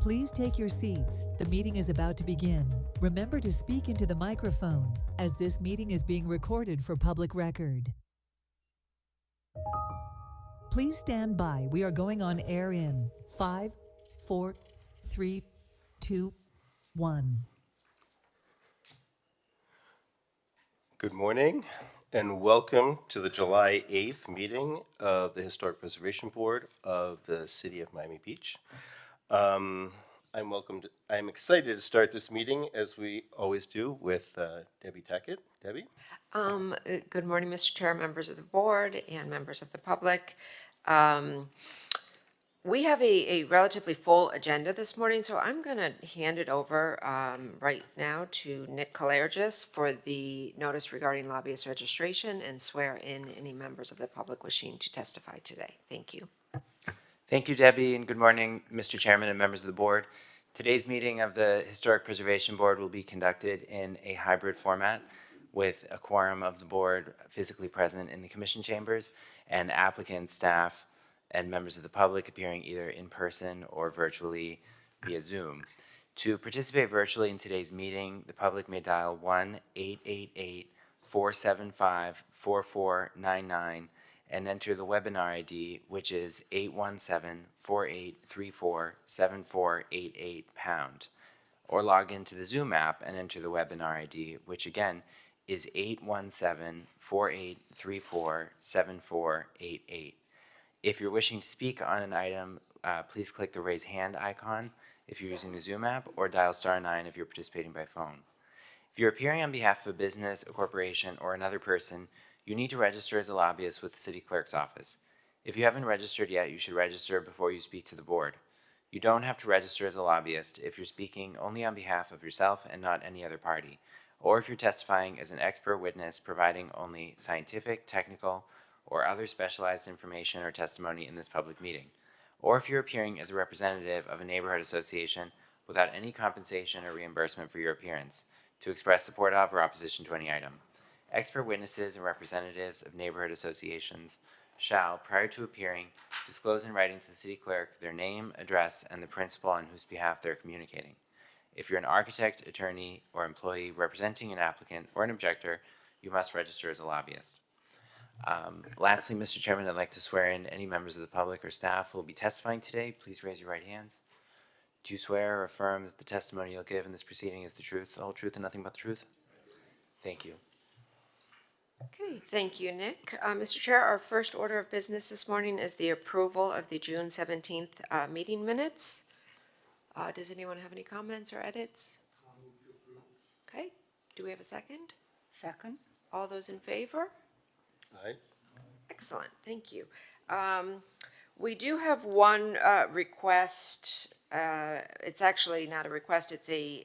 Please take your seats. The meeting is about to begin. Remember to speak into the microphone, as this meeting is being recorded for public record. Please stand by. We are going on air in 5, 4, 3, 2, 1. Good morning and welcome to the July 8th meeting of the Historic Preservation Board of the City of Miami Beach. I'm excited to start this meeting, as we always do, with Debbie Tackett. Debbie? Good morning, Mr. Chair, members of the board, and members of the public. We have a relatively full agenda this morning, so I'm going to hand it over right now to Nick Kalergis for the notice regarding lobbyist registration and swear in any members of the public wishing to testify today. Thank you. Thank you, Debbie, and good morning, Mr. Chairman and members of the board. Today's meeting of the Historic Preservation Board will be conducted in a hybrid format with a quorum of the board physically present in the commission chambers and applicant, staff, and members of the public appearing either in person or virtually via Zoom. To participate virtually in today's meeting, the public may dial 1-888-475-4499 and enter the webinar ID, which is 817-4834-7488 #, or log into the Zoom app and enter the webinar ID, which again is 817-4834-7488. If you're wishing to speak on an item, please click the raise hand icon if you're using the Zoom app, or dial *9 if you're participating by phone. If you're appearing on behalf of a business, a corporation, or another person, you need to register as a lobbyist with the city clerk's office. If you haven't registered yet, you should register before you speak to the board. You don't have to register as a lobbyist if you're speaking only on behalf of yourself and not any other party, or if you're testifying as an expert witness providing only scientific, technical, or other specialized information or testimony in this public meeting, or if you're appearing as a representative of a neighborhood association without any compensation or reimbursement for your appearance, to express support of or opposition to any item. Expert witnesses and representatives of neighborhood associations shall, prior to appearing, disclose in writing to the city clerk their name, address, and the principal on whose behalf they're communicating. If you're an architect, attorney, or employee representing an applicant or an objector, you must register as a lobbyist. Lastly, Mr. Chairman, I'd like to swear in any members of the public or staff who will be testifying today. Please raise your right hands. Do you swear or affirm that the testimony you'll give in this proceeding is the truth, the whole truth, and nothing but the truth? Thank you. Okay, thank you, Nick. Mr. Chair, our first order of business this morning is the approval of the June 17th meeting minutes. Does anyone have any comments or edits? Okay, do we have a second? Second. All those in favor? Aye. Excellent, thank you. We do have one request. It's actually not a request, it's a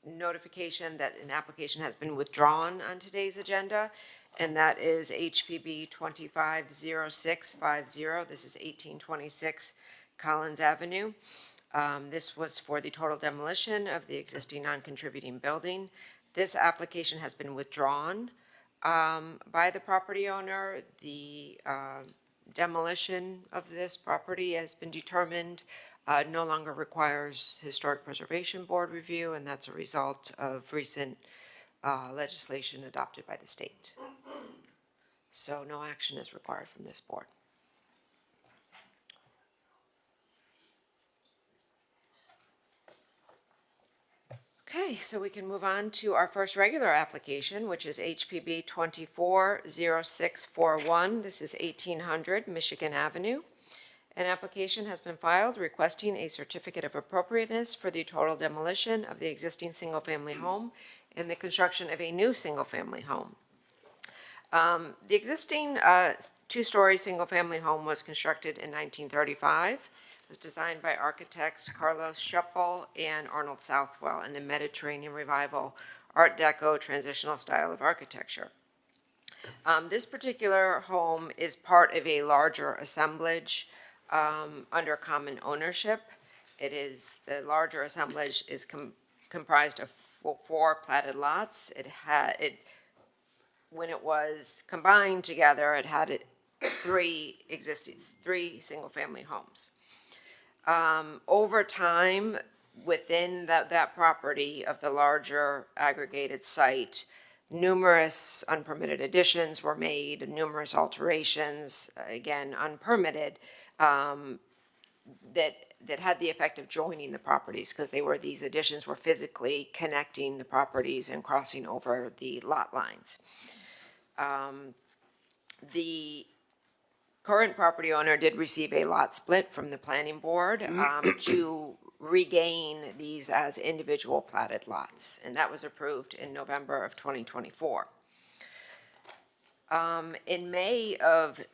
notification that an application has been withdrawn on today's agenda, and that is HPB 250650. This is 1826 Collins Avenue. This was for the total demolition of the existing non-contributing building. This application has been withdrawn by the property owner. The demolition of this property has been determined no longer requires Historic Preservation Board review, and that's a result of recent legislation adopted by the state. So no action is required from this board. Okay, so we can move on to our first regular application, which is HPB 240641. This is 1800 Michigan Avenue. An application has been filed requesting a certificate of appropriateness for the total demolition of the existing single-family home and the construction of a new single-family home. The existing two-story single-family home was constructed in 1935. It was designed by architects Carlos Schuppel and Arnold Southwell in the Mediterranean Revival Art Deco transitional style of architecture. This particular home is part of a larger assemblage under common ownership. The larger assemblage is comprised of four platted lots. When it was combined together, it had three single-family homes. Over time, within that property of the larger aggregated site, numerous unpermitted additions were made, numerous alterations, again, unpermitted, that had the effect of joining the properties, because these additions were physically connecting the properties and crossing over the lot lines. The current property owner did receive a lot split from the planning board to regain these as individual platted lots, and that was approved in November of 2024. In May of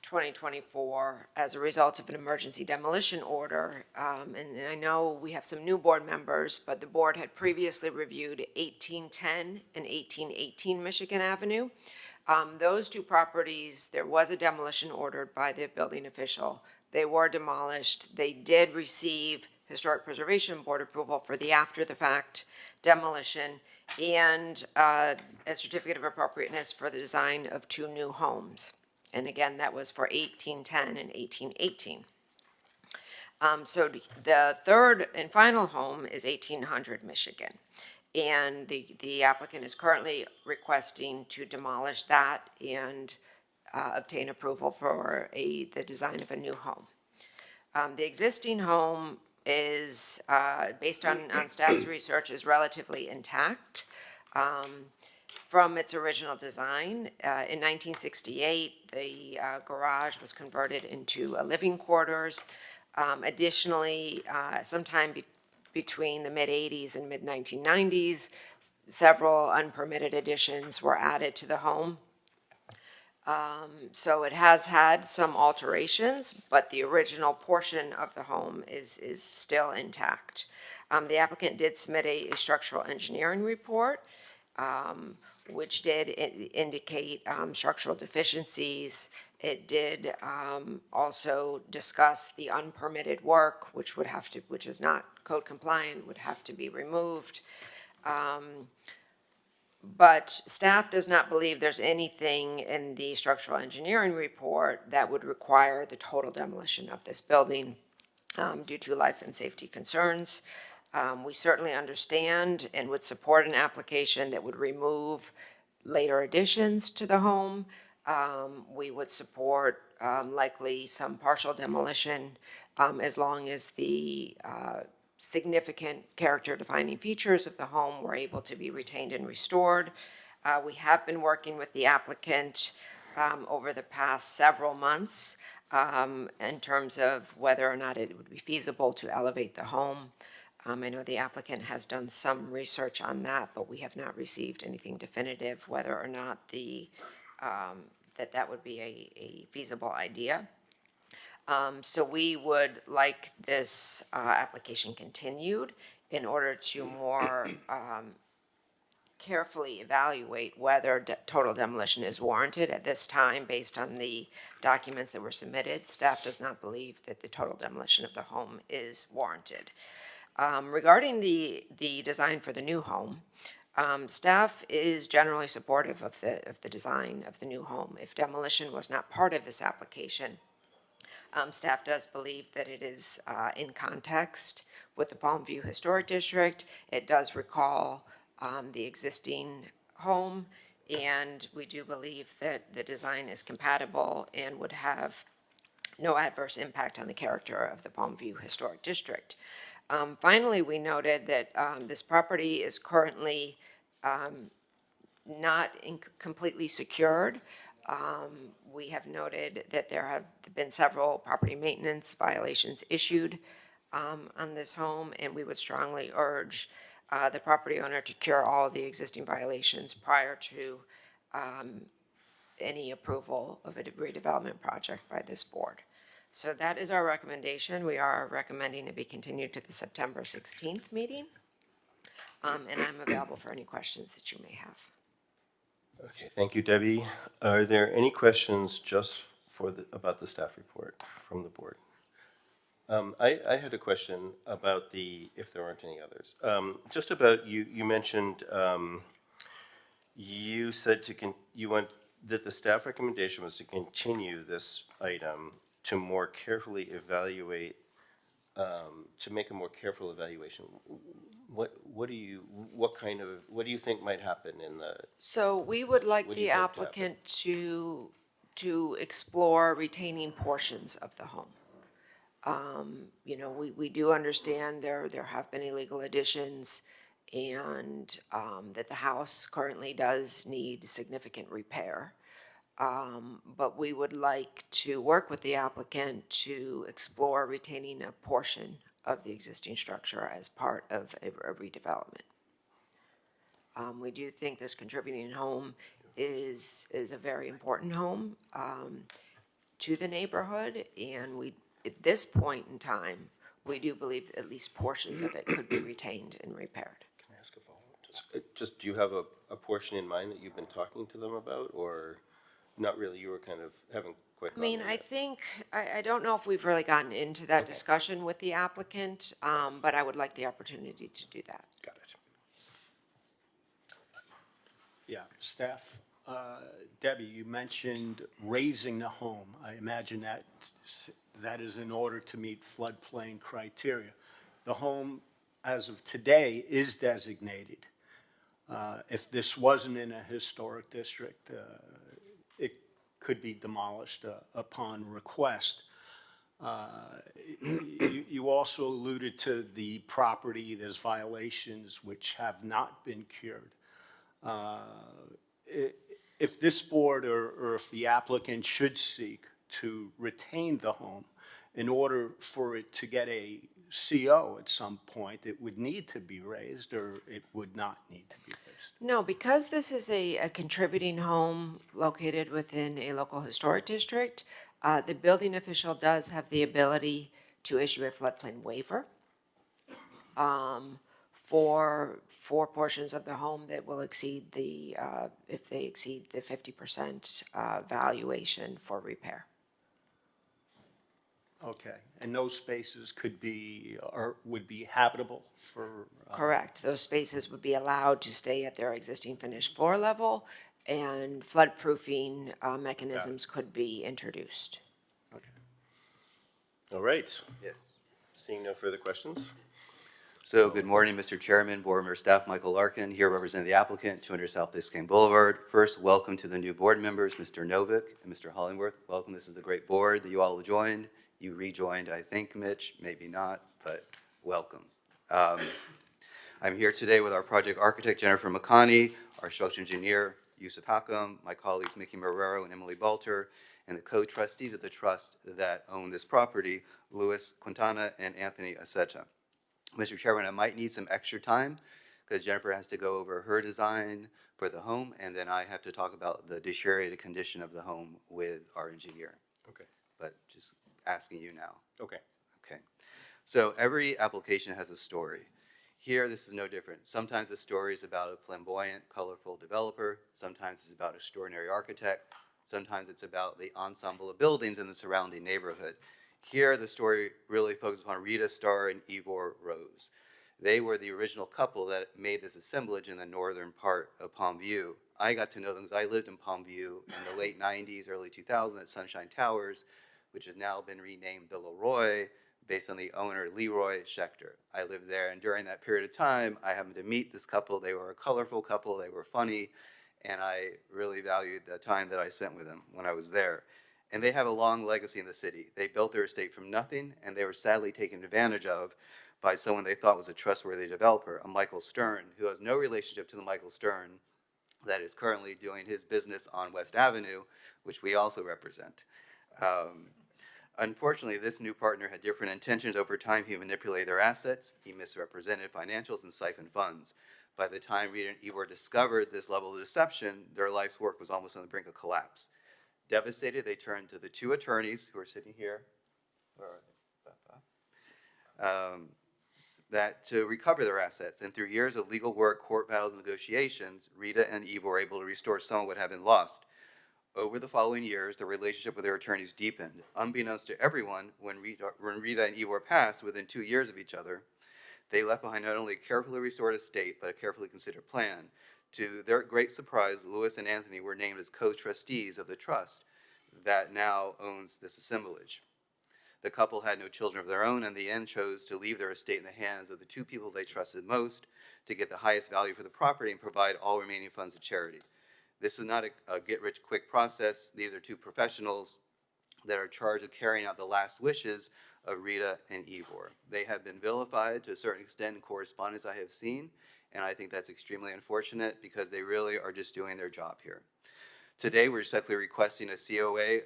2024, as a result of an emergency demolition order, and I know we have some new board members, but the board had previously reviewed 1810 and 1818 Michigan Avenue. Those two properties, there was a demolition ordered by the building official. They were demolished. They did receive Historic Preservation Board approval for the after-the-fact demolition and a certificate of appropriateness for the design of two new homes. And again, that was for 1810 and 1818. So the third and final home is 1800 Michigan. And the applicant is currently requesting to demolish that and obtain approval for the design of a new home. The existing home is, based on staff's research, is relatively intact. From its original design, in 1968, the garage was converted into a living quarters. Additionally, sometime between the mid-'80s and mid-1990s, several unpermitted additions were added to the home. So it has had some alterations, but the original portion of the home is still intact. The applicant did submit a structural engineering report, which did indicate structural deficiencies. It did also discuss the unpermitted work, which is not code compliant, would have to be removed. But staff does not believe there's anything in the structural engineering report that would require the total demolition of this building due to life and safety concerns. We certainly understand and would support an application that would remove later additions to the home. We would support likely some partial demolition as long as the significant character-defining features of the home were able to be retained and restored. We have been working with the applicant over the past several months in terms of whether or not it would be feasible to elevate the home. I know the applicant has done some research on that, but we have not received anything definitive whether or not that would be a feasible idea. So we would like this application continued in order to more carefully evaluate whether total demolition is warranted. At this time, based on the documents that were submitted, staff does not believe that the total demolition of the home is warranted. Regarding the design for the new home, staff is generally supportive of the design of the new home. If demolition was not part of this application, staff does believe that it is in context with the Palm View Historic District. It does recall the existing home, and we do believe that the design is compatible and would have no adverse impact on the character of the Palm View Historic District. Finally, we noted that this property is currently not completely secured. We have noted that there have been several property maintenance violations issued on this home, and we would strongly urge the property owner to cure all of the existing violations prior to any approval of a redevelopment project by this board. So that is our recommendation. We are recommending it be continued to the September 16th meeting, and I'm available for any questions that you may have. Okay, thank you, Debbie. Are there any questions just about the staff report from the board? I had a question about if there aren't any others. Just about, you mentioned, you said that the staff recommendation was to continue this item to more carefully evaluate to make a more careful evaluation, what do you think might happen in the, So we would like What do you the hope to happen? applicant to explore retaining portions of the home. You know, we do understand there have been illegal additions and that the house currently does need significant repair. But we would like to work with the applicant to explore retaining a portion of the existing structure as part of a redevelopment. We do think this contributing home is a very important home to the neighborhood, and at this point in time, we do believe at least portions of it could be retained and repaired. can I ask a follow-up? Just, do you have a portion in mind that you've been talking to them about, or not really? You were kind of, haven't quite I mean, gotten there I yet. think, I don't know if we've really gotten into that discussion with the applicant, but I would like the opportunity to do that. Got it. Yeah, staff. Debbie, you mentioned raising the home. I imagine that is in order to meet floodplain criteria. The home, as of today, is designated. If this wasn't in a historic district, it could be demolished upon request. You also alluded to the property, there's violations which have not been cured. If this board or if the applicant should seek to retain the home, in order for it to get a CO at some point, it would need to be raised or it would not need to be raised. No, because this is a contributing home located within a local historic district, the building official does have the ability to issue a floodplain waiver for portions of the home that will exceed if they exceed the 50% valuation for repair. Okay, and those spaces could be, or would be habitable for? Correct. Those spaces would be allowed to stay at their existing finished floor level, and flood-proofing mechanisms could be introduced. Okay. All right. Yes. Seeing no further questions? So, good morning, Mr. Chairman, board member, staff. Michael Larkin, here representing the applicant, 200 South Biscayne Boulevard. First, welcome to the new board members, Mr. Novick and Mr. Hollingworth. Welcome. This is a great board that you all joined. You rejoined, I think, Mitch, maybe not, but welcome. I'm here today with our project architect, Jennifer McConney, our structural engineer, Yusuf Hakim, my colleagues, Mickey Marrero and Emily Balter, and the co-trustees of the trust that own this property, Luis Quintana and Anthony Aceta. Mr. Chairman, I might need some extra time because Jennifer has to go over her design for the home, and then I have to talk about the deteriorated condition of the home with our engineer. Okay. But just asking you now. Okay. Okay. So every application has a story. Here, this is no different. Sometimes the story is about a flamboyant, colorful developer. Sometimes it's about an extraordinary architect. Sometimes it's about the ensemble of buildings in the surrounding neighborhood. Here, the story really focuses upon Rita Starr and Ivor Rose. They were the original couple that made this assemblage in the northern part of Palm View. I got to know them because I lived in Palm View in the late 90s, early 2000s at Sunshine Towers, which has now been renamed the Leroy, based on the owner, Leroy Schechter. I lived there, and during that period of time, I happened to meet this couple. They were a colorful couple, they were funny, and I really valued the time that I spent with them when I was there. And they have a long legacy in the city. They built their estate from nothing, and they were sadly taken advantage of by someone they thought was a trustworthy developer, a Michael Stern, who has no relationship to the Michael Stern that is currently doing his business on West Avenue, which we also represent. Unfortunately, this new partner had different intentions. Over time, he manipulated their assets, he misrepresented financials, and siphoned funds. By the time Rita and Ivor discovered this level of deception, their life's work was almost on the brink of collapse. Devastated, they turned to the two attorneys who are sitting here, that to recover their assets. And through years of legal work, court battles, and negotiations, Rita and Ivor were able to restore some of what had been lost. Over the following years, the relationship with their attorneys deepened. Unbeknownst to everyone, when Rita and Ivor passed within 2 years of each other, they left behind not only a carefully restored estate, but a carefully considered plan. To their great surprise, Louis and Anthony were named as co-trustees of the trust that now owns this assemblage. The couple had no children of their own and in the end chose to leave their estate in the hands of the two people they trusted most to get the highest value for the property and provide all remaining funds to charity. This is not a get-rich-quick process. These are two professionals that are charged with carrying out the last wishes of Rita and Ivor. They have been vilified to a certain extent in correspondence I have seen, and I think that's extremely unfortunate because they really are just doing their job here. Today, we're respectfully requesting a COA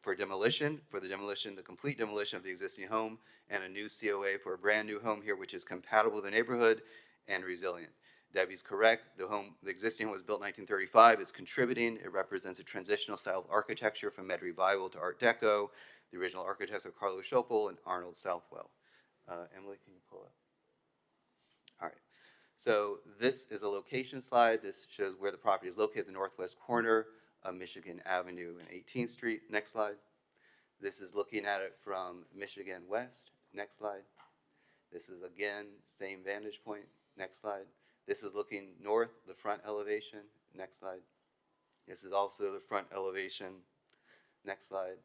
for demolition, the complete demolition of the existing home, and a new COA for a brand new home here, which is compatible with the neighborhood and resilient. Debbie's correct. The existing home was built in 1935. It's contributing. It represents a transitional style of architecture from Med Revival to Art Deco. The original architects are Carlo Schopel and Arnold Southwell. Emily, can you pull up? All right. So this is a location slide. This shows where the property is located, the northwest corner of Michigan Avenue and 18th Street. Next slide. This is looking at it from Michigan West. Next slide. This is, again, same vantage point. Next slide. This is looking north, the front elevation. Next slide. This is also the front elevation. Next slide.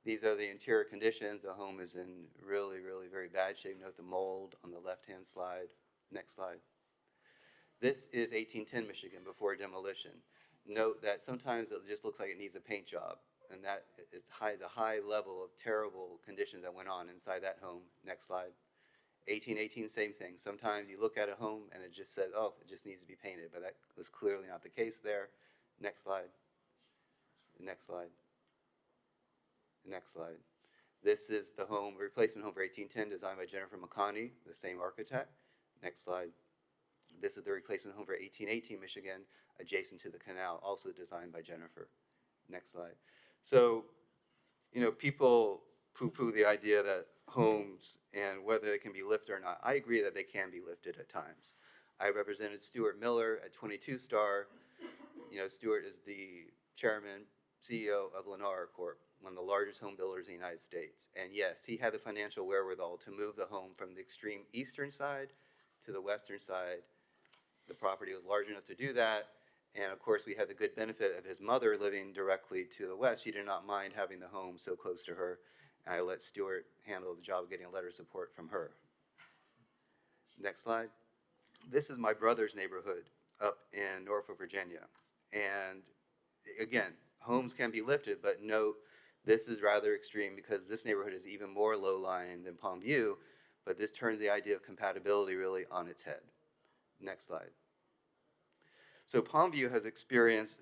These are the interior conditions. The home is in really, really very bad shape. Note the mold on the left-hand slide. Next slide. This is 1810 Michigan before demolition. Note that sometimes it just looks like it needs a paint job, and that is the high level of terrible conditions that went on inside that home. Next slide. 1818, same thing. Sometimes you look at a home and it just says, oh, it just needs to be painted, but that was clearly not the case there. Next slide. Next slide. Next slide. This is the home, replacement home for 1810, designed by Jennifer McConney, the same architect. Next slide. This is the replacement home for 1818 Michigan, adjacent to the canal, also designed by Jennifer. Next slide. So, you know, people poo-poo the idea that homes and whether they can be lifted or not. I agree that they can be lifted at times. I represented Stuart Miller at 22 Star. You know, Stuart is the chairman, CEO of Lennar Corp., one of the largest home builders in the United States. And yes, he had the financial wherewithal to move the home from the extreme eastern side to the western side. The property was large enough to do that. And of course, we had the good benefit of his mother living directly to the west. She did not mind having the home so close to her. I let Stuart handle the job of getting a letter of support from her. Next slide. This is my brother's neighborhood up in Norfolk, Virginia. And again, homes can be lifted, but note this is rather extreme because this neighborhood is even more low-lying than Palm View, but this turns the idea of compatibility really on its head. Next slide. So Palm View has experienced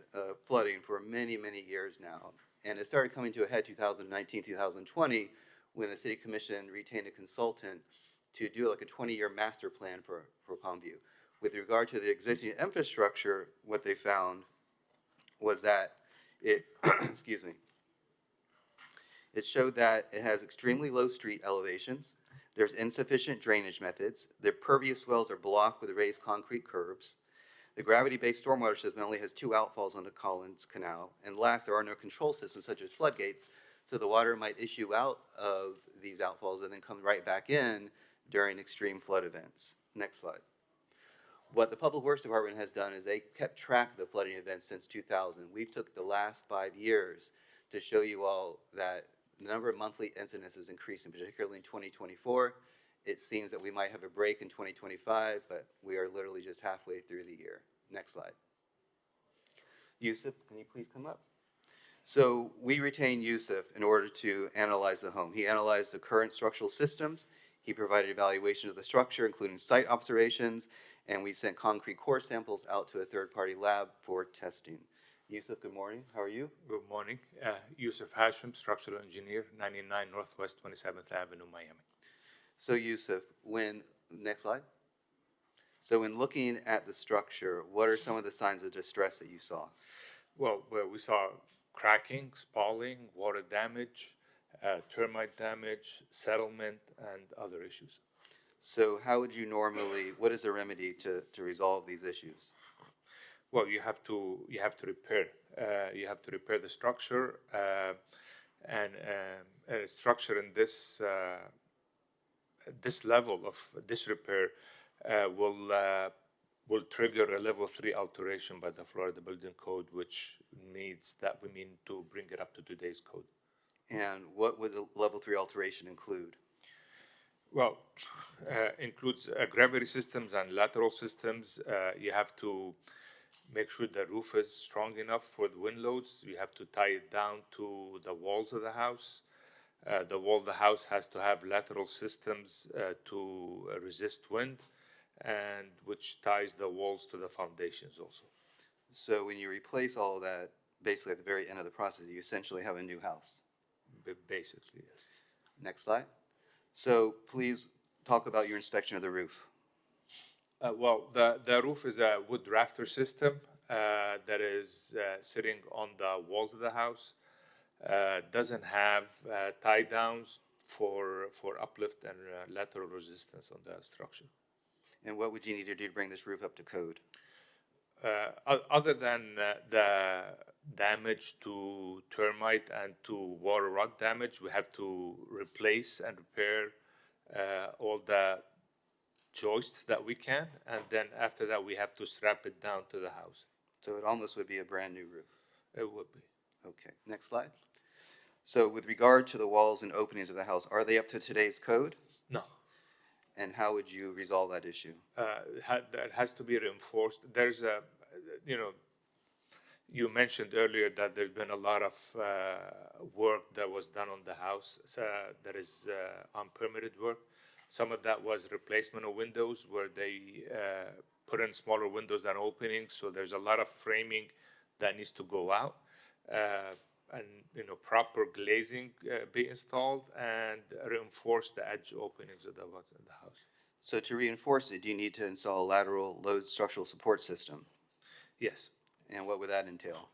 flooding for many, many years now. And it started coming to a head 2019, 2020, when the City Commission retained a consultant to do like a 20-year master plan for Palm View. With regard to the existing infrastructure, what they found was that it, excuse me, it showed that it has extremely low street elevations. There's insufficient drainage methods. The pervious swells are blocked with raised concrete curbs. The gravity-based stormwater system only has 2 outfalls onto Collins Canal. And last, there are no control systems such as floodgates, so the water might issue out of these outfalls and then come right back in during extreme flood events. Next slide. What the Public Works Department has done is they kept track of the flooding events since 2000. We've took the last 5 years to show you all that the number of monthly incidents is increasing, particularly in 2024. It seems that we might have a break in 2025, but we are literally just halfway through the year. Next slide. Yusuf, can you please come up? So we retained Yusuf in order to analyze the home. He analyzed the current structural systems. He provided evaluation of the structure, including site observations, and we sent concrete core samples out to a third-party lab for testing. Yusuf, good morning. How are you? Good morning. Yusuf Hashim, structural engineer, 99 Northwest 27th Avenue, Miami. So Yusuf, next slide. So in looking at the structure, what are some of the signs of distress that you saw? Well, we saw cracking, spalling, water damage, termite damage, settlement, and other issues. So how would you normally, what is the remedy to resolve these issues? Well, you have to repair. You have to repair the structure, and a structure in this level of disrepair will trigger a level 3 alteration by the Florida Building Code, which means that we need to bring it up to today's code. And what would a level 3 alteration include? Well, includes gravity systems and lateral systems. You have to make sure the roof is strong enough for the wind loads. You have to tie it down to the walls of the house. The wall of the house has to have lateral systems to resist wind, and which ties the walls to the foundations also. So when you replace all of that, basically at the very end of the process, you essentially have a new house. Basically, yes. Next slide. So please talk about your inspection of the roof. Well, the roof is a wood rafter system that is sitting on the walls of the house. Doesn't have tie downs for uplift and lateral resistance on the structure. And what would you need to do to bring this roof up to code? Other than the damage to termite and to water rot damage, we have to replace and repair all the joists that we can, and then after that we have to strap it down to the house. So it almost would be a brand new roof. It would be. Okay, next slide. So with regard to the walls and openings of the house, are they up to today's code? No. And how would you resolve that issue? That has to be reinforced. There's a, you mentioned earlier that there's been a lot of work that was done on the house. That is unpermitted work. Some of that was replacement of windows where they put in smaller windows than openings. So there's a lot of framing that needs to go out. And proper glazing be installed and reinforce the edge openings of the house. So to reinforce it, do you need to install a lateral load structural support system? Yes. And what would that entail?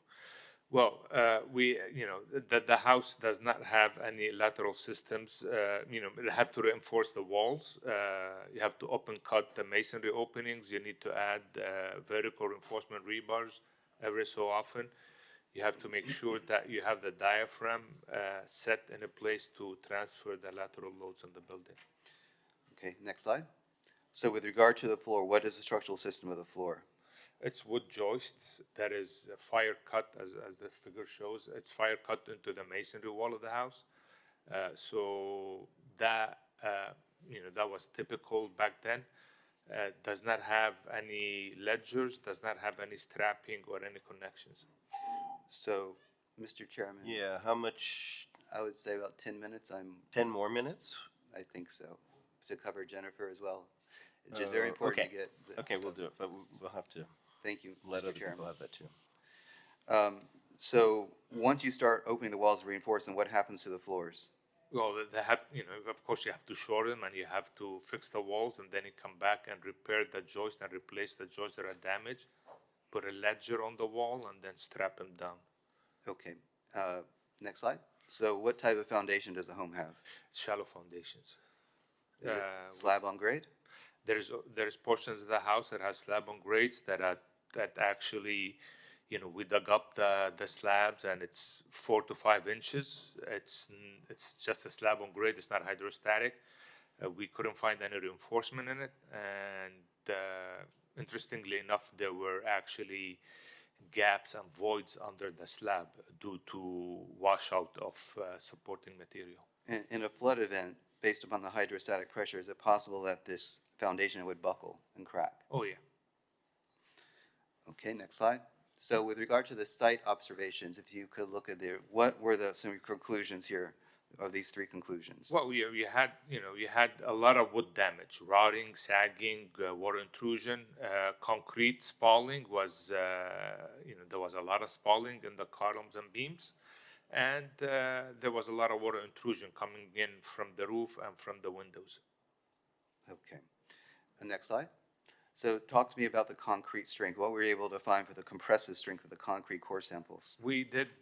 Well, the house does not have any lateral systems. You have to reinforce the walls. You have to open cut the masonry openings. You need to add vertical reinforcement rebars every so often. You have to make sure that you have the diaphragm set in a place to transfer the lateral loads on the building. Okay, next slide. So with regard to the floor, what is the structural system of the floor? It's wood joists that is fire cut, as the figure shows. It's fire cut into the masonry wall of the house. So that that was typical back then. Does not have any ledgers, does not have any strapping or any connections. So, Mr. Chairman. Yeah, how much? I would say about 10 minutes. 10 more minutes? I think so, to cover Jennifer as well. It's just very important okay. to get. Okay, we'll do it, but we'll have to Thank you, let Mr. other Chairman. people have that too. So once you start opening the walls to reinforce them, what happens to the floors? Well, they have, of course you have to shore them and you have to fix the walls and then you come back and repair the joist and replace the joists that are damaged, put a ledger on the wall and then strap them down. Okay, next slide. So what type of foundation does the home have? Shallow foundations. Is it slab on grade? There's portions of the house that has slab on grades that actually, we dug up the slabs and it's 4 to 5 inches. It's just a slab on grade. It's not hydrostatic. We couldn't find any reinforcement in it, and interestingly enough, there were actually gaps and voids under the slab due to washout of supporting material. In a flood event, based upon the hydrostatic pressure, is it possible that this foundation would buckle and crack? Oh yeah. Okay, next slide. So with regard to the site observations, if you could look at there, what were some conclusions here of these 3 conclusions? Well, you had a lot of wood damage, rotting, sagging, water intrusion, concrete spalling was, there was a lot of spalling in the columns and beams, and there was a lot of water intrusion coming in from the roof and from the windows. Okay. Next slide. So talk to me about the concrete strength. What were you able to find for the compressive strength of the concrete core samples? We did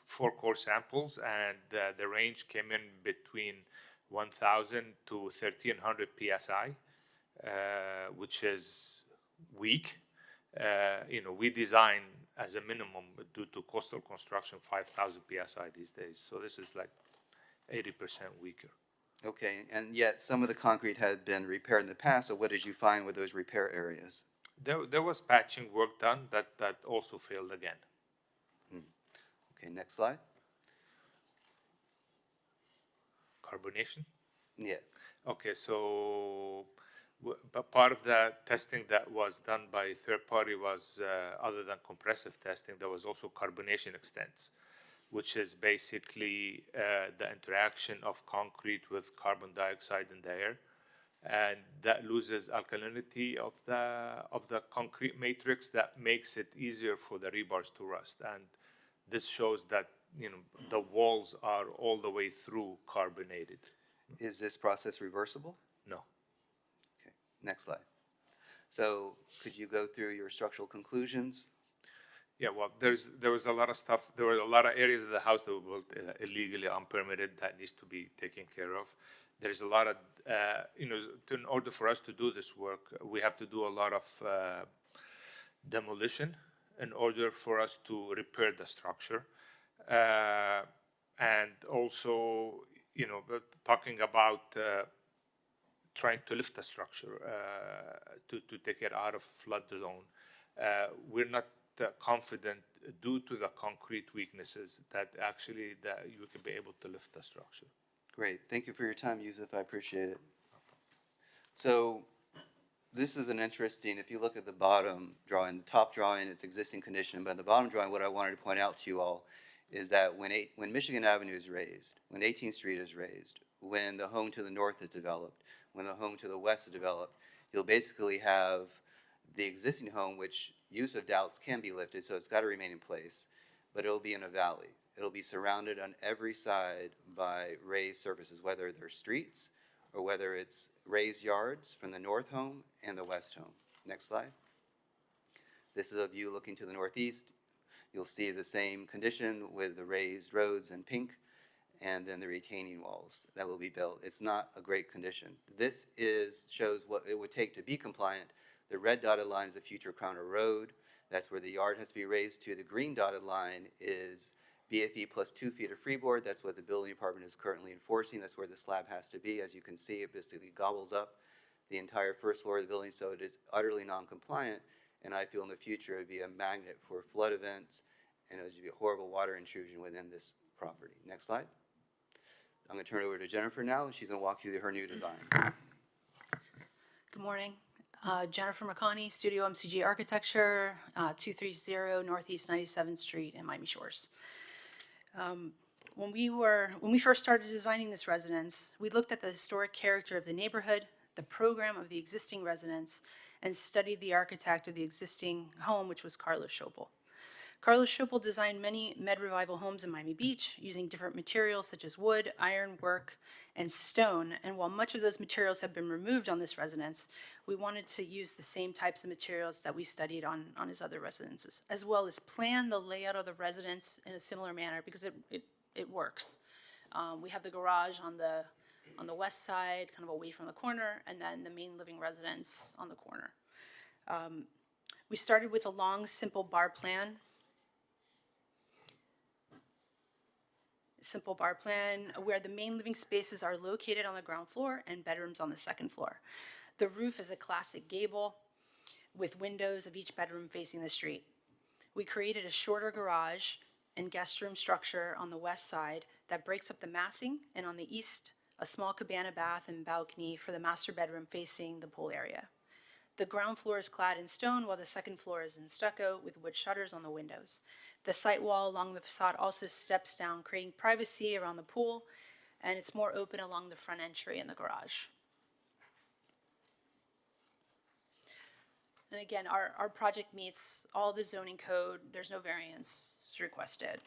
4 core samples, and the range came in between 1,000 to 1,300 psi, which is weak. We design as a minimum due to coastal construction 5,000 psi these days. So this is like 80% weaker. Okay, and yet some of the concrete had been repaired in the past, so what did you find with those repair areas? There was patching work done that also failed again. Okay, next slide. carbonation? Yeah. Okay, so but part of the testing that was done by third party was, other than compressive testing, there was also carbonation extents, which is basically the interaction of concrete with carbon dioxide in the air, and that loses alkalinity of the concrete matrix. That makes it easier for the rebars to rust, and this shows that the walls are all the way through carbonated. Is this process reversible? No. Okay, next slide. So could you go through your structural conclusions? Yeah, well, there was a lot of stuff. There were a lot of areas of the house that were built illegally, unpermitted, that needs to be taken care of. There's a lot of, in order for us to do this work, we have to do a lot of demolition in order for us to repair the structure. And also, talking about trying to lift the structure to take it out of flood zone. We're not confident due to the concrete weaknesses that actually that you can be able to lift the structure. Great. Thank you for your time, Yusuf. I appreciate it. So this is an interesting, if you look at the bottom drawing, the top drawing is existing condition, but the bottom drawing, what I wanted to point out to you all is that when Michigan Avenue is raised, when 18th Street is raised, when the home to the north is developed, when the home to the west is developed, you'll basically have the existing home, which Yusuf doubts can be lifted, so it's got to remain in place, but it'll be in a valley. It'll be surrounded on every side by raised surfaces, whether they're streets or whether it's raised yards from the north home and the west home. Next slide. This is a view looking to the northeast. You'll see the same condition with the raised roads in pink and then the retaining walls that will be built. It's not a great condition. This shows what it would take to be compliant. The red dotted line is the future Crowner Road. That's where the yard has to be raised to. The green dotted line is BFE plus 2 feet of freeboard. That's what the building department is currently enforcing. That's where the slab has to be. As you can see, it basically gobbles up the entire first floor of the building, so it is utterly non-compliant. And I feel in the future it would be a magnet for flood events, and it would be a horrible water intrusion within this property. Next slide. I'm going to turn it over to Jennifer now, and she's going to walk you through her new design. Good morning. Jennifer McConney, Studio MCG Architecture, 230 Northeast 97th Street in Miami Shores. When we first started designing this residence, we looked at the historic character of the neighborhood, the program of the existing residence, and studied the architect of the existing home, which was Carlos Schopel. Carlos Schopel designed many Med Revival homes in Miami Beach using different materials such as wood, ironwork, and stone. And while much of those materials have been removed on this residence, we wanted to use the same types of materials that we studied on his other residences, as well as plan the layout of the residence in a similar manner because it works. We have the garage on the west side, kind of away from the corner, and then the main living residence on the corner. We started with a long, simple bar plan. Where the main living spaces are located on the ground floor and bedrooms on the second floor. The roof is a classic gable with windows of each bedroom facing the street. We created a shorter garage and guest room structure on the west side that breaks up the massing, and on the east, a small cabana bath and balcony for the master bedroom facing the pool area. The ground floor is clad in stone while the second floor is in stucco with wood shutters on the windows. The site wall along the facade also steps down, creating privacy around the pool, and it's more open along the front entry and the garage. And again, our project meets all the zoning code. There's no variance requested.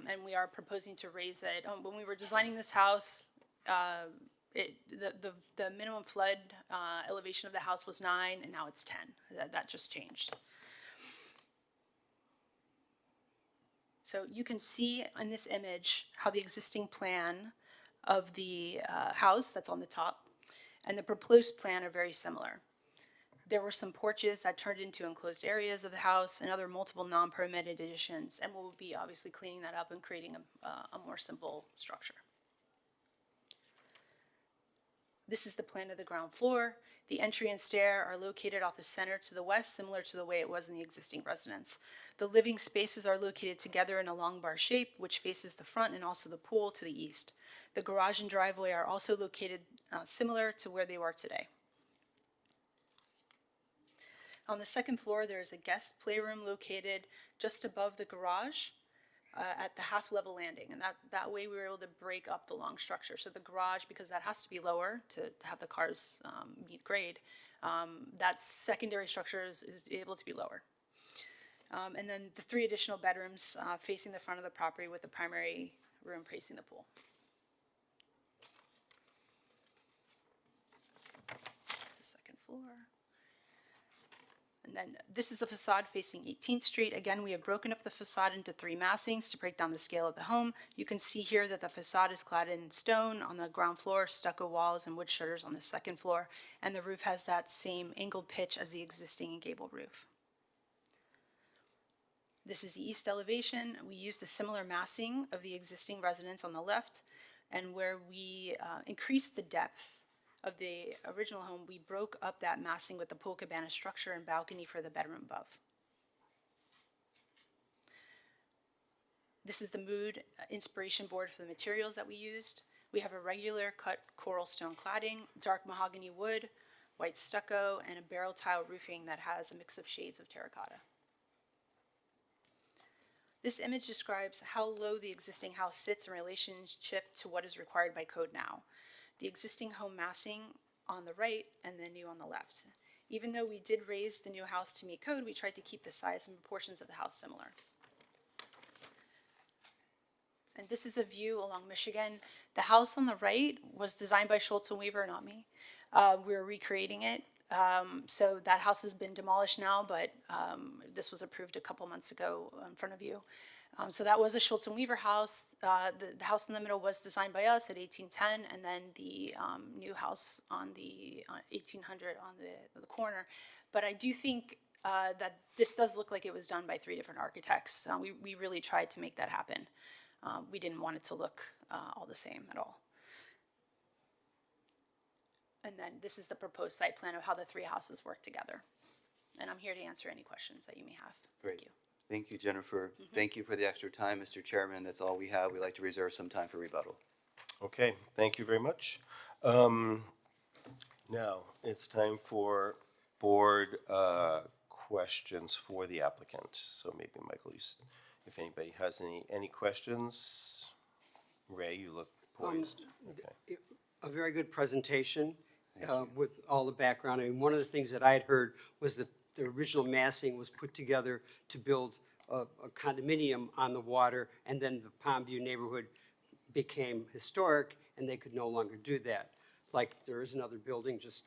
And we are proposing to raise it. When we were designing this house, the minimum flood elevation of the house was 9, and now it's 10. That just changed. So you can see in this image how the existing plan of the house that's on the top and the proposed plan are very similar. There were some porches that turned into enclosed areas of the house and other multiple non-permitted additions, and we'll be obviously cleaning that up and creating a more simple structure. This is the plan of the ground floor. The entry and stair are located off the center to the west, similar to the way it was in the existing residence. The living spaces are located together in a long bar shape, which faces the front and also the pool to the east. The garage and driveway are also located similar to where they are today. On the second floor, there is a guest playroom located just above the garage at the half-level landing. And that way we were able to break up the long structure. So the garage, because that has to be lower to have the cars meet grade, that secondary structure is able to be lower. And then the 3 additional bedrooms facing the front of the property with the primary room facing the pool. That's the second floor. And then this is the facade facing 18th Street. Again, we have broken up the facade into 3 massings to break down the scale of the home. You can see here that the facade is clad in stone on the ground floor, stucco walls, and wood shutters on the second floor. And the roof has that same angled pitch as the existing and gabled roof. This is the east elevation. We used a similar massing of the existing residence on the left, and where we increased the depth of the original home, we broke up that massing with the pool cabana structure and balcony for the bedroom above. This is the mood inspiration board for the materials that we used. We have a regular cut coral stone cladding, dark mahogany wood, white stucco, and a barrel tile roofing that has a mix of shades of terracotta. This image describes how low the existing house sits in relationship to what is required by code now. The existing home massing on the right and the new on the left. Even though we did raise the new house to meet code, we tried to keep the size and proportions of the house similar. And this is a view along Michigan. The house on the right was designed by Schultz and Weaver, not me. We're recreating it. So that house has been demolished now, but this was approved a couple months ago in front of you. So that was a Schultz and Weaver house. The house in the middle was designed by us at 1810, and then the new house on the 1800 on the corner. But I do think that this does look like it was done by 3 different architects. We really tried to make that happen. We didn't want it to look all the same at all. And then this is the proposed site plan of how the 3 houses work together. And I'm here to answer any questions that you may have. Great. Thank you. Thank you, Jennifer. Thank you for the extra time, Mr. Chairman. That's all we have. We'd like to reserve some time for rebuttal. Okay, thank you very much. Now, it's time for board questions for the applicant. So maybe, Michael, if anybody has any questions. Ray, you look poised. Okay. A very good presentation with all the background. I mean, one of the things that I had heard was that the original massing was put together to build a condominium on the water, and then the Palmview neighborhood became historic, and they could no longer do that. Like, there is another building just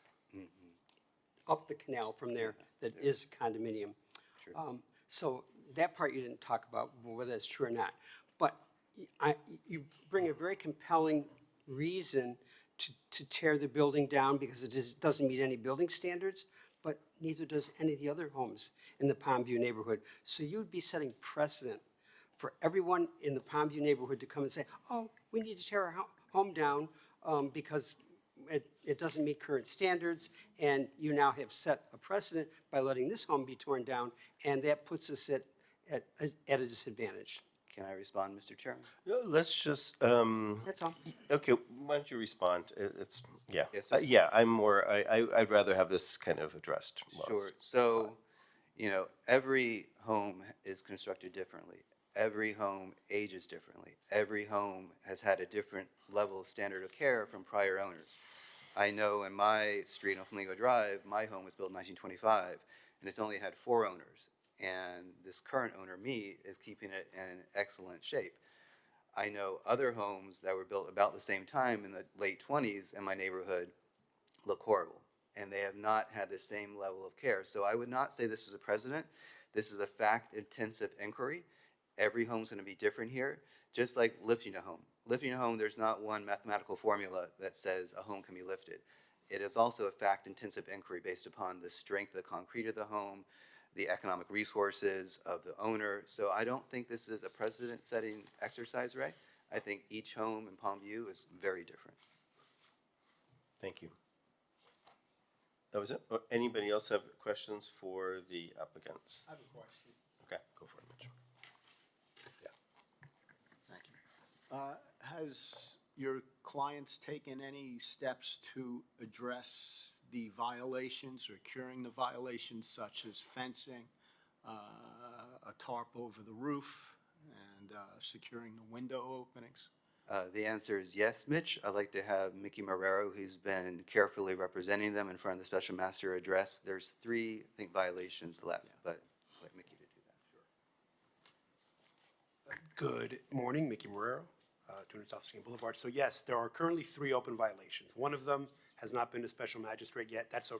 up the canal from there that is a condominium. So that part you didn't talk about, whether that's true or not. But you bring a very compelling reason to tear the building down because it doesn't meet any building standards, but neither does any of the other homes in the Palmview neighborhood. So you would be setting precedent for everyone in the Palmview neighborhood to come and say, oh, we need to tear our home down because it doesn't meet current standards, and you now have set a precedent by letting this home be torn down, and that puts us at a disadvantage. Can I respond, Mr. Chairman? Let's just, That's all. okay, why don't you respond? It's, yeah. Yes, sir. Yeah, I'd rather have this kind of addressed. Sure. So, every home is constructed differently. Every home ages differently. Every home has had a different level of standard of care from prior owners. I know in my street on Flamingo Drive, my home was built in 1925, and it's only had 4 owners. And this current owner, me, is keeping it in excellent shape. I know other homes that were built about the same time in the late 20s in my neighborhood look horrible, and they have not had the same level of care. So I would not say this is a precedent. This is a fact-intensive inquiry. Every home's going to be different here, just like lifting a home. Lifting a home, there's not one mathematical formula that says a home can be lifted. It is also a fact-intensive inquiry based upon the strength of the concrete of the home, the economic resources of the owner. So I don't think this is a precedent-setting exercise, Ray. I think each home in Palmview is very different. Thank you. That was it? Anybody else have questions for the applicants? I have a question. Okay, go for it, Mitch. Has your clients taken any steps to address the violations or curing the violations such as fencing, a tarp over the roof, and securing the window openings? The answer is yes, Mitch. I'd like to have Mickey Marrero, who's been carefully representing them in front of the special master, address. There's 3, I think, violations left, but I'd like Mickey to do that. Good morning, Mickey Marrero, 200 South King Boulevard. So yes, there are currently 3 open violations. One of them has not been to special magistrate yet. That's a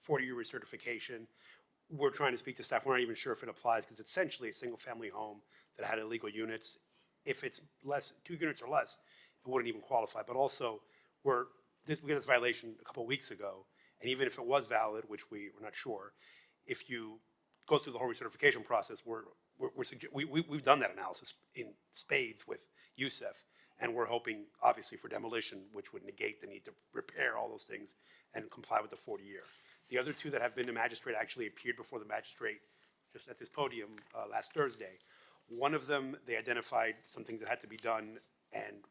40-year recertification. We're trying to speak to staff. We're not even sure if it applies because it's essentially a single-family home that had illegal units. If it's less, 2 units or less, it wouldn't even qualify. But also, we got this violation a couple of weeks ago, and even if it was valid, which we're not sure, if you go through the whole recertification process, we've done that analysis in spades with Youssef, and we're hoping, obviously, for demolition, which would negate the need to repair all those things and comply with the 40-year. The other 2 that have been to magistrate actually appeared before the magistrate just at this podium last Thursday. One of them, they identified some things that had to be done, and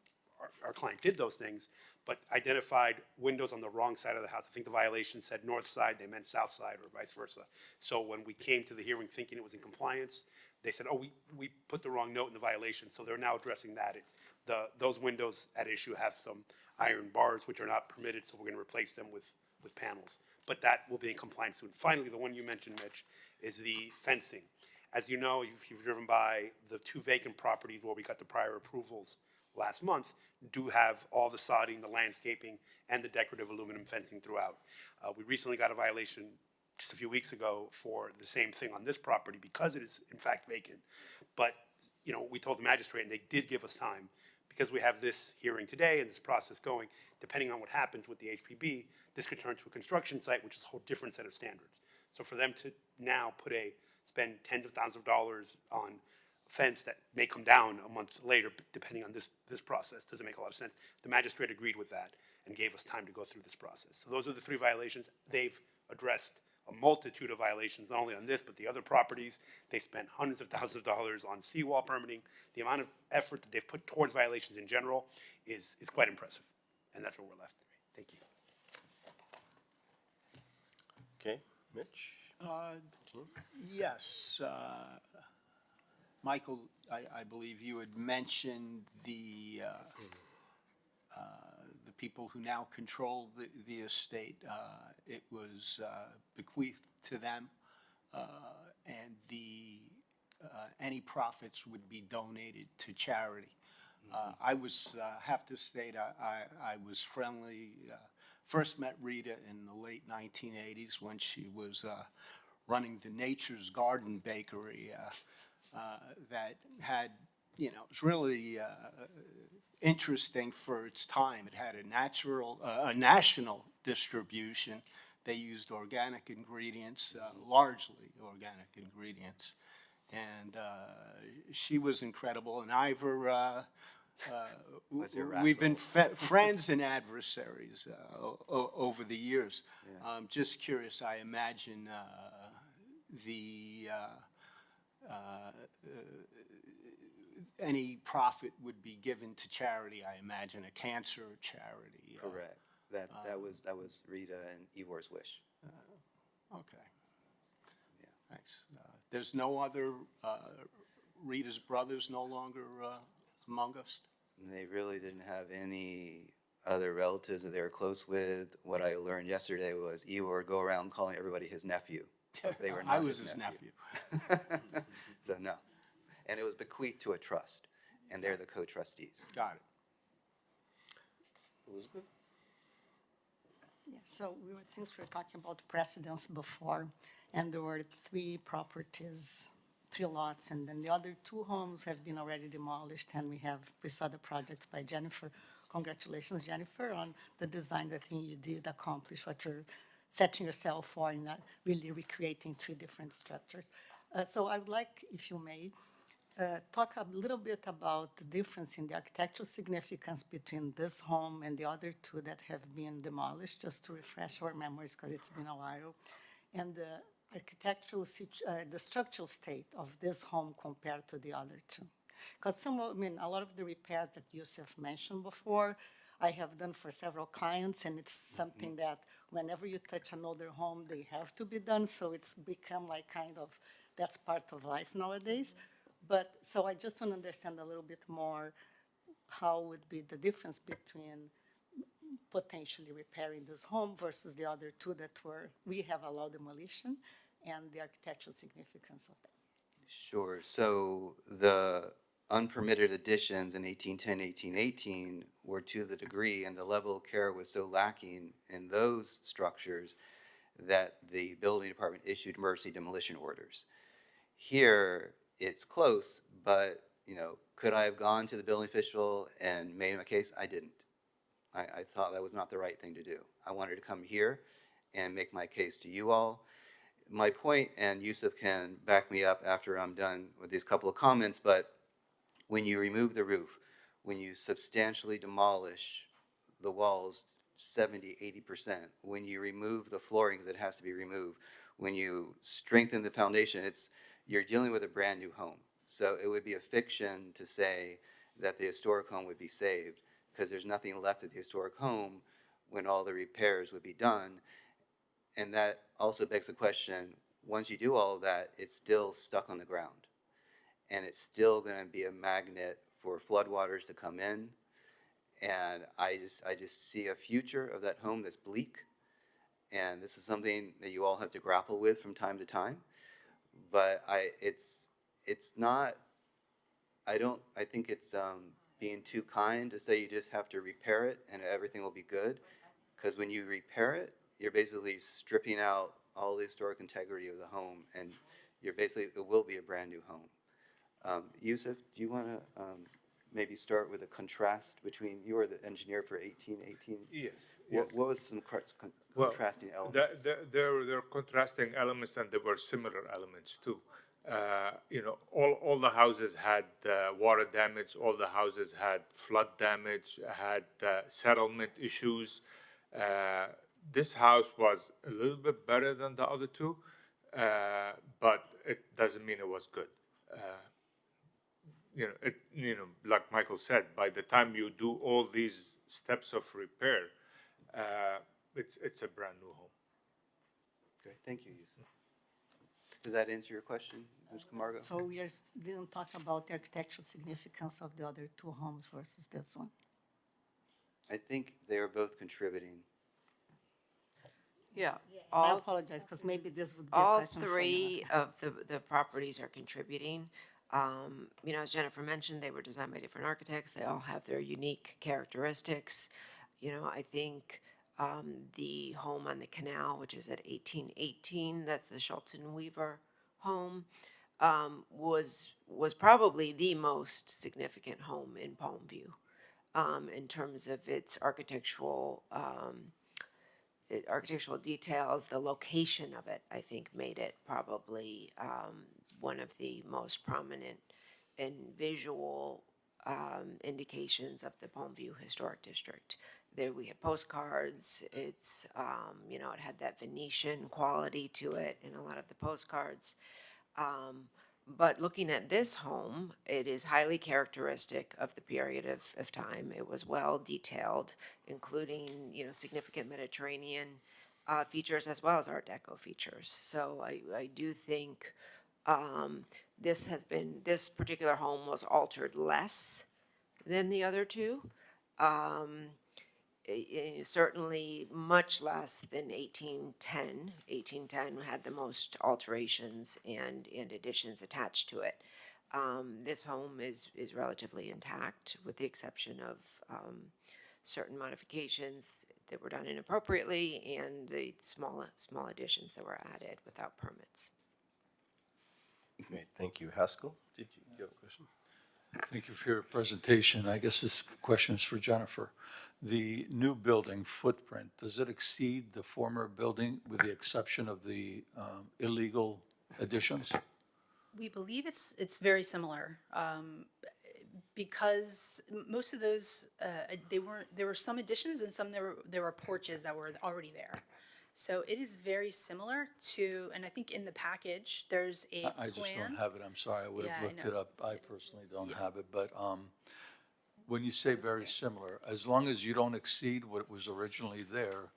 our client did those things, but identified windows on the wrong side of the house. I think the violation said north side, they meant south side, or vice versa. So when we came to the hearing thinking it was in compliance, they said, oh, we put the wrong note in the violation, so they're now addressing that. Those windows at issue have some iron bars, which are not permitted, so we're gonna replace them with panels. But that will be in compliance soon. Finally, the one you mentioned, Mitch, is the fencing. As you know, if you've driven by the 2 vacant properties where we got the prior approvals last month, do have all the sodding, the landscaping, and the decorative aluminum fencing throughout. We recently got a violation just a few weeks ago for the same thing on this property because it is in fact vacant. But, we told the magistrate, and they did give us time, because we have this hearing today and this process going, depending on what happens with the HPB, this could turn to a construction site, which is a whole different set of standards. So for them to now spend tens of thousands of dollars on a fence that may come down a month later, depending on this process, doesn't make a lot of sense. The magistrate agreed with that and gave us time to go through this process. So those are the 3 violations. They've addressed a multitude of violations, not only on this, but the other properties. They spent hundreds of thousands of dollars on seawall permitting. The amount of effort that they've put towards violations in general is quite impressive. And that's where we're left. Thank you. Okay, Mitch? Yes. Michael, I believe you had mentioned the people who now control the estate. It was bequeathed to them, and any profits would be donated to charity. I have to state, I was friendly, first met Rita in the late 1980s when she was running the Nature's Garden Bakery that had, it was really interesting for its time. It had a national distribution. They used organic ingredients, largely organic ingredients. And she was incredible. And Ivor, we've been friends and adversaries over the years. Yeah. Just curious, I imagine any profit would be given to charity. I imagine a cancer charity. Correct. That was Rita and Ivor's wish. Okay. Yeah. Thanks. There's no other Rita's brothers no longer among us. And they really didn't have any other relatives that they were close with. What I learned yesterday was Ivor would go around calling everybody his nephew. They were not I was his nephew. So no. And it was bequeathed to a trust, and they're the co-trustees. Got it. Elizabeth? Yeah, so since we were talking about precedents before, and there were 3 properties, 3 lots, and then the other 2 homes have been already demolished, and we saw the projects by Jennifer. Congratulations, Jennifer, on the design. I think you did accomplish what you're setting yourself for in really recreating 3 different structures. So I would like, if you may, talk a little bit about the difference in the architectural significance between this home and the other 2 that have been demolished, just to refresh our memories because it's been a while, and the structural state of this home compared to the other 2. Because a lot of the repairs that Yusuf mentioned before, I have done for several clients, and it's something that whenever you touch another home, they have to be done, so it's become like kind of, that's part of life nowadays. But, so I just want to understand a little bit more how would be the difference between potentially repairing this home versus the other two that we have allowed demolition, and the architectural significance of that. Sure. So the unpermitted additions in 1810, 1818 were to the degree and the level of care was so lacking in those structures that the building department issued emergency demolition orders. Here, it's close, but, could I have gone to the building official and made my case? I didn't. I thought that was not the right thing to do. I wanted to come here and make my case to you all. My point, and Yusuf can back me up after I'm done with these couple of comments, but when you remove the roof, when you substantially demolish the walls 70, 80%, when you remove the flooring because it has to be removed, when you strengthen the foundation, you're dealing with a brand new home. So it would be a fiction to say that the historic home would be saved, because there's nothing left of the historic home when all the repairs would be done. And that also begs the question, once you do all of that, it's still stuck on the ground. And it's still going to be a magnet for floodwaters to come in. And I just see a future of that home that's bleak. And this is something that you all have to grapple with from time to time. But I think it's being too kind to say you just have to repair it and everything will be good. Because when you repair it, you're basically stripping out all the historic integrity of the home, and it will be a brand new home. Yusuf, do you want to maybe start with a contrast between, you were the engineer for 1818? Yes. What was some contrasting elements? There are contrasting elements, and there were similar elements too. All the houses had water damage, all the houses had flood damage, had settlement issues. This house was a little bit better than the other two, but it doesn't mean it was good. Like Michael said, by the time you do all these steps of repair, it's a brand new home. Great, thank you, Yusuf. Does that answer your question, Ms. Camargo? So we didn't talk about the architectural significance of the other two homes versus this one. I think they are both contributing. Yeah. I apologize, because maybe this would be a All question for three of the properties are contributing. As Jennifer mentioned, they were designed by different architects. They all have their unique characteristics. I think the home on the canal, which is at 1818, that's the Schultz and Weaver home, was probably the most significant home in Palmview in terms of its architectural details. The location of it, I think, made it probably one of the most prominent and visual indications of the Palmview Historic District. There we had postcards. It's, it had that Venetian quality to it in a lot of the postcards. But looking at this home, it is highly characteristic of the period of time. It was well detailed, including, significant Mediterranean features as well as Art Deco features. So I do think this particular home was altered less than the other two. Certainly much less than 1810. 1810 had the most alterations and additions attached to it. This home is relatively intact, with the exception of certain modifications that were done inappropriately and the small additions that were added without permits. Great, thank you. Haskell, did you have a question? Thank you for your presentation. I guess this question is for Jennifer. The new building footprint, does it exceed the former building with the exception of the illegal additions? We believe it's very similar, because most of those, there were some additions and some there were porches that were already there. So it is very similar to, and I think in the package, there's a I just don't plan. have it, I'm sorry, I would Yeah, have I looked know. it up. I personally don't have it, but when you say very similar, as long as you don't exceed what was originally there,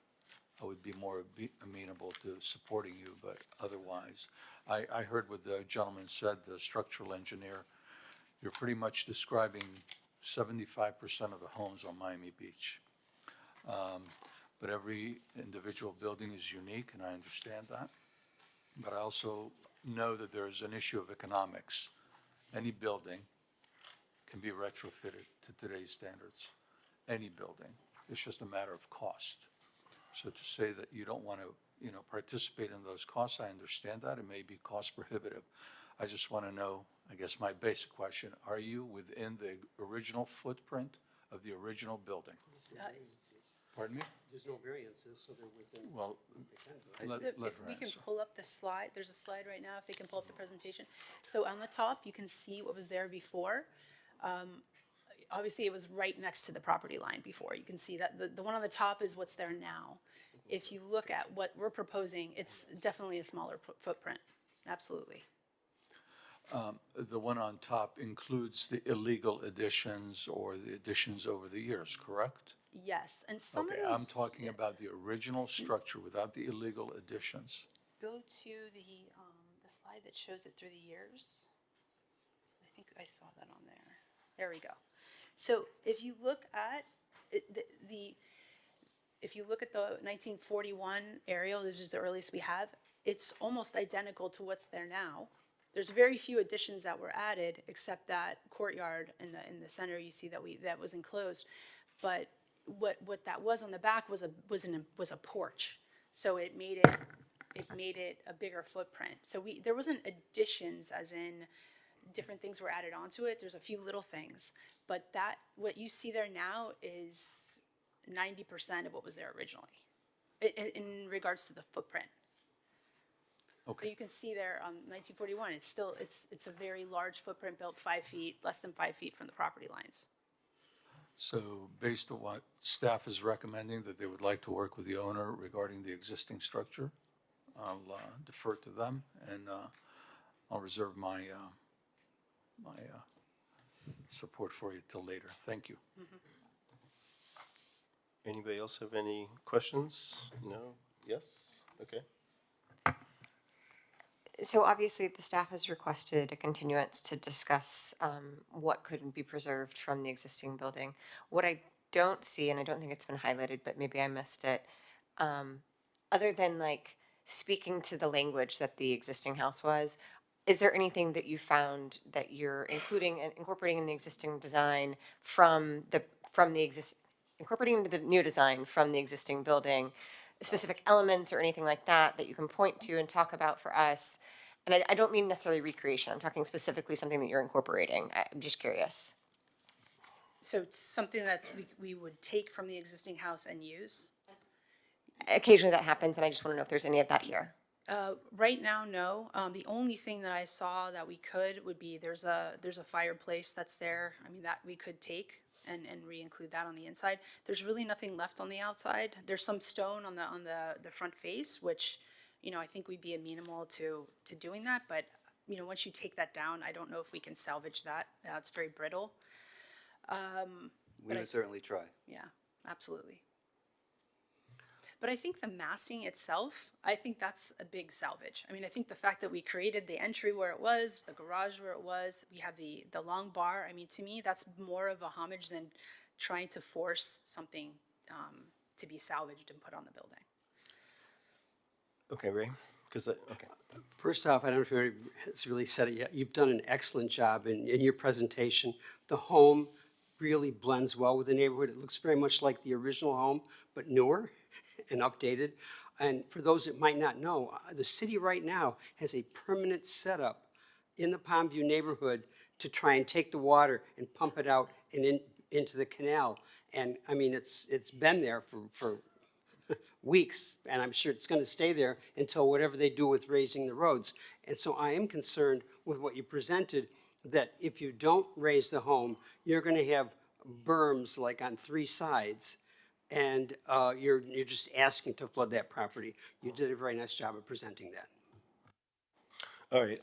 I would be more amenable to supporting you, but otherwise, I heard what the gentleman said, the structural engineer. You're pretty much describing 75% of the homes on Miami Beach. But every individual building is unique, and I understand that. But I also know that there's an issue of economics. Any building can be retrofitted to today's standards, any building. It's just a matter of cost. So to say that you don't want to, participate in those costs, I understand that. It may be cost prohibitive. I just want to know, I guess my basic question, are you within the original footprint of the original building? Pardon me? There's no variances, so they're within. Well, let If her we can answer. pull up the slide, there's a slide right now, if they can pull up the presentation. So on the top, you can see what was there before. Obviously, it was right next to the property line before. You can see that the one on the top is what's there now. If you look at what we're proposing, it's definitely a smaller footprint, absolutely. The one on top includes the illegal additions or the additions over the years, correct? Yes, and some of Okay, those. I'm talking about the original structure without the illegal additions. Go to the slide that shows it through the years. I think I saw that on there. There we go. So if you look at if you look at the 1941 aerial, this is the earliest we have, it's almost identical to what's there now. There's very few additions that were added, except that courtyard in the center you see that was enclosed. But what that was on the back was a porch. So it made it a bigger footprint. So there wasn't additions as in different things were added onto it. There's a few little things, but what you see there now is 90% of what was there originally in regards to the footprint. So Okay, you can see there, 1941, it's a very large footprint built 5 feet, less than 5 feet from the property lines. so based on what staff is recommending, that they would like to work with the owner regarding the existing structure, I'll defer to them, and I'll reserve my support for you till later. Thank you. Anybody else have any questions? No? Yes? Okay. So obviously, the staff has requested a continuance to discuss what could be preserved from the existing building. What I don't see, and I don't think it's been highlighted, but maybe I missed it, other than like speaking to the language that the existing house was, is there anything that you found that you're including and incorporating in the existing design incorporating into the new design from the existing building, specific elements or anything like that that you can point to and talk about for us? And I don't mean necessarily recreation. I'm talking specifically something that you're incorporating. I'm just curious. So it's something we would take from the existing house and use. Occasionally that happens, and I just want to know if there's any of that here. Right now, no. The only thing that I saw that we could would be there's a fireplace that's there. I mean, that we could take and re-include that on the inside. There's really nothing left on the outside. There's some stone on the front face, which, I think we'd be amenable to doing that. But, once you take that down, I don't know if we can salvage that. It's very brittle. We would certainly try. Yeah, absolutely. But I think the massing itself, I think that's a big salvage. I mean, I think the fact that we created the entry where it was, the garage where it was, we have the long bar. I mean, to me, that's more of a homage than trying to force something to be salvaged and put on the building. Okay, Ray? Okay. First off, I don't know if anybody has really said it yet. You've done an excellent job in your presentation. The home really blends well with the neighborhood. It looks very much like the original home, but newer and updated. And for those that might not know, the city right now has a permanent setup in the Palmview neighborhood to try and take the water and pump it out and into the canal. And I mean, it's been there for weeks, and I'm sure it's going to stay there until whatever they do with raising the roads. And so I am concerned with what you presented, that if you don't raise the home, you're going to have berms like on 3 sides and you're just asking to flood that property. You did a very nice job of presenting that. All right,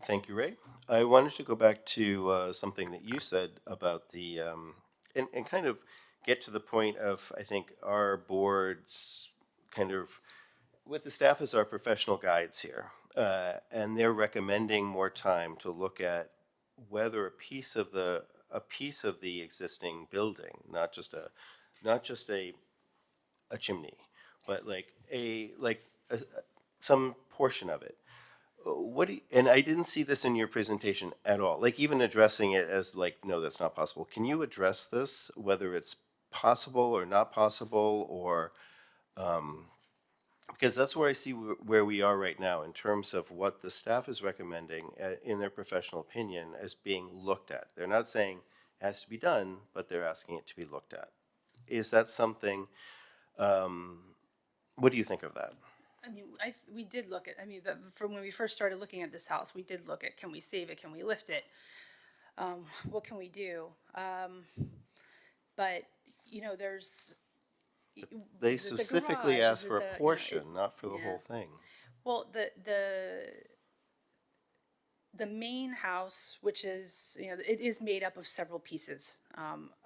thank you, Ray. I wanted to go back to something that you said about the, and kind of get to the point of, I think, our board's kind of, with the staff as our professional guides here, and they're recommending more time to look at whether a piece of the existing building, not just a chimney, but some portion of it. What do you, and I didn't see this in your presentation at all, like even addressing it as like, no, that's not possible. Can you address this, whether it's possible or not possible, or, because that's where I see where we are right now in terms of what the staff is recommending in their professional opinion as being looked at. They're not saying it has to be done, but they're asking it to be looked at. Is that something, what do you think of that? I mean, we did look at, I mean, from when we first started looking at this house, we did look at, can we save it, can we lift it? What can we do? But, you know, there's. They the specifically garage, asked for a portion, not for the whole thing. Well, the main house, which is, you know, it is made up of several pieces,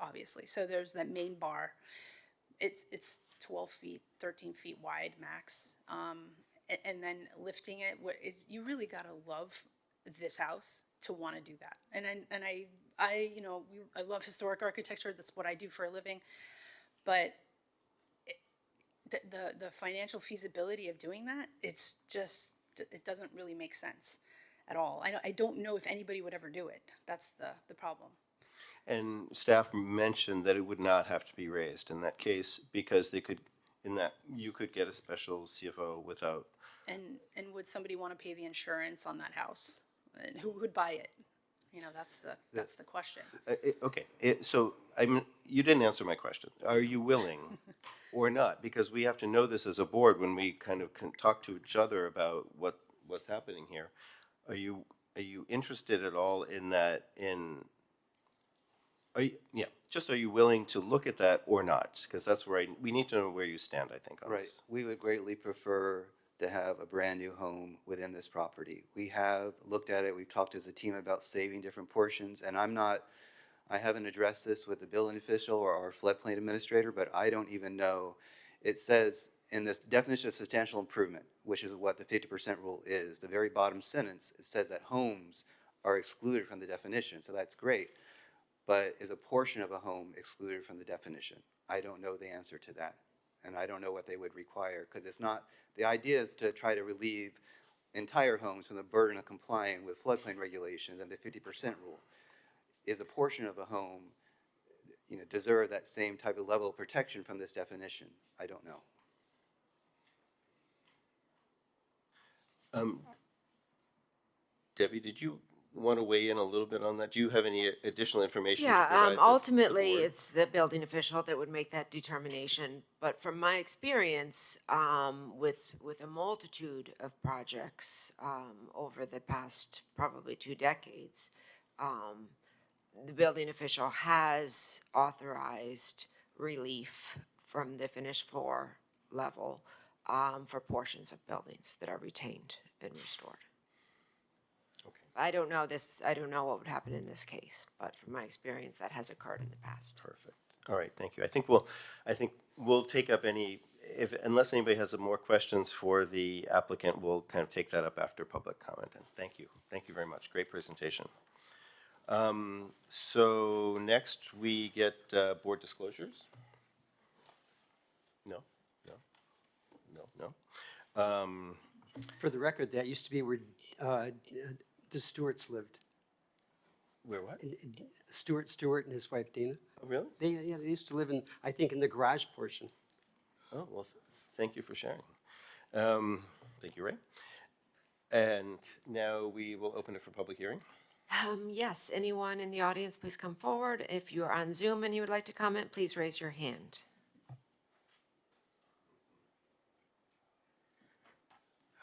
obviously. So there's that main bar. It's 12 feet, 13 feet wide max. And then lifting it, you really gotta love this house to want to do that. And I you know, I love historic architecture. That's what I do for a living. But the financial feasibility of doing that, it's just, it doesn't really make sense at all. I don't know if anybody would ever do it. That's the problem. And staff mentioned that it would not have to be raised in that case because they could, in that, you could get a special CFO without. And would somebody want to pay the insurance on that house? And who would buy it? You know, that's the question. Okay, so you didn't answer my question. Are you willing or not? Because we have to know this as a board when we kind of can talk to each other about what's happening here. Are you interested at all in that? Are you willing to look at that or not? Because that's where we need to know where you stand, I think, on this. Right. We would greatly prefer to have a brand-new home within this property. We have looked at it. We've talked as a team about saving different portions, and I haven't addressed this with the building official or our floodplain administrator, but I don't even know. It says in this definition of substantial improvement, which is what the 50% rule is, the very bottom sentence, it says that homes are excluded from the definition, so that's great. But is a portion of a home excluded from the definition? I don't know the answer to that. And I don't know what they would require, because it's not, the idea is to try to relieve entire homes from the burden of complying with floodplain regulations and the 50% rule. Is a portion of a home, you know, deserve that same type of level of protection from this definition? I don't know. Debbie, did you want to weigh in a little bit on that? Do you have any additional information? Yeah, ultimately, it's the building official that would make that determination. But from my experience, with a multitude of projects over the past probably 2 decades, the building official has authorized relief from the finished floor level for portions of buildings that are retained and restored. I don't know what would happen in this case, but from my experience, that has occurred in the past. Perfect. All right, thank you. I think we'll take up unless anybody has more questions for the applicant, we'll kind of take that up after public comment. And thank you. Thank you very much. Great presentation. So next we get board disclosures. No. For the record, that used to be where the Stewarts lived. Where what? Stewart and his wife Dina. Oh, really? They used to live in the garage portion. Oh, well, thank you for sharing. Thank you, Ray. And now we will open it for public hearing. Yes, anyone in the audience, please come forward. If you're on Zoom and you would like to comment, please raise your hand.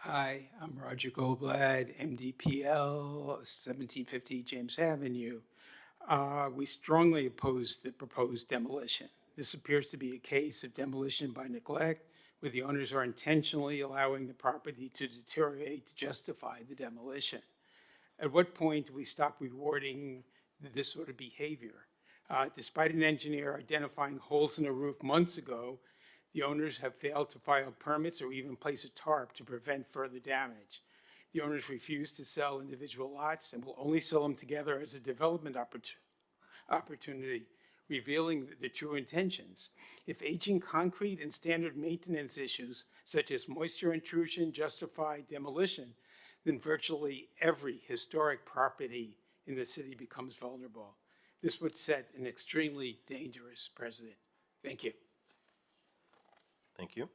Hi, I'm Roger Goldblatt, MDPL, 1750 James Avenue. We strongly oppose the proposed demolition. This appears to be a case of demolition by neglect, where the owners are intentionally allowing the property to deteriorate to justify the demolition. At what point do we stop rewarding this sort of behavior? Despite an engineer identifying holes in the roof months ago, the owners have failed to file permits or even place a tarp to prevent further damage. The owners refuse to sell individual lots and will only sell them together as a development opportunity, revealing the true intentions. If aging concrete and standard maintenance issues such as moisture intrusion justify demolition, then virtually every historic property in the city becomes vulnerable. This would set an extremely dangerous precedent. Thank you. Thank you.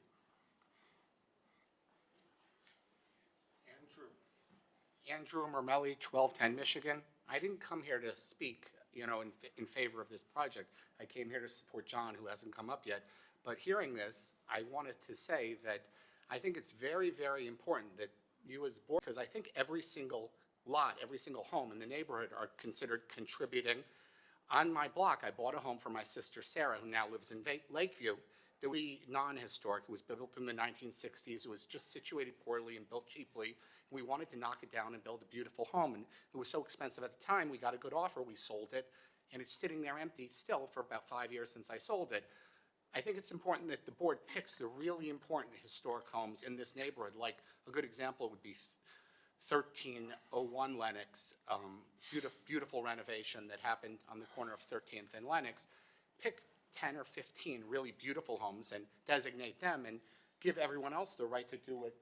Andrew Mermelli, 1210 Michigan. I didn't come here to speak, in favor of this project. I came here to support John, who hasn't come up yet. But hearing this, I wanted to say that I think it's very, very important that you as board, because I think every single lot, every single home in the neighborhood are considered contributing. On my block, I bought a home for my sister Sarah, who now lives in Lakeview. That we non-historic. It was built in the 1960s. It was just situated poorly and built cheaply. We wanted to knock it down and build a beautiful home. And it was so expensive at the time, we got a good offer. We sold it. And it's sitting there empty still for about 5 years since I sold it. I think it's important that the board picks the really important historic homes in this neighborhood. Like a good example would be 1301 Lenox, beautiful renovation that happened on the corner of 13th and Lenox. Pick 10 or 15 really beautiful homes and designate them and give everyone else the right to do what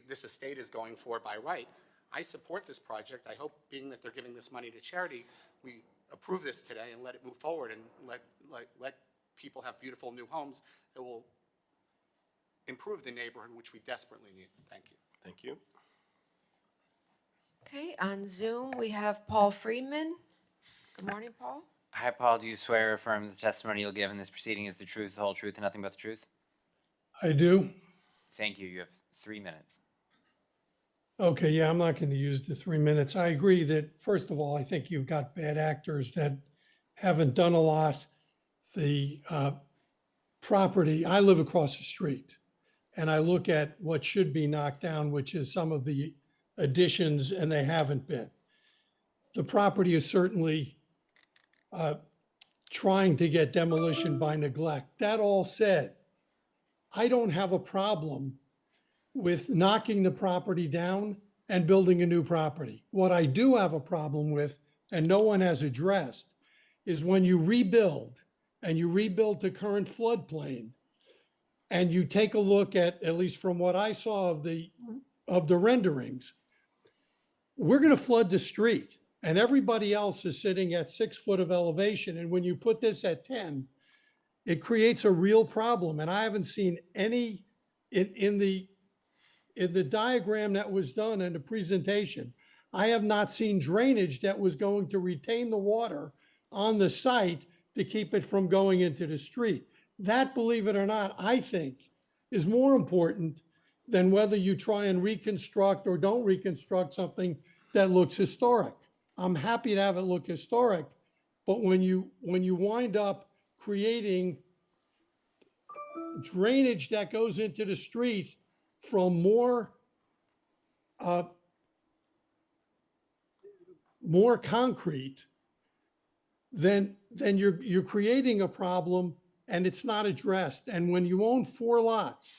this estate is going for by right. I support this project. I hope, being that they're giving this money to charity, we approve this today and let it move forward and let people have beautiful new homes that will improve the neighborhood, which we desperately need. Thank you. Thank you. Okay, on Zoom, we have Paul Friedman. Good morning, Paul. Hi, Paul. Do you swear or affirm the testimony you'll give in this proceeding is the truth, the whole truth, and nothing but the truth? I do. Thank you. You have 3 minutes. Okay, yeah, I'm not going to use the 3 minutes. I agree that, first of all, I think you've got bad actors that haven't done a lot. The property, I live across the street, and I look at what should be knocked down, which is some of the additions, and they haven't been. The property is certainly trying to get demolition by neglect. That all said, I don't have a problem with knocking the property down and building a new property. What I do have a problem with, and no one has addressed, is when you rebuild and you rebuild the current floodplain and you take a look at least from what I saw of the renderings, we're going to flood the street. And everybody else is sitting at 6 foot of elevation. And when you put this at 10, it creates a real problem. And I haven't seen any in the diagram that was done in the presentation. I have not seen drainage that was going to retain the water on the site to keep it from going into the street. That, believe it or not, I think is more important than whether you try and reconstruct or don't reconstruct something that looks historic. I'm happy to have it look historic, but when you wind up creating drainage that goes into the street from more concrete, then you're creating a problem and it's not addressed. And when you own 4 lots,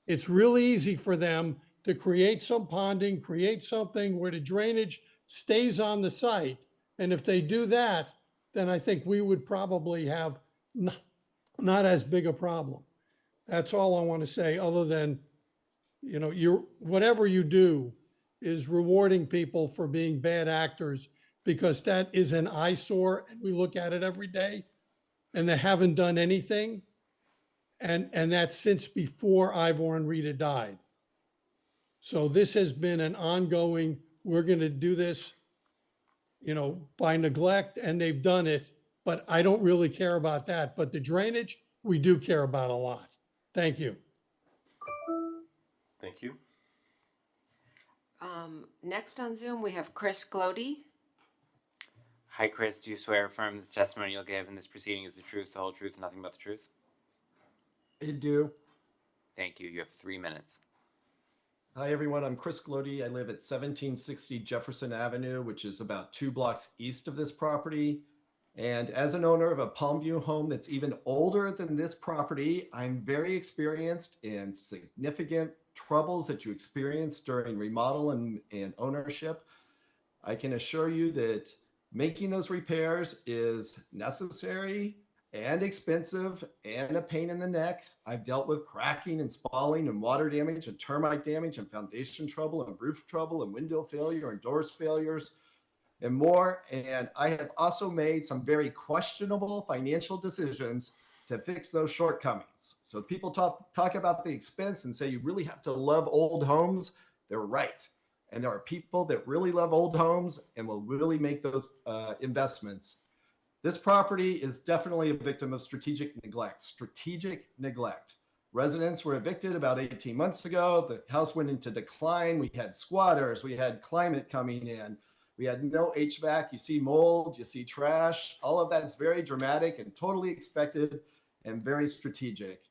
it's really easy for them to create some ponding, create something where the drainage stays on the site. And if they do that, then I think we would probably have not as big a problem. That's all I want to say, other than, whatever you do is rewarding people for being bad actors, because that is an eyesore and we look at it every day and they haven't done anything. And that's since before Ivor and Rita died. So this has been an ongoing, we're going to do this, by neglect, and they've done it, but I don't really care about that. But the drainage, we do care about a lot. Thank you. Thank you. Next on Zoom, we have Chris Glody. Hi, Chris. Do you swear or affirm the testimony you'll give in this proceeding is the truth, the whole truth, and nothing but the truth? I do. Thank you. You have 3 minutes. Hi, everyone. I'm Chris Glody. I live at 1760 Jefferson Avenue, which is about 2 blocks east of this property. And as an owner of a Palmview home that's even older than this property, I'm very experienced in significant troubles that you experience during remodel and ownership. I can assure you that making those repairs is necessary and expensive and a pain in the neck. I've dealt with cracking and spalling and water damage and termite damage and foundation trouble and roof trouble and window failure and doors failures and more. And I have also made some very questionable financial decisions to fix those shortcomings. So people talk about the expense and say you really have to love old homes. They're right. And there are people that really love old homes and will really make those investments. This property is definitely a victim of strategic neglect. Strategic neglect. Residents were evicted about 18 months ago. The house went into decline. We had squatters. We had climate coming in. We had no HVAC. You see mold, you see trash. All of that is very dramatic and totally expected and very strategic.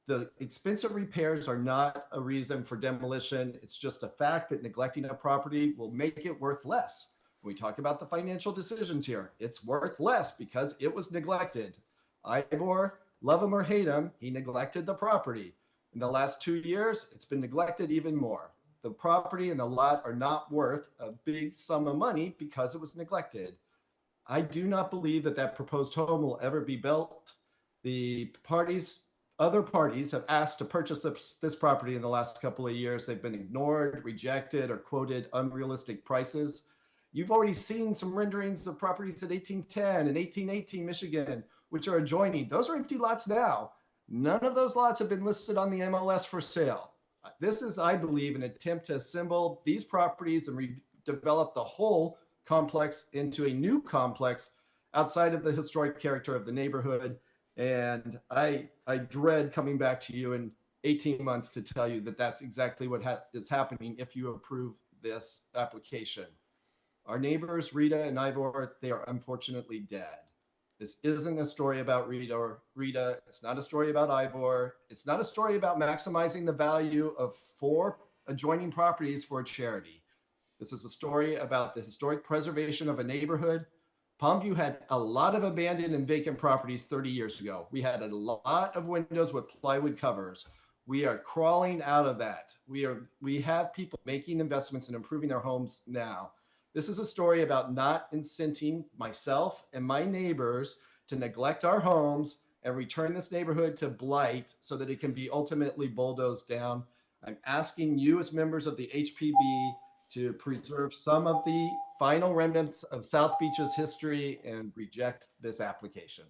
The expensive repairs are not a reason for demolition. It's just a fact that neglecting a property will make it worth less. We talk about the financial decisions here. It's worth less because it was neglected. Ivor, love him or hate him, he neglected the property. In the last 2 years, it's been neglected even more. The property and the lot are not worth a big sum of money because it was neglected. I do not believe that that proposed home will ever be built. The other parties have asked to purchase this property in the last couple of years. They've been ignored, rejected, or quoted unrealistic prices. You've already seen some renderings of properties at 1810 and 1818 Michigan, which are adjoining. Those are empty lots now. None of those lots have been listed on the MLS for sale. This is, I believe, an attempt to assemble these properties and redevelop the whole complex into a new complex outside of the historic character of the neighborhood. And I dread coming back to you in 18 months to tell you that that's exactly what is happening if you approve this application. Our neighbors, Rita and Ivor, they are unfortunately dead. This isn't a story about Rita. It's not a story about Ivor. It's not a story about maximizing the value of 4 adjoining properties for a charity. This is a story about the historic preservation of a neighborhood. Palmview had a lot of abandoned and vacant properties 30 years ago. We had a lot of windows with plywood covers. We are crawling out of that. We have people making investments and improving their homes now. This is a story about not incenting myself and my neighbors to neglect our homes and return this neighborhood to blight so that it can be ultimately bulldozed down. I'm asking you as members of the HPB to preserve some of the final remnants of South Beach's history and reject this application.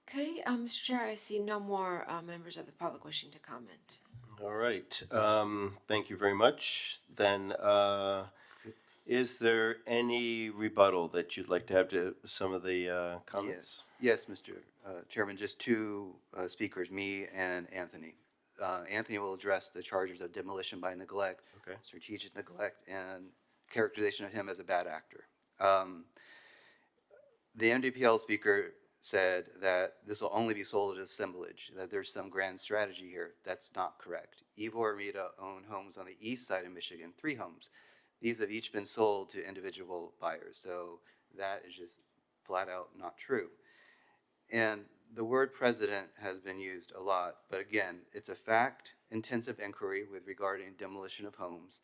Okay, Mr. Chair, I see no more members of the public wishing to comment. All right. Thank you very much. Then, is there any rebuttal that you'd like to have to some of the comments? Yes, Mr. Chairman, just 2 speakers, me and Anthony. Anthony will address the charges of demolition by neglect, strategic neglect, and characterization of him as a bad actor. The MDPL speaker said that this will only be sold as assemblage, that there's some grand strategy here. That's not correct. Ivor and Rita own homes on the east side of Michigan, 3 homes. These have each been sold to individual buyers, so that is just flat out not true. And the word president has been used a lot, but again, it's a fact-intensive inquiry with regarding demolition of homes.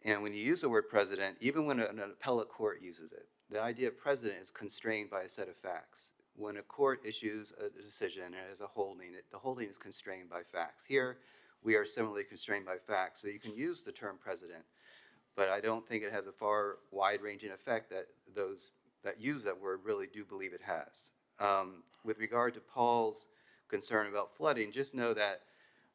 And when you use the word president, even when an appellate court uses it, the idea of president is constrained by a set of facts. When a court issues a decision and has a holding, the holding is constrained by facts. Here, we are similarly constrained by facts. So you can use the term president, but I don't think it has a far wide-ranging effect that those that use that word really do believe it has. With regard to Paul's concern about flooding, just know that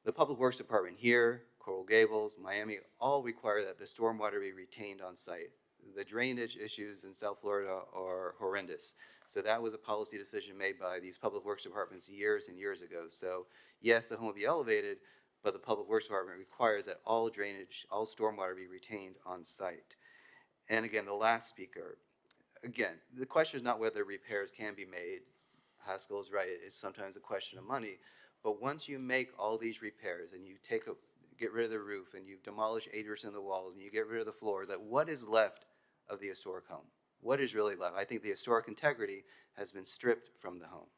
the Public Works Department here, Coral Gables, Miami, all require that the stormwater be retained on site. The drainage issues in South Florida are horrendous. So that was a policy decision made by these Public Works Departments years and years ago. So yes, the home will be elevated, but the Public Works Department requires that all drainage, all stormwater be retained on site. And again, the last speaker, again, the question is not whether repairs can be made. Haskell is right, it's sometimes a question of money. But once you make all these repairs and you get rid of the roof and you demolish 80% of the walls and you get rid of the floors, that what is left of the historic home? What is really left? I think the historic integrity has been stripped from the home.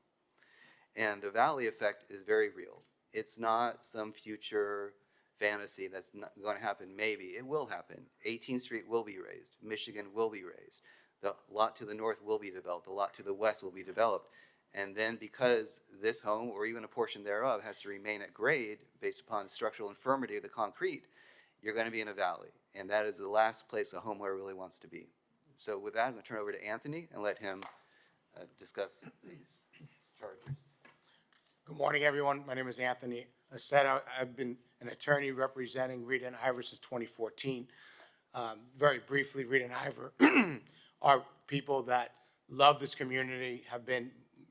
And the valley effect is very real. It's not some future fantasy that's not going to happen. Maybe it will happen. 18th Street will be raised. Michigan will be raised. The lot to the north will be developed. The lot to the west will be developed. And then because this home, or even a portion thereof, has to remain at grade based upon structural infirmity of the concrete, you're going to be in a valley. And that is the last place a homeowner really wants to be. So with that, I'm going to turn it over to Anthony and let him discuss these charges. Good morning, everyone. My name is Anthony Aceta. I've been an attorney representing Rita and Ivor since 2014. Very briefly, Rita and Ivor are people that love this community,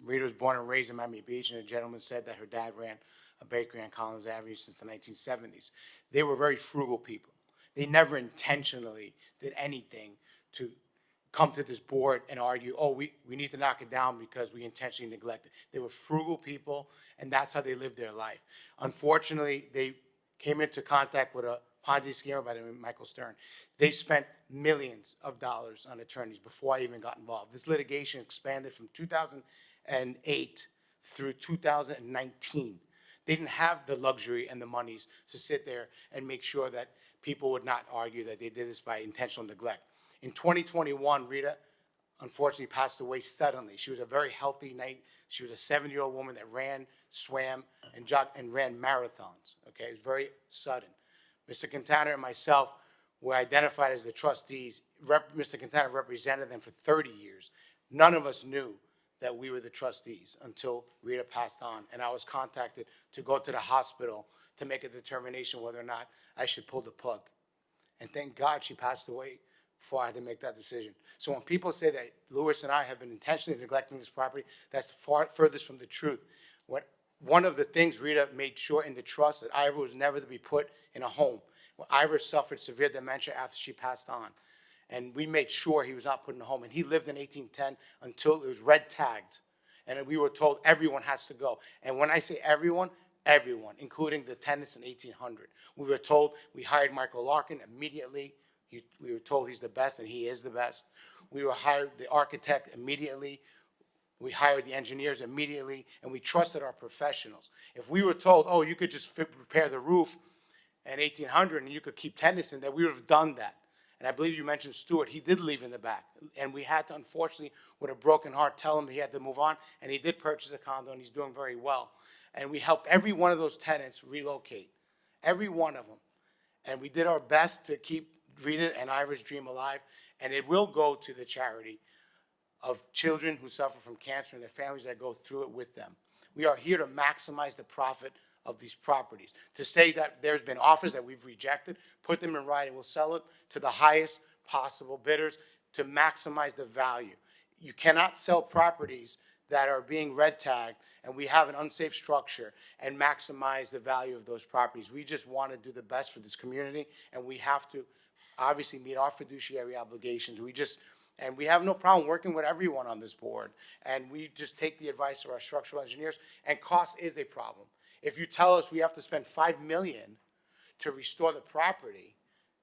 Rita was born and raised in Miami Beach, and a gentleman said that her dad ran a bakery on Collins Avenue since the 1970s. They were very frugal people. They never intentionally did anything to come to this board and argue, oh, we need to knock it down because we intentionally neglected. They were frugal people, and that's how they lived their life. Unfortunately, they came into contact with a Ponzi scheme by the name of Michael Stern. They spent millions of dollars on attorneys before I even got involved. This litigation expanded from 2008 through 2019. They didn't have the luxury and the monies to sit there and make sure that people would not argue that they did this by intentional neglect. In 2021, Rita unfortunately passed away suddenly. She was a very healthy knight. She was a 70-year-old woman that ran, swam, and jogged and ran marathons. Okay, it was very sudden. Mr. Quintana and myself were identified as the trustees. Mr. Quintana represented them for 30 years. None of us knew that we were the trustees until Rita passed on, and I was contacted to go to the hospital to make a determination whether or not I should pull the plug. And thank God she passed away before I had to make that decision. So when people say that Louis and I have been intentionally neglecting this property, that's far furthest from the truth. One of the things Rita made sure in the trust that Ivor was never to be put in a home. Well, Ivor suffered severe dementia after she passed on. And we made sure he was not put in a home. And he lived in 1810 until it was red tagged. And we were told everyone has to go. And when I say everyone, including the tenants in 1800. We were told, we hired Michael Larkin immediately. We were told he's the best, and he is the best. We were hired the architect immediately. We hired the engineers immediately, and we trusted our professionals. If we were told, oh, you could just repair the roof in 1800 and you could keep tenants in there, we would have done that. And I believe you mentioned Stuart. He did leave in the back. And we had to, unfortunately, with a broken heart, tell him he had to move on. And he did purchase a condo, and he's doing very well. And we helped every one of those tenants relocate, every one of them. And we did our best to keep Rita and Ivor's dream alive. And it will go to the charity of children who suffer from cancer and their families that go through it with them. We are here to maximize the profit of these properties. To say that there's been offers that we've rejected, put them in writing. We'll sell it to the highest possible bidders to maximize the value. You cannot sell properties that are being red tagged and we have an unsafe structure and maximize the value of those properties. We just want to do the best for this community, and we have to obviously meet our fiduciary obligations. And we have no problem working with everyone on this board, and we just take the advice of our structural engineers, and cost is a problem. If you tell us we have to spend $5 million to restore the property,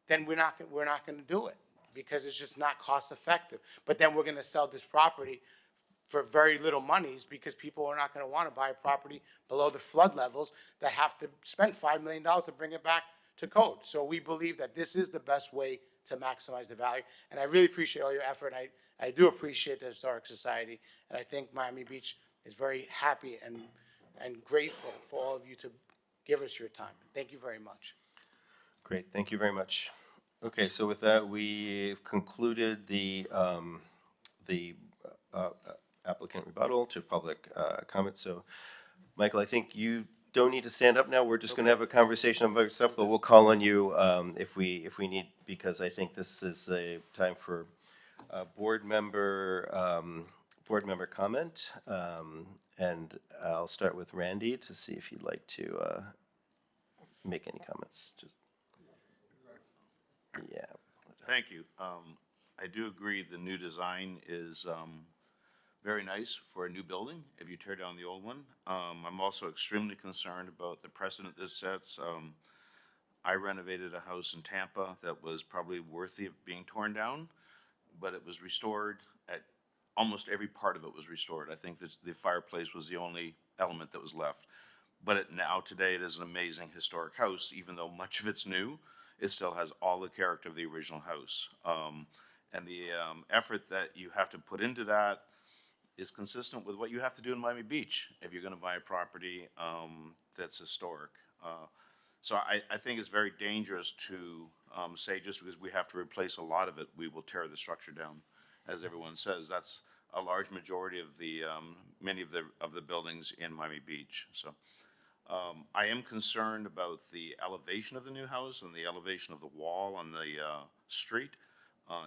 then we're not going to do it because it's just not cost effective. But then we're going to sell this property for very little monies because people are not going to want to buy a property below the flood levels that have to spend $5 million to bring it back to code. So we believe that this is the best way to maximize the value. And I really appreciate all your effort. I do appreciate the Historic Society. And I think Miami Beach is very happy and grateful for all of you to give us your time. Thank you very much. Great, thank you very much. Okay, so with that, we've concluded the applicant rebuttal to public comment. So, Michael, I think you don't need to stand up now. We're just going to have a conversation about stuff, but we'll call on you if we need, because I think this is a time for board member comment. And I'll start with Randy to see if you'd like to make any comments. Yeah. Thank you. I do agree the new design is very nice for a new building if you tear down the old one. I'm also extremely concerned about the precedent this sets. I renovated a house in Tampa that was probably worthy of being torn down, but it was restored at, almost every part of it was restored. I think that the fireplace was the only element that was left. But now today it is an amazing historic house, even though much of it's new, it still has all the character of the original house. And the effort that you have to put into that is consistent with what you have to do in Miami Beach if you're gonna buy a property that's historic. So I think it's very dangerous to say just because we have to replace a lot of it, we will tear the structure down. As everyone says, that's a large majority of the, many of the buildings in Miami Beach. So I am concerned about the elevation of the new house and the elevation of the wall on the street.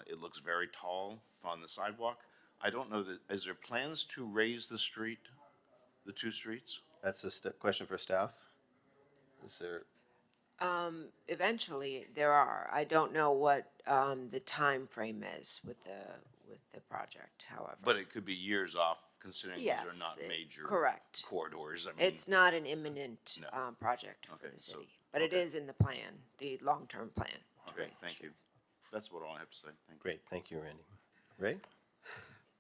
It looks very tall on the sidewalk. I don't know that, is there plans to raise the street, the two streets? That's a question for staff. Is there? Eventually, there are. I don't know what the time frame is with the project, however. But it could be years off considering these Yes, are not major correct. corridors. I mean, It's not an imminent project for Okay, the so- city, but it is in the plan, the long-term plan. to Okay, raise the thank you. streets. That's what all I have to say. Thank you. Great, thank you, Randy. Ray?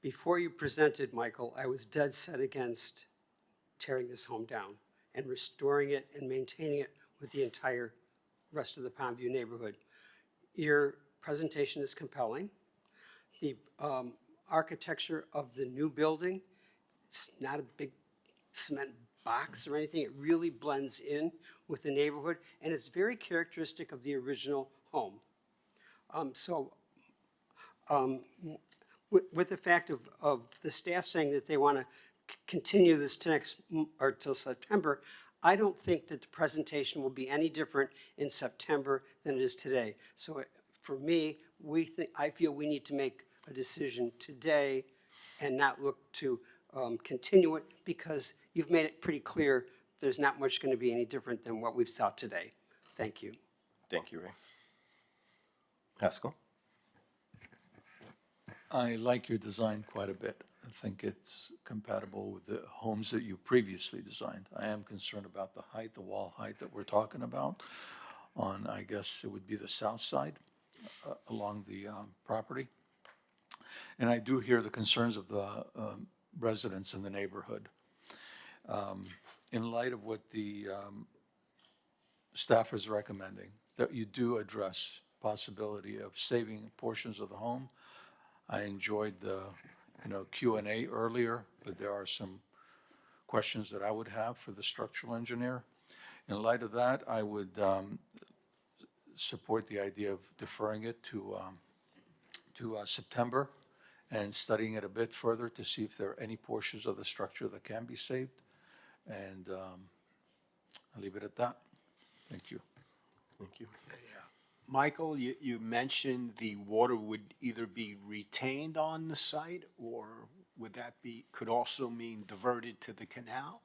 Before you presented, Michael, I was dead set against tearing this home down and restoring it and maintaining it with the entire rest of the Palmview neighborhood. Your presentation is compelling. The architecture of the new building, it's not a big cement box or anything. It really blends in with the neighborhood, and it's very characteristic of the original home. With the fact of the staff saying that they want to continue this to or till September, I don't think that the presentation will be any different in September than it is today. So for me, I feel we need to make a decision today and not look to continue it, because you've made it pretty clear there's not much going to be any different than what we've saw today. Thank you. Thank you, Ray. Haskell? I like your design quite a bit. I think it's compatible with the homes that you previously designed. I am concerned about the height, the wall height that we're talking about on, I guess it would be the south side along the property. And I do hear the concerns of the residents in the neighborhood. In light of what the staff is recommending, that you do address possibility of saving portions of the home. I enjoyed the, Q&A earlier, but there are some questions that I would have for the structural engineer. In light of that, I would support the idea of deferring it to September and studying it a bit further to see if there are any portions of the structure that can be saved. And I'll leave it at that. Thank you. Thank you. Michael, you mentioned the water would either be retained on the site, or would that could also mean diverted to the canal?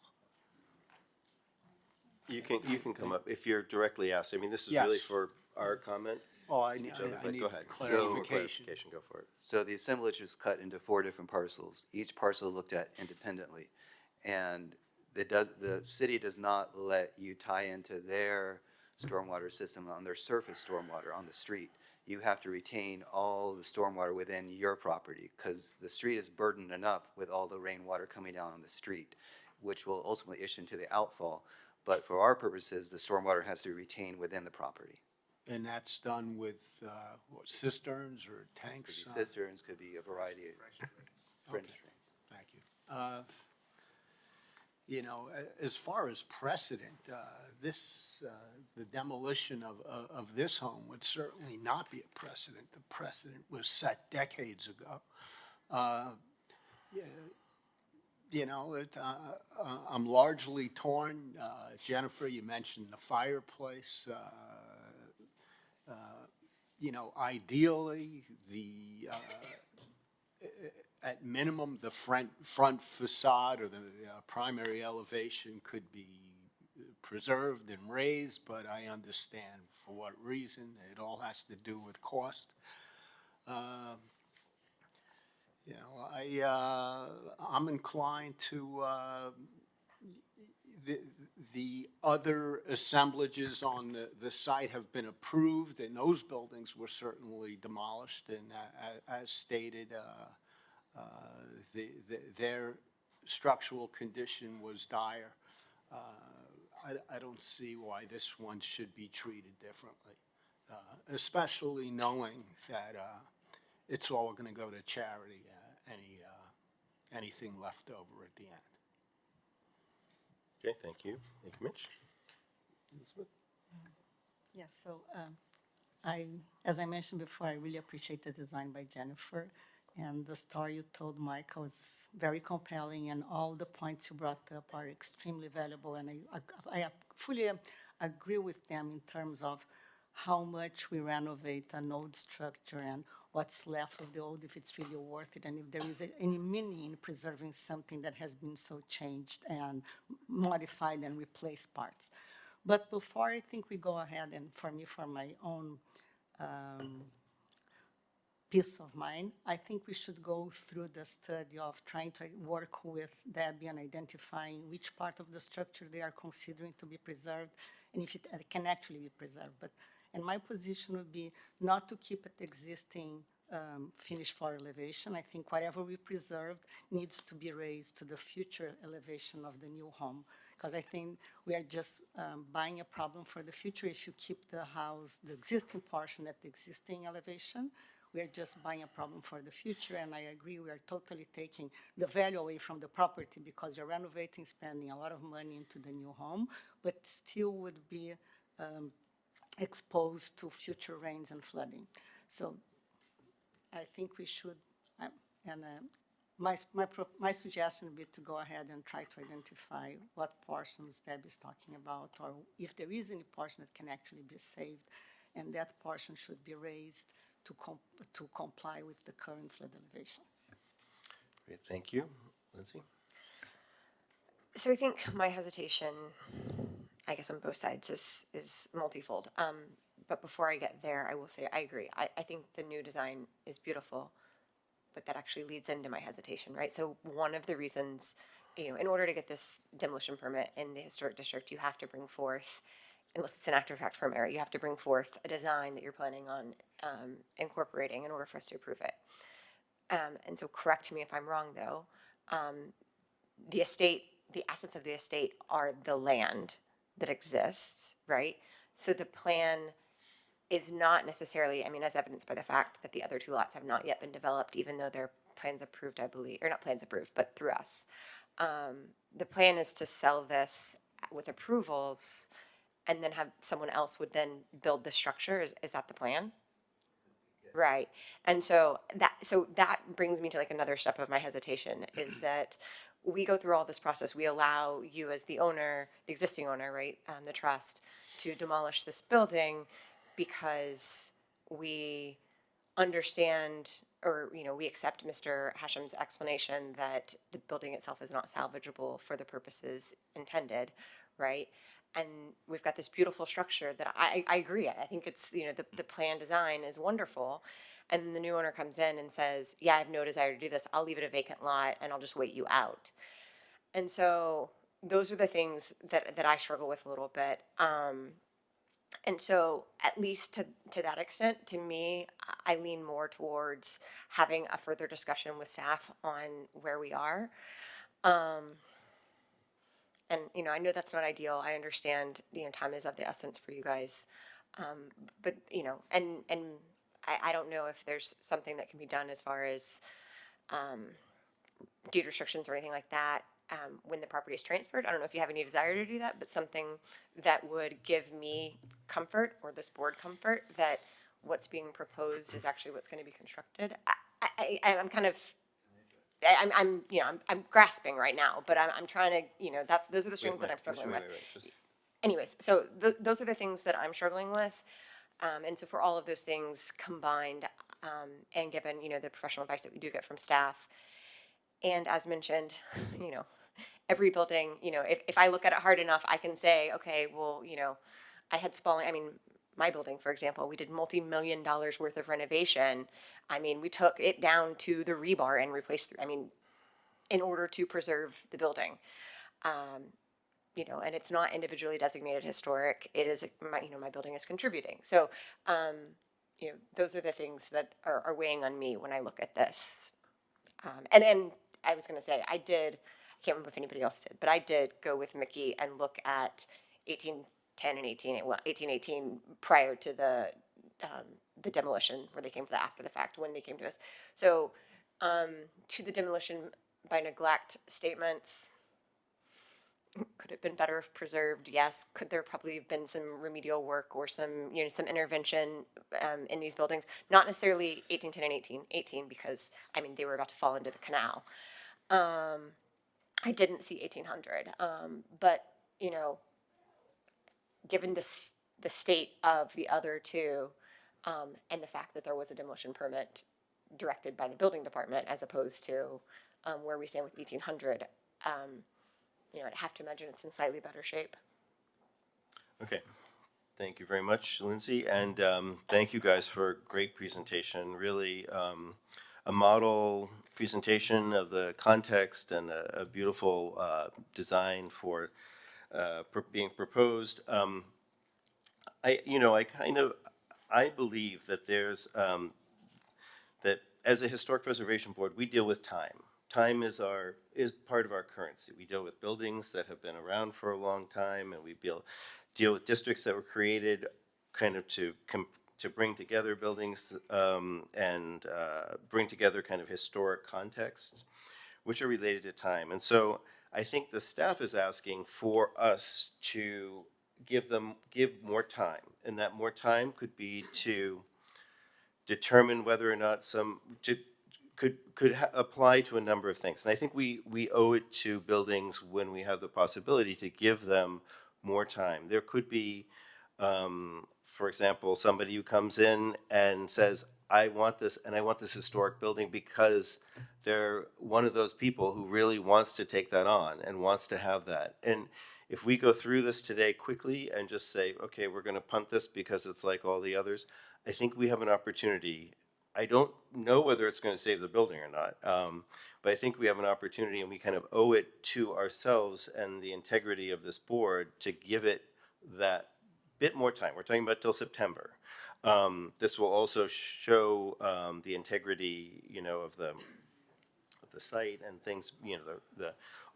You can come up if you're directly asked. I mean, this is really Yes. for our comment. Oh, I each need other, but go ahead. clarification. Go for it. So the assemblage is cut into 4 different parcels, each parcel looked at independently. And the city does not let you tie into their stormwater system on their surface stormwater on the street. You have to retain all the stormwater within your property, because the street is burdened enough with all the rainwater coming down on the street, which will ultimately issue into the outfall. But for our purposes, the stormwater has to be retained within the property. And that's done with, cisterns or tanks? Could be cisterns, could be a variety of French Okay. drains. Thank you. As far as precedent, the demolition of this home would certainly not be a precedent. The precedent was set decades ago. I'm largely torn. Jennifer, you mentioned the fireplace. Ideally, at minimum, the front facade or the primary elevation could be preserved and raised, but I understand for what reason. It all has to do with cost. You know, I'm inclined to, the other assemblages on the site have been approved, and those buildings were certainly demolished, and as stated, their structural condition was dire. I don't see why this one should be treated differently, especially knowing that it's all going to go to charity, anything left over at the end. Okay, thank you. Thank you, Mitch. Elizabeth? Yes, so as I mentioned before, I really appreciate the design by Jennifer, and the story you told, Michael, was very compelling, and all the points you brought up are extremely valuable, and I fully agree with them in terms of how much we renovate an old structure and what's left of the old, if it's really worth it, and if there is any meaning in preserving something that has been so changed and modified and replaced parts. But before I think we go ahead, and for me, for my own peace of mind, I think we should go through the study of trying to work with Debbie and identifying which part of the structure they are considering to be preserved and if it can actually be preserved. And my position would be not to keep it existing finished floor elevation. I think whatever we preserved needs to be raised to the future elevation of the new home, because I think we are just buying a problem for the future if you keep the house, the existing portion at the existing elevation. We are just buying a problem for the future, and I agree we are totally taking the value away from the property because you're renovating, spending a lot of money into the new home, but still would be exposed to future rains and flooding. So I think we should, my suggestion would be to go ahead and try to identify what portions Deb is talking about, or if there is any portion that can actually be saved, and that portion should be raised to comply with the current flood elevations. Great, thank you. Lindsay? So I think my hesitation, I guess on both sides, is multifold. But before I get there, I will say I agree. I think the new design is beautiful, but that actually leads into my hesitation, right? So one of the reasons, in order to get this demolition permit in the historic district, you have to bring forth, unless it's an after fact permit, right, you have to bring forth a design that you're planning on incorporating in order for us to approve it. And so correct me if I'm wrong, though. The assets of the estate are the land that exists, right? So the plan is not necessarily, as evidenced by the fact that the other two lots have not yet been developed, even though they're plans approved, I believe, or not plans approved, but through us. The plan is to sell this with approvals and then have someone else would then build the structure. Is that the plan? Right. And so that brings me to like another step of my hesitation is that we go through all this process. We allow you as the owner, the existing owner, right, the trust, to demolish this building because we understand or, we accept Mr. Hashem's explanation that the building itself is not salvageable for the purposes intended, right? And we've got this beautiful structure that I agree. I think it's, the plan design is wonderful. And then the new owner comes in and says, yeah, I have no desire to do this. I'll leave it a vacant lot and I'll just wait you out. And so those are the things that I struggle with a little bit. And so at least to that extent, to me, I lean more towards having a further discussion with staff on where we are. And, I know that's not ideal. I understand, time is of the essence for you guys. But, and I don't know if there's something that can be done as far as deed restrictions or anything like that when the property is transferred. I don't know if you have any desire to do that, but something that would give me comfort or this board comfort that what's being proposed is actually what's going to be constructed. I'm kind of... I'm grasping right now, but I'm trying to, those are the strings that I'm struggling with. Anyways, so those are the things that I'm struggling with. And so for all of those things combined, and given, the professional advice that we do get from staff, and as mentioned, every building, if I look at it hard enough, I can say, okay, well, I had Spalding, my building, for example, we did multi-million dollars worth of renovation. I mean, we took it down to the rebar and replaced, I mean, in order to preserve the building. You know, and it's not individually designated historic. It is, my building is contributing. So, you know, those are the things that are weighing on me when I look at this. And I was going to say, I can't remember if anybody else did, but I did go with Mickey and look at 1810 and 1818 prior to the demolition, where they came to the after the fact, when they came to us. So, to the demolition by neglect statements, could it have been better if preserved? Yes. Could there probably have been some remedial work or some intervention in these buildings? Not necessarily 1810 and 1818, because, I mean, they were about to fall into the canal. I didn't see 1800. But, you know, given the state of the other two, and the fact that there was a demolition permit directed by the building department as opposed to where we stand with 1800, you know, I'd have to imagine it's in slightly better shape. Okay. Thank you very much, Lindsay, and thank you guys for a great presentation. Really a model presentation of the context and a beautiful design for being proposed. I believe that there's that as a historic preservation board, we deal with time. Time is part of our currency. We deal with buildings that have been around for a long time, and we deal with districts that were created kind of to bring together buildings and bring together kind of historic contexts, which are related to time. And so I think the staff is asking for us to give more time, and that more time could be to determine whether or not could apply to a number of things. And I think we owe it to buildings when we have the possibility to give them more time. There could be, for example, somebody who comes in and says, I want this, and I want this historic building because they're one of those people who really wants to take that on and wants to have that. And if we go through this today quickly and just say, okay, we're going to punt this because it's like all the others, I think we have an opportunity. I don't know whether it's going to save the building or not, but I think we have an opportunity, and we kind of owe it to ourselves and the integrity of this board to give it that bit more time. We're talking about till September. This will also show the integrity, you know, of the site and things, you know,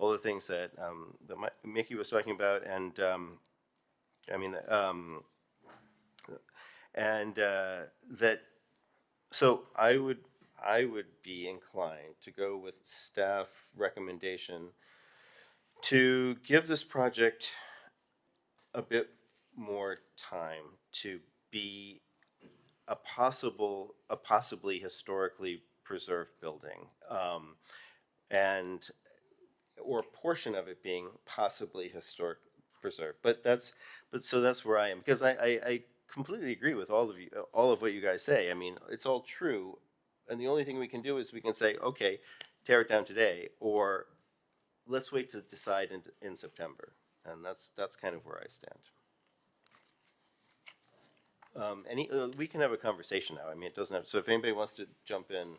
all the things that Mickey was talking about, and that. So I would be inclined to go with staff recommendation to give this project a bit more time to be a possibly historically preserved building, or a portion of it being possibly historic preserved. So that's where I am, because I completely agree with all of what you guys say. I mean, it's all true, and the only thing we can do is we can say, okay, tear it down today, or let's wait to decide in September, and that's kind of where I stand. We can have a conversation now. I mean, it doesn't have. So if anybody wants to jump in,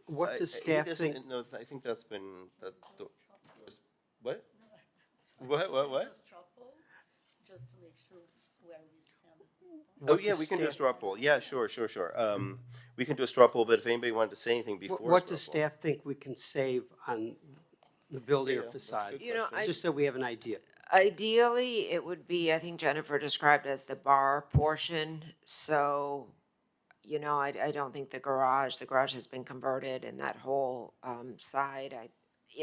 What does staff think? No, I think that's been what? What? Just to make sure where we stand. Oh, yeah, we can do a straw poll. Yeah, sure. We can do a straw poll, but if anybody wanted to say anything before. What does staff think we can save on the building or facade? You know, Just so we have an idea. Ideally, it would be, I think Jennifer described as the bar portion. So, you know, I don't think the garage has been converted, and that whole side,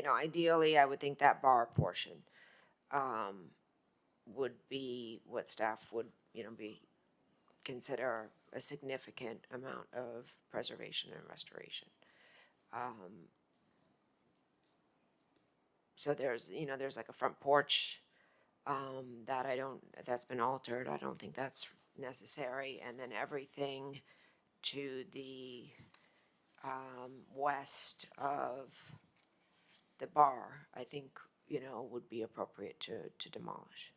ideally, I would think that bar portion would be what staff would, consider a significant amount of preservation and restoration. So there's like a front porch that's been altered. I don't think that's necessary. And then everything to the west of the bar, I think, would be appropriate to demolish.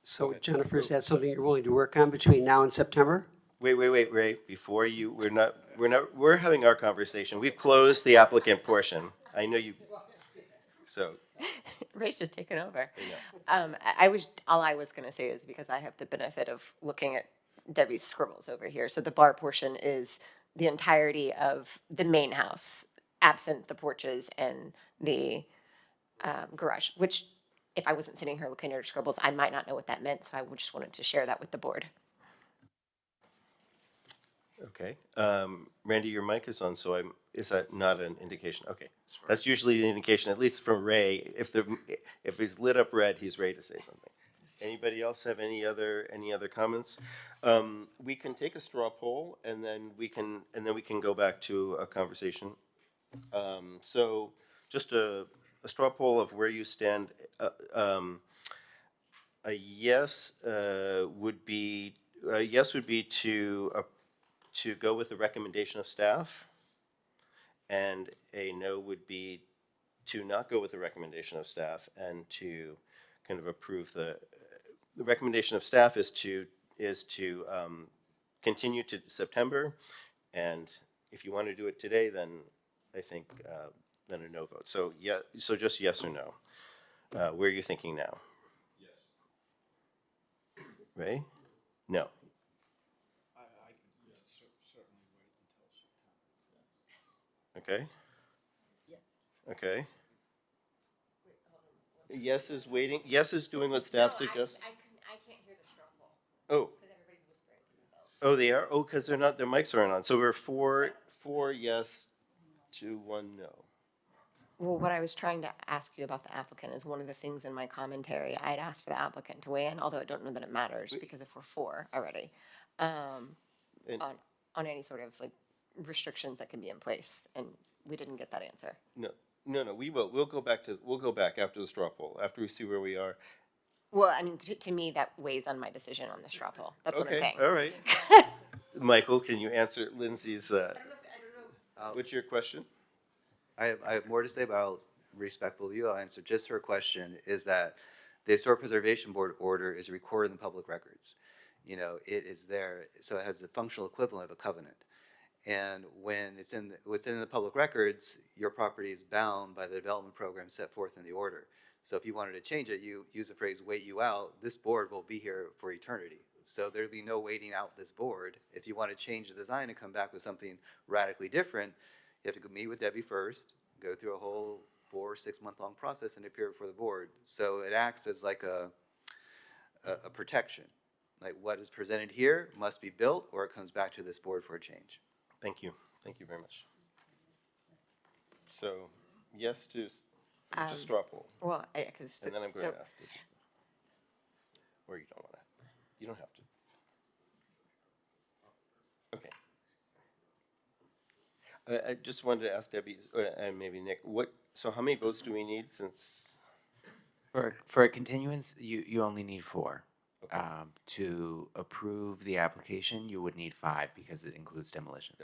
So Jennifer, is that something you're willing to work on between now and September? Wait, Ray, before you, we're having our conversation. We've closed the applicant portion. I know you, so. Ray's just taken over. I know. All I was gonna say is because I have the benefit of looking at Debbie's scribbles over here. So the bar portion is the entirety of the main house, absent the porches and the garage, which if I wasn't sitting here looking at her scribbles, I might not know what that meant. So I just wanted to share that with the board. Okay. Randy, your mic is on, so is that not an indication? Okay. That's usually the indication, at least from Ray. If he's lit up red, he's ready to say something. Anybody else have any other comments? We can take a straw poll and then we can go back to a conversation. So just a straw poll of where you stand. A yes would be to go with the recommendation of staff, and a no would be to not go with the recommendation of staff and to kind of approve the recommendation of staff is to continue to September, and if you want to do it today, then I think then a no vote. So yeah, so just yes or no. Where are you thinking now? Yes. Ray? No. Okay. Yes. Okay. Yes is waiting. Yes is doing what staff suggests. I can't hear the straw poll. Oh. Because everybody's whispering to themselves. Oh, they are. Oh, because they're not. Their mics aren't on. So we're four yes to 1 no. Well, what I was trying to ask you about the applicant is one of the things in my commentary. I had asked for the applicant to weigh in, although I don't know that it matters because if we're 4 already, on any sort of like restrictions that can be in place, and we didn't get that answer. No. We will. We'll go back after the straw poll after we see where we are. Well, I mean, to me, that weighs on my decision on the straw poll. That's what I'm saying. All right. Michael, can you answer Lindsay's? What's your question? I have more to say, but I'll respectful to you. I'll answer just her question. Is that the Historic Preservation Board order is recorded in the public records? You know, it is there, so it has the functional equivalent of a covenant. And when it's in the public records, your property is bound by the development program set forth in the order. So if you wanted to change it, you use the phrase "wait you out." This board will be here for eternity. So there'd be no waiting out this board. If you want to change the design and come back with something radically different, you have to go meet with Debbie first, go through a whole 4 or 6 month long process and appear before the board. So it acts as like a protection. Like what is presented here must be built or it comes back to this board for a change. Thank you. Thank you very much. So, yes to just straw poll. Well, because and then I'm going to ask you. Or you don't want to. You don't have to. Okay. I just wanted to ask Debbie and maybe Nick. So how many votes do we need since? For a continuance, you only need 4. Okay. To approve the application, you would need 5 because it includes demolition.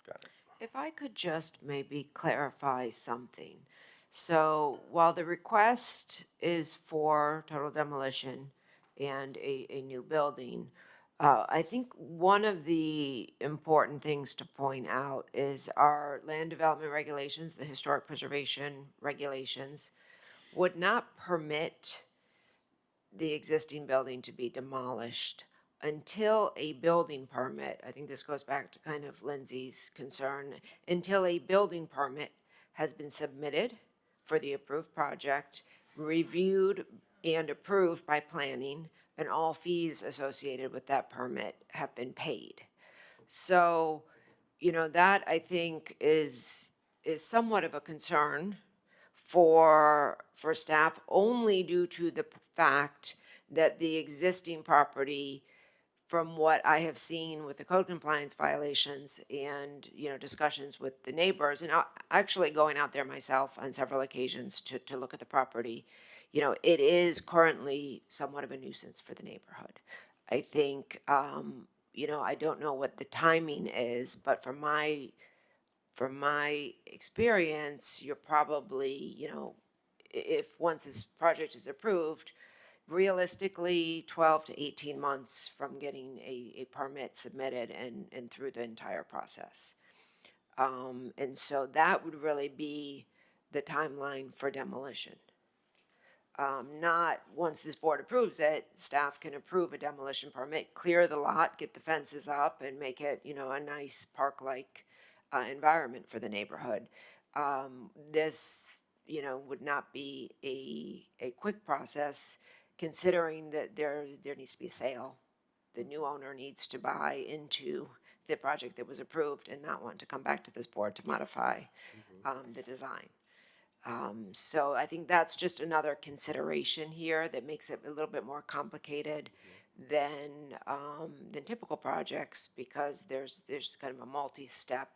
Got it. If I could just maybe clarify something. So while the request is for total demolition and a new building, I think one of the important things to point out is our land development regulations, the historic preservation regulations, would not permit the existing building to be demolished until a building permit, I think this goes back to kind of Lindsay's concern, until a building permit has been submitted for the approved project, reviewed and approved by planning, and all fees associated with that permit have been paid. So, you know, that I think is somewhat of a concern for staff, only due to the fact that the existing property, from what I have seen with the code compliance violations and, you know, discussions with the neighbors, and actually going out there myself on several occasions to look at the property, you know, it is currently somewhat of a nuisance for the neighborhood. I think, you know, I don't know what the timing is, but from my experience, you're probably, you know, if once this project is approved, realistically 12 to 18 months from getting a permit submitted and through the entire process. And so that would really be the timeline for demolition. Not, once this board approves it, staff can approve a demolition permit, clear the lot, get the fences up, and make it, you know, a nice park-like environment for the neighborhood. This, you know, would not be a quick process, considering that there needs to be a sale. The new owner needs to buy into the project that was approved and not want to come back to this board to modify the design. So I think that's just another consideration here that makes it a little bit more complicated than typical projects, because there's kind of a multi-step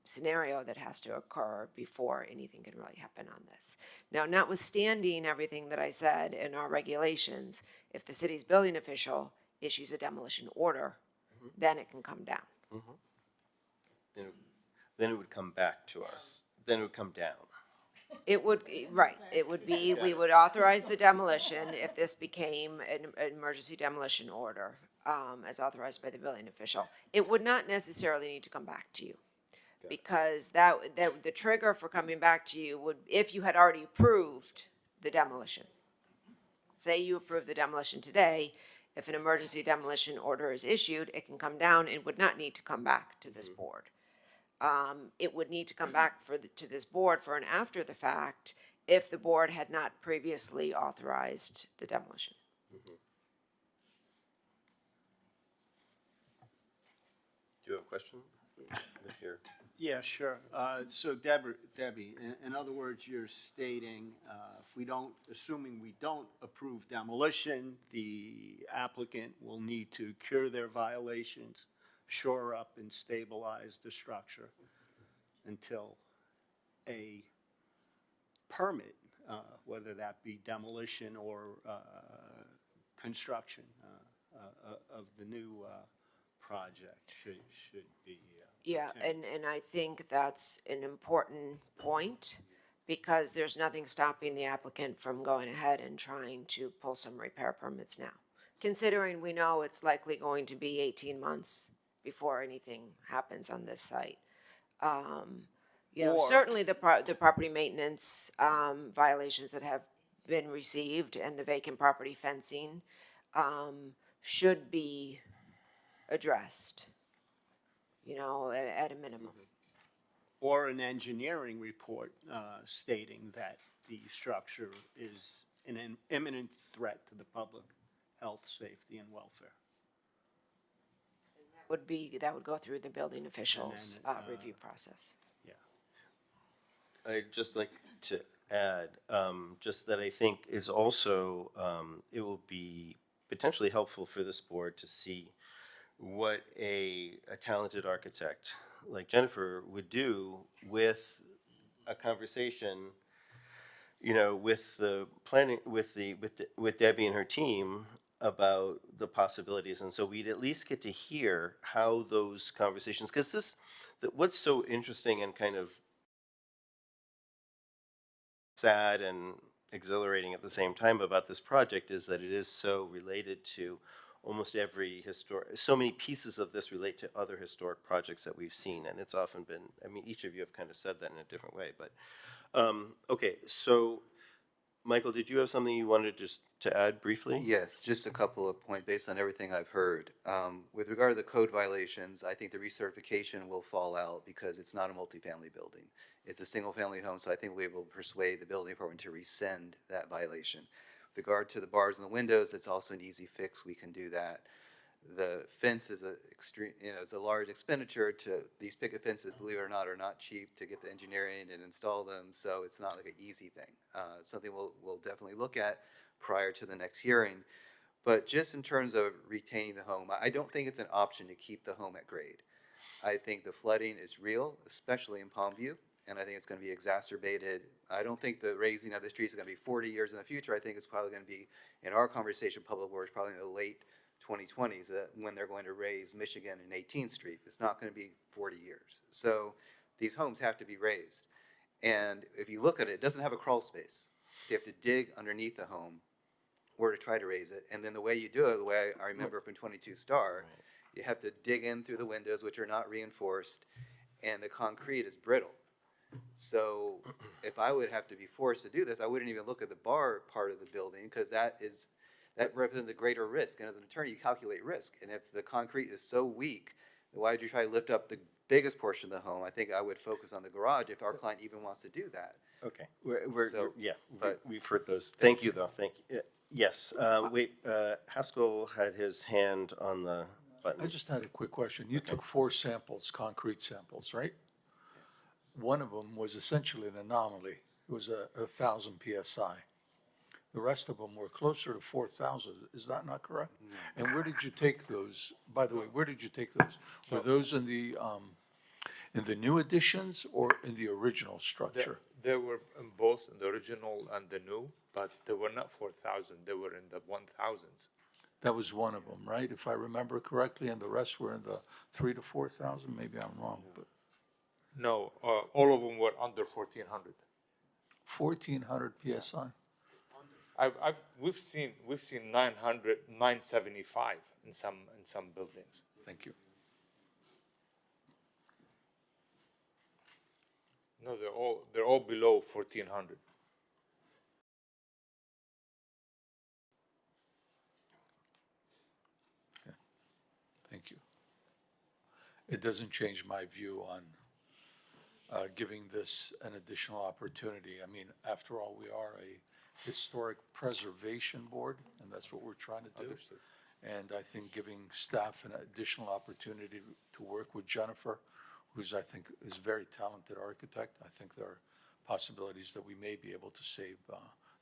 scenario that has to occur before anything can really happen on this. Now, notwithstanding everything that I said in our regulations, if the city's building official issues a demolition order, then it can come down. Then it would come back to us. Then it would come down. It would, right, it would be, we would authorize the demolition if this became an emergency demolition order, as authorized by the building official. It would not necessarily need to come back to you, because that the trigger for coming back to you would, if you had already approved the demolition. Say you approve the demolition today, if an emergency demolition order is issued, it can come down and would not need to come back to this board. It would need to come back to this board for an after the fact if the board had not previously authorized the demolition. Do you have a question? Here. Yeah, sure. So Debbie, in other words, you're stating, if we don't, assuming we don't approve demolition, the applicant will need to cure their violations, shore up and stabilize the structure until a permit, whether that be demolition or construction of the new project should be. Yeah, and I think that's an important point, because there's nothing stopping the applicant from going ahead and trying to pull some repair permits now, considering we know it's likely going to be 18 months before anything happens on this site. You know, certainly the property maintenance violations that have been received and the vacant property fencing should be addressed, you know, at a minimum. Or an engineering report stating that the structure is an imminent threat to the public health, safety, and welfare. That would go through the building official's review process. Yeah. I'd just like to add, just that I think is also, it will be potentially helpful for this board to see what a talented architect like Jennifer would do with a conversation, you know, with the planning, with Debbie and her team about the possibilities. And so we'd at least get to hear how those conversations, because what's so interesting and kind of sad and exhilarating at the same time about this project is that it is so related to almost every so many pieces of this relate to other historic projects that we've seen, and it's often been, I mean, each of you have kind of said that in a different way, but, okay, so, Michael, did you have something you wanted just to add briefly? Yes, just a couple of points based on everything I've heard. With regard to the code violations, I think the recertification will fall out because it's not a multifamily building. It's a single-family home, so I think we will persuade the building department to rescind that violation. With regard to the bars and the windows, it's also an easy fix. We can do that. The fence is it's a large expenditure. These picket fences, believe it or not, are not cheap to get the engineering and install them. So it's not like an easy thing. Something we'll definitely look at prior to the next hearing. But just in terms of retaining the home, I don't think it's an option to keep the home at grade. I think the flooding is real, especially in Palmview, and I think it's going to be exacerbated. I don't think the raising of the streets is going to be 40 years in the future. I think it's probably going to be, in our conversation, Public Works, probably in the late 2020s when they're going to raise Michigan and 18th Street. It's not going to be 40 years. So these homes have to be raised. And if you look at it, it doesn't have a crawl space. So you have to dig underneath the home were to try to raise it. And then the way you do it, the way I remember from 22 Star, you have to dig in through the windows, which are not reinforced, and the concrete is brittle. So if I would have to be forced to do this, I wouldn't even look at the bar part of the building, because that represents a greater risk. And as an attorney, you calculate risk. And if the concrete is so weak, then why would you try to lift up the biggest portion of the home? I think I would focus on the garage if our client even wants to do that. Okay, we've heard those. Thank you, though, thank you. Yes, wait, Haskell had his hand on the button. I just had a quick question. You took 4 samples, concrete samples, right? One of them was essentially an anomaly. It was 1,000 PSI. The rest of them were closer to 4,000. Is that not correct? And where did you take those? By the way, where did you take those? Were those in the new additions or in the original structure? They were in both in the original and the new, but they were not 4,000. They were in the 1,000s. That was one of them, right? If I remember correctly, and the rest were in the 3,000 to 4,000. Maybe I'm wrong, but No, all of them were under 1,400. 1,400 PSI. We've seen 900, 975 in some buildings. Thank you. No, they're all below 1,400. Okay. Thank you. It doesn't change my view on giving this an additional opportunity. I mean, after all, we are a historic preservation board, and that's what we're trying to do. Understood. And I think giving staff an additional opportunity to work with Jennifer, who's, I think, is a very talented architect. I think there are possibilities that we may be able to save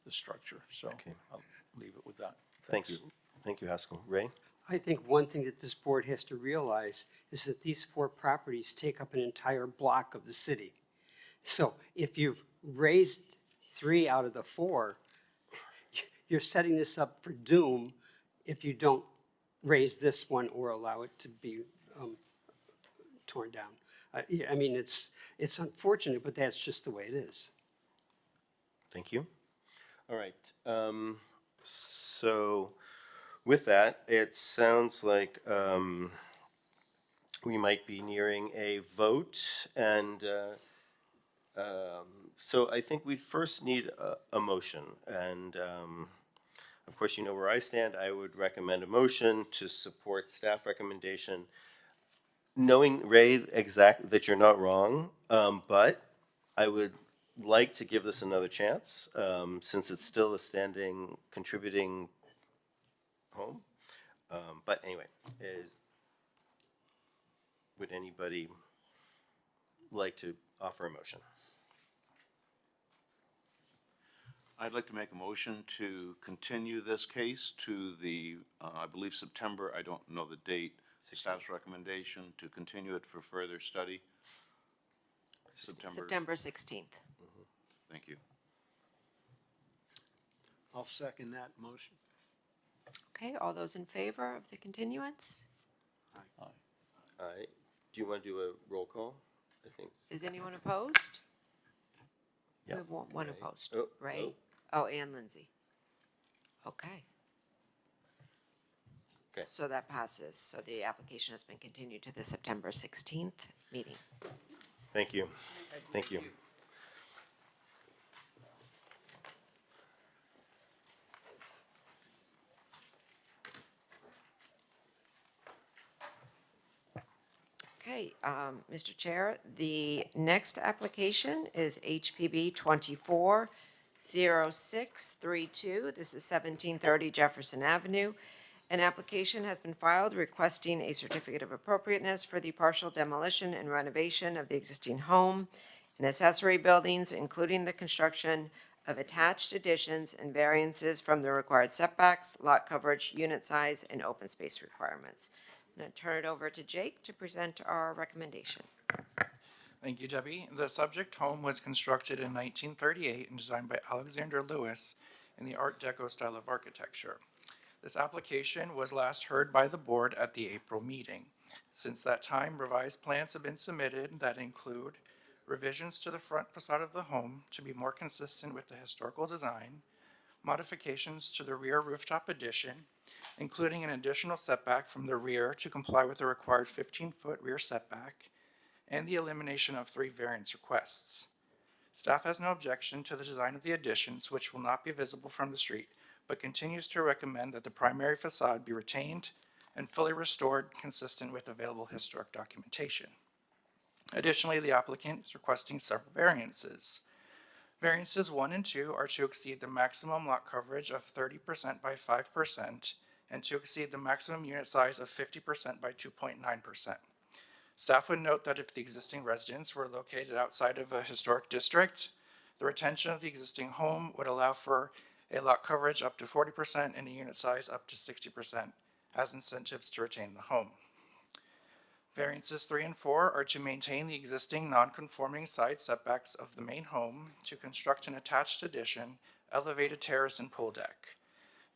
the structure. So I'll leave it with that. Thank you. Thank you, Haskell. Ray? I think one thing that this board has to realize is that these 4 properties take up an entire block of the city. So if you've raised 3 out of the 4, you're setting this up for doom if you don't raise this one or allow it to be torn down. I mean, it's unfortunate, but that's just the way it is. Thank you. All right. So with that, it sounds like we might be nearing a vote. And so I think we'd first need a motion. And of course, you know where I stand. I would recommend a motion to support staff recommendation, knowing, Ray, that you're not wrong, but I would like to give this another chance, since it's still a standing, contributing home. But anyway, would anybody like to offer a motion? I'd like to make a motion to continue this case to the, I believe September, I don't know the date, staff's recommendation to continue it for further study. September 16th. Thank you. I'll second that motion. Okay, all those in favor of the continuance? All right. Do you want to do a roll call? I think. Is anyone opposed? Yeah. We have one Okay. opposed, Oh, right? Oh, and Lindsay. Okay. Okay. So that passes. So the application has been continued to the September 16th meeting. Thank you. Thank you. Okay, Mr. Chair, the next application is HPB 240632. This is 1730 Jefferson Avenue. An application has been filed requesting a certificate of appropriateness for the partial demolition and renovation of the existing home and accessory buildings, including the construction of attached additions and variances from the required setbacks, lot coverage, unit size, and open space requirements. I'm going to turn it over to Jake to present our recommendation. Thank you, Debbie. The subject home was constructed in 1938 and designed by Alexander Lewis in the Art Deco style of architecture. This application was last heard by the board at the April meeting. Since that time, revised plans have been submitted that include revisions to the front facade of the home to be more consistent with the historical design, modifications to the rear rooftop addition, including an additional setback from the rear to comply with the required 15-foot rear setback, and the elimination of 3 variance requests. Staff has no objection to the design of the additions, which will not be visible from the street, but continues to recommend that the primary facade be retained and fully restored, consistent with available historic documentation. Additionally, the applicant is requesting several variances. Variances 1 and 2 are to exceed the maximum lot coverage of 30% by 5% and to exceed the maximum unit size of 50% by 2.9%. Staff would note that if the existing residence were located outside of a historic district, the retention of the existing home would allow for a lot coverage up to 40% and a unit size up to 60% as incentives to retain the home. Variances 3 and 4 are to maintain the existing non-conforming side setbacks of the main home to construct an attached addition, elevated terrace, and pool deck.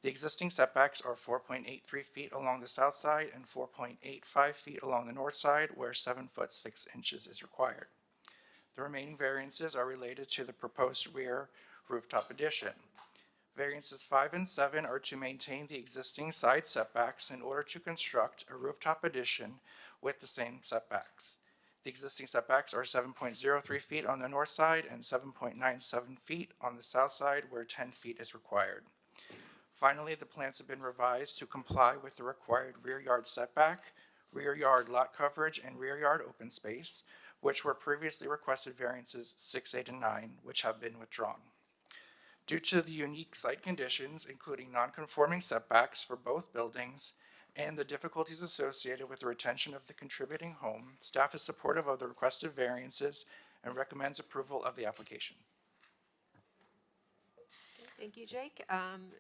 The existing setbacks are 4.83 feet along the south side and 4.85 feet along the north side, where 7 foot 6 inches is required. The remaining variances are related to the proposed rear rooftop addition. Variances 5 and 7 are to maintain the existing side setbacks in order to construct a rooftop addition with the same setbacks. The existing setbacks are 7.03 feet on the north side and 7.97 feet on the south side, where 10 feet is required. Finally, the plans have been revised to comply with the required rear yard setback, rear yard lot coverage, and rear yard open space, which were previously requested variances 6, 8, and 9, which have been withdrawn. Due to the unique site conditions, including non-conforming setbacks for both buildings and the difficulties associated with the retention of the contributing home, staff is supportive of the requested variances and recommends approval of the application. Thank you, Jake.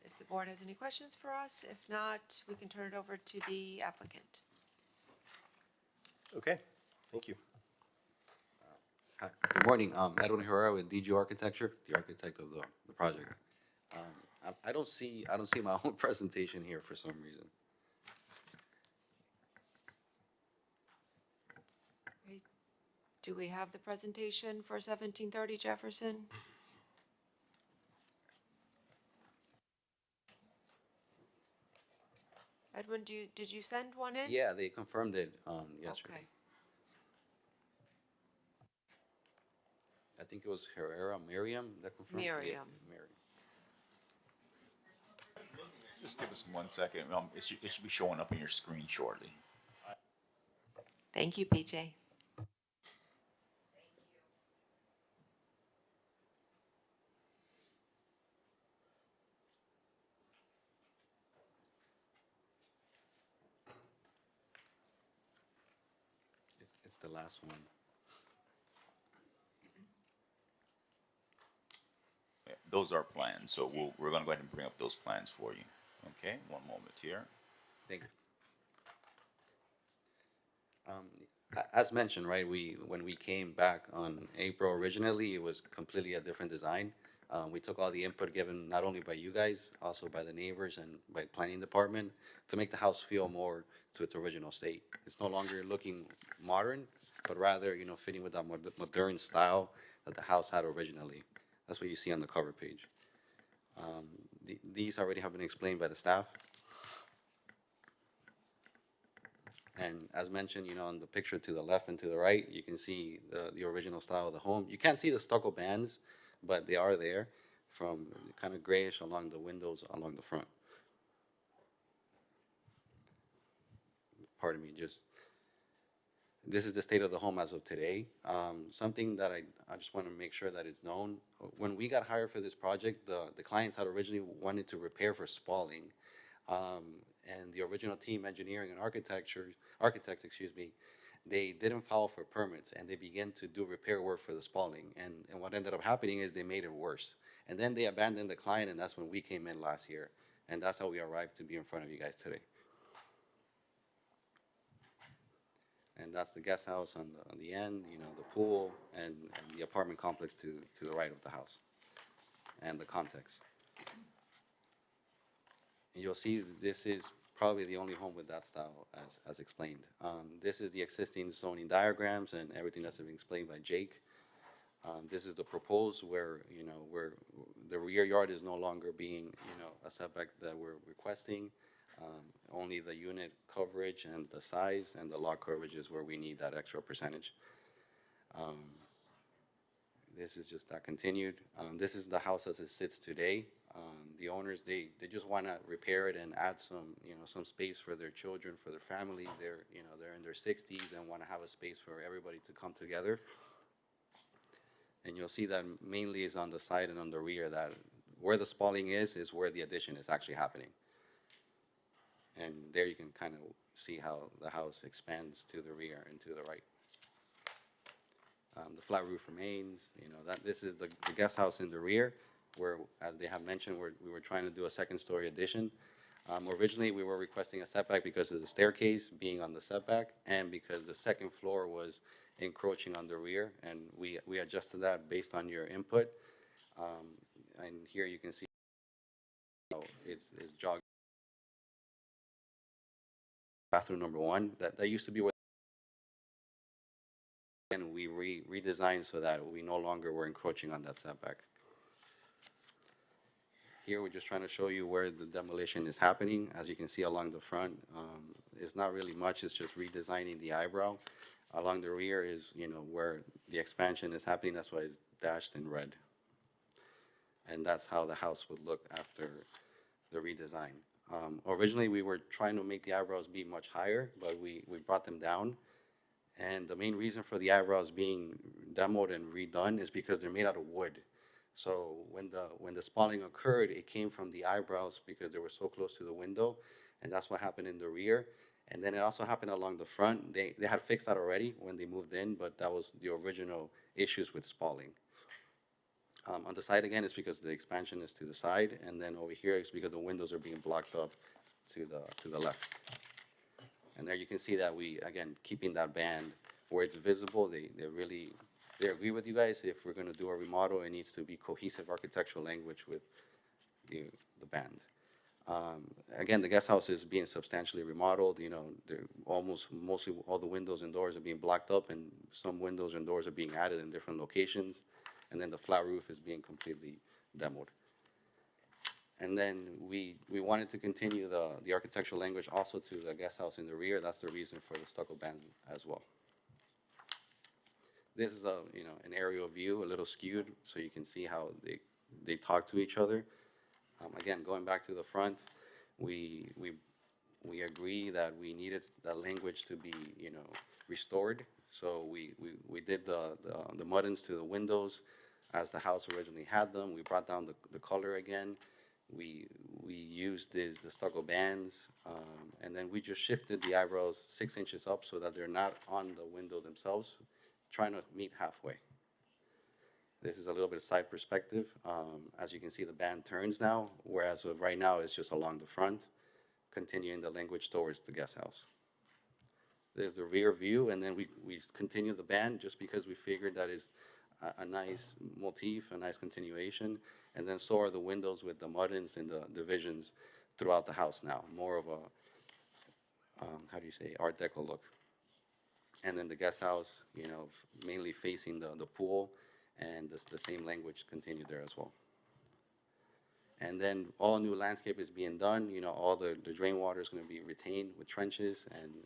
If the board has any questions for us, if not, we can turn it over to the applicant. Okay, thank you. Hi, good morning. Edwin Herrera with DG Architecture, the architect of the project. I don't see my own presentation here for some reason. Do we have the presentation for 1730 Jefferson? Edwin, did you send one in? Yeah, they confirmed it yesterday. Okay. I think it was Herrera, Miriam, that confirmed? Miriam. Yeah, Miriam. Just give us 1 second. It should be showing up on your screen shortly. Thank you, PJ. It's the last one. Yeah, those are plans, so we're going to go ahead and bring up those plans for you. Okay, 1 moment here. Thank you. As mentioned, right, when we came back on April originally, it was completely a different design. We took all the input given not only by you guys, also by the neighbors and by the planning department to make the house feel more to its original state. It's no longer looking modern, but rather, fitting with that modern style that the house had originally. That's what you see on the cover page. These already have been explained by the staff. And as mentioned, on the picture to the left and to the right, you can see the original style of the home. You can't see the stucco bands, but they are there from kind of grayish along the windows along the front. Pardon me, this is the state of the home as of today. Something that I just want to make sure that is known. When we got hired for this project, the clients had originally wanted to repair for spalling. And the original team, engineering and architects, they didn't file for permits and they began to do repair work for the spalling. And what ended up happening is they made it worse. And then they abandoned the client, and that's when we came in last year. And that's how we arrived to be in front of you guys today. And that's the guest house on the end, the pool, and the apartment complex to the right of the house, and the context. And you'll see this is probably the only home with that style as explained. This is the existing zoning diagrams and everything that's been explained by Jake. This is the proposed where, you know, where the rear yard is no longer being, you know, a setback that we're requesting. Only the unit coverage and the size and the lot coverage is where we need that extra percentage. This is just that continued. This is the house as it sits today. The owners, they just want to repair it and add some, you know, some space for their children, for their family. They're, you know, they're in their 60s and want to have a space for everybody to come together. And you'll see that mainly is on the side and on the rear, that where the spalling is where the addition is actually happening. And there you can kind of see how the house expands to the rear and to the right. The flat roof remains, you know, that this is the guest house in the rear, where, as they have mentioned, we were trying to do a second-story addition. Originally, we were requesting a setback because of the staircase being on the setback and because the second floor was encroaching on the rear, and we adjusted that based on your input. And here you can see how it's jogging. Bathroom number one, that used to be where, and we redesigned so that we no longer were encroaching on that setback. Here, we're just trying to show you where the demolition is happening. As you can see along the front, it's not really much, it's just redesigning the eyebrow. Along the rear is, you know, where the expansion is happening, that's why it's dashed in red. And that's how the house would look after the redesign. Originally, we were trying to make the eyebrows be much higher, but we brought them down. And the main reason for the eyebrows being demoed and redone is because they're made out of wood. So when the spalling occurred, it came from the eyebrows because they were so close to the window, and that's what happened in the rear. And then it also happened along the front. They had fixed that already when they moved in, but that was the original issues with spalling. On the side again, it's because the expansion is to the side, and then over here it's because the windows are being blocked up to the left. And there you can see that we, again, keeping that band where it's visible. They agree with you guys. If we're going to do a remodel, it needs to be cohesive architectural language with the band. Again, the guest house is being substantially remodeled. You know, mostly all the windows and doors are being blocked up, and some windows and doors are being added in different locations. And then the flat roof is being completely demoed. And then we wanted to continue the architectural language also to the guest house in the rear. That's the reason for the stucco bands as well. This is an aerial view, a little skewed, so you can see how they talk to each other. Again, going back to the front, we agree that we needed the language to be, you know, restored. So we did the mud-ins to the windows as the house originally had them. We brought down the color again. We used the stucco bands, and then we just shifted the eyebrows 6 inches up so that they're not on the window themselves, trying to meet halfway. This is a little bit of side perspective. As you can see, the band turns now, whereas of right now it's just along the front, continuing the language towards the guest house. There's the rear view, and then we continue the band just because we figured that is a nice motif, a nice continuation. And then so are the windows with the mud-ins and the divisions throughout the house now, more of a, Art Deco look. And then the guest house, you know, mainly facing the pool, and the same language continued there as well. And then all new landscape is being done. You know, all the drain water is going to be retained with trenches, and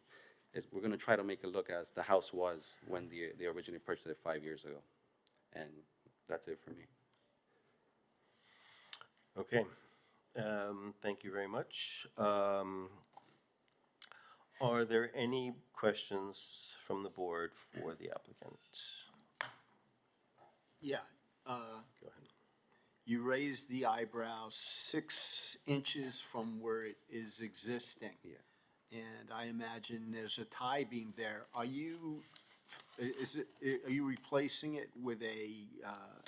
we're going to try to make it look as the house was when they originally purchased it 5 years ago. And that's it for me. Okay. Thank you very much. Are there any questions from the board for the applicant? Yeah. Go ahead. You raised the eyebrow 6 inches from where it is existing. Yeah. And I imagine there's a tie beam there. Are you replacing it with a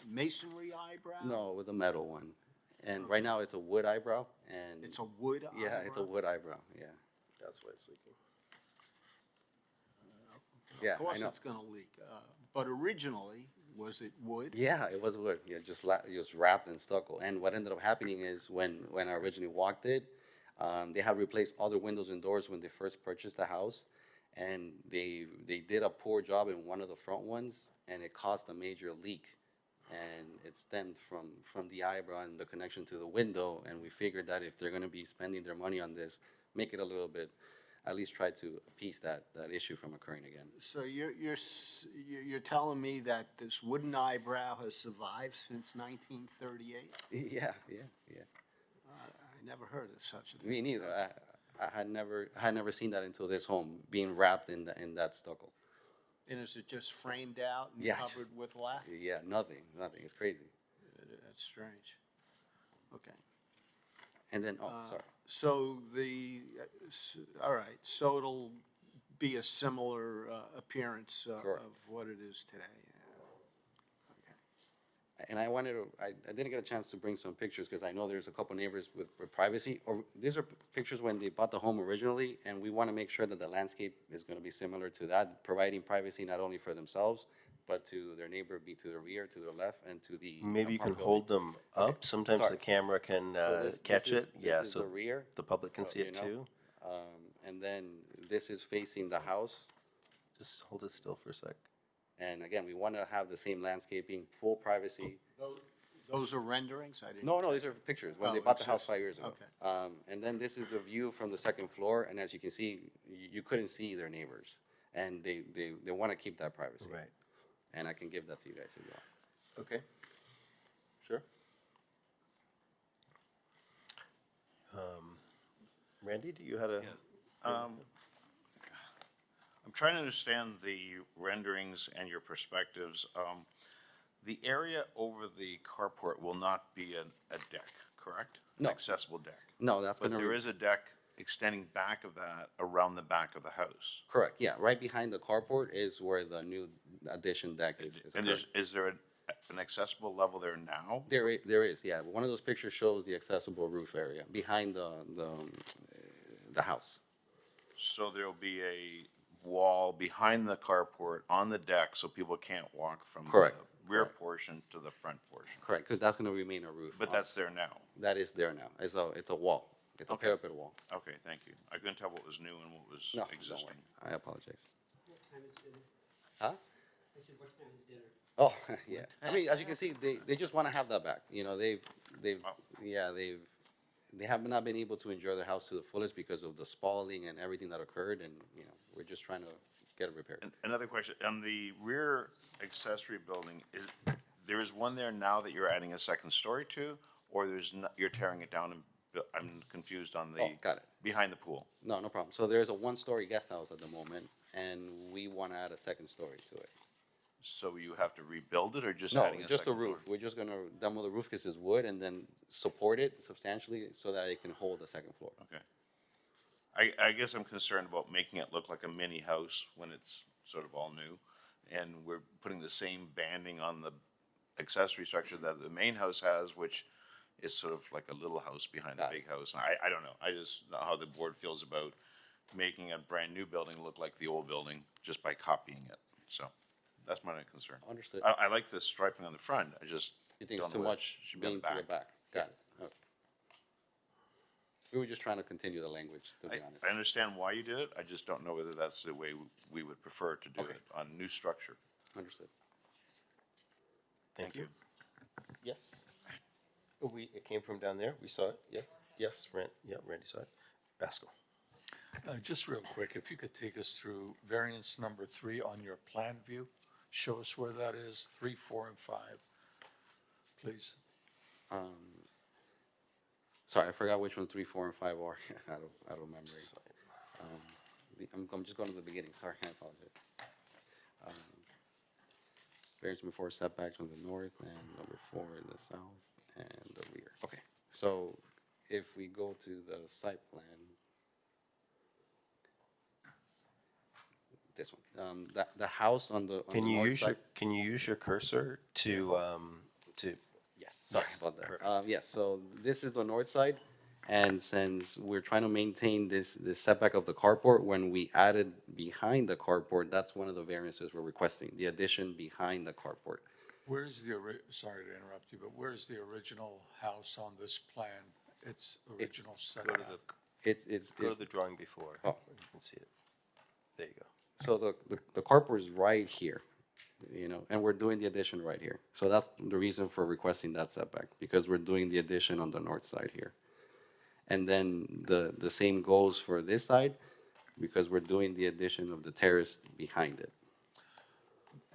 masonry eyebrow? No, with a metal one. And right now it's a wood eyebrow. And It's a wood eyebrow? Yeah, it's a wood eyebrow, yeah. That's why it's leaking. Yeah, Of course I know. it's gonna leak. But originally, was it wood? Yeah, it was wood. Yeah, just wrapped in stucco. And what ended up happening is when I originally walked it, they had replaced all the windows and doors when they first purchased the house, and they did a poor job in one of the front ones, and it caused a major leak. and it stemmed from the eyebrow and the connection to the window, and we figured that if they're gonna be spending their money on this, make it a little bit, at least try to appease that issue from occurring again. So you're telling me that this wooden eyebrow has survived since 1938? Yeah. I never heard of such a thing. Me neither. I had never seen that until this home being wrapped in that stucco. And is it just framed out and Yeah, covered with lath? Yeah, nothing. It's crazy. That's strange. Okay. And then, sorry. So all right, so it'll be a similar appearance of what it is today. And I didn't get a chance to bring some pictures because I know there's a couple neighbors with privacy. Or these are pictures when they bought the home originally, and we want to make sure that the landscape is going to be similar to that, providing privacy not only for themselves, but to their neighbor, be to their rear, to their left, and to the. Maybe you can apartment hold building. them Okay, up. Sometimes sorry. the camera can So this catch is- it. Yeah, this is so the rear. the public can see it you know, too. And then this is facing the house. Just hold it still for a sec. And again, we want to have the same landscaping, full privacy. Those are renderings? I didn't. No, these are pictures, when Oh, they bought the it's house just- 5 years ago. okay. And then this is the view from the second floor, and as you can see, you couldn't see their neighbors. And they want to keep that privacy. Right. And I can give that to you guys if you want. Okay. Sure. Randy, do you had a? I'm trying to understand the renderings and your perspectives. The area over the carport will not be a deck, correct? An No. accessible deck. No, that's But gonna. there is a deck extending back of that around the back of the house. Correct, yeah, right behind the carport is where the new addition deck is. And is there an accessible level there now? There is, yeah. One of those pictures shows the accessible roof area behind the house. So there'll be a wall behind the carport on the deck so people can't walk from Correct, the rear portion to the front portion. Correct, because that's gonna remain a roof. But that's there now. That is there now. It's a wall. It's a Okay. parapet wall. Okay, thank you. I couldn't tell what was new and what was No, don't existing. worry. I apologize. What time is dinner? Huh? I said, what time is dinner? Oh, yeah. I mean, as you can see, they just want to have that back. You know, they have not been able to enjoy their house to the fullest because of the spalling and everything that occurred, and, you know, we're just trying to get it repaired. Another question, on the rear accessory building, there is one there now that you're adding a second story to, or you're tearing it down and, I'm confused on the. Oh, got it. Behind the pool? No, no problem. So there's a one-story guest house at the moment, and we want to add a second story to it. So you have to rebuild it or just No, adding a just the second floor? roof. We're just gonna demo the roof because it's wood and then support it substantially so that it can hold the second floor. Okay. I guess I'm concerned about making it look like a mini house when it's sort of all new. And we're putting the same banding on the accessory structure that the main house has, which is sort of like a little house behind the big house. I don't know. I just know how the board feels about making a brand new building look like the old building just by copying it. So that's my concern. Understood. I like the striping on the front. I just You think don't it's know too whether it much should be on being the to the back. back? Got it. Okay. We were just trying to continue the language, to be honest. I understand why you did it. I just don't know whether that's the way we would prefer to do it on new structure. Understood. Thank you. Yes. It came from down there. We saw it. Yes. Yes. Randy saw it. Basco. Just real quick, if you could take us through variance number 3 on your plan view, show us where that is, 3, 4, and 5, please. Sorry, I forgot which one 3, 4, and 5 are. I don't remember. I'm just going to the beginning. Sorry, I apologize. Variance before setbacks on the north and number 4 in the south and the rear. Okay, so if we go to the site plan, this one, the house on the Can you north use side. can you use your cursor to Yes, sorry about that. Yes, so this is the north side, and since we're trying to maintain this setback of the carport, when we added behind the carport, that's one of the variances we're requesting, the addition behind the carport. Where's sorry to interrupt you, but where's the original house on this plan? Its original setback? go to the drawing before. Oh. You can see it. There you go. So the carport is right here, you know, and we're doing the addition right here. So that's the reason for requesting that setback, because we're doing the addition on the north side here. And then the same goes for this side, because we're doing the addition of the terrace behind it.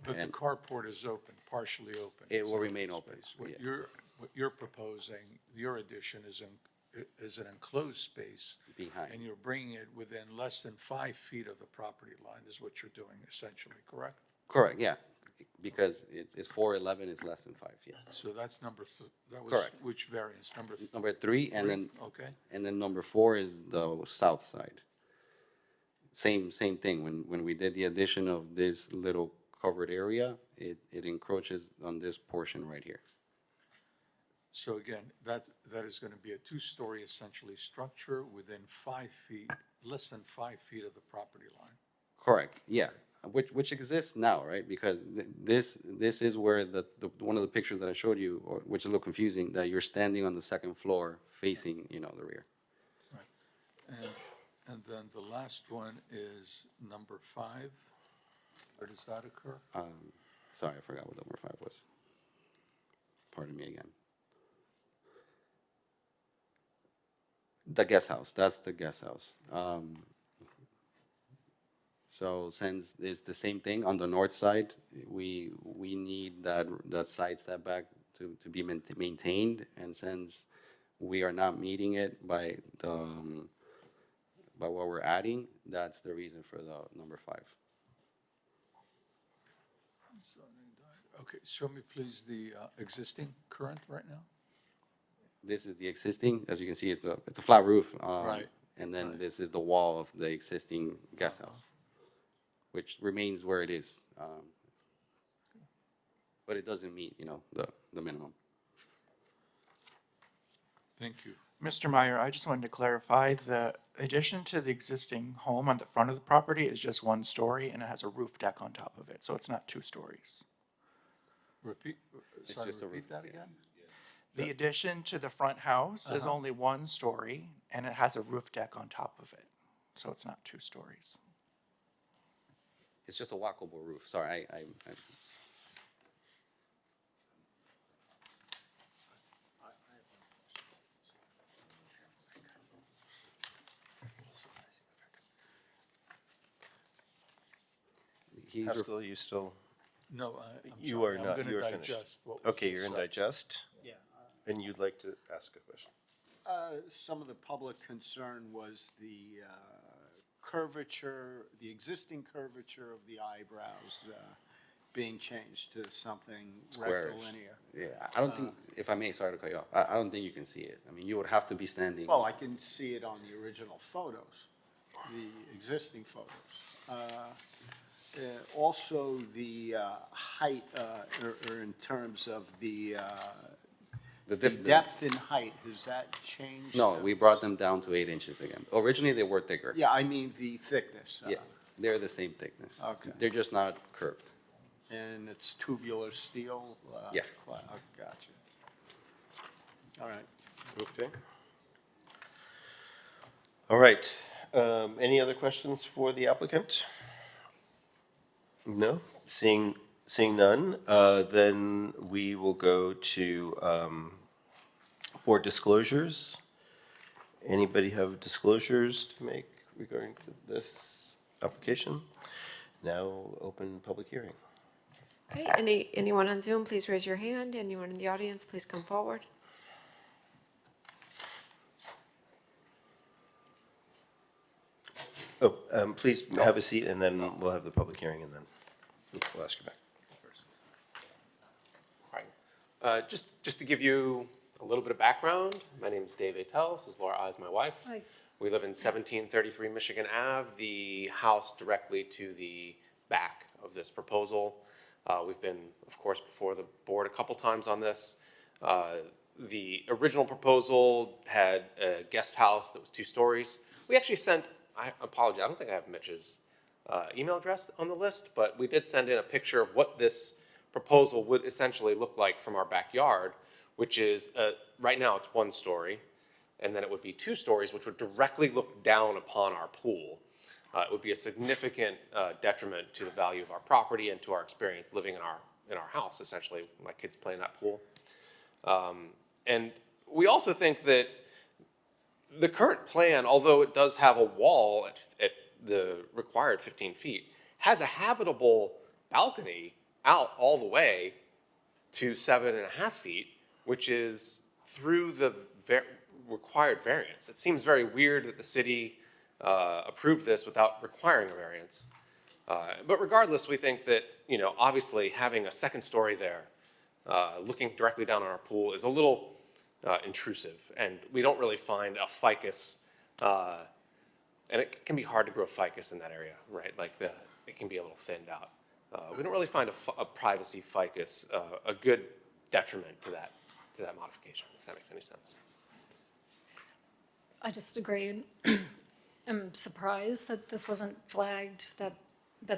But the And carport is open, partially open. it It's will an remain open open, space. yeah. What you're proposing, your addition is an enclosed space. Behind. And you're bringing it within less than 5 feet of the property line is what you're doing essentially, correct? Correct, yeah, because it's 411, it's less than 5, yes. So that's that was Correct. which variance? Number 3, and then, Okay. and then number 4 is the south side. Same thing, when we did the addition of this little covered area, it encroaches on this portion right here. So again, that is going to be a 2-story essentially structure within 5 feet, less than 5 feet of the property line. Correct, yeah, which exists now, right? Because this is where one of the pictures that I showed you, which is a little confusing, that you're standing on the second floor facing, you know, the rear. And then the last one is number 5. Where does that occur? Sorry, I forgot what number 5 was. Pardon me again. The guest house, that's the guest house. So since it's the same thing on the north side, we need that side setback to be maintained. And since we are not meeting it by what we're adding, that's the reason for the number 5. Okay, show me please the existing current right now. This is the existing, as you can see, it's a flat roof. Right. And then this is the wall of the existing guest house, which remains where it is. But it doesn't meet, you know, the minimum. Thank you. Mr. Meyer, I just wanted to clarify, the addition to the existing home on the front of the property is just 1 story and it has a roof deck on top of it, so it's not 2 stories. Repeat that again? The addition to the front house is only 1 story and it has a roof deck on top of it, so it's not 2 stories. It's just a walkable roof. Sorry, I Haskell, you still? No, I'm You sorry, are I'm not, gonna you are finished. digest what was Okay, you're just in said. digest, Yeah. and you'd like to ask a question. Some of the public concern was the curvature, the existing curvature of the eyebrows being changed to something Squarish. rectilinear. Yeah, I don't think, if I may, sorry to cut you off, I don't think you can see it. I mean, you would have to be standing. Well, I can see it on the original photos, the existing photos. Also, the height, or in terms of the depth and height, has that changed? No, we brought them down to 8 inches again. Originally, they were thicker. Yeah, I mean the thickness. Yeah, they're the same thickness. Okay. They're just not curved. And it's tubular steel? Yeah. Gotcha. All right. Okay. All right. Any other questions for the applicant? No? Seeing none, then we will go to board disclosures. Anybody have disclosures to make regarding to this application? Now open public hearing. Okay, anyone on Zoom, please raise your hand. Anyone in the audience, please come forward. Oh, please have a seat, and then we'll have the public hearing, and then we'll ask you back. Just to give you a little bit of background, my name is Dave Atel. This is Laura Oz, my wife. Hi. We live in 1733 Michigan Ave, the house directly to the back of this proposal. We've been, of course, before the board a couple times on this. The original proposal had a guest house that was 2 stories. We actually sent, I apologize, I don't think I have Mitch's email address on the list, but we did send in a picture of what this proposal would essentially look like from our backyard, which is, right now it's 1 story, and then it would be 2 stories, which would directly look down upon our pool. It would be a significant detriment to the value of our property and to our experience living in our house, essentially. My kids play in that pool. And we also think that the current plan, although it does have a wall at the required 15 feet, has a habitable balcony out all the way to 7.5 feet, which is through the required variance. It seems very weird that the city approved this without requiring a variance. But regardless, we think that, you know, obviously having a second story there, looking directly down on our pool is a little intrusive, and we don't really find a ficus, and it can be hard to grow ficus in that area, right? Like it can be a little thinned out. We don't really find a privacy ficus a good detriment to that modification, if that makes any sense. I just agree. I'm surprised that this wasn't flagged, that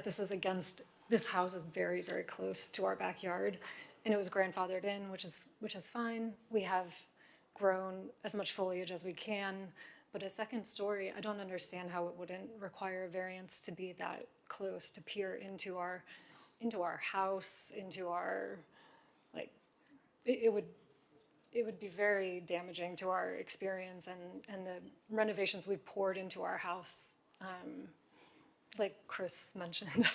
this is against, this house is very, very close to our backyard, and it was grandfathered in, which is fine. We have grown as much foliage as we can, but a second story, I don't understand how it wouldn't require a variance to be that close, to peer into our house, into our, like, it would be very damaging to our experience and the renovations we poured into our house, like Chris mentioned.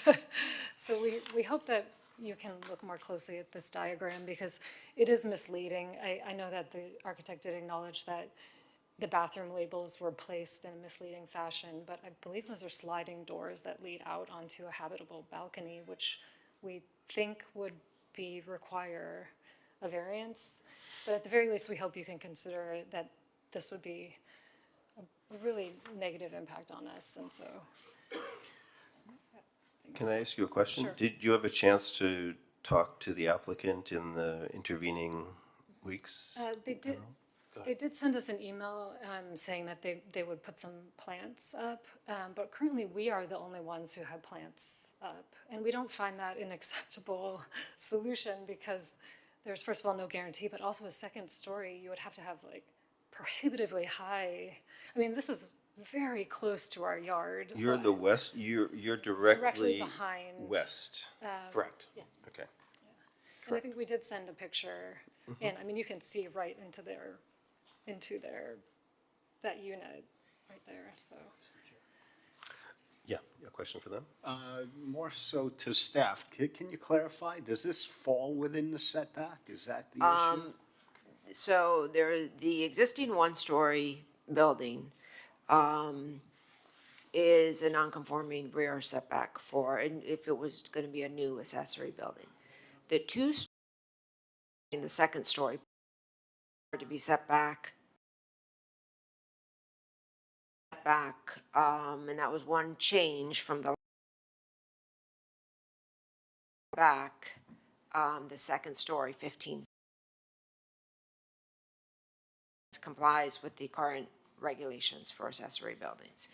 So we hope that you can look more closely at this diagram because it is misleading. I know that the architect did acknowledge that the bathroom labels were placed in a misleading fashion, but I believe those are sliding doors that lead out onto a habitable balcony, which we think would require a variance. But at the very least, we hope you can consider that this would be a really negative impact on us, and so. Can I ask you a question? Sure. Did you have a chance to talk to the applicant in the intervening weeks? They did. They did send us an email saying that they would put some plants up, but currently we are the only ones who have plants up, and we don't find that an acceptable solution because there's, first of all, no guarantee, but also a second story, you would have to have like prohibitively high. I mean, this is very close to our yard. You're so the west, you're directly behind. west. Correct. Yeah. Okay. And I think we did send a picture, and I mean, you can see right into that unit right there, so. Yeah, a question for them? More so to staff, can you clarify, does this fall within the setback? Is that the issue? So the existing one-story building is a non-conforming rear setback for, and if it was going to be a new accessory building. The two in the second story to be set back, and that was one change from the back, the second story, 15 complies with the current regulations for accessory buildings.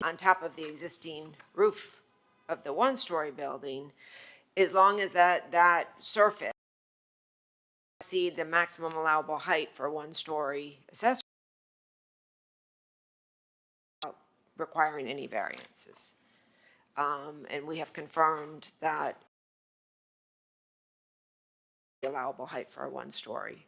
On top of the existing roof of the one-story building, as long as that surface exceed the maximum allowable height for one-story accessory, requiring any variances. And we have confirmed that the allowable height for a one-story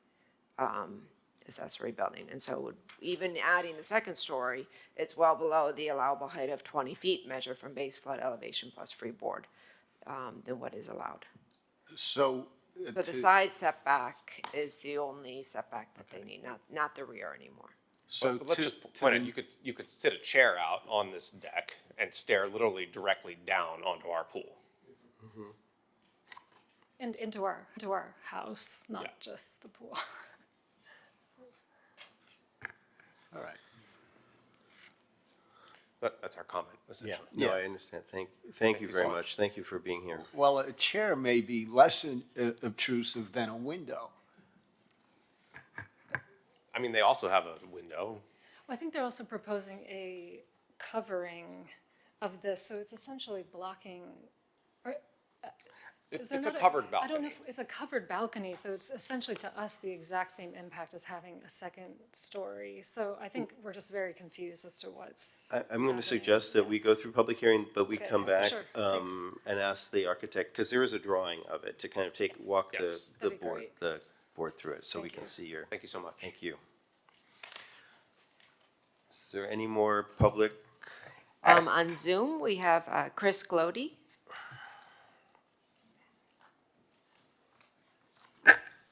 accessory building. And so even adding the second story, it's well below the allowable height of 20 feet measured from base flood elevation plus freeboard than what is allowed. So. So the side setback is the only setback that they need, not the rear anymore. So let's just point out, you could sit a chair out on this deck and stare literally directly down onto our pool. And into our house, not just the pool. All right. That's our comment, essentially. Yeah, no, I understand. Thank you very much. Thank you for being here. Well, a chair may be less obtrusive than a window. I mean, they also have a window. Well, I think they're also proposing a covering of this, so it's essentially blocking. Or, Is there It's a not covered I don't know balcony. if, it's a covered balcony, so it's essentially to us the exact same impact as having a second story. So I think we're just very confused as to what's. I'm going to happening. suggest that we go through public hearing, but we Okay, come back sure, thanks. and ask the architect, because there is a drawing of it, to kind of walk Yes. the That'd be board, great. the board through it, so we Thank can you. see your. Thank you so much. Thank you. Is there any more public? On Zoom, we have Chris Glody.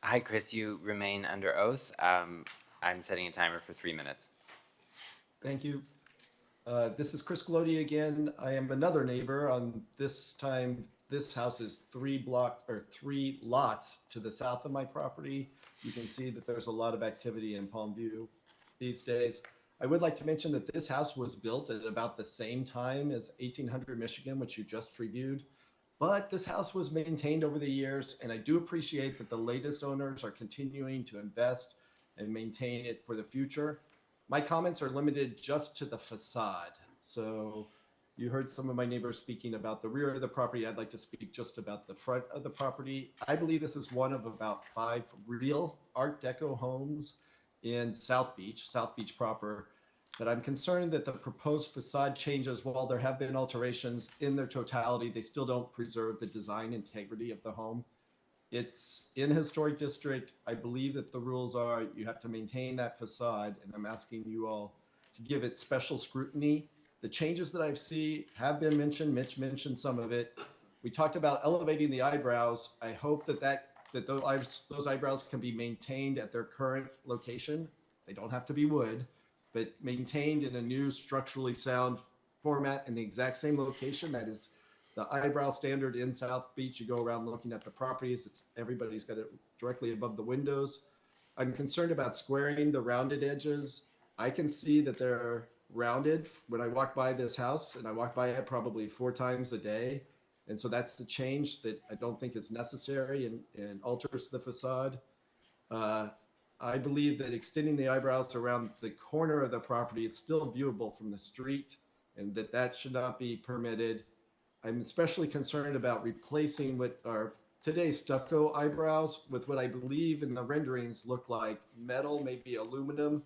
Hi, Chris, you remain under oath. I'm setting a timer for 3 minutes. Thank you. This is Chris Glody again. I am another neighbor. On this time, this house is 3 lots to the south of my property. You can see that there's a lot of activity in Palmview these days. I would like to mention that this house was built at about the same time as 1800 Michigan, which you just reviewed. But this house was maintained over the years, and I do appreciate that the latest owners are continuing to invest and maintain it for the future. My comments are limited just to the facade. So you heard some of my neighbors speaking about the rear of the property. I'd like to speak just about the front of the property. I believe this is one of about 5 real Art Deco homes in South Beach proper. But I'm concerned that the proposed facade changes, while there have been alterations in their totality, they still don't preserve the design integrity of the home. It's in a historic district. I believe that the rules are you have to maintain that facade, and I'm asking you all to give it special scrutiny. The changes that I see have been mentioned. Mitch mentioned some of it. We talked about elevating the eyebrows. I hope that those eyebrows can be maintained at their current location. They don't have to be wood, but maintained in a new structurally sound format in the exact same location. That is the eyebrow standard in South Beach. You go around looking at the properties, everybody's got it directly above the windows. I'm concerned about squaring the rounded edges. I can see that they're rounded when I walk by this house, and I walk by it probably 4 times a day. And so that's the change that I don't think is necessary and alters the facade. I believe that extending the eyebrows around the corner of the property, it's still viewable from the street, and that should not be permitted. I'm especially concerned about replacing what are today stucco eyebrows with what I believe in the renderings look like metal, maybe aluminum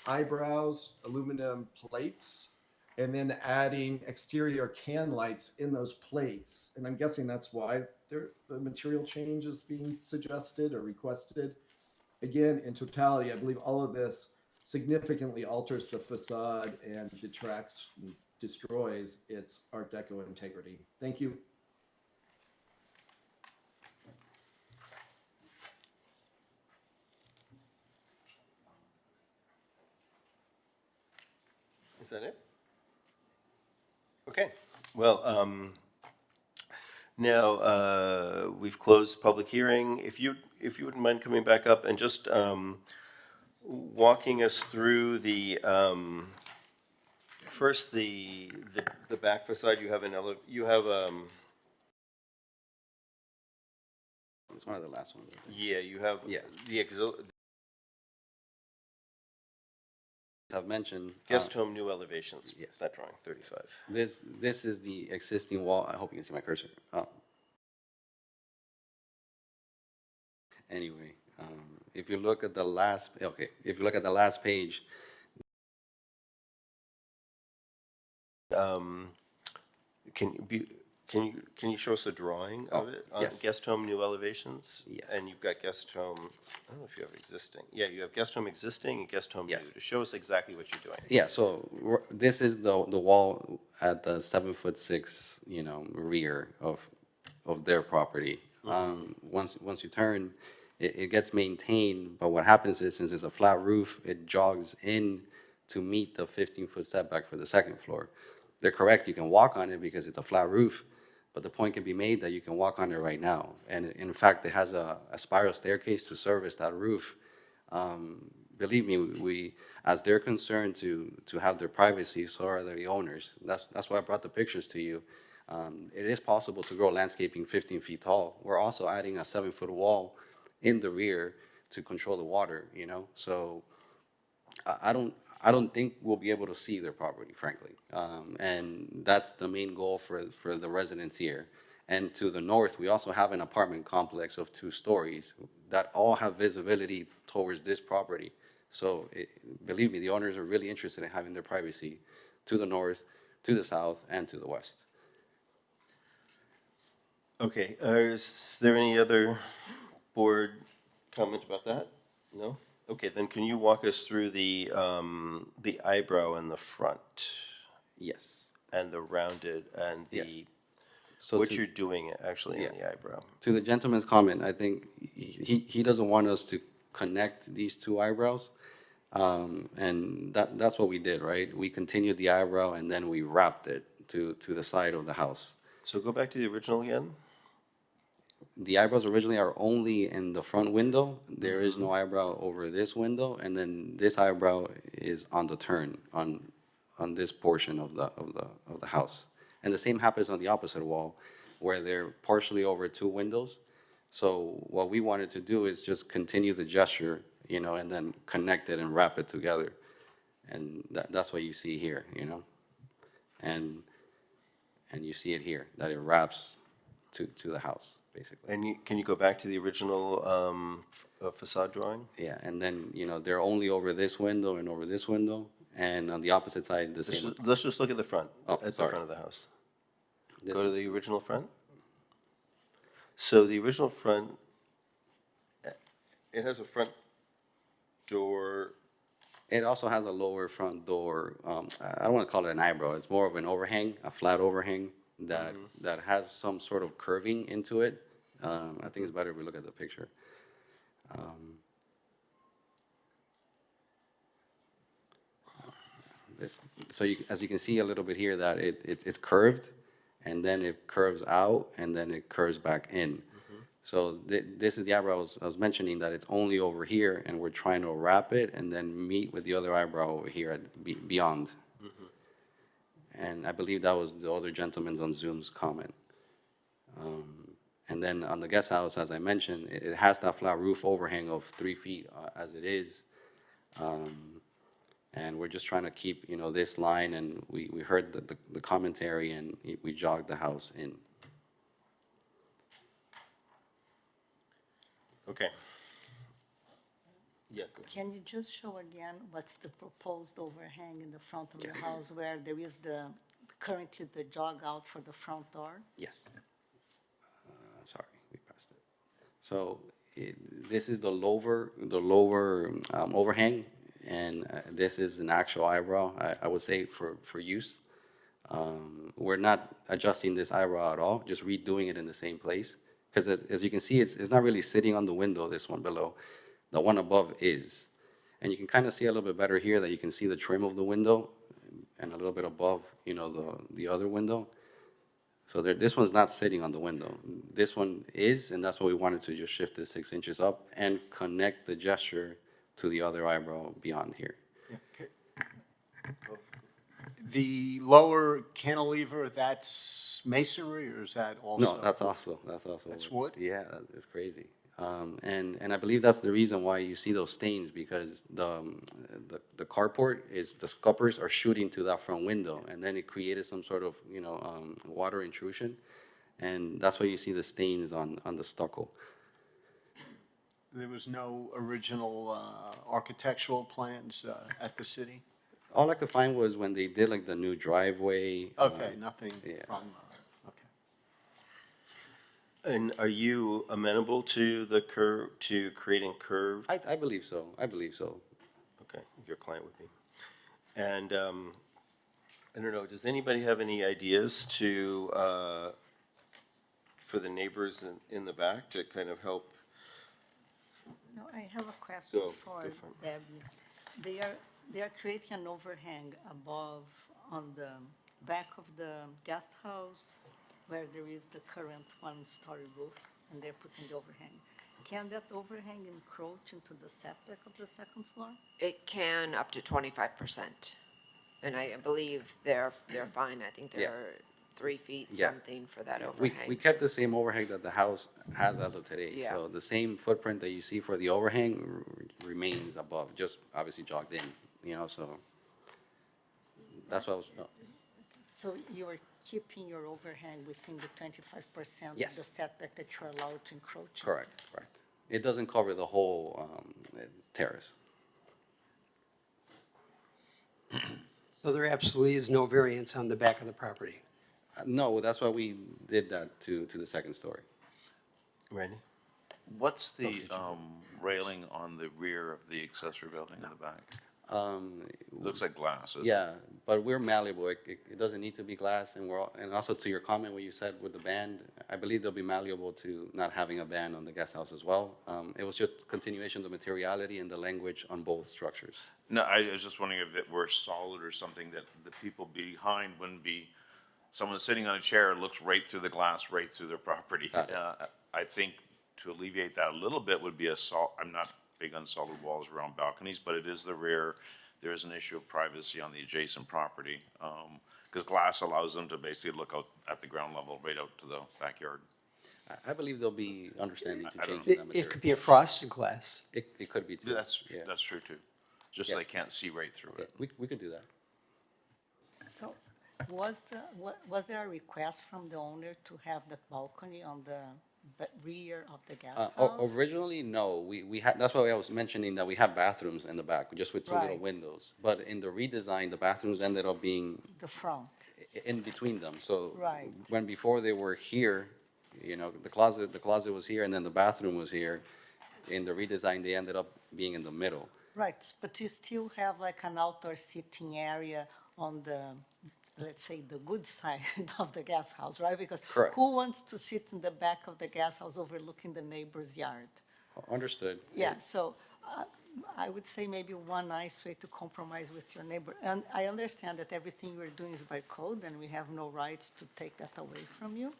eyebrows, aluminum plates, and then adding exterior can lights in those plates. And I'm guessing that's why the material change is being suggested or requested. Again, in totality, I believe all of this significantly alters the facade and detracts and destroys its Art Deco integrity. Thank you. Is that it? Okay. Well, now we've closed public hearing. If you wouldn't mind coming back up and just walking us through the first the back facade. You have It's one of the last ones. yeah, you have the I've mentioned. guest home new elevations. Yes. That drawing 35. This is the existing wall. I hope you can see my cursor. Anyway, if you look at the last, if you look at the last page. Can you show us a drawing of it on yes. guest home new elevations? Yes. And you've got guest home. I don't know if you have existing. Yeah, you have guest home existing and guest home Yes. new. To show us exactly what you're doing. Yeah, so this is the wall at the 7'6", rear of their property. Once you turn, it gets maintained, but what happens is, since it's a flat roof, it jogs in to meet the 15-foot setback for the second floor. They're correct, you can walk on it because it's a flat roof, but the point can be made that you can walk on it right now. And in fact, it has a spiral staircase to service that roof. Believe me, we, as they're concerned to have their privacy, so are the owners. That's why I brought the pictures to you. It is possible to grow landscaping 15 feet tall. We're also adding a 7-foot wall in the rear to control the water, So I don't think we'll be able to see their property, frankly. And that's the main goal for the residents here. And to the north, we also have an apartment complex of 2 stories that all have visibility towards this property. So believe me, the owners are really interested in having their privacy to the north, to the south, and to the west. Okay, is there any other board comment about that? No? Okay, then can you walk us through the eyebrow in the front? Yes. And the rounded and the, Yes. So what to- you're doing actually in Yeah. the eyebrow? To the gentleman's comment, I think he doesn't want us to connect these 2 eyebrows. And that's what we did, right? We continued the eyebrow and then we wrapped it to the side of the house. So go back to the original again? The eyebrows originally are only in the front window. There is no eyebrow over this window, and then this eyebrow is on the turn on this portion of the house. And the same happens on the opposite wall, where they're partially over 2 windows. So what we wanted to do is just continue the gesture, and then connect it and wrap it together. And that's what you see here, and you see it here, that it wraps to the house, basically. And can you go back to the original facade drawing? Yeah, and then, they're only over this window and over this window, and on the opposite side, the same. Let's just look at the front, Oh, at the sorry. front of the house. This- Go to the original front. So the original front, it has a front door. It also has a lower front door. I don't want to call it an eyebrow. It's more of an overhang, a flat overhang that has some sort of curving into it. I think it's better if we look at the picture. As you can see a little bit here, that it's curved, and then it curves out, and then it curves back in. So this is the eyebrow I was mentioning, that it's only over here, and we're trying to wrap it and then meet with the other eyebrow over here beyond. And I believe that was the other gentleman's on Zoom's comment. And then on the guest house, as I mentioned, it has that flat roof overhang of 3 feet as it is. And we're just trying to keep, this line, and we heard the commentary, and we jogged the house in. Okay. Yeah. Can you just show again what's the proposed overhang in the front of the house where there is currently the jog out for the front door? Yes. Sorry, we passed it. So this is the lower overhang, and this is an actual eyebrow, I would say, for use. We're not adjusting this eyebrow at all, just redoing it in the same place. Because as you can see, it's not really sitting on the window, this one below. The one above is. And you can kind of see a little bit better here that you can see the trim of the window and a little bit above, the other window. So this one's not sitting on the window. This one is, and that's why we wanted to just shift it 6 inches up and connect the gesture to the other eyebrow beyond here. The lower cantilever, that's masonry, or is that also? No, that's also. That's wood? Yeah, it's crazy. And I believe that's the reason why you see those stains, because the carport the scuppers are shooting to that front window, and then it created some sort of, water intrusion. And that's why you see the stains on the stucco. There was no original architectural plans at the city? All I could find was when they did like the new driveway. Okay, nothing yeah. from, And are you amenable to to creating curved? I believe so. I believe so. Okay, your client would be. And I don't know, does anybody have any ideas for the neighbors in the back to kind of help? No, I have a question Go for for it. Debbie. They are creating an overhang above on the back of the guest house where there is the current one-story roof, and they're putting the overhang. Can that overhang encroach into the setback of the second floor? It can up to 25%. And I believe they're fine. I think Yeah. they're 3 feet Yeah. something for that We overhang. kept the same overhang that the house has as of today. Yeah. So the same footprint that you see for the overhang remains above, just obviously jogged in, so that's what I was. So you were keeping your overhang within the 25% of Yes. the setback that you're allowed to encroach? Correct, correct. It doesn't cover the whole terrace. So there absolutely is no variance on the back of the property? No, that's why we did that to the second story. Randy? What's the railing on the rear of the accessory building in the back? Looks like glass, isn't it? Yeah, but we're malleable. It doesn't need to be glass, and and also to your comment, what you said with the band, I believe they'll be malleable to not having a band on the guest house as well. It was just continuation of the materiality and the language on both structures. No, I was just wondering if it were solid or something that the people behind wouldn't be, someone sitting on a chair looks right through the glass, right through their property. I think to alleviate that a little bit would be I'm not big on solid walls around balconies, but it is the rear. There is an issue of privacy on the adjacent property, because glass allows them to basically look out at the ground level, right out to the backyard. I believe they'll be understanding to I don't change know. that material. It could be a frosted glass. It could be too. Yeah, that's true too. Just so they Yes. can't see right through it. We could do that. So was there a request from the owner to have that balcony on the rear of the guest house? Originally, no. We had, that's why I was mentioning that we had bathrooms in the back, just with two little Right. windows. But in the redesign, the bathrooms ended up being The front, in between them. So Right. when before they were here, the closet was here and then the bathroom was here. In the redesign, they ended up being in the middle. right, but you still have like an outdoor seating area on the, let's say, the good side of the guest house, right? Because Correct. who wants to sit in the back of the guest house overlooking the neighbor's yard? Understood. Yeah, so I would say maybe one nice way to compromise with your neighbor. And I understand that everything you're doing is by code, and we have no rights to take that away from you.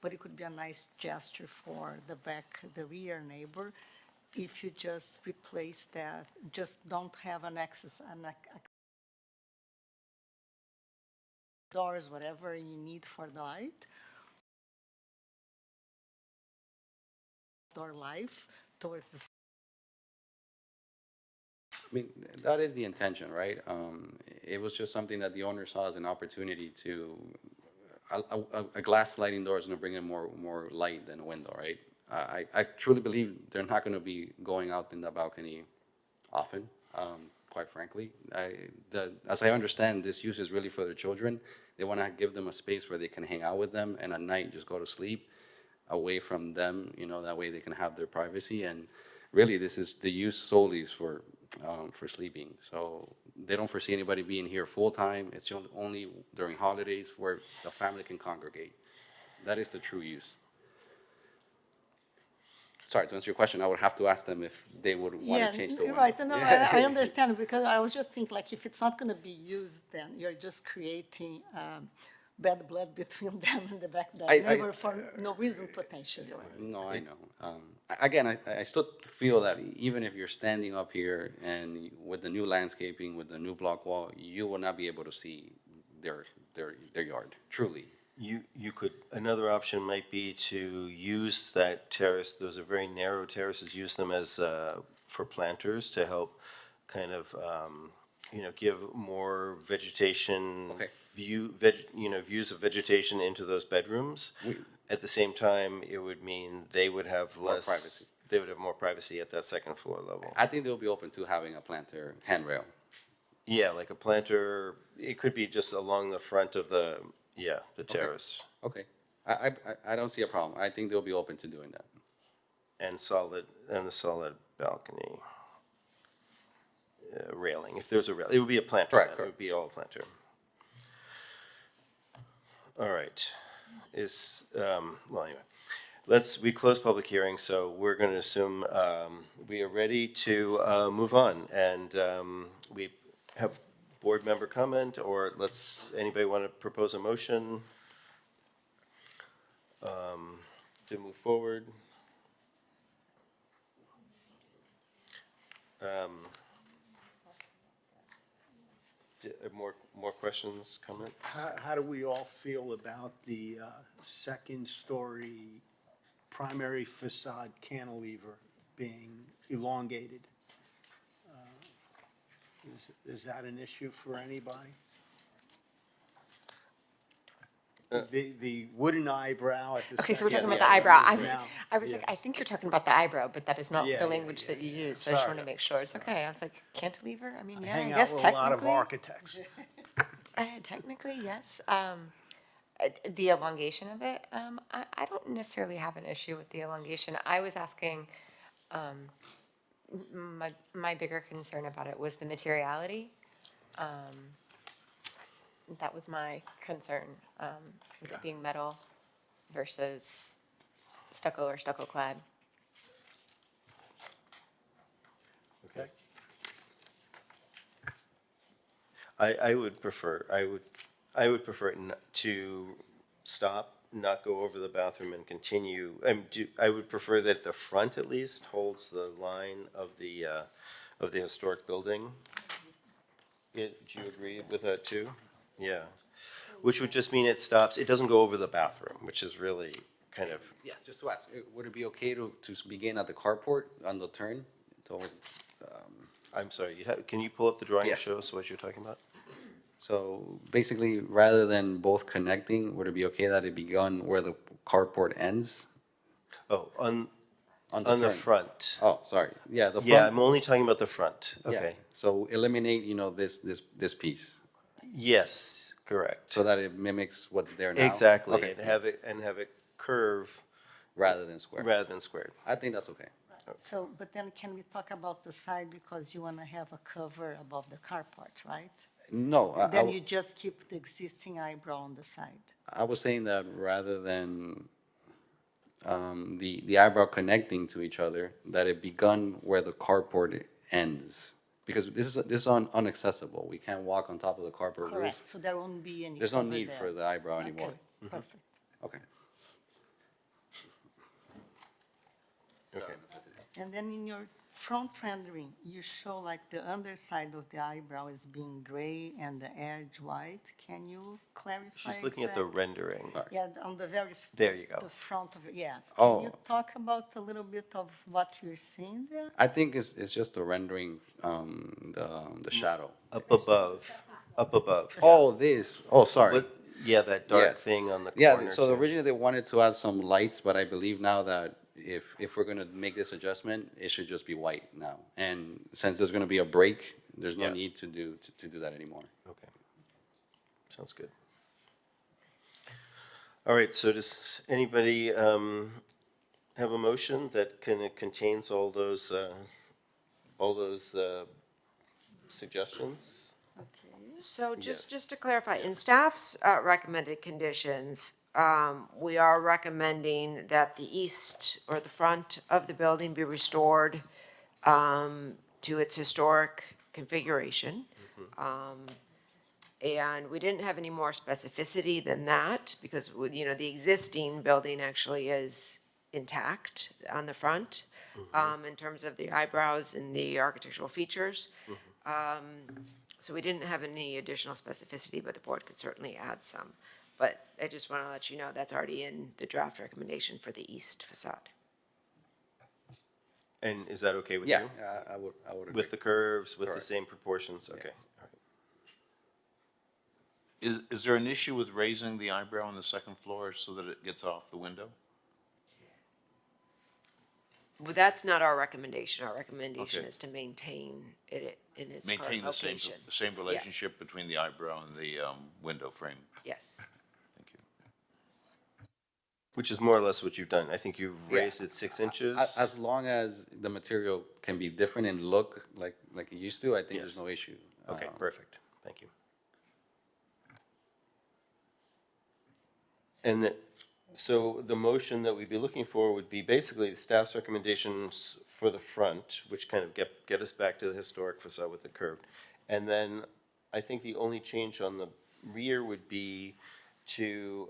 But it could be a nice gesture for the rear neighbor, if you just replace that, just don't have an access, doors, whatever you need for the light. Door life towards the I mean, that is the intention, right? It was just something that the owner saw as an opportunity to, a glass sliding door is gonna bring in more light than a window, right? I truly believe they're not gonna be going out in the balcony often, quite frankly. As I understand, this use is really for their children. They wanna give them a space where they can hang out with them and at night just go to sleep away from them, that way they can have their privacy. And really, this is, the use solely is for sleeping. So they don't foresee anybody being here full-time. It's only during holidays where the family can congregate. That is the true use. Sorry, to answer your question, I would have to ask them if they would want to change the window. Right, no, I understand, because I was just thinking, like, if it's not gonna be used, then you're just creating bad blood between them and the back door neighbor for no reason potentially. No, I know. Again, I still feel that even if you're standing up here and with the new landscaping, with the new block wall, you will not be able to see their yard, truly. You could, another option might be to use that terrace, those are very narrow terraces, use them as, for planters to help kind of, give more vegetation, views of vegetation into those bedrooms. At the same time, it would mean they would have less. Privacy. They would have more privacy at that second floor level. I think they'll be open to having a planter handrail. Yeah, like a planter, it could be just along the front of the terrace. Okay. I don't see a problem. I think they'll be open to doing that. And the solid balcony railing, if there's a rail, it would be a planter. Correct, It would be all planter. All right, well, anyway, we close public hearing, so we're gonna assume, we are ready to, move on. And, we have board member comment, or anybody want to propose a motion to move forward? More questions, comments? How do we all feel about the second-story primary facade cantilever being elongated? Is that an issue for anybody? The wooden eyebrow at the. Okay, so we're talking second about the eyebrow. now. I was like, I think you're talking about the eyebrow, but that is not Yeah, the yeah, language that you use. So I just want to make sure it's okay. I was like, cantilever? I mean, yeah, I Hang out guess with a lot of technically. architects. Technically, yes. The elongation of it, I don't necessarily have an issue with the elongation. I was asking, my bigger concern about it was the materiality. That was my concern, with it being metal versus stucco or stucco clad. Okay. I would prefer, I would prefer it to stop, not go over the bathroom and continue. I would prefer that the front at least holds the line of the historic building. Do you agree with that too? Yeah. Which would just mean it stops, it doesn't go over the bathroom, which is really kind of, Yeah, just to ask, would it be okay to begin at the carport on the turn towards, I'm sorry, can you pull up the drawing Yeah. and show us what you're talking about? so basically, rather than both connecting, would it be okay that it begun where the carport ends? Oh, on On the turn? front. Oh, sorry, yeah, the front. Yeah, I'm only talking about the front, yeah. okay. So eliminate, this piece, Yes, correct. so that it mimics what's there now? Exactly, Okay. and have it curve Rather than square? rather than squared. I think that's okay. So, but then can we talk about the side because you want to have a cover above the carport, right? No, And then you just keep the existing eyebrow on the side. I was saying that rather than the eyebrow connecting to each other, that it begun where the carport ends. Because this is unaccessible. We can't walk on top of the carport roof. Correct, so there won't be any There's no cover need there. for the eyebrow anymore. Okay, perfect. Okay. Okay. And then in your front rendering, you show like the underside of the eyebrow is being gray and the edge white. Can you clarify? She's looking at the exact- rendering. Yeah, on the very. There you go. The front of it, yes. Oh. Can you talk about a little bit of what you're seeing there? I think it's just a rendering, the shadow. Up above, up above. Oh, this, oh, sorry. What- Yeah, that dark Yes. thing on the Yeah, corner. so originally they wanted to add some lights, but I believe now that if we're gonna make this adjustment, it should just be white now. And since there's gonna be a break, there's no Yeah. need to do that anymore. Okay. Sounds good. All right, so does anybody have a motion that contains all those suggestions? So Yes. just to clarify, in staff's recommended conditions, we are recommending that the east or the front of the building be restored to its historic configuration. And we didn't have any more specificity than that because, the existing building actually is intact on the front in terms of the eyebrows and the architectural features. So we didn't have any additional specificity, but the board could certainly add some. But I just want to let you know that's already in the draft recommendation for the east facade. And is that okay with Yeah, you? I would agree. With the curves, with the Correct. same proportions? Okay. All right. Is there an issue with raising the eyebrow on the second floor so that it gets off the window? Well, that's not our recommendation. Our recommendation Okay. is to maintain it in its current Maintain location. the same relationship between the eyebrow and the window frame? Yes. Thank you. Which is more or less what you've done. I think you've Yeah. raised it 6 inches. As long as the material can be different and look like it used to, I think there's Yes. no issue. Okay, perfect. Thank you. And so the motion that we'd be looking for would be basically the staff's recommendations for the front, which kind of get us back to the historic facade with the curved. And then I think the only change on the rear would be to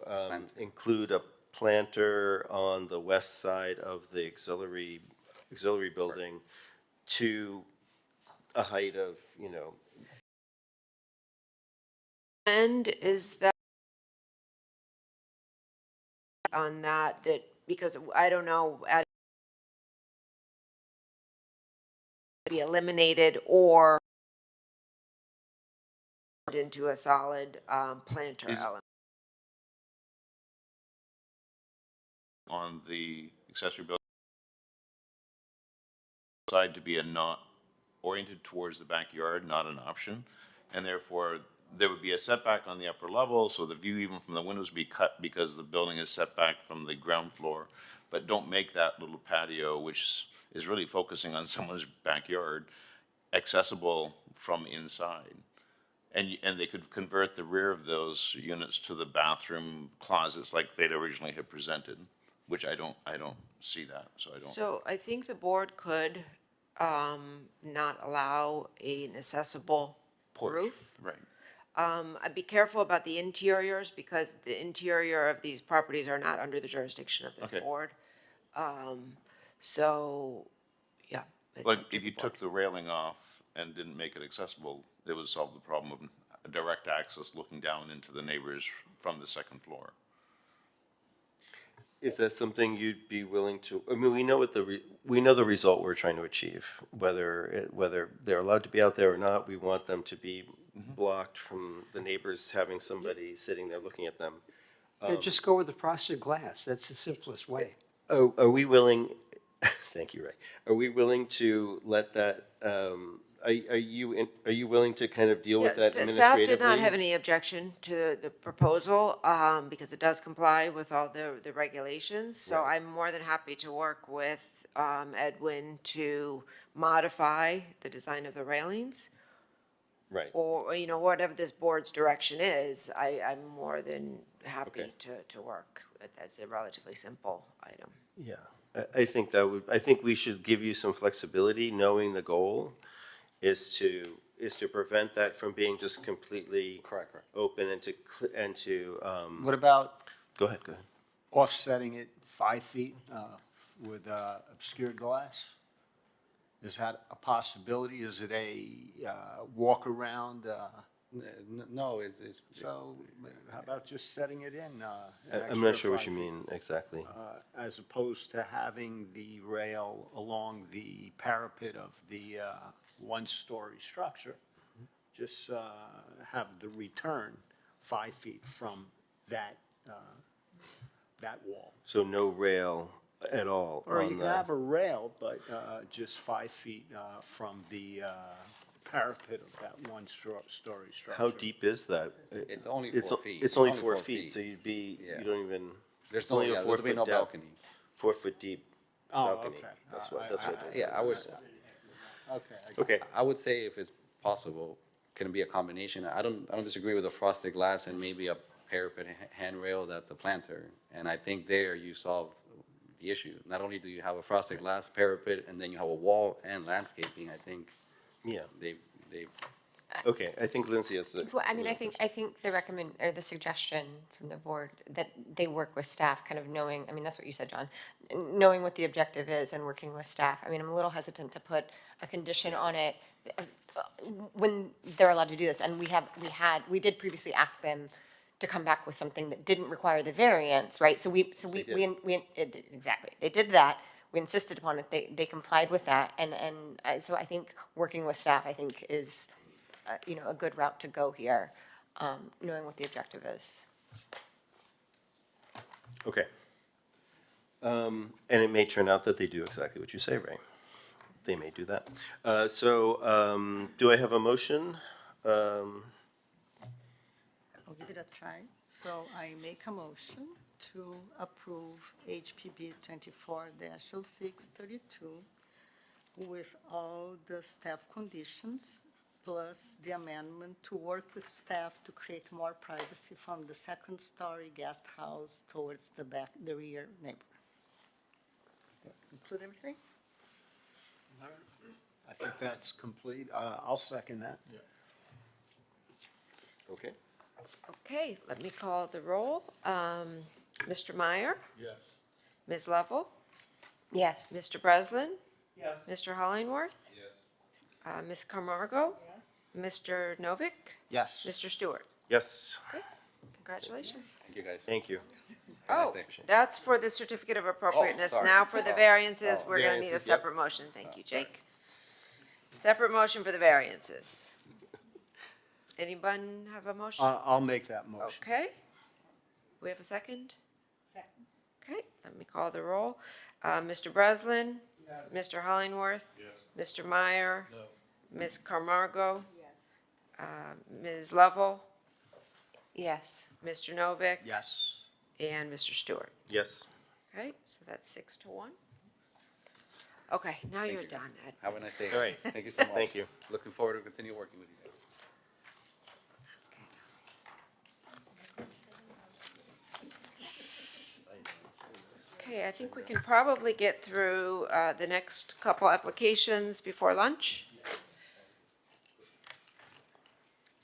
include a planter on the west side of the auxiliary building to a height of, And is that on that, because I don't know, be eliminated or into a solid planter Is- element. on the accessory building side to be a not oriented towards the backyard, not an option. And therefore, there would be a setback on the upper level, so the view even from the windows would be cut because the building is set back from the ground floor. But don't make that little patio, which is really focusing on someone's backyard, accessible from inside. And they could convert the rear of those units to the bathroom closets like they'd originally had presented, which I don't see that, so I don't. So I think the board could not allow an accessible roof. Right. I'd be careful about the interiors because the interior of these properties are not under the jurisdiction of this Okay. board. So, yeah. it's But up to if the you board. took the railing off and didn't make it accessible, it would solve the problem of a direct access looking down into the neighbors from the second floor. Is that something you'd be willing to, I mean, we know what we know the result we're trying to achieve, whether they're allowed to be out there or not, we want them to be blocked from the neighbors having somebody sitting there looking at them. Yeah, just go with the frosted glass. That's the simplest way. Are we willing, thank you, Ray, are we willing to let that, are you willing to kind of deal with that Yes, administratively? staff did not have any objection to the proposal, because it does comply with all the regulations. So I'm more than happy to work with, Edwin to modify the design of the railings. Right. Or, you know, whatever this board's direction is, I'm more than happy to work. That's a relatively simple item. Yeah, I think I think we should give you some flexibility, knowing the goal is to prevent that from being just completely open and to, What about go ahead. offsetting it 5 feet with obscured glass? Is that a possibility? Is it a walk around? No, it's. So how about just setting it in? I'm not sure what you mean exactly. As opposed to having the rail along the parapet of the one-story structure, just have the return 5 feet from that wall. So no rail at all Or you on can have a rail, but just 5 feet from the parapet of that one-story structure. How deep is that? It's only 4 feet. It's only 4 feet, so you don't even. There's only a there'll 4 be foot no depth, balcony. 4 foot deep Oh, balcony. okay. That's what. Yeah, I was. Okay. I would say if it's possible, can it be a combination? I don't disagree with the frosted glass and maybe a parapet handrail that's a planter. And I think there you solved the issue. Not only do you have a frosted glass parapet and then you have a wall and landscaping, I think. Yeah. They've. Okay, I think Lindsay has the. Well, I mean, I think the suggestion from the board that they work with staff, kind of knowing, I mean, that's what you said, John, knowing what the objective is and working with staff. I mean, I'm a little hesitant to put a condition on it when they're allowed to do this. And we did previously ask them to come back with something that didn't require the variance, right? Exactly, they did that. We insisted upon it. They complied with that. So I think working with staff, I think, is a good route to go here, knowing what the objective is. Okay. And it may turn out that they do exactly what you say, Ray. They may do that. Do I have a motion? I'll give it a try. So I make a motion to approve HPB 24-0632 with all the staff conditions, plus the amendment to work with staff to create more privacy from the second-story guest house towards the rear neighbor. Include everything? I think that's complete. I'll second that. Okay. Okay, let me call the roll. Mr. Meyer? Yes. Ms. Lovell? Yes. Mr. Breslin? Yes. Mr. Hollingworth? Yes. Ms. Camargo? Mr. Novick? Yes. Mr. Stewart? Yes. Okay, congratulations. Thank you, guys. Thank you. Oh, that's for the certificate of appropriateness. sorry. Now for the variances, Oh, we're gonna need a variances, yep. separate motion. Thank you, Jake. Separate motion for the variances. Anyone have a motion? I'll make that motion. Okay. We have a second? Second. Okay, let me call the roll. Mr. Breslin? Mr. Hollingworth? Mr. Meyer? Ms. Camargo? Ms. Lovell? Yes. Mr. Novick? Yes. And Mr. Stewart. Yes. Okay, so that's 6-1. Okay, now you're done, Ed. Have a nice day. All right. Thank you so much. Thank you. Looking forward to continue working with you guys. Okay, I think we can probably get through the next couple applications before lunch.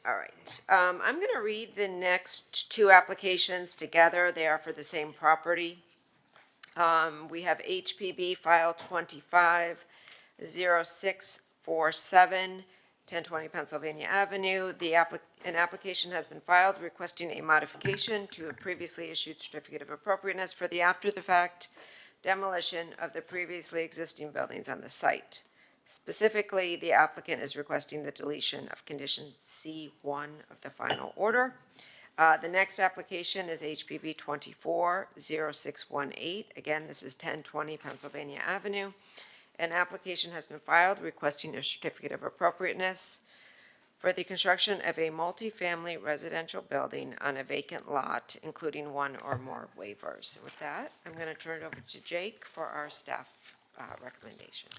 All right, I'm going to read the next two applications together. They are for the same property. We have HPB file 250647, 1020 Pennsylvania Avenue. An application has been filed requesting a modification to a previously issued certificate of appropriateness for the after-the-fact demolition of the previously existing buildings on the site. Specifically, the applicant is requesting the deletion of condition C1 of the final order. The next application is HPB 240618. Again, this is 1020 Pennsylvania Avenue. An application has been filed requesting a certificate of appropriateness for the construction of a multifamily residential building on a vacant lot, including one or more waivers. And with that, I'm going to turn it over to Jake for our staff recommendation.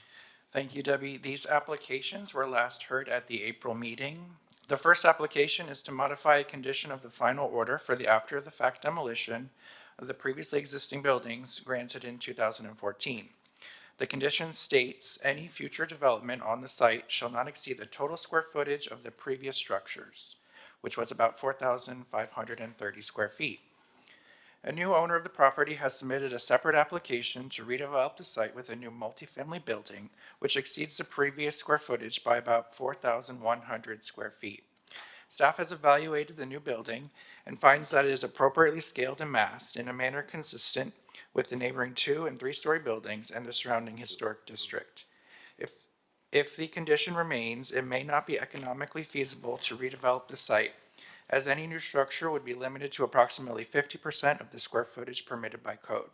Thank you, Debbie. These applications were last heard at the April meeting. The first application is to modify a condition of the final order for the after-the-fact demolition of the previously existing buildings granted in 2014. The condition states any future development on the site shall not exceed the total square footage of the previous structures, which was about 4,530 square feet. A new owner of the property has submitted a separate application to redevelop the site with a new multifamily building, which exceeds the previous square footage by about 4,100 square feet. Staff has evaluated the new building and finds that it is appropriately scaled and massed in a manner consistent with the neighboring 2- and 3-story buildings and the surrounding historic district. If the condition remains, it may not be economically feasible to redevelop the site, as any new structure would be limited to approximately 50% of the square footage permitted by code.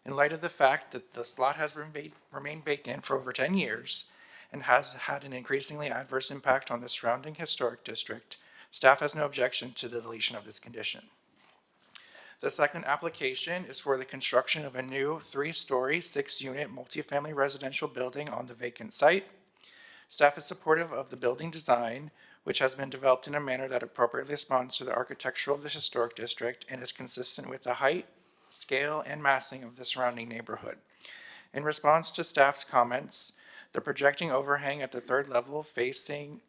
In light of the fact that this lot has remained vacant for over 10 years and has had an increasingly adverse impact on the surrounding historic district, staff has no objection to the deletion of this condition. The second application is for the construction of a new 3-story, 6-unit multifamily residential building on the vacant site. Staff is supportive of the building design, which has been developed in a manner that appropriately responds to the architecture of the historic district and is consistent with the height, scale, and massing of the surrounding neighborhood. In response to staff's comments, the projecting overhang at the 3rd level facing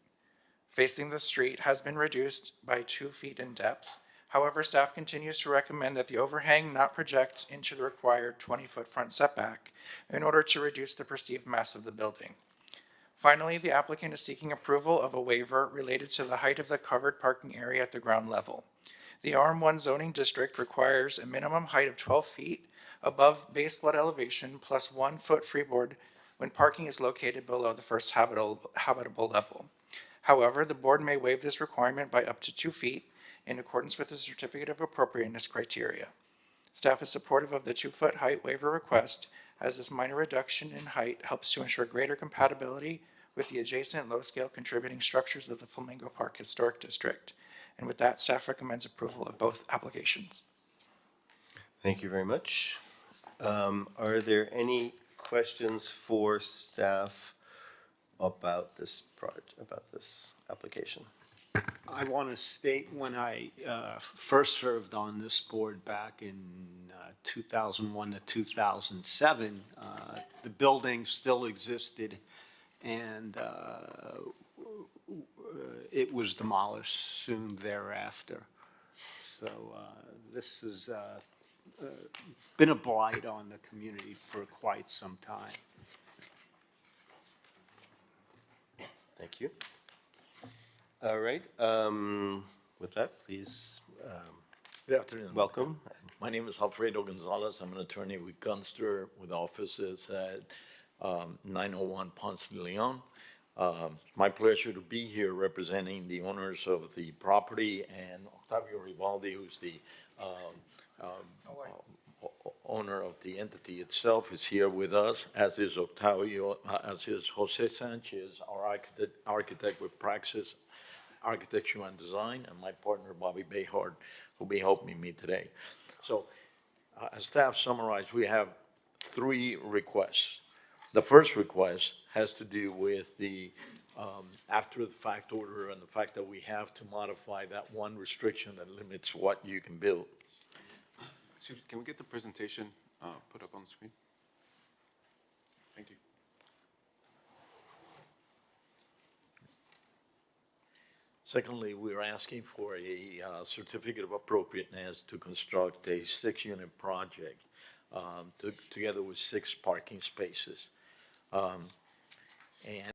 the street has been reduced by 2 feet in depth. However, staff continues to recommend that the overhang not project into the required 20-foot front setback in order to reduce the perceived mass of the building. Finally, the applicant is seeking approval of a waiver related to the height of the covered parking area at the ground level. The RM1 zoning district requires a minimum height of 12 feet above base flood elevation plus 1 foot freeboard when parking is located below the first habitable level. However, the board may waive this requirement by up to 2 feet in accordance with the certificate of appropriateness criteria. Staff is supportive of the 2-foot height waiver request, as this minor reduction in height helps to ensure greater compatibility with the adjacent low-scale contributing structures of the Flamingo Park Historic District. And with that, staff recommends approval of both applications. Thank you very much. Are there any questions for staff about this application? I want to state when I first served on this board back in 2001 to 2007, the building still existed and it was demolished soon thereafter. So this has been a blight on the community for quite some time. Thank you. All right. With that, please. Good afternoon. Welcome. My name is Alfredo Gonzalez. I'm an attorney with Gunster with offices at 901 Ponce de Leon. My pleasure to be here representing the owners of the property and Octavio Rivaldi, who's the owner of the entity itself, is here with us, as is Octavio, as is Jose Sanchez, our architect with Praxis Architecture and Design, and my partner Bobby Behard, who will be helping me today. So, as staff summarized, we have 3 requests. The first request has to do with the after-the-fact order and the fact that we have to modify that one restriction that limits what you can build. Excuse me, can we get the presentation put up on the screen? Thank you. Secondly, we're asking for a certificate of appropriateness to construct a 6-unit project together with 6 parking spaces. And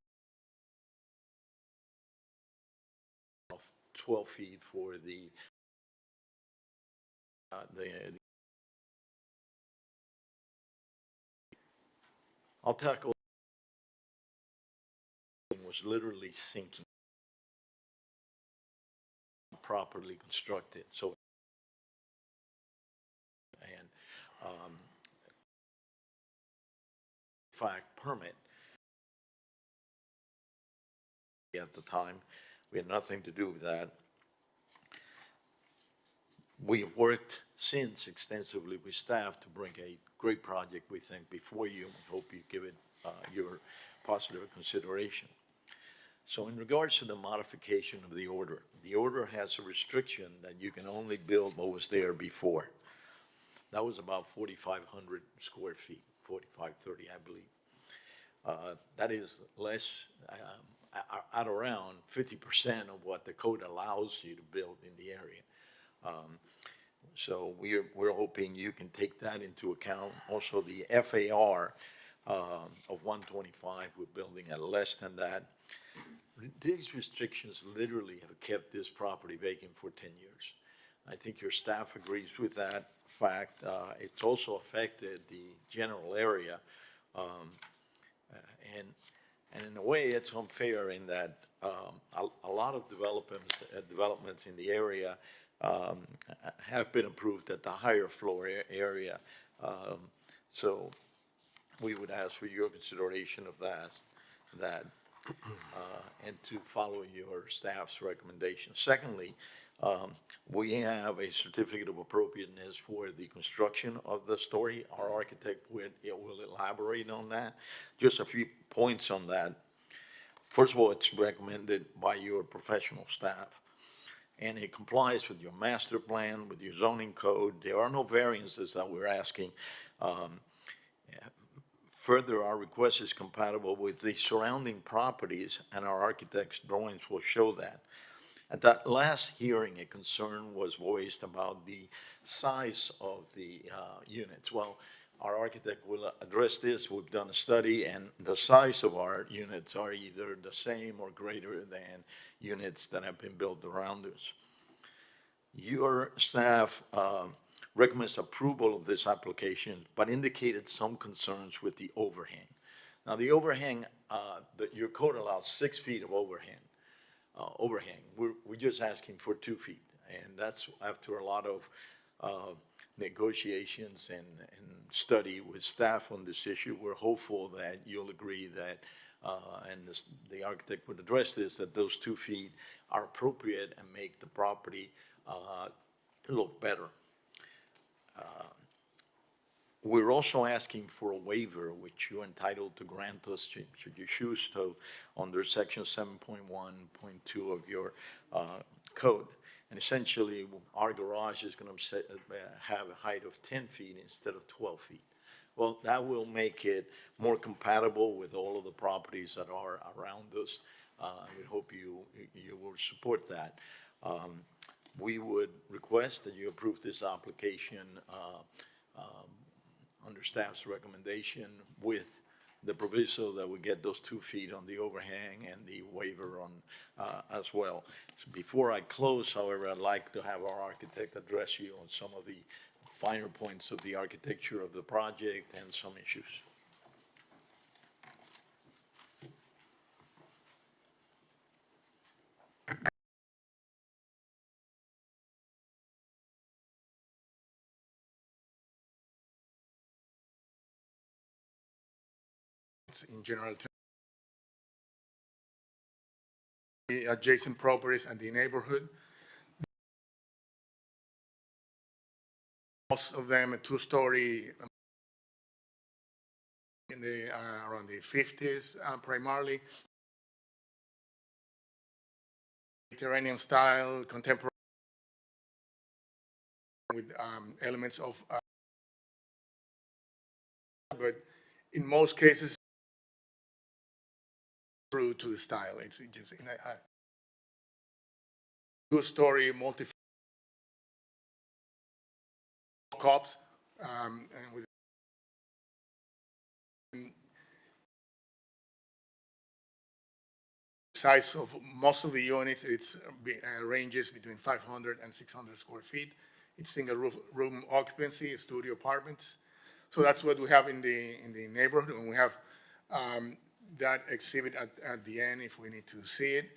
12 feet for the I'll tackle was literally sinking, properly constructed. So, and fact permit at the time, we had nothing to do with that. We have worked since extensively with staff to bring a great project, we think, before you. We hope you give it your positive consideration. So in regards to the modification of the order has a restriction that you can only build what was there before. That was about 4,500 square feet, 4,530, I believe. That is less, at around 50% of what the code allows you to build in the area. So we're hoping you can take that into account. Also, the FAR of 125, we're building at less than that. These restrictions literally have kept this property vacant for 10 years. I think your staff agrees with that fact. It's also affected the general area. And in a way, it's unfair in that a lot of developments in the area have been approved at the higher floor area. So we would ask for your consideration of that and to follow your staff's recommendation. Secondly, we have a certificate of appropriateness for the construction of the story. Our architect will elaborate on that. Just a few points on that. First of all, it's recommended by your professional staff, and it complies with your master plan, with your zoning code. There are no variances that we're asking. Further, our request is compatible with the surrounding properties, and our architect's drawings will show that. At that last hearing, a concern was voiced about the size of the units. Well, our architect will address this. We've done a study, and the size of our units are either the same or greater than units that have been built around us. Your staff recommends approval of this application, but indicated some concerns with the overhang. Now, the overhang, your code allows 6 feet of overhang. We're just asking for 2 feet, and that's after a lot of negotiations and study with staff on this issue. We're hopeful that you'll agree that, and the architect would address this, that those 2 feet are appropriate and make the property look better. We're also asking for a waiver, which you're entitled to grant us should you choose to, under section 7.1.2 of your code. And essentially, our garage is going to have a height of 10 feet instead of 12 feet. Well, that will make it more compatible with all of the properties that are around us. We hope you will support that. We would request that you approve this application under staff's recommendation with the proviso that we get those 2 feet on the overhang and the waiver on as well. So before I close, however, I'd like to have our architect address you on some of the finer points of the architecture of the project and some issues. units in general terms. The adjacent properties and the neighborhood. Most of them a two-story in the around the 50s primarily. Mediterranean style, contemporary with elements of but in most cases true to the style. It's just in a two-story multi cops and with size of most of the units, it's ranges between 500 and 600 square feet. It's single room occupancy, studio apartments. So that's what we have in the neighborhood, and we have that exhibit at the end if we need to see it.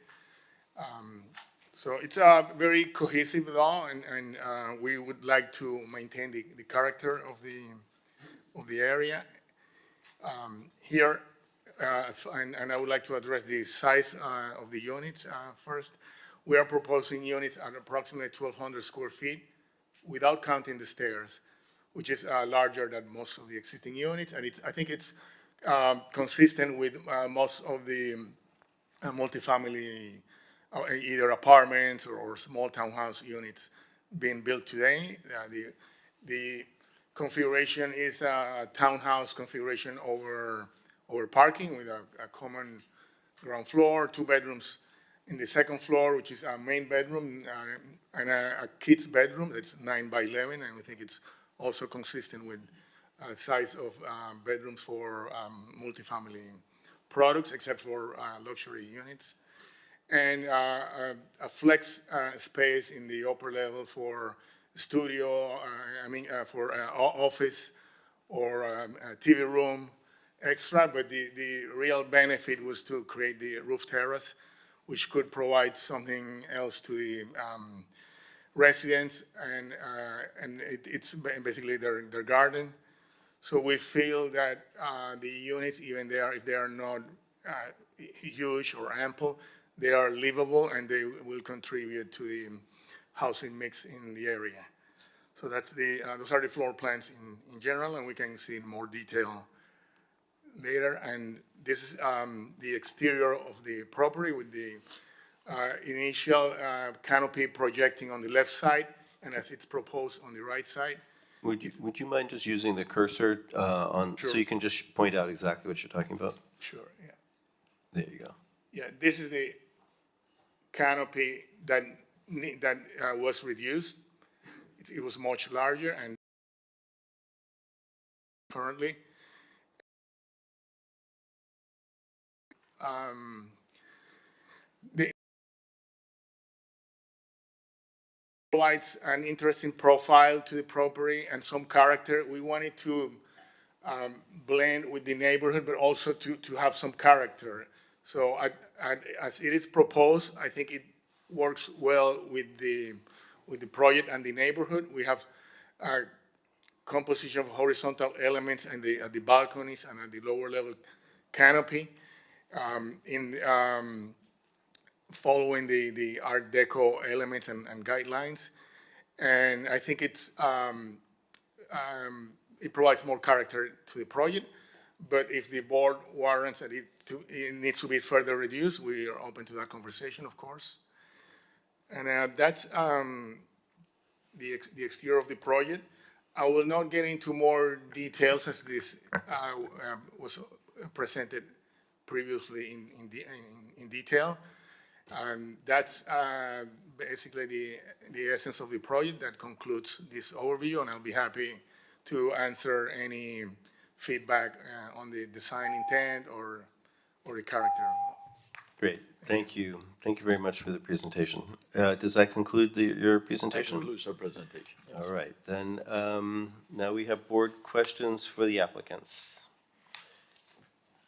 So it's a very cohesive law, and we would like to maintain the character of the area. Here, and I would like to address the size of the units first. We are proposing units at approximately 1,200 square feet without counting the stairs, which is larger than most of the existing units. And I think it's consistent with most of the multifamily, either apartments or small townhouse units being built today. The configuration is a townhouse configuration over parking with a common ground floor, 2 bedrooms in the second floor, which is a main bedroom, and a kid's bedroom that's 9 by 11, and we think it's also consistent with size of bedrooms for multifamily products, except for luxury units. And a flex space in the upper level for studio, for office or a TV room extra, but the real benefit was to create the roof terrace, which could provide something else to the residents, and it's basically their garden. So we feel that the units, even if they are not huge or ample, they are livable and they will contribute to the housing mix in the area. So that's those are the floor plans in general, and we can see in more detail later. And this is the exterior of the property with the initial canopy projecting on the left side, and as it's proposed on the right side. Would you mind just using the cursor Sure. so you can just point out exactly what you're talking about? Sure, yeah. There you go. Yeah, this is the canopy that was reduced. It was much larger, and currently the provides an interesting profile to the property and some character. We wanted to blend with the neighborhood, but also to have some character. So as it is proposed, I think it works well with the project and the neighborhood. We have a composition of horizontal elements and the balconies and at the lower level canopy following the Art Deco elements and guidelines. And I think it provides more character to the project. But if the board warrants that it needs to be further reduced, we are open to that conversation, of course. And that's the exterior of the project. I will not get into more details as this was presented previously in detail. That's basically the essence of the project. That concludes this overview, and I'll be happy to answer any feedback on the design intent or the character. Great, thank you. Thank you very much for the presentation. Does that conclude your presentation? That concludes our presentation. Yes. All right, then now we have board questions for the applicants.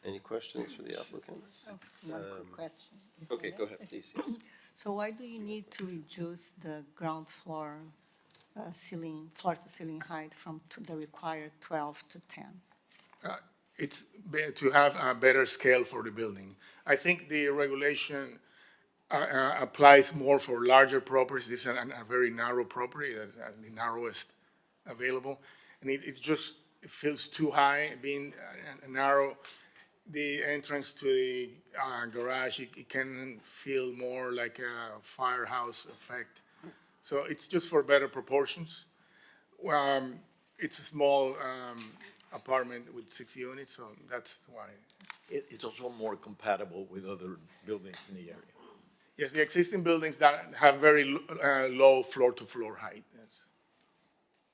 Any questions for the applicants? One quick question. if I Okay, may. go ahead, please, yes. So why do you need to reduce the ground floor floor to ceiling height from the required 12 to 10? to have a better scale for the building. I think the regulation applies more for larger properties. This is a very narrow property, the narrowest available. And it feels too high, being narrow. The entrance to the garage, it can feel more like a firehouse effect. So it's just for better proportions. It's a small apartment with 6 units, so that's why. It's also more compatible with other buildings in the area. Yes, the existing buildings that have very low floor-to-floor height, yes.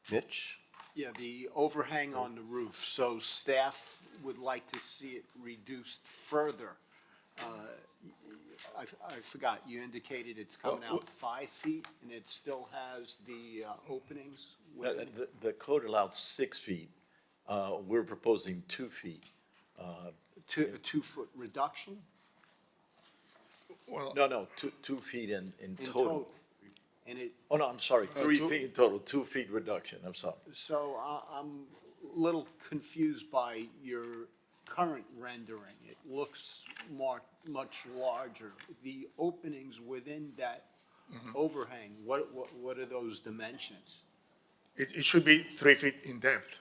Mitch? Yeah, the overhang on the roof, so staff would like to see it reduced further. I forgot, you indicated it's coming out 5 feet, and it still has the openings within it? The code allows 6 feet. We're proposing 2 feet. A 2-foot reduction? No, 2 feet in total. And it, Oh, no, I'm sorry, 3 feet in total, 2 feet reduction, I'm sorry. so I'm a little confused by your current rendering. It looks much larger. The openings within that overhang, what are those dimensions? It should be 3 feet in depth,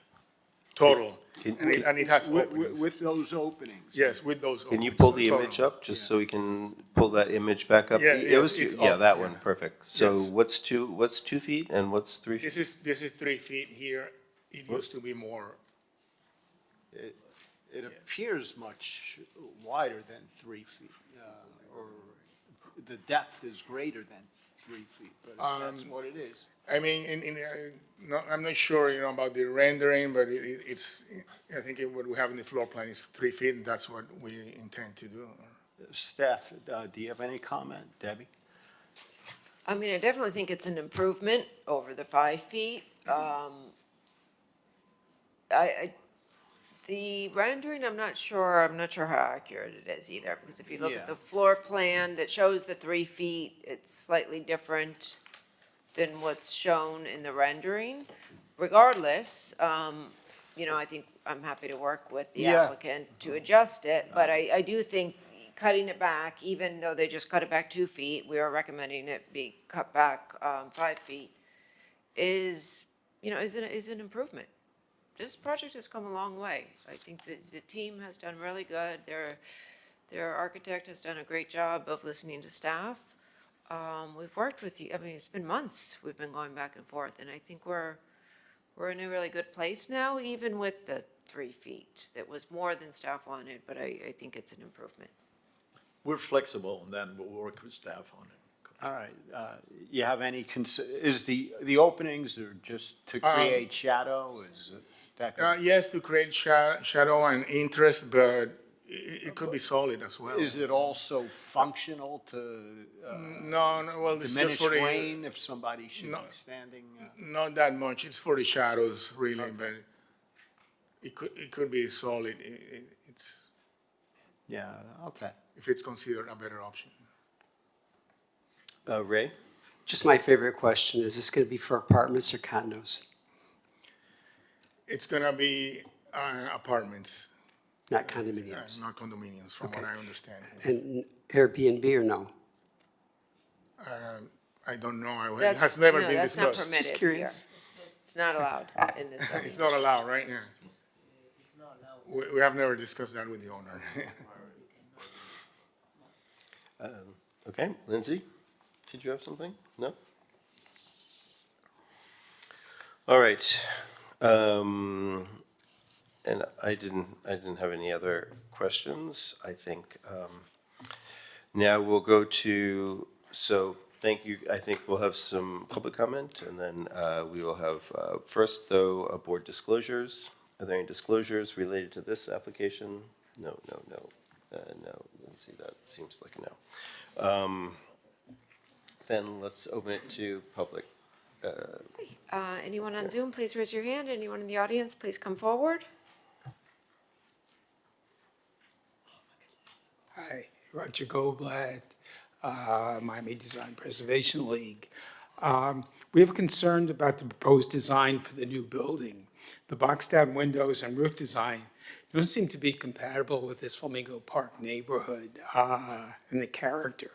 total, and it has openings. With those openings? Yes, with those openings. Can you pull the total. image up, just so we can pull that image back up? Yeah, It yes, was- it's Yeah, up, that yeah. one, perfect. So Yes. what's 2 feet and what's 3 feet? This is 3 feet here. It used to be more. It appears much wider than 3 feet, or the depth is greater than 3 feet, but if that's what it is. I mean, I'm not sure, about the rendering, but I think what we have in the floor plan is 3 feet, and that's what we intend to do. Staff, do you have any comment? Debbie? I mean, I definitely think it's an improvement over the 5 feet. The rendering, I'm not sure how accurate it is either, because if you look at Yeah. the floor plan that shows the 3 feet, it's slightly different than what's shown in the rendering. Regardless, I think I'm happy to work with the Yeah. applicant to adjust it, but I do think cutting it back, even though they just cut it back 2 feet, we are recommending it be cut back 5 feet, is an improvement. This project has come a long way. I think the team has done really good. Their architect has done a great job of listening to staff. We've worked with you, I mean, it's been months we've been going back and forth, and I think we're in a really good place now, even with the 3 feet. That was more than staff wanted, but I think it's an improvement. We're flexible, and then we'll work with staff on it. All right, you have any, is the openings are just to create shadow, is it that? Yes, to create shadow and interest, but it could be solid as well. Is it also functional to No, well, it's just diminish for the. rain if somebody should be No. standing? Not that much, it's for the shadows, really, but it could be solid, it's, Yeah, okay. if it's considered a better option. Ray? Just my favorite question, is this going to be for apartments or condos? It's gonna be apartments. Not condominiums? Not condominiums, from what Okay. I understand. And Airbnb or no? I don't know, it That's- has never no, been that's not discussed. permitted here. curious. It's not allowed in this zone. It's not allowed, right? Yeah. We have never discussed that with the owner. Okay, Lindsay, did you have something? No? All right. And I didn't have any other questions. I think now we'll go to, so thank you. I think we'll have some public comment, and then we will have, first though, board disclosures. Are there any disclosures related to this application? No, Lindsay, that seems like a no. Then let's open it to public. Anyone on Zoom, please raise your hand. Anyone in the audience, please come forward. Hi, Roger Goldblatt, Miami Design Preservation League. We have a concern about the proposed design for the new building. The boxed out windows and roof design don't seem to be compatible with this Flamingo Park neighborhood and the character.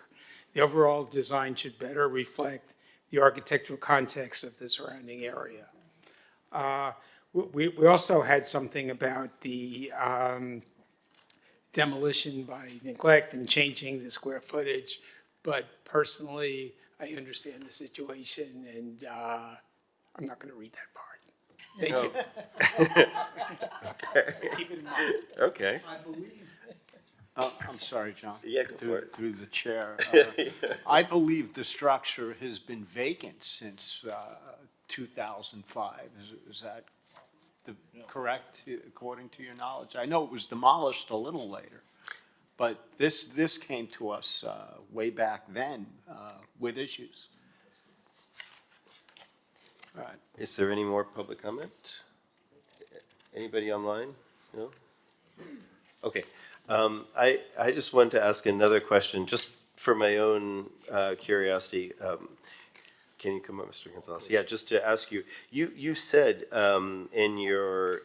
The overall design should better reflect the architectural context of the surrounding area. We also had something about the demolition by neglect and changing the square footage, but personally, I understand the situation, and I'm not going to read that part. Thank you. Keep it in mind. Okay. I believe. I'm sorry, John. Yeah, go for it. Through the chair. I believe the structure has been vacant since 2005. Is that correct, according to your knowledge? I know it was demolished a little later, but this came to us way back then with issues. All right. Is there any more public comment? Anybody online? No? Okay. I just wanted to ask another question, just for my own curiosity. Can you come up, Mr. Gonzalez? Yeah, just to ask you, you said in your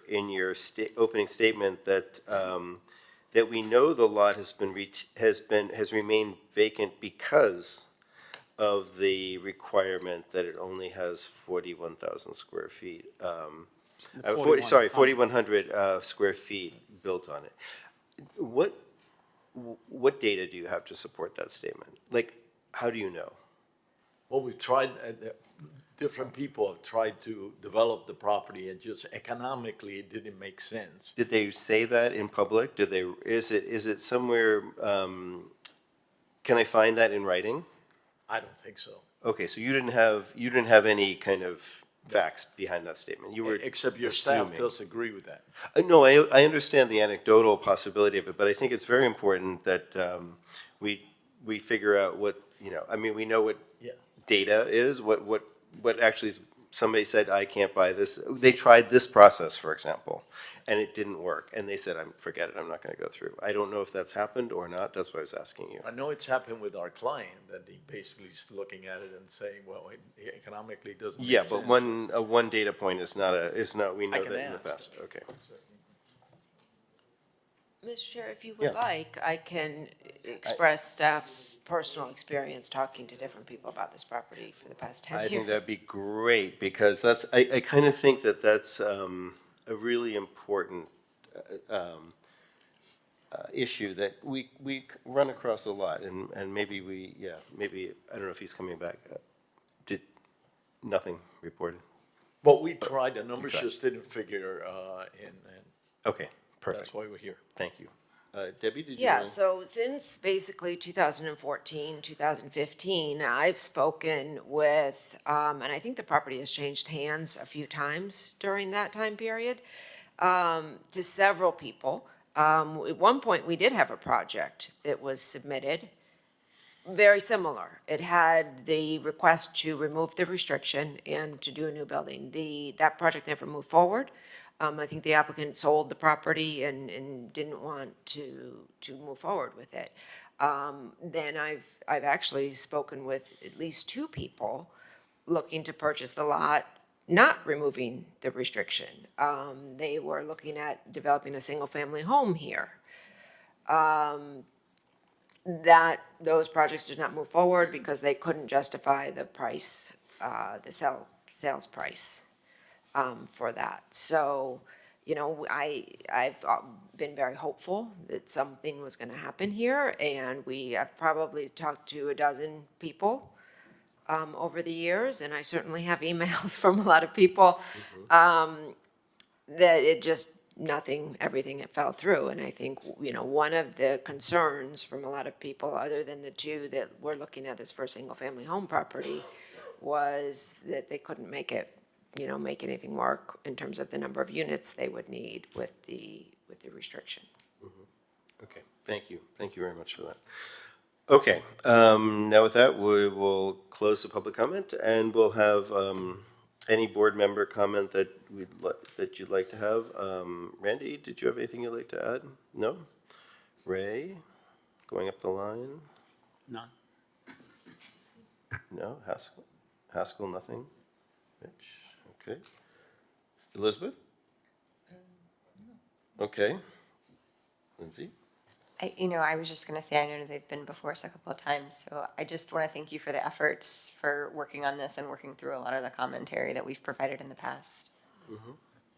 opening statement that that we know the lot has remained vacant because of the requirement that it only has 41,000 square feet. 4,100 square feet built on it. What data do you have to support that statement? Like, how do you know? Well, we tried, different people have tried to develop the property, and just economically, it didn't make sense. Did they say that in public? Did they? Is it somewhere? Can I find that in writing? I don't think so. Okay, so you didn't have any kind of facts behind that statement. You were Except your staff does agree with that. No, I understand the anecdotal possibility of it, but I think it's very important that we figure out what, I mean, we know what data is, what actually is, somebody said, I can't buy this. They tried this process, for example, and it didn't work. And they said, forget it, I'm not going to go through. I don't know if that's happened or not. That's why I was asking you. I know it's happened with our client, that he basically is looking at it and saying, well, it economically doesn't make sense. Yeah, but one data point is not, we know can that in the ask. past. Okay. Mr. Chair, if you Yeah. would like, I can express staff's personal experience talking to different people about this property for the past 10 I years. think that'd be great, because I kind of think that's a really important issue that we run across a lot, and maybe maybe, I don't know if he's coming back. Did nothing reported? But we tried, the numbers tried. just didn't figure in, and Okay, perfect. that's why we're here. Thank you. Debbie, did you? Yeah, wanna- so since basically 2014, 2015, I've spoken with, and I think the property has changed hands a few times during that time period, to several people. At one point, we did have a project that was submitted, very similar. It had the request to remove the restriction and to do a new building. That project never moved forward. I think the applicant sold the property and didn't want to move forward with it. Then I've actually spoken with at least two people looking to purchase the lot, not removing the restriction. They were looking at developing a single-family home here. Those projects did not move forward because they couldn't justify the price, the sales price. For that. So, I've been very hopeful that something was going to happen here, and I've probably talked to a dozen people over the years, and I certainly have emails from a lot of people that it just, everything it fell through. And I think, one of the concerns from a lot of people, other than the two that were looking at this for a single-family home property, was that they couldn't make anything work in terms of the number of units they would need with the restriction. Okay, thank you. Thank you very much for that. Okay, now with that, we will close the public comment, and we'll have any board member comment that you'd like to have. Randy, did you have anything you'd like to add? No? Ray, going up the line? None. No? Haskell, nothing? Mitch? Okay. Elizabeth? Okay. Lindsay? I was just gonna say, I know they've been before us a couple of times, so I just want to thank you for the efforts for working on this and working through a lot of the commentary that we've provided in the past.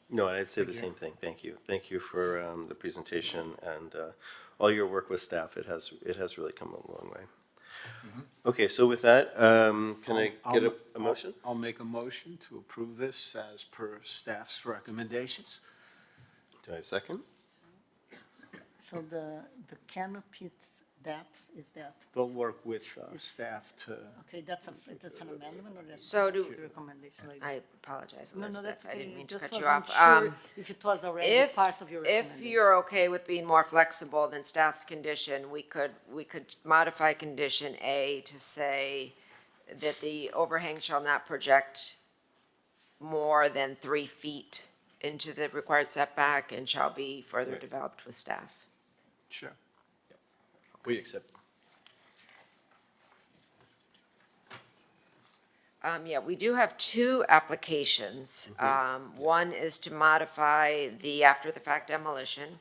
No, I'd say the same thing. Thank you. Thank you for the presentation and all your work with staff. It has really come a long way. Okay, so with that, can I get a motion? I'll make a motion to approve this as per staff's recommendations. Do I have a second? So the canopy depth is that, They'll work with staff to, okay, that's an amendment or that's So a do- recommendation? Like I apologize, No, no, Elizabeth, that's I didn't okay. mean to Just cut you wasn't off. sure if it was already If, part of your if recommendation. you're okay with being more flexible than staff's condition, we could modify condition A to say that the overhang shall not project more than 3 feet into the required setback and shall be further Right. developed with staff. sure. We accept. Yeah, we do have 2 applications. One is to modify the after-the-fact demolition,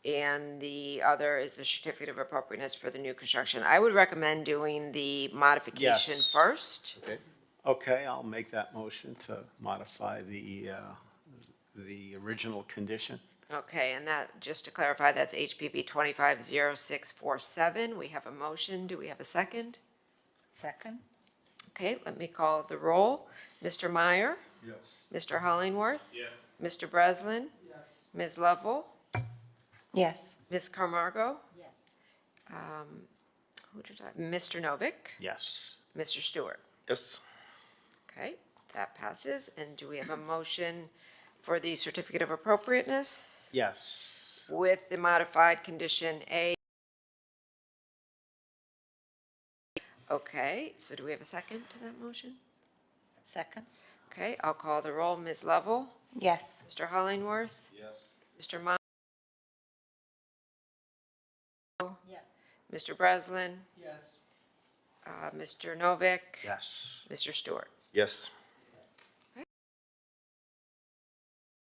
and the other is the certificate of appropriateness for the new construction. I would recommend doing the modification Yes. first. Okay. Okay, I'll make that motion to modify the original condition. Okay, and that, just to clarify, that's HPP 250647. We have a motion. Do we have a second? Second? Okay, let me call the roll. Mr. Meyer? Yes. Mr. Hollingworth? Yes. Mr. Breslin? Yes. Ms. Lovell? Yes. Ms. Camargo? Yes. Mr. Novick? Yes. Mr. Stewart? Yes. Okay, that passes. And do we have a motion for the certificate of appropriateness Yes. with the modified condition A? Okay, so do we have a second to that motion? Second? Okay, I'll call the roll. Ms. Lovell? Yes. Mr. Hollingworth? Yes. Mr. Meyer? Yes. Mr. Breslin? Yes. Mr. Novick? Yes. Mr. Stewart? Yes.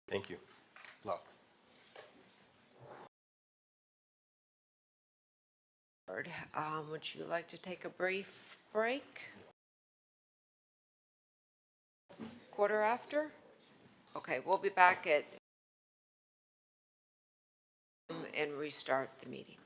Thank you. Would you like to take a brief break? Quarter after? Okay, we'll be back at and restart the meeting.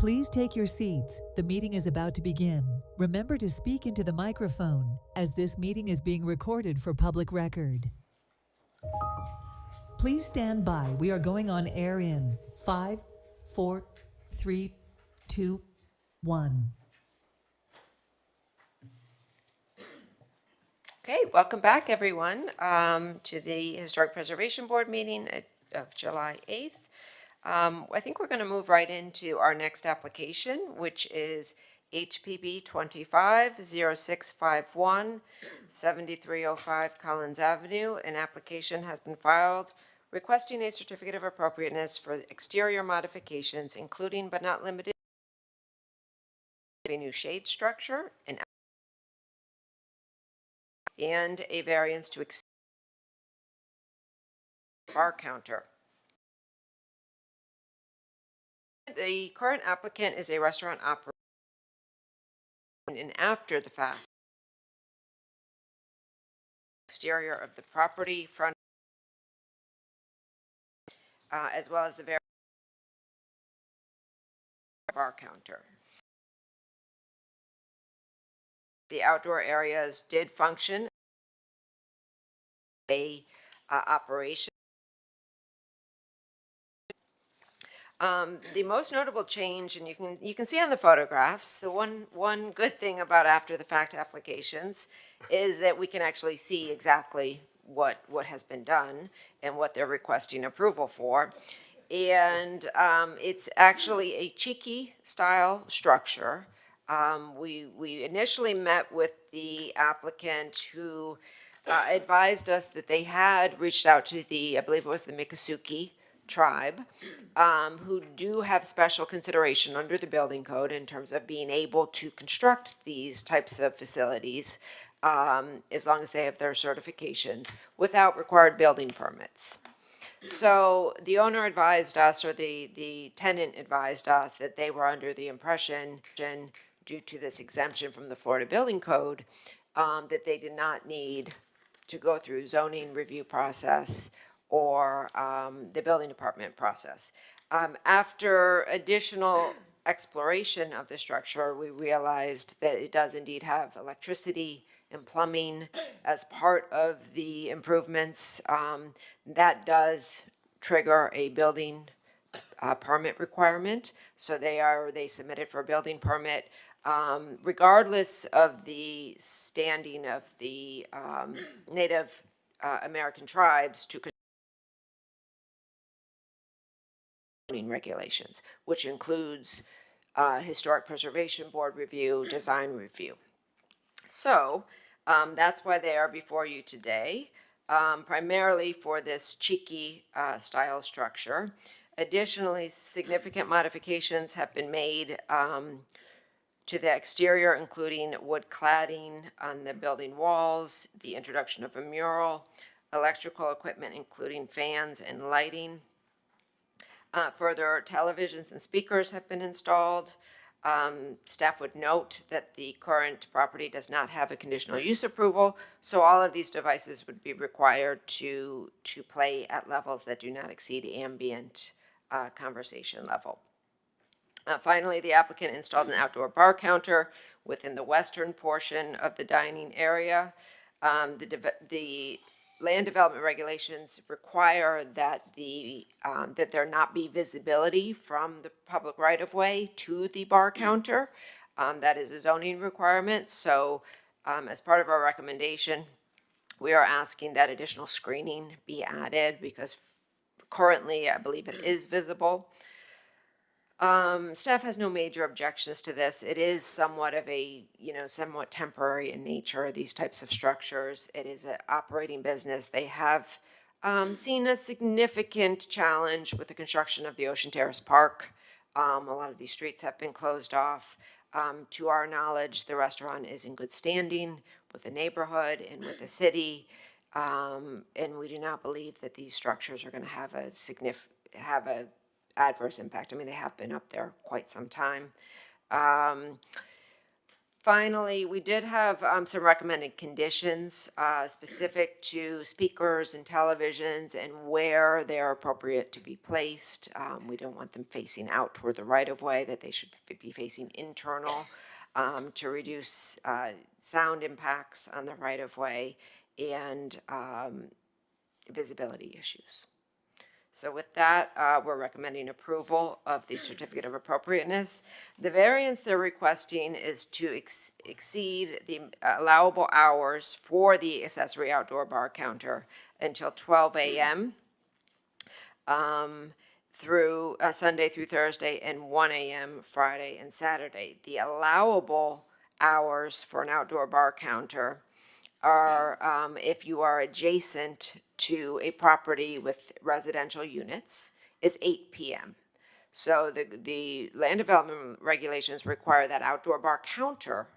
Please take your seats. The meeting is about to begin. Remember to speak into the microphone, as this meeting is being recorded for public record. Please stand by. We are going on air in 5, 4, 3, 2, 1. Okay, welcome back, everyone, to the Historic Preservation Board meeting of July 8th. I think we're going to move right into our next application, which is HPB 250651, 7305 Collins Avenue. An application has been filed requesting a certificate of appropriateness for exterior modifications, including but not limited to a new shade structure, and a variance to exceed bar counter. The current applicant is a restaurant operator, and after the fact, exterior of the property, front, as well as the bar counter. The outdoor areas did function a operation. The most notable change, and you can see on the photographs, the one good thing about after the fact applications is that we can actually see exactly what has been done and what they're requesting approval for. And it's actually a cheeky style structure. We initially met with the applicant who advised us that they had reached out to I believe it was the Miccosukee tribe, who do have special consideration under the building code in terms of being able to construct these types of facilities, as long as they have their certifications, without required building permits. So the owner advised us, or the tenant advised us, that they were under the impression, due to this exemption from the Florida Building Code, that they did not need to go through zoning review process or the building department process. After additional exploration of the structure, we realized that it does indeed have electricity and plumbing as part of the improvements. That does trigger a building permit requirement. So they submitted for a building permit. Regardless of the standing of the Native American tribes to regulations, which includes Historic Preservation Board review, design review. So that's why they are before you today, primarily for this cheeky style structure. Additionally, significant modifications have been made to the exterior, including wood cladding on the building walls, the introduction of a mural, electrical equipment including fans and lighting. Further, televisions and speakers have been installed. Staff would note that the current property does not have a conditional use approval, so all of these devices would be required to play at levels that do not exceed ambient conversation level. Finally, the applicant installed an outdoor bar counter within the western portion of the dining area. The land development regulations require that that there not be visibility from the public right-of-way to the bar counter. That is a zoning requirement. So as part of our recommendation, we are asking that additional screening be added because currently I believe it is visible. Staff has no major objections to this. It is somewhat of a, somewhat temporary in nature, these types of structures. It is an operating business. They have seen a significant challenge with the construction of the Ocean Terrace Park. A lot of these streets have been closed off. To our knowledge, the restaurant is in good standing with the neighborhood and with the city. And we do not believe that these structures are going to have a adverse impact. I mean, they have been up there quite some time. Finally, we did have some recommended conditions specific to speakers and televisions and where they're appropriate to be placed. We don't want them facing out toward the right-of-way, that they should be facing internal to reduce sound impacts on the right-of-way and visibility issues. So with that, we're recommending approval of the certificate of appropriateness. The variance they're requesting is to exceed the allowable hours for the accessory outdoor bar counter until 12 a.m. Through Sunday through Thursday, and 1 a.m. Friday and Saturday. The allowable hours for an outdoor bar counter are if you are adjacent to a property with residential units, is 8 p.m. So the land development regulations require that outdoor bar counter,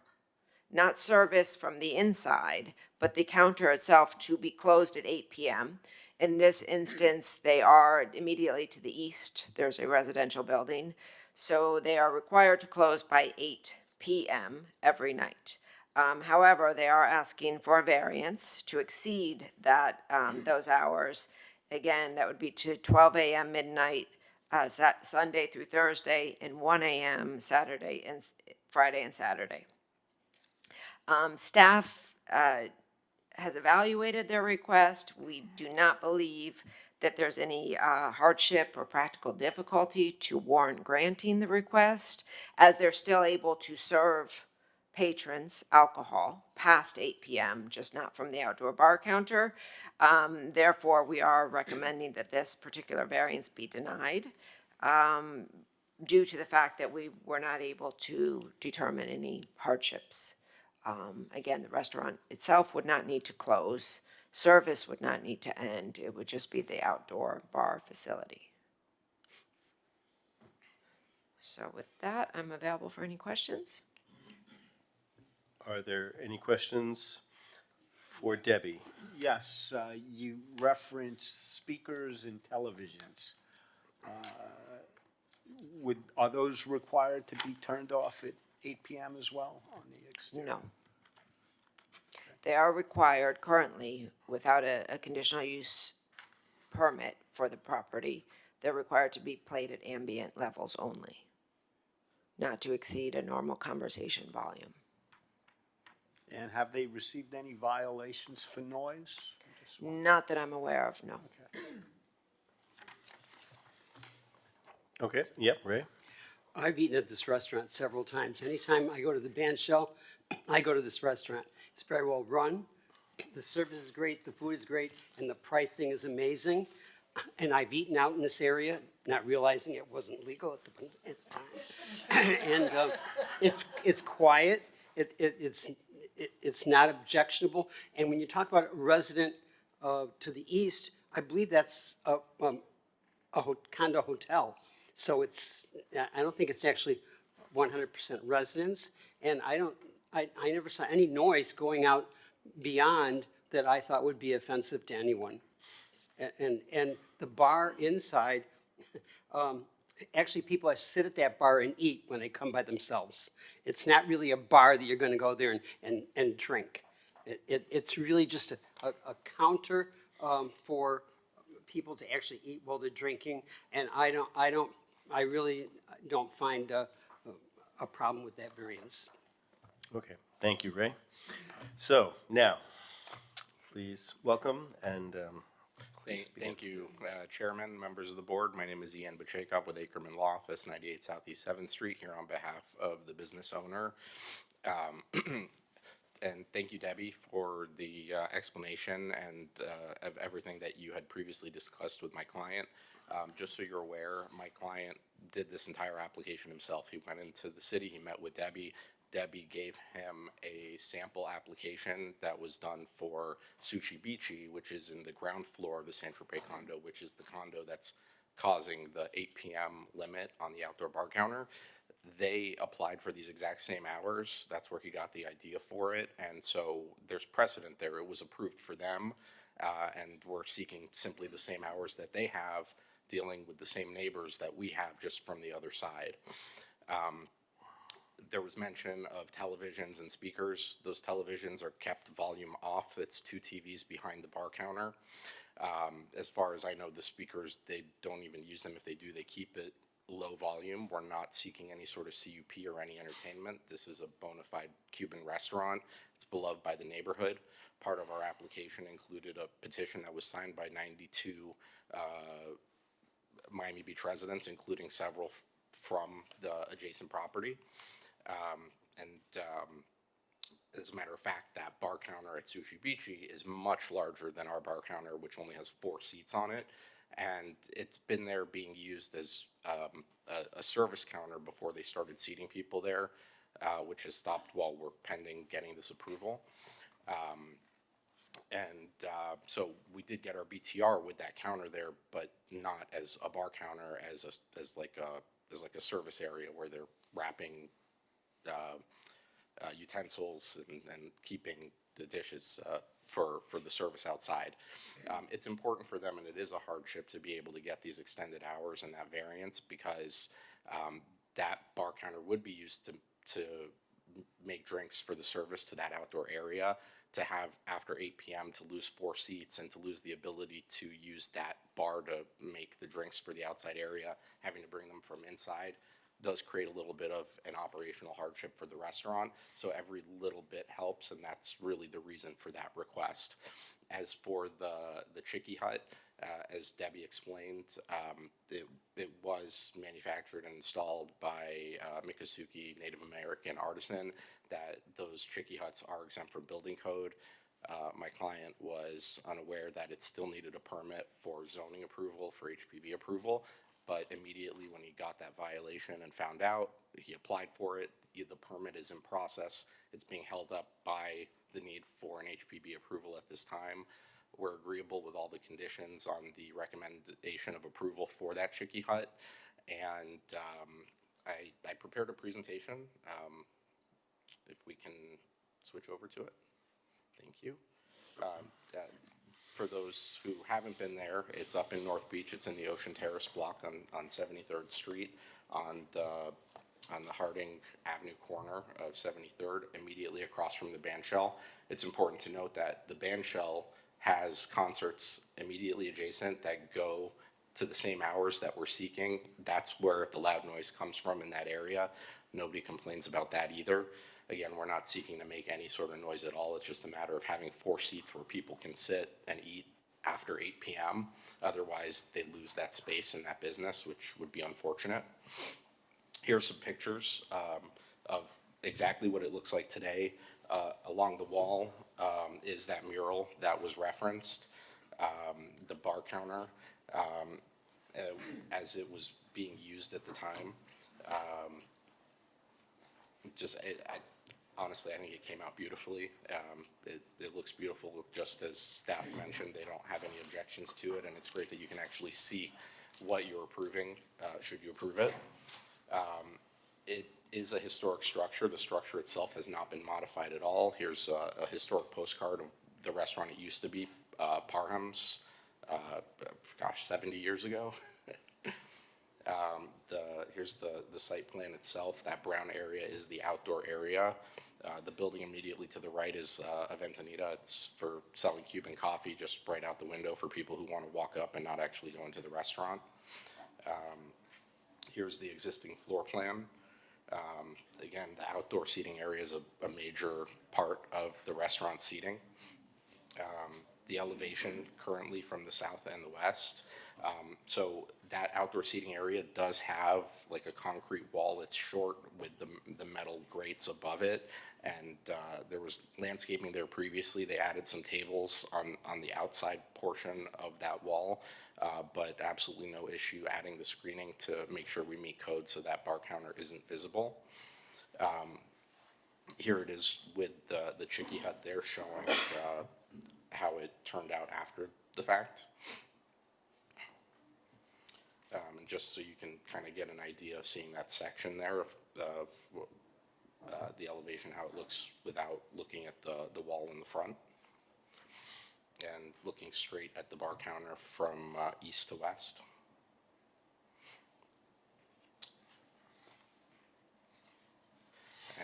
not service from the inside, but the counter itself to be closed at 8 p.m. In this instance, they are immediately to the east. There's a residential building. So they are required to close by 8 p.m. every night. However, they are asking for a variance to exceed that, those hours. Again, that would be to 12 a.m. midnight, Sunday through Thursday, and 1 a.m. Saturday and Friday and Saturday. Staff has evaluated their request. We do not believe that there's any hardship or practical difficulty to warrant granting the request, as they're still able to serve patrons alcohol past 8 p.m., just not from the outdoor bar counter. Therefore, we are recommending that this particular variance be denied due to the fact that we were not able to determine any hardships. Again, the restaurant itself would not need to close. Service would not need to end. It would just be the outdoor bar facility. So with that, I'm available for any questions. Are there any questions for Debbie? Yes, you referenced speakers and televisions. Are those required to be turned off at 8 p.m. as well on the exterior? No. They are required currently, without a conditional use permit for the property, they're required to be played at ambient levels only, not to exceed a normal conversation volume. And have they received any violations for noise? Not that I'm aware of, no. Okay, yep, Ray? I've eaten at this restaurant several times. Anytime I go to the band shell, I go to this restaurant. It's very well run. The service is great, the food is great, and the pricing is amazing. And I've eaten out in this area, not realizing it wasn't legal at the time. And it's quiet. It's not objectionable. And when you talk about a resident to the east, I believe that's a condo hotel. So I don't think it's actually 100% residents. And I never saw any noise going out beyond that I thought would be offensive to anyone. And the bar inside, actually people sit at that bar and eat when they come by themselves. It's not really a bar that you're going to go there and drink. It's really just a counter for people to actually eat while they're drinking. And I really don't find a problem with that variance. Okay, thank you, Ray. So now, please welcome and Thank you, Chairman, members of the board. My name is Ian Bachakov with Ackerman Law Office, 98 Southeast 7th Street, here on behalf of the business owner. And thank you, Debbie, for the explanation and of everything that you had previously discussed with my client. Just so you're aware, my client did this entire application himself. He went into the city, he met with Debbie. Debbie gave him a sample application that was done for Sushi Bichi, which is in the ground floor of the San Tropez condo, which is the condo that's causing the 8 p.m. limit on the outdoor bar counter. They applied for these exact same hours. That's where he got the idea for it. And so there's precedent there. It was approved for them. And we're seeking simply the same hours that they have, dealing with the same neighbors that we have, just from the other side. There was mention of televisions and speakers. Those televisions are kept volume off. It's 2 TVs behind the bar counter. As far as I know, the speakers, they don't even use them. If they do, they keep it low volume. We're not seeking any sort of CUP or any entertainment. This is a bona fide Cuban restaurant. It's beloved by the neighborhood. Part of our application included a petition that was signed by 92 Miami Beach residents, including several from the adjacent property. As a matter of fact, that bar counter at Sushi Bichi is much larger than our bar counter, which only has 4 seats on it. And it's been there being used as a service counter before they started seating people there, which has stopped while we're pending getting this approval. So we did get our BTR with that counter there, but not as a bar counter, as like a service area where they're wrapping utensils and keeping the dishes for the service outside. It's important for them, and it is a hardship to be able to get these extended hours and that variance, because that bar counter would be used to make drinks for the service to that outdoor area. To have after 8 p.m. to lose 4 seats and to lose the ability to use that bar to make the drinks for the outside area, having to bring them from inside, does create a little bit of an operational hardship for the restaurant. So every little bit helps, and that's really the reason for that request. As for the Chicky Hut, as Debbie explained, it was manufactured and installed by Miccosukee Native American artisan. That those Chicky Huts are exempt from building code. My client was unaware that it still needed a permit for zoning approval, for HPV approval, but immediately when he got that violation and found out, he applied for it. The permit is in process. It's being held up by the need for an HPV approval at this time. We're agreeable with all the conditions on the recommendation of approval for that Chicky Hut, and I prepared a presentation. If we can switch over to it. Thank you. For those who haven't been there, it's up in North Beach. It's in the Ocean Terrace block on 73rd Street on the Harding Avenue corner of 73rd, immediately across from the band shell. It's important to note that the band shell has concerts immediately adjacent that go to the same hours that we're seeking. That's where the loud noise comes from in that area. Nobody complains about that either. Again, we're not seeking to make any sort of noise at all. It's just a matter of having 4 seats where people can sit and eat after 8 p.m. Otherwise, they lose that space in that business, which would be unfortunate. Here's some pictures of exactly what it looks like today. Along the wall is that mural that was referenced, the bar counter, as it was being used at the time. Honestly, I think it came out beautifully. It looks beautiful, just as staff mentioned. They don't have any objections to it, and it's great that you can actually see what you're approving, should you approve it. It is a historic structure. The structure itself has not been modified at all. Here's a historic postcard of the restaurant it used to be, Parham's, 70 years ago. Here's the site plan itself. That brown area is the outdoor area. The building immediately to the right is a Ventanita. It's for selling Cuban coffee, just right out the window for people who want to walk up and not actually go into the restaurant. Here's the existing floor plan. Again, the outdoor seating area is a major part of the restaurant seating. The elevation currently from the south and the west. So that outdoor seating area does have like a concrete wall. It's short with the metal grates above it. And there was landscaping there previously. They added some tables on the outside portion of that wall, but absolutely no issue adding the screening to make sure we meet code so that bar counter isn't visible. Here it is with the Chicky Hut there showing how it turned out after the fact. And just so you can kind of get an idea of seeing that section there of the elevation, how it looks without looking at the wall in the front. And looking straight at the bar counter from east to west.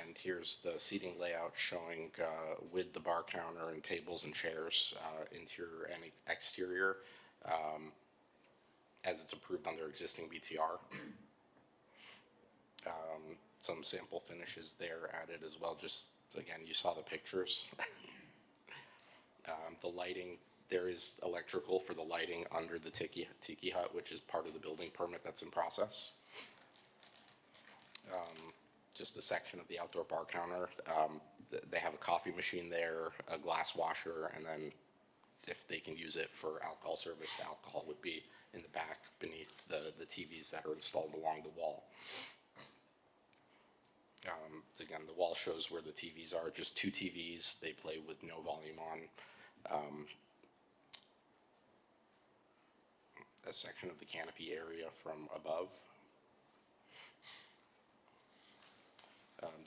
And here's the seating layout showing with the bar counter and tables and chairs, interior and exterior, as it's approved under existing BTR. Some sample finishes there added as well. Just, again, you saw the pictures. The lighting, there is electrical for the lighting under the Tiki Hut, which is part of the building permit that's in process. Just a section of the outdoor bar counter. They have a coffee machine there, a glass washer, and then if they can use it for alcohol service, the alcohol would be in the back beneath the TVs that are installed along the wall. Again, the wall shows where the TVs are, just 2 TVs. They play with no volume on. A section of the canopy area from above.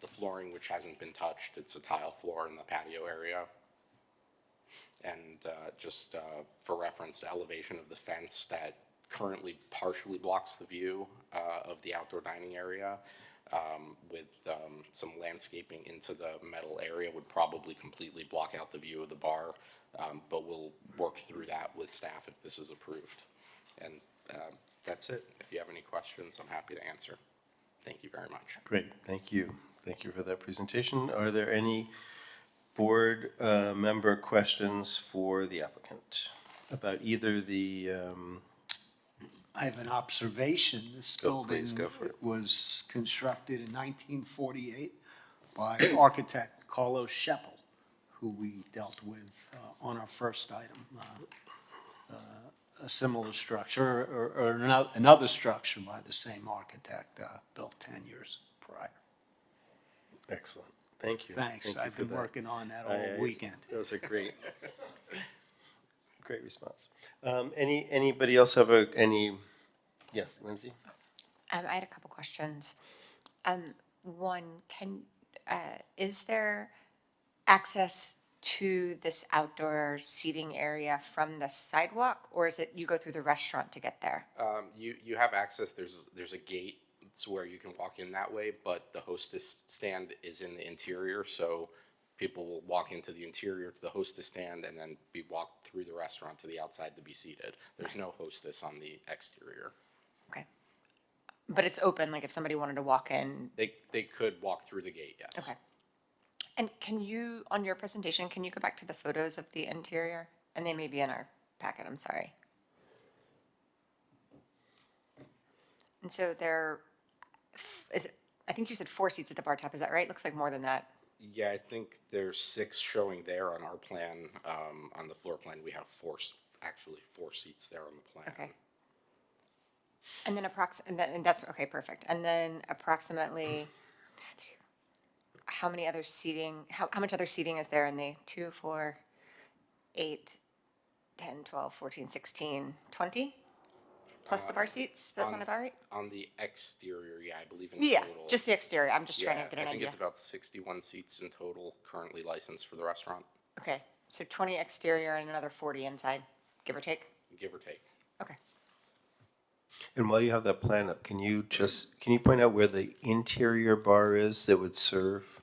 The flooring, which hasn't been touched, it's a tile floor in the patio area. And just for reference, the elevation of the fence that currently partially blocks the view of the outdoor dining area with some landscaping into the metal area would probably completely block out the view of the bar, but we'll work through that with staff if this is approved. And that's it. If you have any questions, I'm happy to answer. Thank you very much. Great, thank you. Thank you for that presentation. Are there any board member questions for the applicant about either the, I have an observation. This building please, go for it. was constructed in 1948 by architect Carlos Scheppel, who we dealt with on our first item. A similar structure or another structure by the same architect built 10 years prior. Excellent, thank you. Thanks, Thank you I've for been that. working on that all weekend. That was a great, great response. Anybody else have any, yes, Lindsay? I had a couple questions. One, is there access to this outdoor seating area from the sidewalk, or is it you go through the restaurant to get there? You have access. There's a gate to where you can walk in that way, but the hostess stand is in the interior, so people will walk into the interior to the hostess stand and then be walked through the restaurant to the outside to be seated. There's no hostess on the exterior. Okay. But it's open, like if somebody wanted to walk in? They could walk through the gate, yes. Okay. And can you, on your presentation, can you go back to the photos of the interior? And they may be in our packet, I'm sorry. And so I think you said 4 seats at the bar top, is that right? Looks like more than that. Yeah, I think there's 6 showing there on our plan. On the floor plan, we have 4 seats there on the plan. Okay. And then and that's, okay, perfect. And then approximately, how many other seating, how much other seating is there in the 2, 4, 8, 10, 12, 14, 16, 20? Plus the bar seats? Does that sound about right? On the exterior, yeah, I believe in Yeah, total. just the exterior. I'm just trying to get an I think idea. it's about 61 seats in total currently licensed for the restaurant, Okay, so 20 exterior and another 40 inside, give or take? give or take. Okay. And while you have that plan up, can you point out where the interior bar is that would serve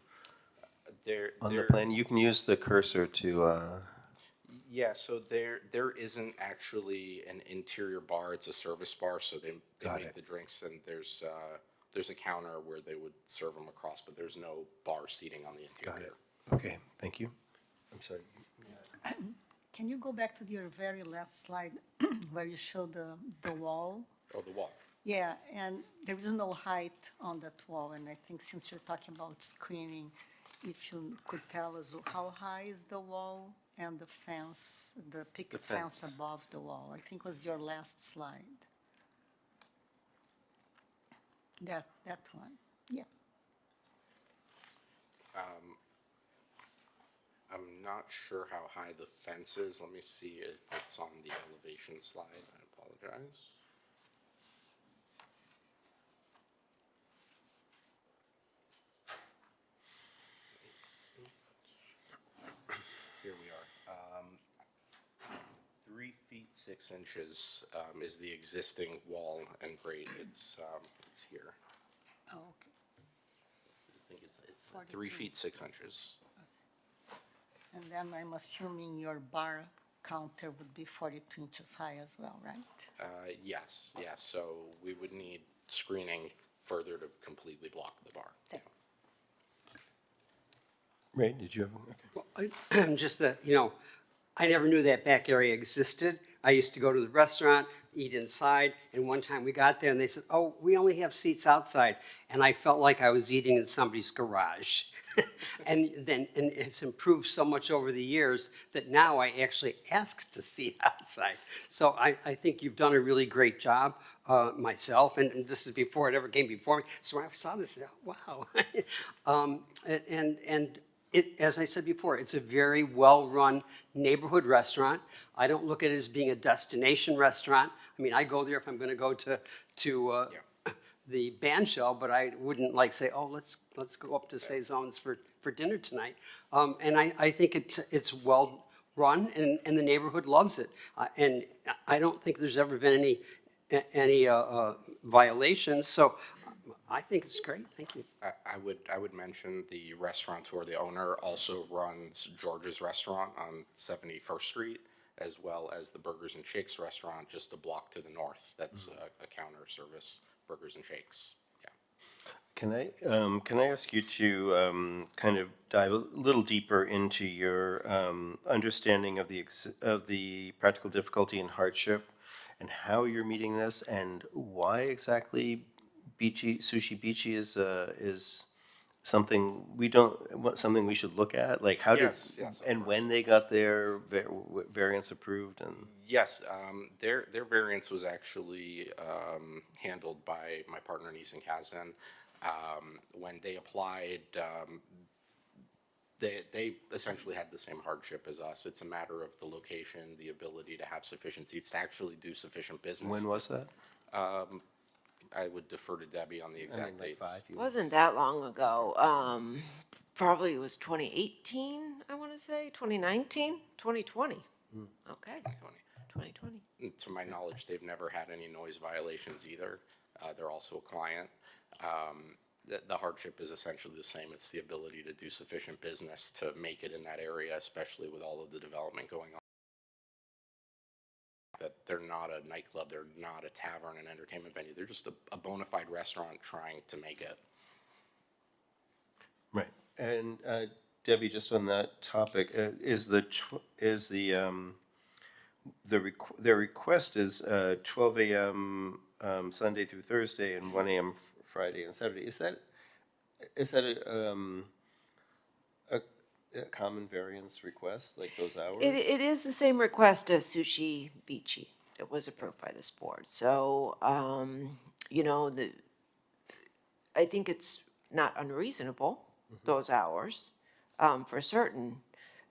on the plan? You can use the cursor to, Yeah, so there isn't actually an interior bar. It's a service bar, so they make the drinks, and there's a counter where they would serve them across, but there's no bar seating on the interior. Got it. Okay, thank you. I'm sorry. Can you go back to your very last slide where you show the wall? Oh, the wall. Yeah, and there is no height on that wall, and I think since we're talking about screening, if you could tell us how high is the wall and the fence, the picket fence above the wall? I think was your last slide. That one, yeah. I'm not sure how high the fence is. Let me see if it's on the elevation slide. I apologize. Here we are. 3 feet 6 inches is the existing wall and grade. It's here. Oh, okay. I think it's It's 3 feet 6 inches. And then I'm assuming your bar counter would be 42 inches high as well, right? Yes, so we would need screening further to completely block the bar. Thanks. Ray, did you have? Okay. Well, just that, you know, I never knew that back area existed. I used to go to the restaurant, eat inside, and one time we got there and they said, oh, we only have seats outside. And I felt like I was eating in somebody's garage. And it's improved so much over the years that now I actually ask to see outside. So I think you've done a really great job, myself, and this is before it ever came before me. So when I saw this, wow. As I said before, it's a very well-run neighborhood restaurant. I don't look at it as being a destination restaurant. I mean, I go there if I'm going to go to the band shell, but I wouldn't like say, oh, let's go up to Saison's for dinner tonight. And I think it's well run, and the neighborhood loves it. And I don't think there's ever been any violations. So I think it's great. Thank you. I would mention the restaurateur, the owner, also runs George's Restaurant on 71st Street, as well as the Burgers and Shakes restaurant just a block to the north. That's a counter service Burgers and Shakes. Yeah. Can I ask you to kind of dive a little deeper into your understanding of the practical difficulty and hardship, and how you're meeting this, and why exactly Sushi Beachy is something something we should look at? Like how Yes, and when they got their variance approved and. Yes, their variance was actually handled by my partner Nisan Kazan. When they applied, they essentially had the same hardship as us. It's a matter of the location, the ability to have sufficient seats to actually do sufficient business. When was that? I would defer to Debbie on the exact dates. It wasn't that long ago. Probably it was 2018, I want to say, 2019, 2020. Okay, 2020. To my knowledge, they've never had any noise violations either. They're also a client. The hardship is essentially the same. It's the ability to do sufficient business to make it in that area, especially with all of the development going on. That they're not a nightclub, they're not a tavern, an entertainment venue. They're just a bona fide restaurant trying to make it. Right. And Debbie, just on that topic, their request is 12 a.m. Sunday through Thursday and 1 a.m. Friday and Saturday. Is that a common variance request, like those hours? It is the same request as Sushi Beachy that was approved by this board. So, you know, I think it's not unreasonable, those hours, for certain.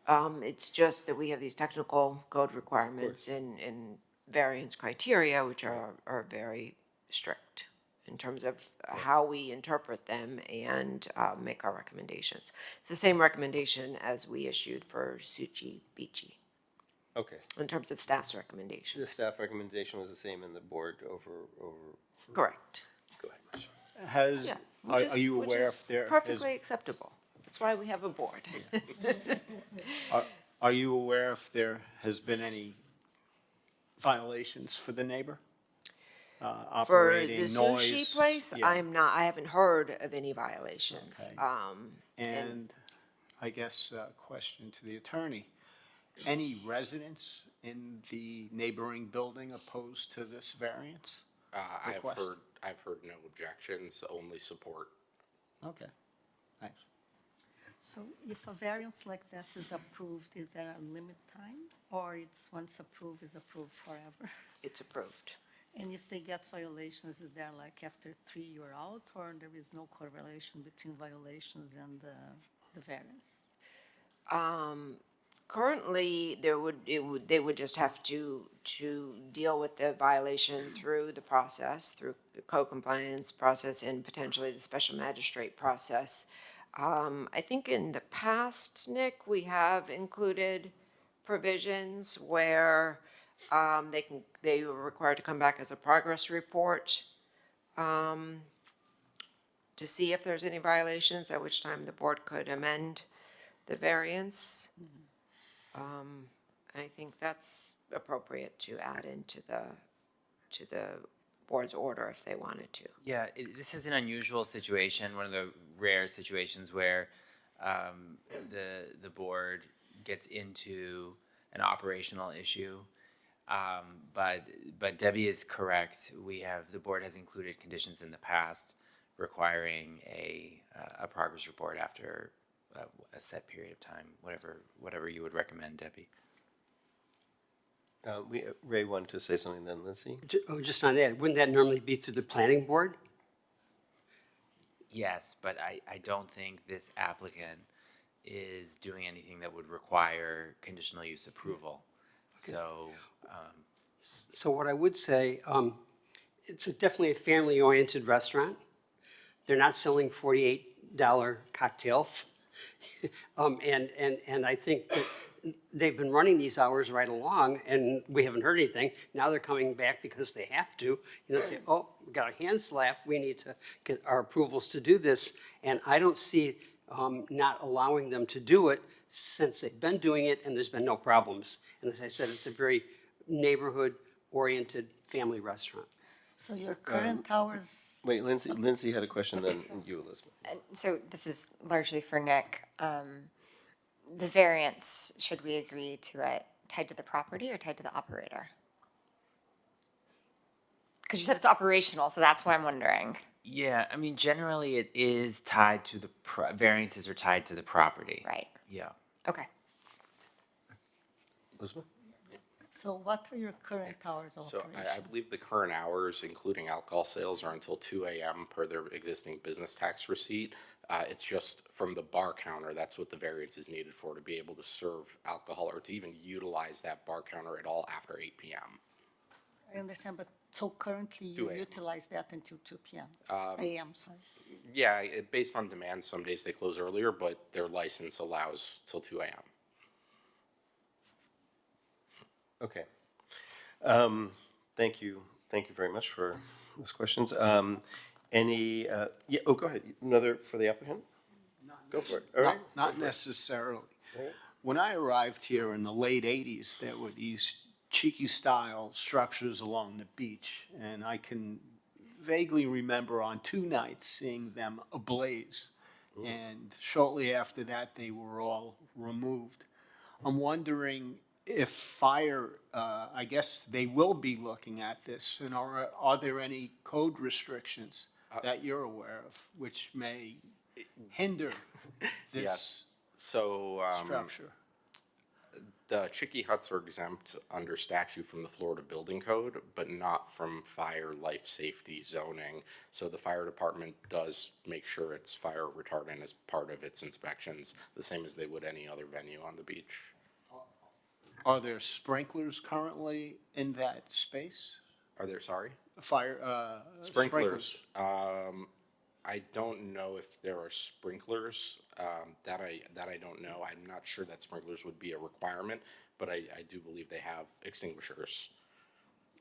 It's just that we have these technical code requirements and variance criteria, which are very strict in terms of how we interpret them and make our recommendations. It's the same recommendation as we issued for Sushi Beachy. Okay. In terms of staff's recommendation. The staff recommendation was the same in the board over. Correct. Go ahead, Marshall. Has, Yeah. are you Which aware is if there is? perfectly acceptable. That's why we have a board. Are you aware if there has been any violations for the neighbor? For the Operating noise? sushi place, Yeah. I haven't heard of any violations. Okay. And I guess a question to the attorney. Any residents in the neighboring building opposed to this variance? request? I've heard no objections, only support. Okay, thanks. So if a variance like that is approved, is there a limit time? Or it's once approved, is approved forever? It's approved. And if they get violations, is there like after 3 you're out, or there is no correlation between violations and the variance? Currently, they would just have to deal with the violation through the process, through the code compliance process and potentially the special magistrate process. I think in the past, Nick, we have included provisions where they were required to come back as a progress report to to see if there's any violations, at which time the board could amend the variance. I think that's appropriate to add into the board's order if they wanted to. Yeah, this is an unusual situation, one of the rare situations where the board gets into an operational issue. But Debbie is correct. The board has included conditions in the past requiring a progress report after a set period of time, whatever you would recommend, Debbie. Ray wanted to say something then, Lindsay? Just on that, wouldn't that normally be through the planning board? Yes, but I don't think this applicant is doing anything that would require conditional use approval. So, So what I would say, it's definitely a family-oriented restaurant. They're not selling $48 cocktails. And I think that they've been running these hours right along, and we haven't heard anything. Now they're coming back because they have to, say, oh, we got a hand slap, we need to get our approvals to do this. And I don't see not allowing them to do it since they've been doing it and there's been no problems. And as I said, it's a very neighborhood-oriented family restaurant. So your current hours? Wait, Lindsay had a question, then you, Elizabeth. And so this is largely for Nick. The variance, should we agree to it tied to the property or tied to the operator? Because you said it's operational, so that's why I'm wondering. yeah, I mean, generally it is tied to the, variances are tied to the property. Right. Yeah. Okay. Elizabeth? So what are your current hours of So operation? I believe the current hours, including alcohol sales, are until 2 a.m. per their existing business tax receipt. It's just from the bar counter, that's what the variance is needed for, to be able to serve alcohol or to even utilize that bar counter at all after 8 p.m. I understand, but so currently 2 you a.m. utilize that until 2 p.m. AM, sorry. Yeah, based on demand, some days they close earlier, but their license allows till 2 a.m. Okay. Thank you very much for those questions. Yeah, oh, go ahead. Another for the applicant? Go for it. All right. Not necessarily. When I arrived here in the late 80s, there were these cheeky-style structures along the beach, and I can vaguely remember on 2 nights seeing them ablaze. And shortly after that, they were all removed. I'm wondering if fire, I guess they will be looking at this, and are there any code restrictions that you're aware of which may hinder this Yes. So structure? the chicky huts are exempt under statute from the Florida Building Code, but not from fire life safety zoning. So the fire department does make sure it's fire retardant as part of its inspections, the same as they would any other venue on the beach. Are there sprinklers currently in that space? Are there, sorry? Fire, Sprinklers. I don't know if there are sprinklers. That I don't know. I'm not sure that sprinklers would be a requirement, but I do believe they have extinguishers.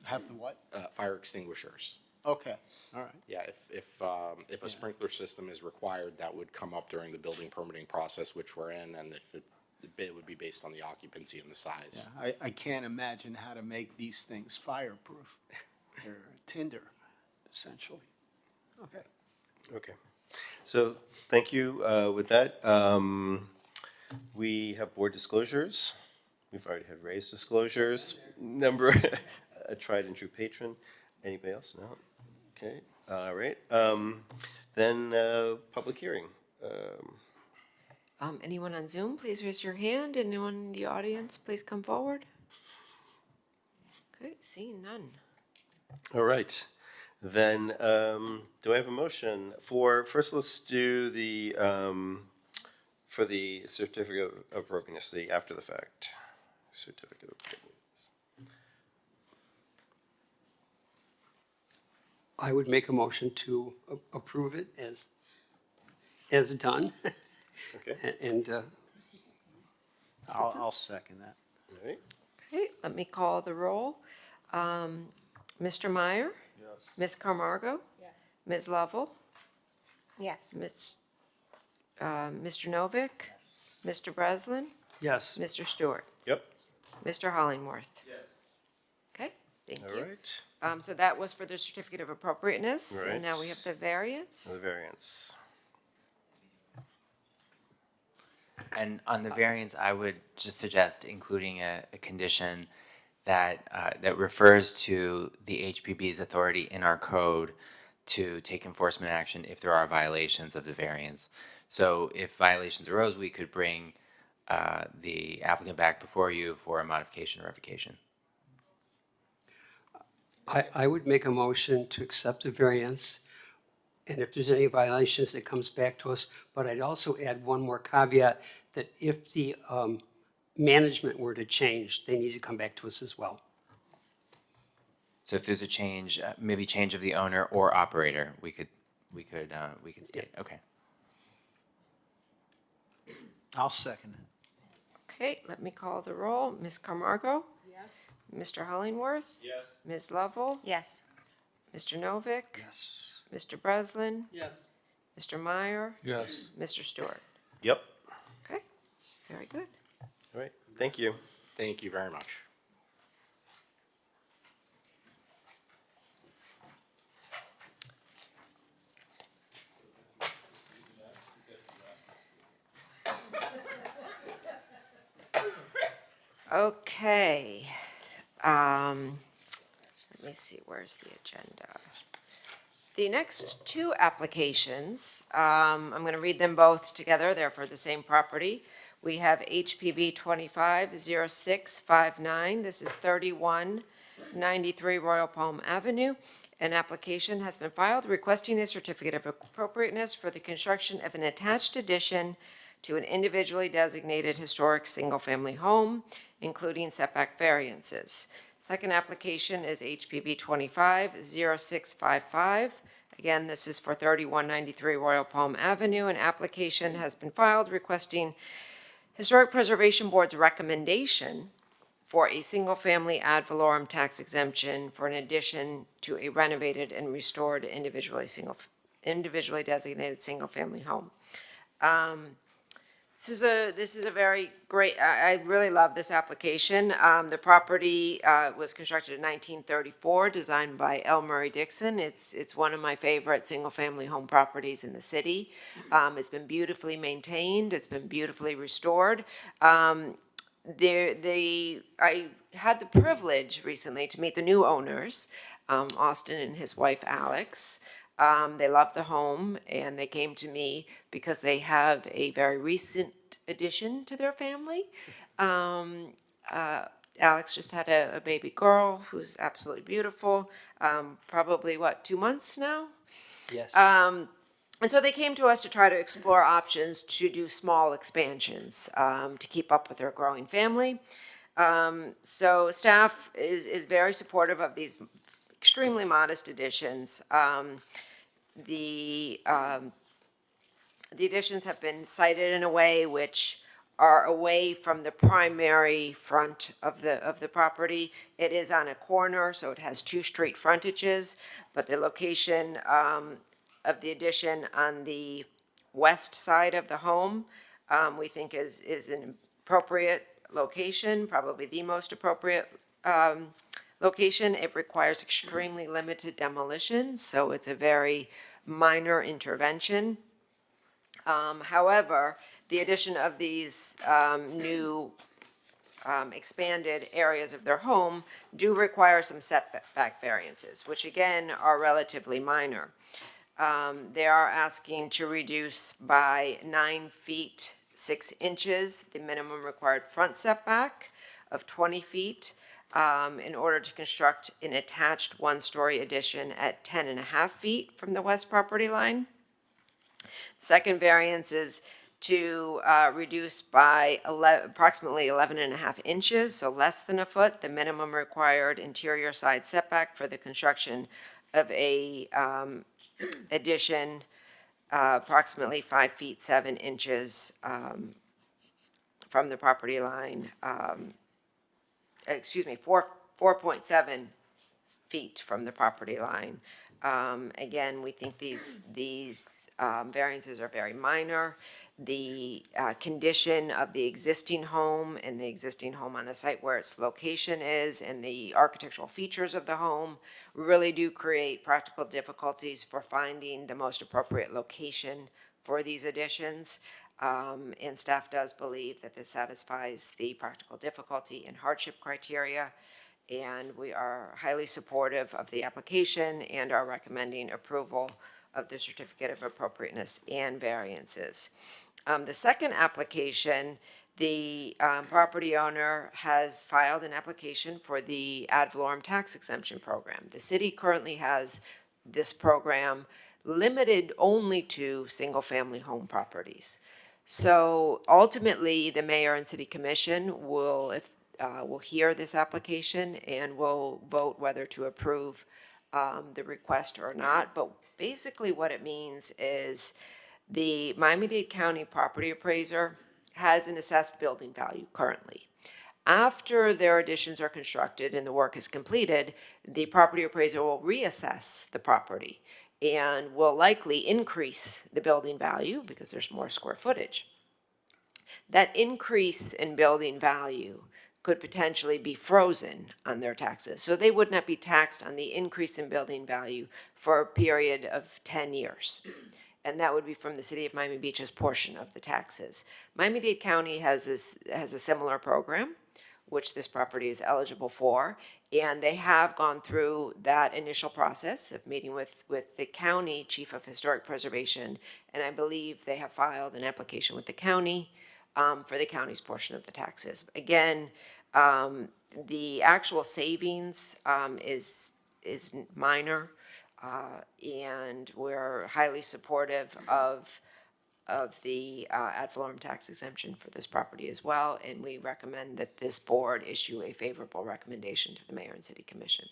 Have the what? Fire extinguishers. Okay, all right. Yeah, if a sprinkler system is required, that would come up during the building permitting process, which we're in, and if it would be based on the occupancy and the size. Yeah, I can't imagine how to make these things fireproof. They're tinder, essentially. Okay. Okay. So thank you. With that, we have board disclosures. We've already had Ray's disclosures. Number, a tried and true patron. Anybody else? No? Okay. All right. Then public hearing. Anyone on Zoom, please raise your hand. Anyone in the audience, please come forward. Okay, seeing none. All right. Then, do I have a motion for, first let's do the, for the certificate of appropriateness, the after the fact certificate of appropriateness. I would make a motion to approve it as done. Okay. And I'll second that. All right. Okay, let me call the roll. Mr. Meyer? Yes. Ms. Camargo? Yes. Ms. Lovell? Yes. Mr. Novick? Mr. Breslin? Yes. Mr. Stewart? Yep. Mr. Hollingworth? Okay, thank All you. right. So that was for the certificate of appropriateness, and now we Right. have the variance. The variance. And on the variance, I would just suggest including a condition that, that refers to the HPB's authority in our code to take enforcement action if there are violations of the variance. So if violations arose, we could bring the applicant back before you for a modification or revocation. I would make a motion to accept the variance, and if there's any violations, it comes back to us. But I'd also add one more caveat, that if the management were to change, they need to come back to us as well. So if there's a change, maybe change of the owner or operator, we could state, okay. I'll second it. Okay, let me call the roll. Ms. Camargo? Yes. Mr. Hollingworth? Yes. Ms. Lovell? Yes. Mr. Novick? Yes. Mr. Breslin? Yes. Mr. Meyer? Yes. Mr. Stewart? Yep. Okay, very good. All right. Thank you. Thank you very much. Okay. Let me see, where's the agenda? The next two applications, I'm going to read them both together. They're for the same property. We have HPB 250659. This is 3193 Royal Palm Avenue. An application has been filed requesting a certificate of appropriateness for the construction of an attached addition to an individually designated historic single-family home, including setback variances. Second application is HPB 250655. Again, this is for 3193 Royal Palm Avenue. An application has been filed requesting Historic Preservation Board's recommendation for a single-family ad valorem tax exemption for an addition to a renovated and restored individually designated single-family home. This is a very great, I really love this application. The property was constructed in 1934, designed by L. Murray Dixon. It's one of my favorite single-family home properties in the city. It's been beautifully maintained. It's been beautifully restored. I had the privilege recently to meet the new owners, Austin and his wife Alex. They love the home, and they came to me because they have a very recent addition to their family. Alex just had a baby girl who's absolutely beautiful, probably, 2 months now? Yes. And so they came to us to try to explore options to do small expansions to keep up with their growing family. So staff is very supportive of these extremely modest additions. The additions have been sited in a way which are away from the primary front of the property. It is on a corner, so it has two street frontages, but the location of the addition on the west side of the home, we think is an appropriate location, probably the most appropriate location. It requires extremely limited demolition, so it's a very minor intervention. However, the addition of these new expanded areas of their home do require some setback variances, which again are relatively minor. They are asking to reduce by 9 feet 6 inches the minimum required front setback of 20 feet in order to construct an attached one-story addition at 10.5 feet from the west property line. Second variance is to reduce by approximately 11.5 inches, so less than a foot, the minimum required interior side setback for the construction of a addition, approximately 5 feet 7 inches from the property line. 4.7 feet from the property line. Again, we think these variances are very minor. The condition of the existing home and the existing home on the site where its location is and the architectural features of the home really do create practical difficulties for finding the most appropriate location for these additions. And staff does believe that this satisfies the practical difficulty and hardship criteria. And we are highly supportive of the application and are recommending approval of the certificate of appropriateness and variances. The second application, the property owner has filed an application for the ad valorem tax exemption program. The city currently has this program limited only to single-family home properties. So ultimately, the mayor and city commission will hear this application and will vote whether to approve the request or not. But basically what it means is the Miami-Dade County property appraiser has an assessed building value currently. After their additions are constructed and the work is completed, the property appraiser will reassess the property and will likely increase the building value because there's more square footage. That increase in building value could potentially be frozen on their taxes. So they would not be taxed on the increase in building value for a period of 10 years. And that would be from the city of Miami Beach's portion of the taxes. Miami-Dade County has a similar program, which this property is eligible for, and they have gone through that initial process of meeting with the county chief of historic preservation, and I believe they have filed an application with the county for the county's portion of the taxes. Again, the actual savings is minor, and we're highly supportive of the ad valorem tax exemption for this property as well, and we recommend that this board issue a favorable recommendation to the mayor and city commission.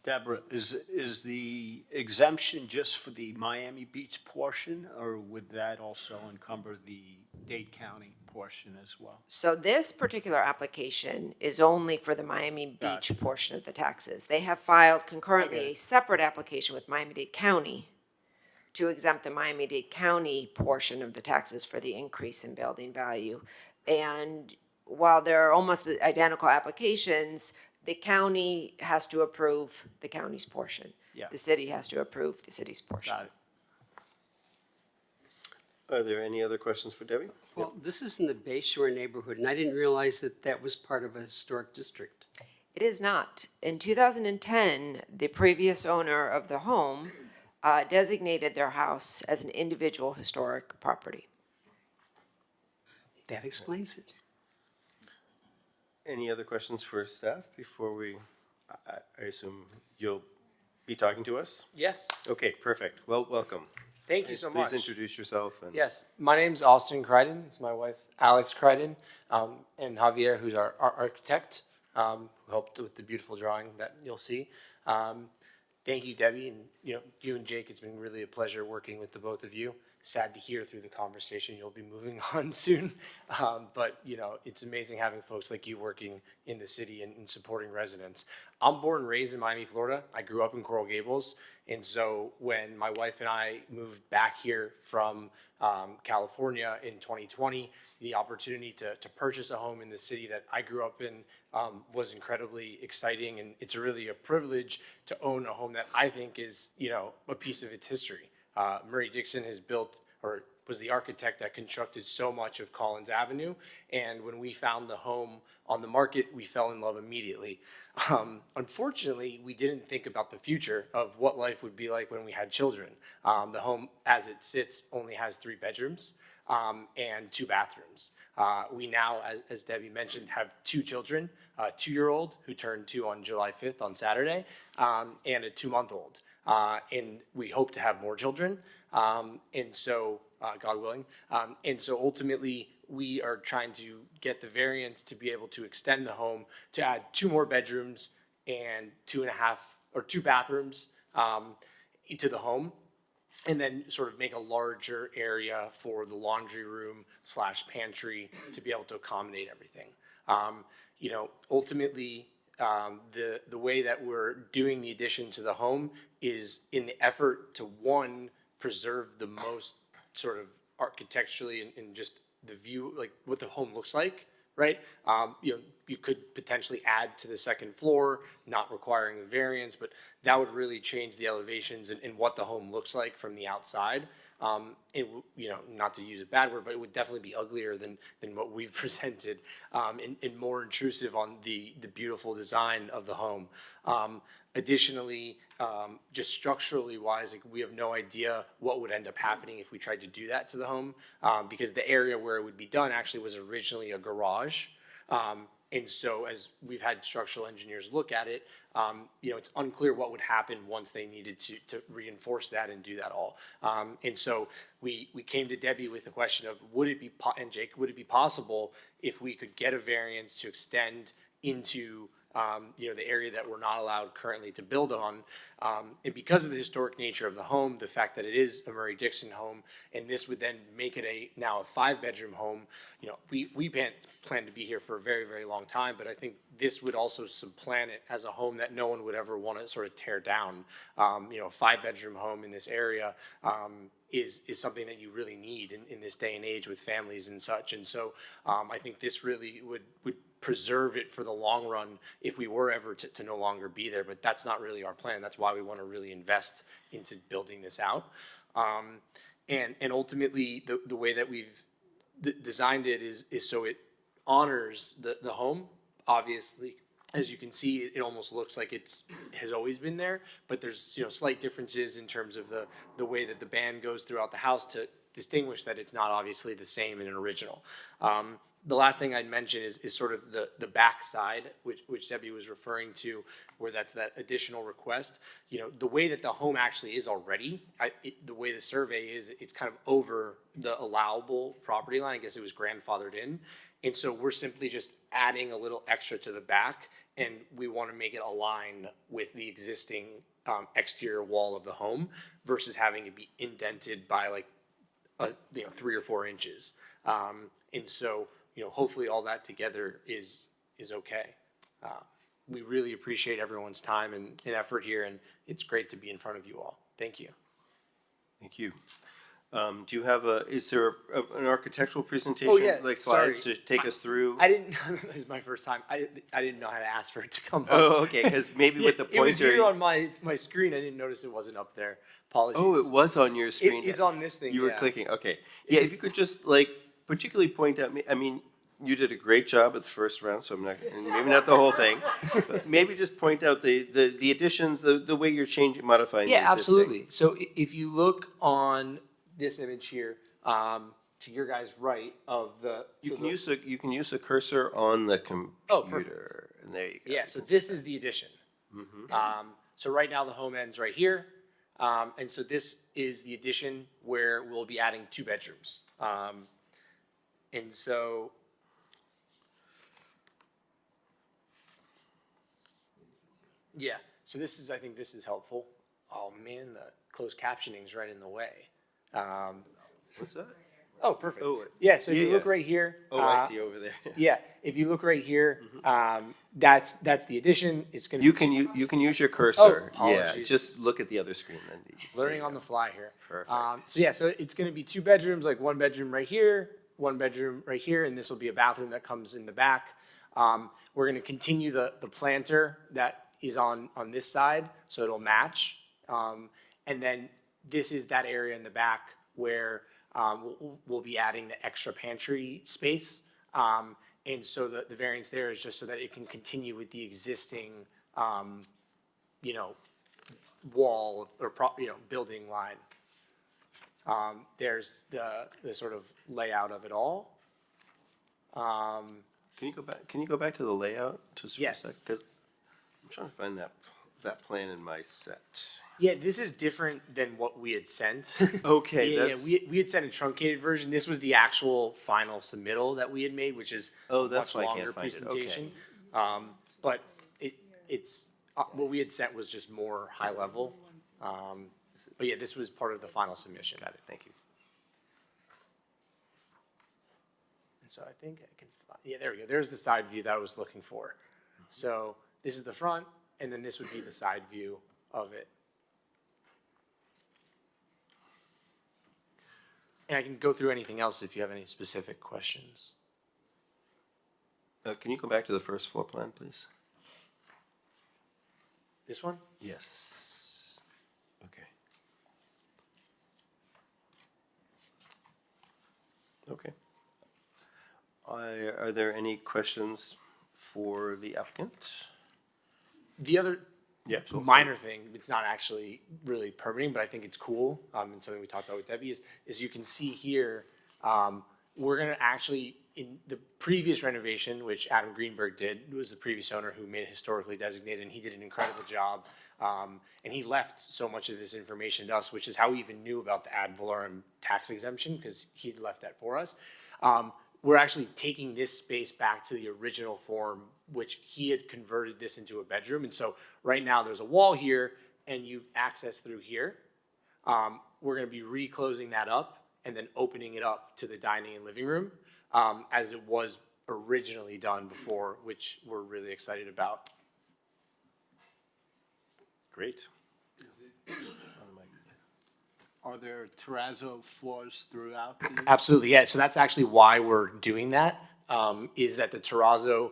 Deborah, is the exemption just for the Miami Beach portion, or would that also encumber the Dade County portion as well? So this particular application is only for the Miami Beach portion of the taxes. They have filed concurrently a separate application with Miami-Dade County to exempt the Miami-Dade County portion of the taxes for the increase in building value. And while they're almost the identical applications, the county has to approve the county's portion. Yeah. The city has to approve the city's portion. Got it. Are there any other questions for Debbie? Well, this is in the Bayshore neighborhood, and I didn't realize that that was part of a historic district. It is not. In 2010, the previous owner of the home designated their house as an individual historic property. That explains it. Any other questions for staff before I assume you'll be talking to us? Yes. Okay, perfect. Well, welcome. Thank you so much. Please introduce yourself. And Yes, my name's Austin Crichton. It's my wife, Alex Crichton, and Javier, who's our architect, who helped with the beautiful drawing that you'll see. Thank you, Debbie, and you and Jake. It's been really a pleasure working with the both of you. Sad to hear through the conversation you'll be moving on soon, but it's amazing having folks like you working in the city and supporting residents. I'm born and raised in Miami, Florida. I grew up in Coral Gables, and so when my wife and I moved back here from California in 2020, the opportunity to purchase a home in the city that I grew up in was incredibly exciting, and it's really a privilege to own a home that I think is a piece of its history. Murray Dixon has built, or was the architect that constructed so much of Collins Avenue. And when we found the home on the market, we fell in love immediately. Unfortunately, we didn't think about the future of what life would be like when we had children. The home, as it sits, only has 3 bedrooms and 2 bathrooms. We now, as Debbie mentioned, have 2 children, a 2-year-old who turned 2 on July 5th on Saturday, and a 2-month-old. And we hope to have more children, and so, God willing. And so ultimately, we are trying to get the variance to be able to extend the home to add 2 more bedrooms and 2 bathrooms to the home, and then sort of make a larger area for the laundry room / pantry to be able to accommodate everything. Ultimately, the way that we're doing the addition to the home is in the effort to, one, preserve the most sort of architecturally and just the view, like what the home looks like, right? You could potentially add to the second floor, not requiring a variance, but that would really change the elevations and what the home looks like from the outside. Not to use a bad word, but it would definitely be uglier than what we've presented, and more intrusive on the beautiful design of the home. Additionally, just structurally wise, like, we have no idea what would end up happening if we tried to do that to the home, because the area where it would be done actually was originally a garage. And so as we've had structural engineers look at it, it's unclear what would happen once they needed to reinforce that and do that all. And so we came to Debbie with the question of, would it be be possible if we could get a variance to extend into the area that we're not allowed currently to build on. And because of the historic nature of the home, the fact that it is a Murray-Dixon home, and this would then make it now a 5-bedroom home, we plan to be here for a very, very long time, but I think this would also supplant it as a home that no one would ever want to sort of tear down. A 5-bedroom home in this area is something that you really need in this day and age with families and such. And so I think this really would preserve it for the long run if we were ever to no longer be there, but that's not really our plan. That's why we want to really invest into building this out. And ultimately, the way that we've designed it is so it honors the home. Obviously, as you can see, it almost looks like has always been there, but there's slight differences in terms of the way that the band goes throughout the house to distinguish that it's not obviously the same in an original. The last thing I'd mention is sort of the back side, which Debbie was referring to, where that's that additional request. The way that the home actually is already, the way the survey is, it's kind of over the allowable property line. I guess it was grandfathered in. And so we're simply just adding a little extra to the back, and we want to make it align with the existing exterior wall of the home versus having it be indented by like 3 or 4 inches. And so, hopefully all that together is okay. We really appreciate everyone's time and effort here, and it's great to be in front of you all. Thank you. Thank you. Do you have is there an architectural presentation, like slides to take us through? I didn't, this is my first time. I didn't know how to ask for it to come up. Oh, okay, because maybe with the pointer. It was here on my screen. I didn't notice it wasn't up there. Apologies. Oh, it was on your screen. It's on this thing. You were clicking, okay. Yeah, if you could just particularly point out, I mean, you did a great job at the first round, so I'm not, maybe not the whole thing, but maybe just point out the additions, the way you're modifying the existing. Yeah, absolutely. So if you look on this image here, to your guys' right of the. You can use a cursor on the computer. Oh, perfect. And there you go. Yeah, so this is the addition. Mm-hmm. So right now the home ends right here. And so this is the addition where we'll be adding 2 bedrooms. And so. Yeah, so I think this is helpful. Oh man, the closed captioning is right in the way. What's that? Oh, perfect. Oh, yeah, so if you look right here. Oh, I see over there. Yeah, if you look right here, that's the addition. It's going to. You can use your cursor. Oh, yeah, just look at the other screen then. Learning on the fly here. Perfect. So it's going to be 2 bedrooms, like 1 bedroom right here, 1 bedroom right here, and this will be a bathroom that comes in the back. We're going to continue the planter that is on this side, so it'll match. And then this is that area in the back where we'll be adding the extra pantry space. And so the variance there is just so that it can continue with the existing, wall or building line. There's the sort of layout of it all. Can you go back to the layout just for a Yes. sec? Because I'm trying to find that plan in my set. Yeah, this is different than what we had sent. Okay, yeah, we had sent a truncated version. This was the actual final submittal that we had made, which is Oh, that's much why I can't longer find it. presentation. But it's what we had sent was just more high level. But yeah, this was part of the final submission. Got it. Thank you. And so I think I can. Yeah, there we go. There's the side view that I was looking for. So This is the front, and then this would be the side view of it. And I can go through anything else if you have any specific questions. Can you go back to the first floor plan, please? This one? Yes. Okay. Okay. Are there any questions for the applicant? The other Yeah, go for minor thing, it's not actually really permitting, but I think it's cool, and something we talked about with Debbie is you can see here, we're gonna actually, in the previous renovation, which Adam Greenberg did, was the previous owner who made it historically designated, and he did an incredible job. And he left so much of this information to us, which is how we even knew about the ad valorem tax exemption, because he'd left that for us. We're actually taking this space back to the original form, which he had converted this into a bedroom. And so right now there's a wall here and you access through here. We're gonna be reclosing that up and then opening it up to the dining and living room, as it was originally done before, which we're really excited about. Great. Are there terrazzo floors throughout the? Absolutely, yeah. So that's actually why we're doing that, is that the terrazzo,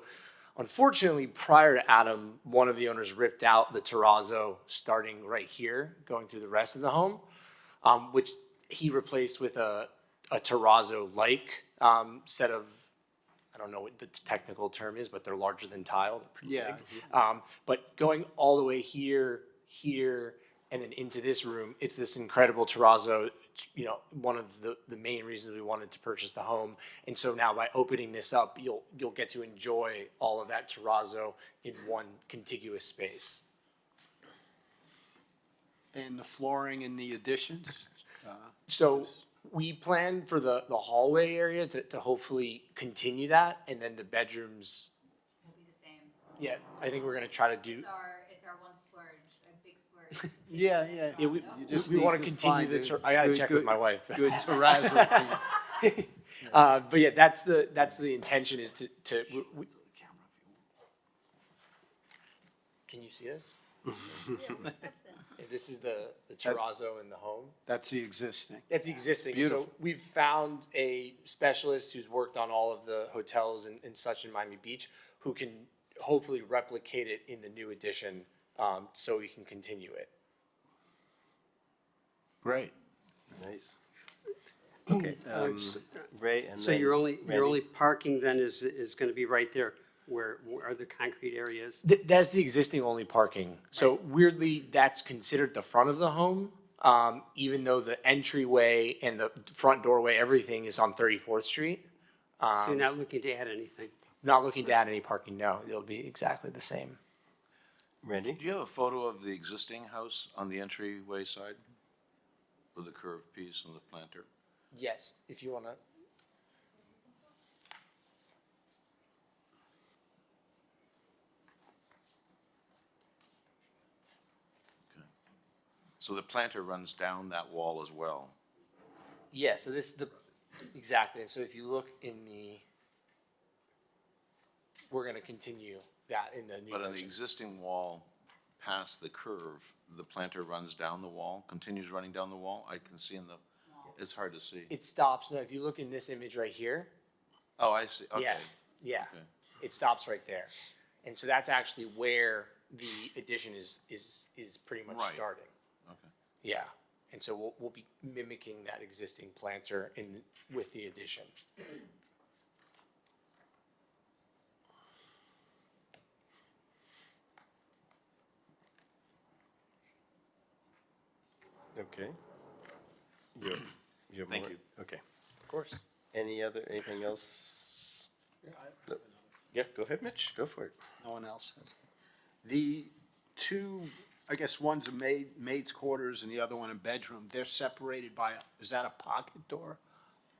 unfortunately, prior to Adam, one of the owners ripped out the terrazzo starting right here, going through the rest of the home, which he replaced with a terrazzo-like set of, I don't know what the technical term is, but they're larger than tile, they're pretty Yeah. big. But going all the way here, and then into this room, it's this incredible terrazzo. It's, you know, one of the main reasons we wanted to purchase the home. And so now by opening this up, you'll get to enjoy all of that terrazzo in one contiguous space. And the flooring in the additions? So we plan for the hallway area to hopefully continue that, and then the bedrooms. Will be the same. Yeah, I think we're gonna try to do. It's our one splurge, a big splurge. Yeah. Yeah, we want to continue the. I gotta check with my wife. Good terrazzo piece. But yeah, that's the intention is to. Can you see this? This is the terrazzo in the home. That's the existing. That's existing. Beautiful. So we've found a specialist who's worked on all of the hotels and such in Miami Beach who can hopefully replicate it in the new addition, so we can continue it. Great. Nice. Okay, Ray and So then your only Randy. parking then is gonna be right there where are the concrete areas? That's the existing only parking. So weirdly, that's considered the front of the home, even though the entryway and the front doorway, everything is on 34th Street. So you're not looking to add anything? Not looking to add any parking, no. It'll be exactly the same. Randy? Do you have a photo of the existing house on the entryway side? With the curved piece and the planter? Yes, if you wanna. So the planter runs down that wall as well? Yeah, so this, exactly. And so if you look in we're gonna continue that in the new But on the version. existing wall, past the curve, the planter runs down the wall, continues running down the wall? I can see it's hard to see. It stops, no, if you look in this image right here. Oh, I see, okay. Yeah, Okay. it stops right there. And so that's actually where the addition is pretty much Right. starting. Okay. Yeah, and so we'll be mimicking that existing planter with the addition. Okay. You're Thank more- you. Okay. Of course. Anything else? No. Yeah, go ahead, Mitch, go for it. No one else has. The two, I guess one's a maid's quarters and the other one a bedroom. They're separated by, is that a pocket door?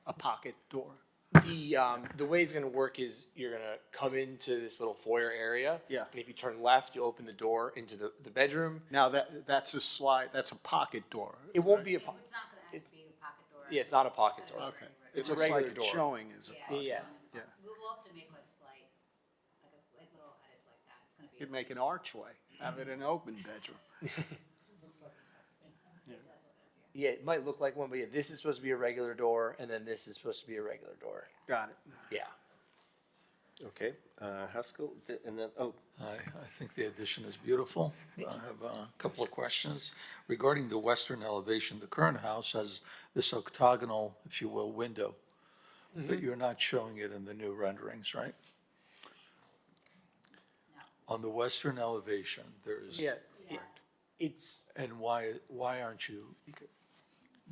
A pocket door? The way it's gonna work is you're gonna come into this little foyer area. Yeah. And if you turn left, you open the door into the bedroom. Now, that's a slide, that's a pocket door. It won't be a. It's not gonna have to be a pocket door. Yeah, it's not a pocket door. Okay. It's It a looks like regular it's door. showing as a Yeah. pocket. Yeah. Yeah. We'll have to make like little edits like that. It's gonna You'd make an archway, have it an open bedroom. Yeah, it might look like one, but yeah, this is supposed to be a regular door, and then this is supposed to be a regular door. Got it. Yeah. Okay, Haskell, and then, oh, I think the addition is beautiful. I have a couple of questions. Regarding the western elevation, the current house has this octagonal, if you will, window, but you're not showing it in the new renderings, right? On the western elevation, there's. Yeah, it's, And why aren't you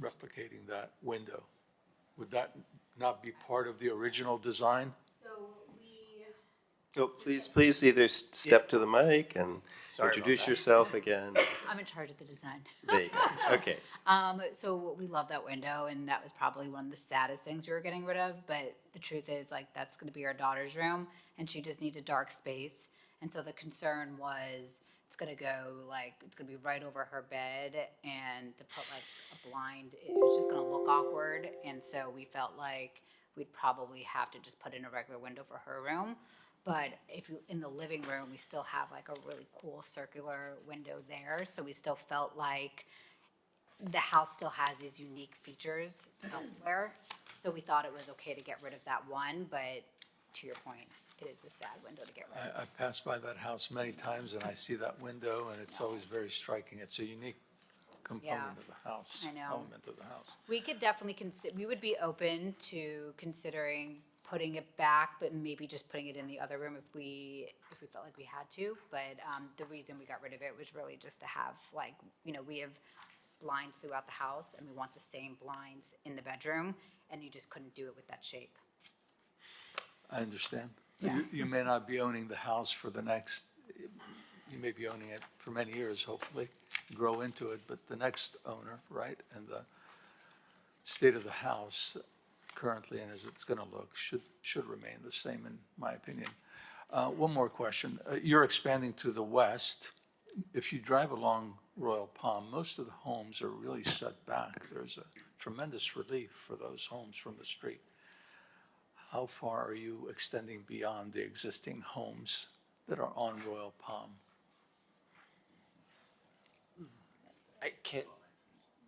replicating that window? Would that not be part of the original design? So we, oh, please either step to the mic and Sorry about introduce that. yourself again. I'm in charge of the design. There you go. Okay. So we love that window, and that was probably one of the saddest things we were getting rid of. But the truth is, like, that's going to be our daughter's room, and she just needs a dark space. And so the concern was it's going to go it's going to be right over her bed, and to put like a blind, it was just going to look awkward. And so we felt like we'd probably have to just put in a regular window for her room. But if you, in the living room, we still have like a really cool circular window there. So we still felt like the house still has these unique features elsewhere. So we thought it was okay to get rid of that one, but to your point, it is a sad window to get rid of. I pass by that house many times and I see that window and it's always very striking. It's a unique component Yeah. of the house. I know. Element of the house. We could definitely we would be open to considering putting it back, but maybe just putting it in the other room if we felt like we had to. But the reason we got rid of it was really just to have we have blinds throughout the house, and we want the same blinds in the bedroom, and you just couldn't do it with that shape. I understand. Yeah. You may not be owning the house for the next, you may be owning it for many years, hopefully, grow into it, but the next owner, right, and the state of the house currently and as it's going to look should remain the same, in my opinion. One more question. You're expanding to the west. If you drive along Royal Palm, most of the homes are really set back. There's a tremendous relief for those homes from the street. How far are you extending beyond the existing homes that are on Royal Palm? I can't,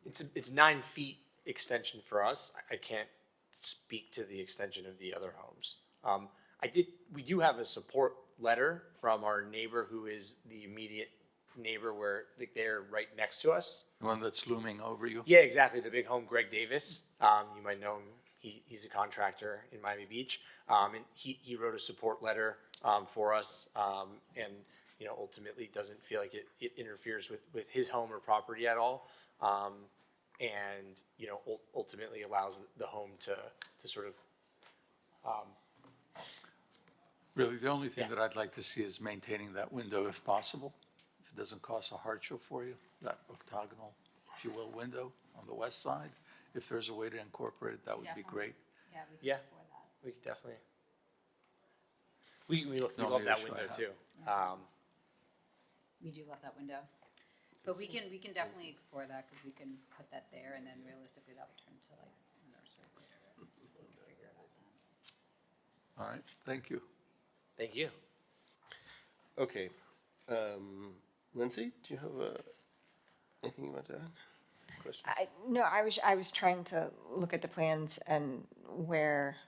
it's 9 feet extension for us. I can't speak to the extension of the other homes. We do have a support letter from our neighbor who is the immediate neighbor where they're right next to us. The one that's looming over you? Yeah, exactly. The big home, Greg Davis. You might know him. He's a contractor in Miami Beach. And he wrote a support letter for us, and ultimately doesn't feel like it interferes with his home or property at all. And ultimately allows the home to sort of Really, the only thing that I'd like to see is maintaining that window if possible. If it doesn't cause a hardship for you, that octagonal, if you will, window on the west side. If there's a way to incorporate it, that would be great. Yeah, we could definitely. We No, love that maybe window that's too. we do love that window. But we can definitely explore that, because we can put that there, and then realistically that would turn to like a nursery. We can figure it out then. All right, thank you. Thank you. Okay. Lindsay, do you have anything you want to add? Question? No, I was trying to look at the plans and where,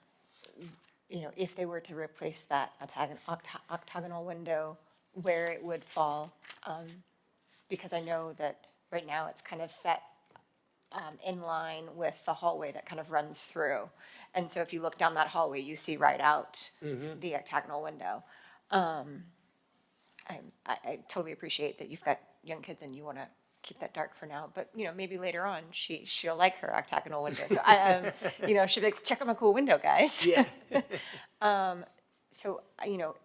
if they were to replace that octagonal window, where it would fall. Because I know that right now it's kind of set in line with the hallway that kind of runs through. And so if you look down that hallway, you see right out the octagonal window. I totally appreciate that you've got young kids and you want to keep that dark for now, but maybe later on she'll like her octagonal window. So she'll be like, check out my cool window, guys. Yeah. So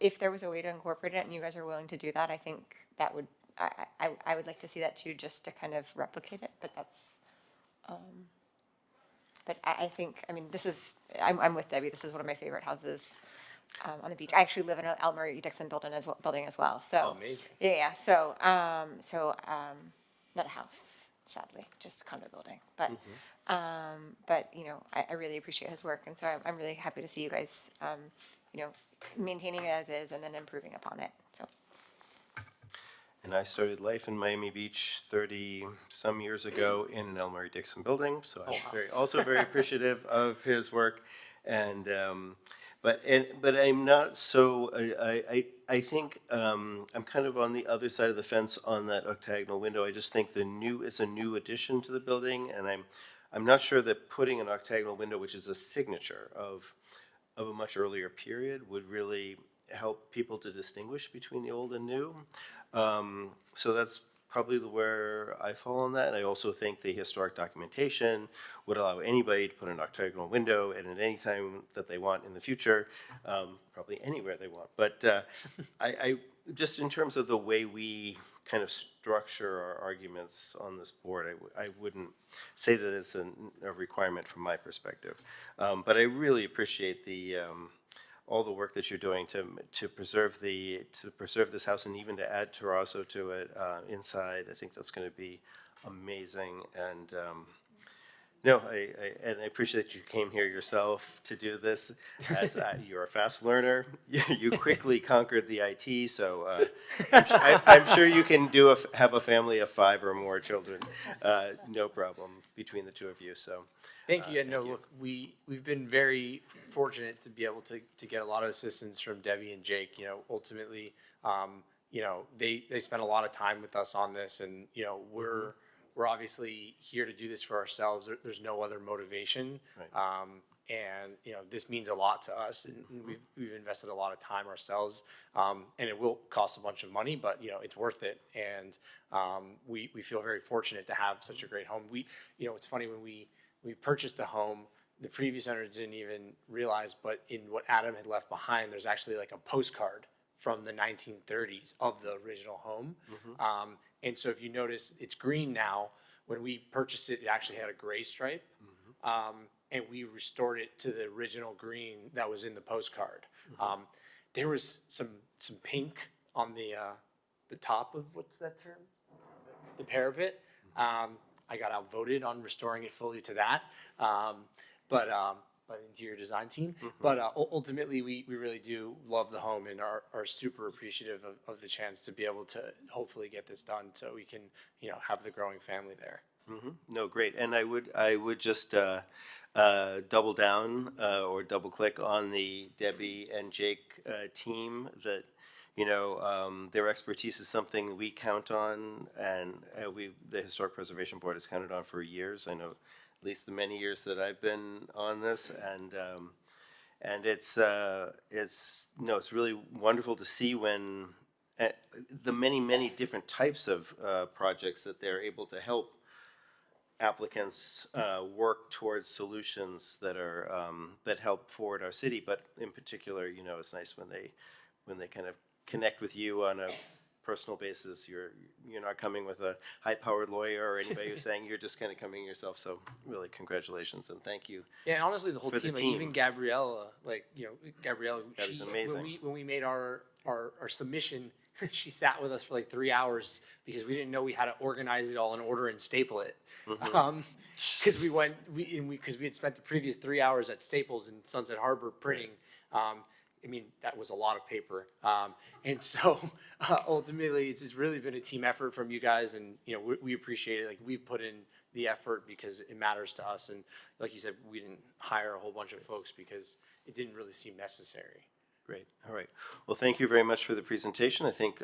if there was a way to incorporate it and you guys are willing to do that, I think that would, I would like to see that too, just to kind of replicate it. But that's, but I think, I'm with Debbie. This is one of my favorite houses on the beach. I actually live in an Elmer Dixon building as well. So Oh, amazing. yeah. So not a house, sadly, just a condo building. But I really appreciate his work, and so I'm really happy to see you guys maintaining it as is and then improving upon it. So And I started life in Miami Beach 30-some years ago in an Elmore Dixon building, so I'm also very appreciative of his work. And, but I'm not so, I think I'm kind of on the other side of the fence on that octagonal window. I just think it's a new addition to the building, and I'm not sure that putting an octagonal window, which is a signature of a much earlier period, would really help people to distinguish between the old and new. So that's probably where I fall on that. And I also think the historic documentation would allow anybody to put an octagonal window and at any time that they want in the future, probably anywhere they want. But I just in terms of the way we kind of structure our arguments on this board, I wouldn't say that it's a requirement from my perspective. But I really appreciate all the work that you're doing to preserve this house and even to add terrazzo to it inside. I think that's going to be amazing. And no, I appreciate that you came here yourself to do this. As you're a fast learner, you quickly conquered the IT. So I'm sure you can have a family of 5 or more children, no problem between the two of you. So. Thank you. And no, look, we've been very fortunate to be able to get a lot of assistance from Debbie and Jake. You know, ultimately, you know, they spent a lot of time with us on this, and you know, we're obviously here to do this for ourselves. There's no other motivation. Right. And you know, this means a lot to us, and we've invested a lot of time ourselves. And it will cost a bunch of money, but you know, it's worth it. And we feel very fortunate to have such a great home. You know, it's funny when we purchased the home, the previous owner didn't even realize, but in what Adam had left behind, there's actually like a postcard from the 1930s of the original home. Mm-hmm. And so if you notice, it's green now. When we purchased it, it actually had a gray stripe. Mm-hmm. And we restored it to the original green that was in the postcard. Mm-hmm. There was some pink on the top of, what's that term? The parapet. Mm-hmm. I got outvoted on restoring it fully to that, but interior design team. Mm-hmm. But ultimately, we really do love the home and are super appreciative of the chance to be able to hopefully get this done so we can, you know, have the growing family there. Mm-hmm. No, great. And I would just double down or double click on the Debbie and Jake team that. You know, their expertise is something we count on, and the Historic Preservation Board has counted on for years. I know at least the many years that I've been on this, and it's really wonderful to see when the many different types of projects that they're able to help applicants work towards solutions that are that help forward our city. But in particular, you know, it's nice when they kind of connect with you on a personal basis. You're not coming with a high-powered lawyer or anybody who's saying you're just kind of coming yourself. So really, congratulations and thank you. Yeah, and honestly, the whole team, like even Gabriella, That was amazing. When we made our submission, she sat with us for like 3 hours because we didn't know we had to organize it all in order and staple it. Mm-hmm. Because we had spent the previous 3 hours at Staples in Sunset Harbor printing. I mean, that was a lot of paper. And so ultimately, it's really been a team effort from you guys. And, you know, we appreciate it. Like, we've put in the effort because it matters to us. And like you said, we didn't hire a whole bunch of folks because it didn't really seem necessary. Great. All right. Well, thank you very much for the presentation. I think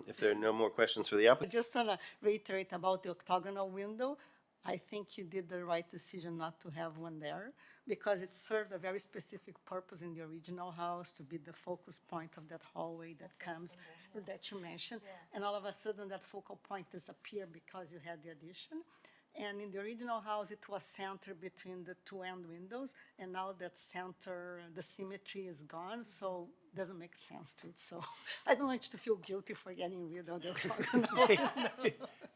if there are no more questions for the applicant. I just want to reiterate about the octagonal window. I think you did the right decision not to have one there because it served a very specific purpose in the original house to be the focus point of that hallway that comes, that you mentioned. Yeah. And all of a sudden that focal point disappeared because you had the addition. And in the original house, it was centered between the two end windows, and now that center, the symmetry is gone, so it doesn't make sense to it. So I don't want you to feel guilty for getting rid of the octagonal window.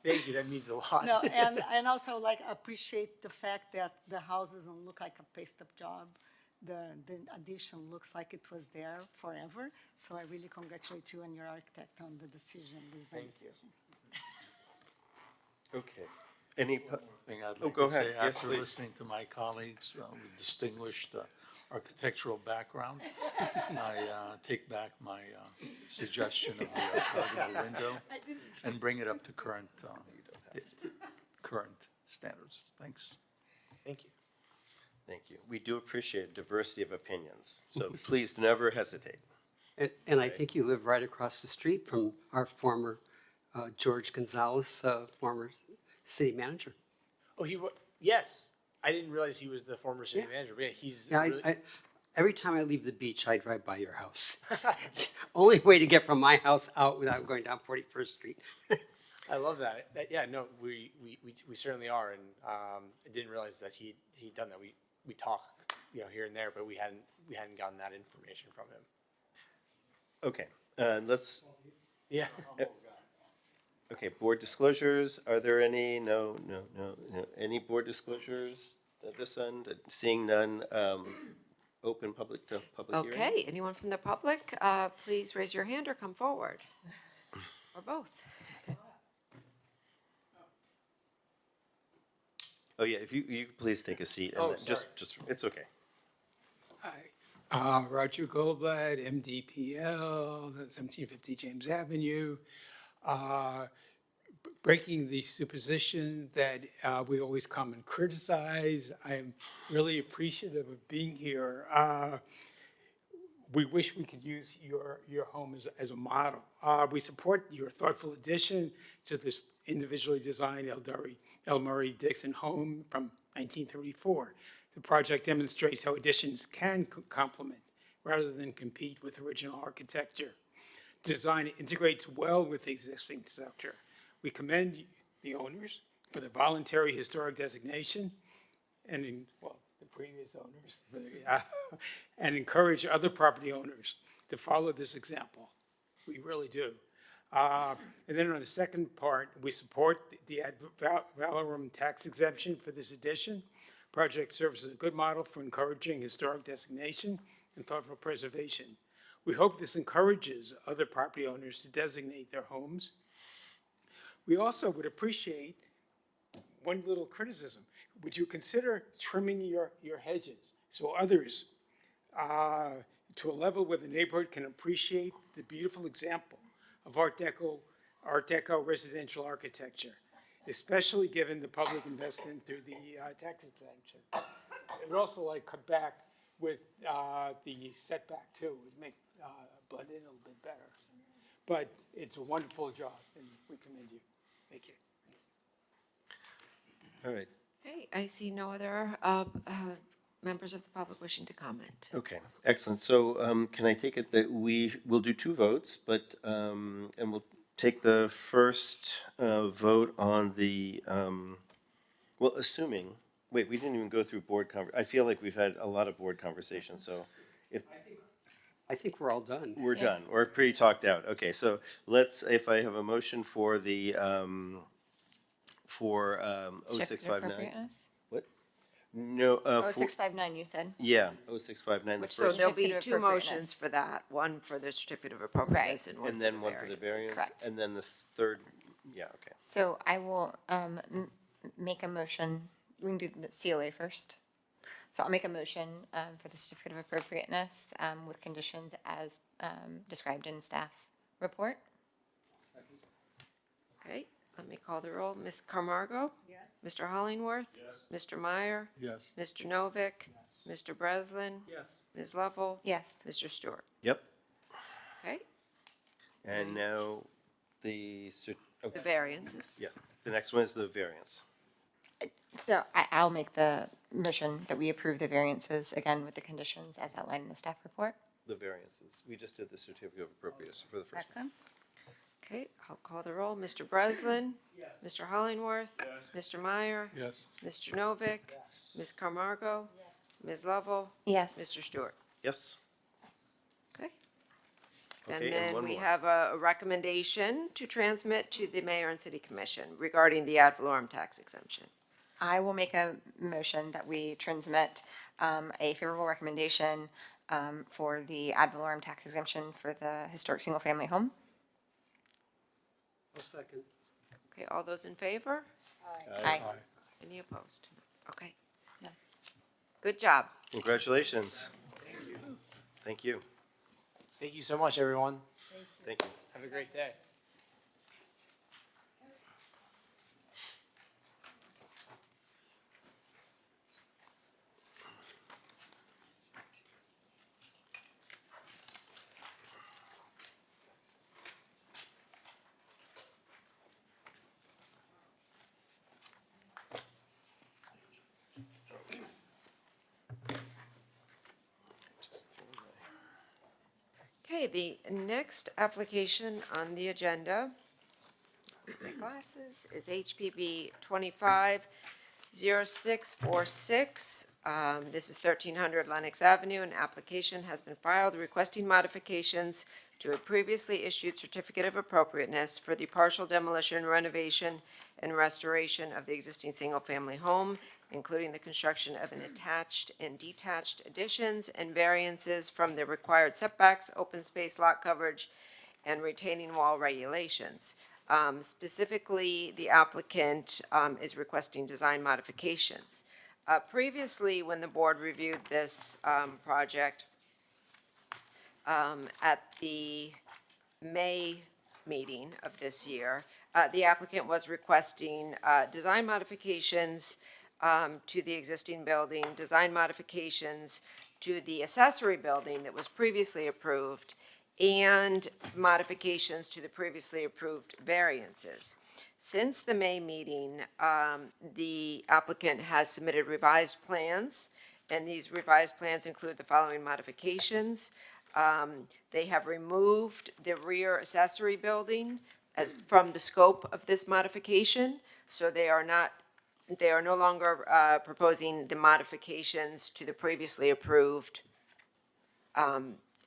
Thank you, that means a lot. No, and also like appreciate the fact that the house doesn't look like a paste-up job. The addition looks like it was there forever. So I really congratulate you and your architect on the decision, design decision. Okay. Any thing I'd like go to ahead. say Yes, after please. listening to my colleagues, we distinguished architectural background, I take back my suggestion of the orthogonal window and bring it up to current standards. Thanks. Thank you. Thank you. We do appreciate diversity of opinions, so please never hesitate. And I think you live right across the street from our former George Gonzalez, former city manager. Oh, yes. I didn't realize he was the former city manager, but yeah, he's Yeah, really. every time I leave the beach, I drive by your house. It's the only way to get from my house out without going down 41st Street. I love that. Yeah, no, we certainly are, and I didn't realize that he'd done that. We talk, here and there, but we hadn't gotten that information from him. Okay, let's, Yeah. okay, board disclosures, are there any? No. Any board disclosures at this end? Seeing none, open public to public hearing? Okay, anyone from the public, please raise your hand or come forward, or both. Oh, yeah, if you could please take a seat, and Oh, then just, it's okay. Hi, Roger Goldblatt, MDPL, 1750 James Avenue. Breaking the supposition that we always come and criticize. I'm really appreciative of being here. We wish we could use your home as a model. We support your thoughtful addition to this individually designed L. Murray Dixon home from 1934. The project demonstrates how additions can complement rather than compete with original architecture. Design integrates well with the existing structure. We commend the owners for the voluntary historic designation and the previous owners, and encourage other property owners to follow this example. We really do. And then on the second part, we support the ad valorem tax exemption for this addition. Project serves as a good model for encouraging historic designation and thoughtful preservation. We hope this encourages other property owners to designate their homes. We also would appreciate one little criticism. Would you consider trimming your hedges so others, to a level where the neighborhood can appreciate the beautiful example of Art Deco residential architecture, especially given the public investment through the tax exemption? It would also cut back with the setback too, would make blend in a little bit better. But it's a wonderful job, and we commend you. Thank you. All right. Okay, I see no other members of the public wishing to comment. Okay, excellent. So can I take it that we will do two votes, but, and we'll take the first vote on the, well, assuming, wait, we didn't even go through I feel like we've had a lot of board conversations, so if. I think we're all done. We're done. We're pretty talked out. Okay, so let's, if I have a motion for the, for 0659. What? No, Oh, 659, you said? Yeah, 0659, the Which So first, there'll be Certificate of two appropriateness. motions for that, one for the certificate of appropriateness and one for and the then one for the variance, Correct. and then this third, yeah, okay. So I will make a motion, we can do the COA first. So I'll make a motion for the certificate of appropriateness with conditions as described in staff report. Okay, let me call the roll. Ms. Camargo? Yes. Mr. Hollingworth? Yes. Mr. Meyer? Yes. Mr. Novick? Yes. Mr. Breslin? Yes. Ms. Lovell? Yes. Mr. Stewart? Yep, Okay, and now the, the variances. yeah, the next one is the variance. So I'll make the motion that we approve the variances, again, with the conditions as outlined in the staff report. The variances. We just did the certificate of appropriateness for the first one. Okay, I'll call the roll. Mr. Breslin? Yes. Mr. Hollingworth? Yes. Mr. Meyer? Yes. Mr. Novick? Yes. Ms. Camargo? Yes. Ms. Lovell? Yes. Mr. Stewart? Yes. Okay. Okay, And and then one we more. have a recommendation to transmit to the mayor and city commission regarding the ad valorem tax exemption. I will make a motion that we transmit a favorable recommendation for the ad valorem tax exemption for the historic single-family home. I'll second. Okay, all those in favor? Aye. Any opposed? Okay. Good job. Congratulations. Thank you. Thank you so much, everyone. Thank you. Have a great day. Okay, the next application on the agenda, my glasses, is HPB 250646. This is 1300 Lenox Avenue. An application has been filed requesting modifications to a previously issued certificate of appropriateness for the partial demolition, renovation, and restoration of the existing single-family home, including the construction of an attached and detached additions and variances from the required setbacks, open space lot coverage, and retaining wall regulations. Specifically, the applicant is requesting design modifications. Previously, when the board reviewed this project at the May meeting of this year, the applicant was requesting design modifications to the existing building, design modifications to the accessory building that was previously approved, and modifications to the previously approved variances. Since the May meeting, the applicant has submitted revised plans, and these revised plans include the following modifications. They have removed the rear accessory building from the scope of this modification, so they are no longer proposing the modifications to the previously approved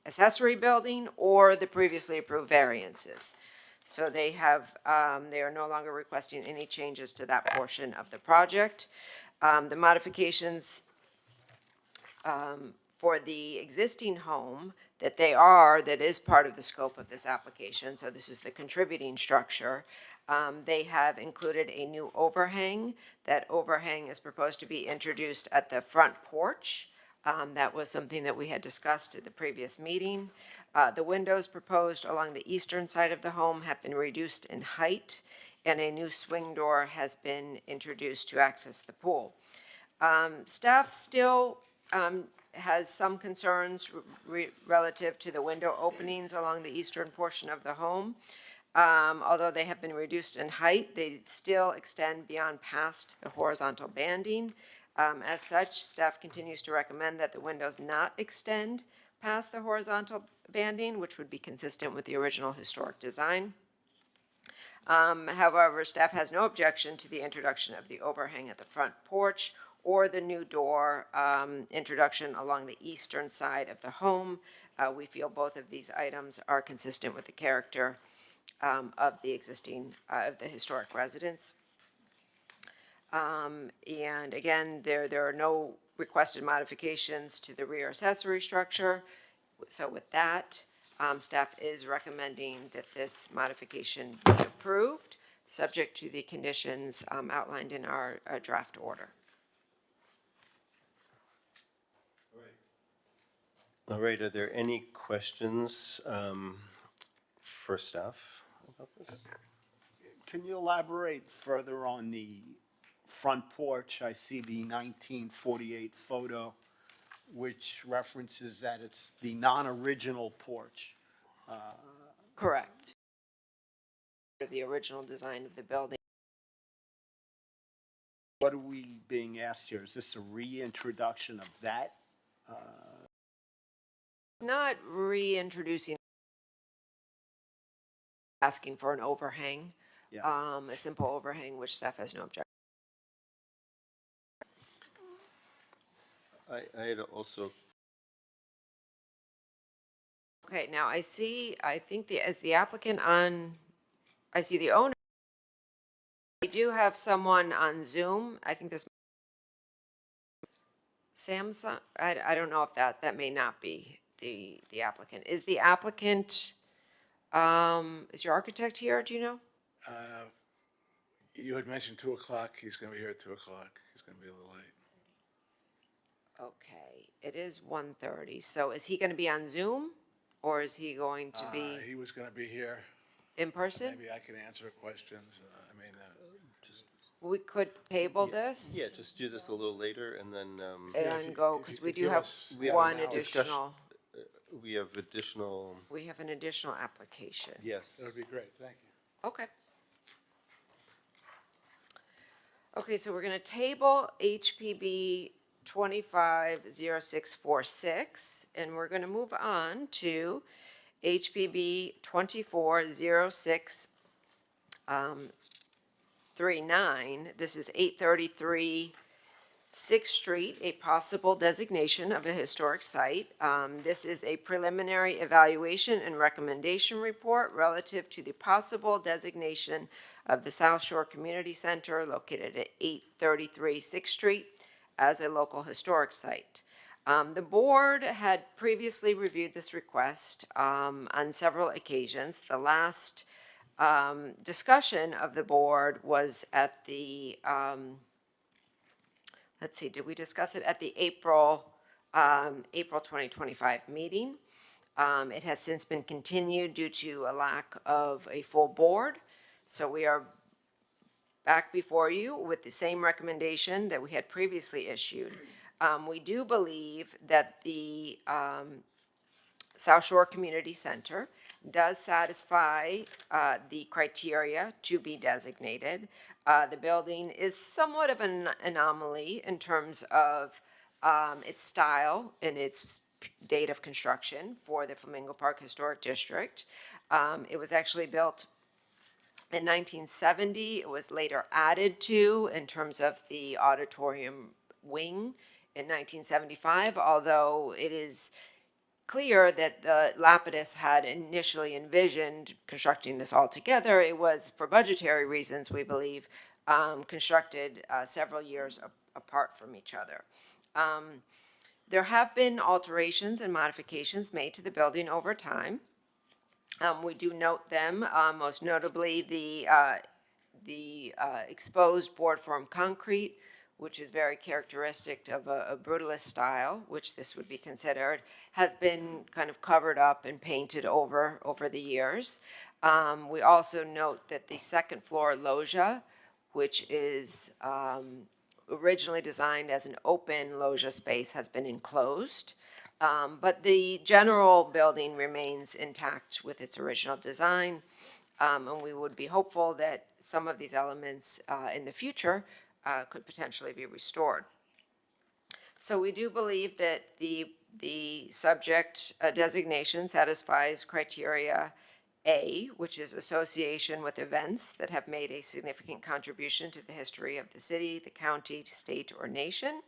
accessory building or the previously approved variances. So they are no longer requesting any changes to that portion of the project. The modifications for the existing home that is part of the scope of this application, so this is the contributing structure. They have included a new overhang. That overhang is proposed to be introduced at the front porch. That was something that we had discussed at the previous meeting. The windows proposed along the eastern side of the home have been reduced in height, and a new swing door has been introduced to access the pool. Staff still has some concerns relative to the window openings along the eastern portion of the home. Although they have been reduced in height, they still extend beyond past the horizontal banding. As such, staff continues to recommend that the windows not extend past the horizontal banding, which would be consistent with the original historic design. However, staff has no objection to the introduction of the overhang at the front porch or the new door introduction along the eastern side of the home. We feel both of these items are consistent with the character of the historic residence. And again, there are no requested modifications to the rear accessory structure. So with that, staff is recommending that this modification be approved, subject to the conditions outlined in our draft order. All right, are there any questions for staff about this? Can you elaborate further on the front porch? I see the 1948 photo, which references that it's the non-original porch. Correct. The original design of the building. What are we being asked here? Is this a reintroduction of that? Not reintroducing, asking for an overhang, a simple overhang, which staff has no objection. I had also. Okay, now I see the owner. We do have someone on Zoom. I think this Samsung, I don't know if that may not be the applicant. Is the applicant, is your architect here, do you know? You had mentioned 2 o'clock. He's going to be here at 2 o'clock. He's going to be a little late. Okay. It is 1:30. So is he going to be on Zoom or is he going to be He was gonna be here. in person? Maybe I can answer questions. We could table this? Yeah, just do this a little later and then. And go, because we do have one additional, We have additional, we have an additional application. yes. That would be great, thank you. Okay. Okay, so we're gonna table HPB 250646, and we're gonna move on to HPB 240639. This is 833 6th Street, a possible designation of a historic site. This is a preliminary evaluation and recommendation report relative to the possible designation of the South Shore Community Center located at 833 6th Street as a local historic site. The board had previously reviewed this request on several occasions. The last discussion of the board was at the let's see, did we discuss it at the April 2025 meeting? It has since been continued due to a lack of a full board. So we are back before you with the same recommendation that we had previously issued. We do believe that the South Shore Community Center does satisfy the criteria to be designated. The building is somewhat of an anomaly in terms of its style and its date of construction for the Flamingo Park Historic District. It was actually built in 1970. It was later added to in terms of the auditorium wing in 1975, although it is clear that the Lapidus had initially envisioned constructing this all together. It was, for budgetary reasons, we believe, constructed several years apart from each other. There have been alterations and modifications made to the building over time. We do note them, most notably the exposed board form concrete, which is very characteristic of a brutalist style, which this would be considered, has been kind of covered up and painted over the years. We also note that the second floor loggia, which is originally designed as an open loggia space, has been enclosed. But the general building remains intact with its original design. And we would be hopeful that some of these elements in the future could potentially be restored. So we do believe that the subject designation satisfies criteria A, which is association with events that have made a significant contribution to the history of the city, the county, state, or nation.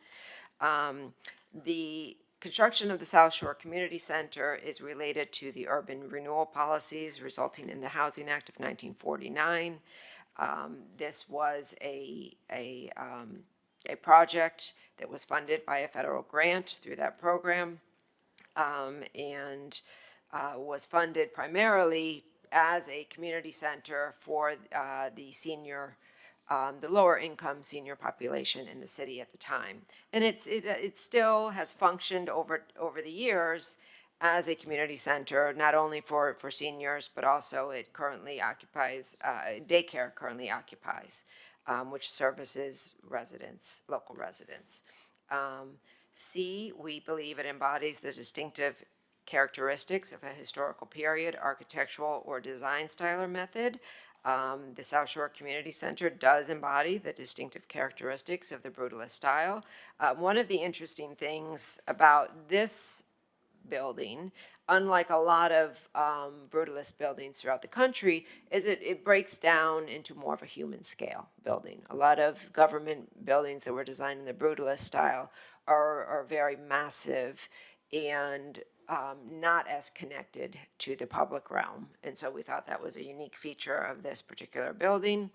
The construction of the South Shore Community Center is related to the urban renewal policies resulting in the Housing Act of 1949. This was a project that was funded by a federal grant through that program, and was funded primarily as a community center for the senior, the lower income senior population in the city at the time. And it still has functioned over the years as a community center, not only for seniors, but also it currently occupies, daycare currently occupies, which services residents, local residents. C, we believe it embodies the distinctive characteristics of a historical period, architectural or design style or method. The South Shore Community Center does embody the distinctive characteristics of the brutalist style. One of the interesting things about this building, unlike a lot of brutalist buildings throughout the country, is it breaks down into more of a human scale building. A lot of government buildings that were designed in the brutalist style are very massive and not as connected to the public realm. And so we thought that was a unique feature of this particular building.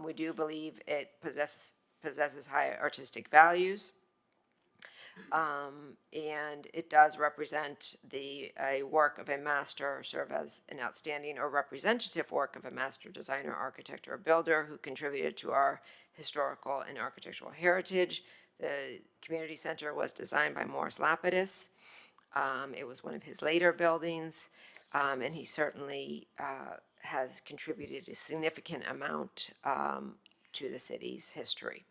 We do believe it possesses high artistic values. And it does represent a work of a master, or serve as an outstanding or representative work of a master designer, architect, or builder who contributed to our historical and architectural heritage. The community center was designed by Morris Lapidus. It was one of his later buildings, and he certainly has contributed a significant amount to the city's history.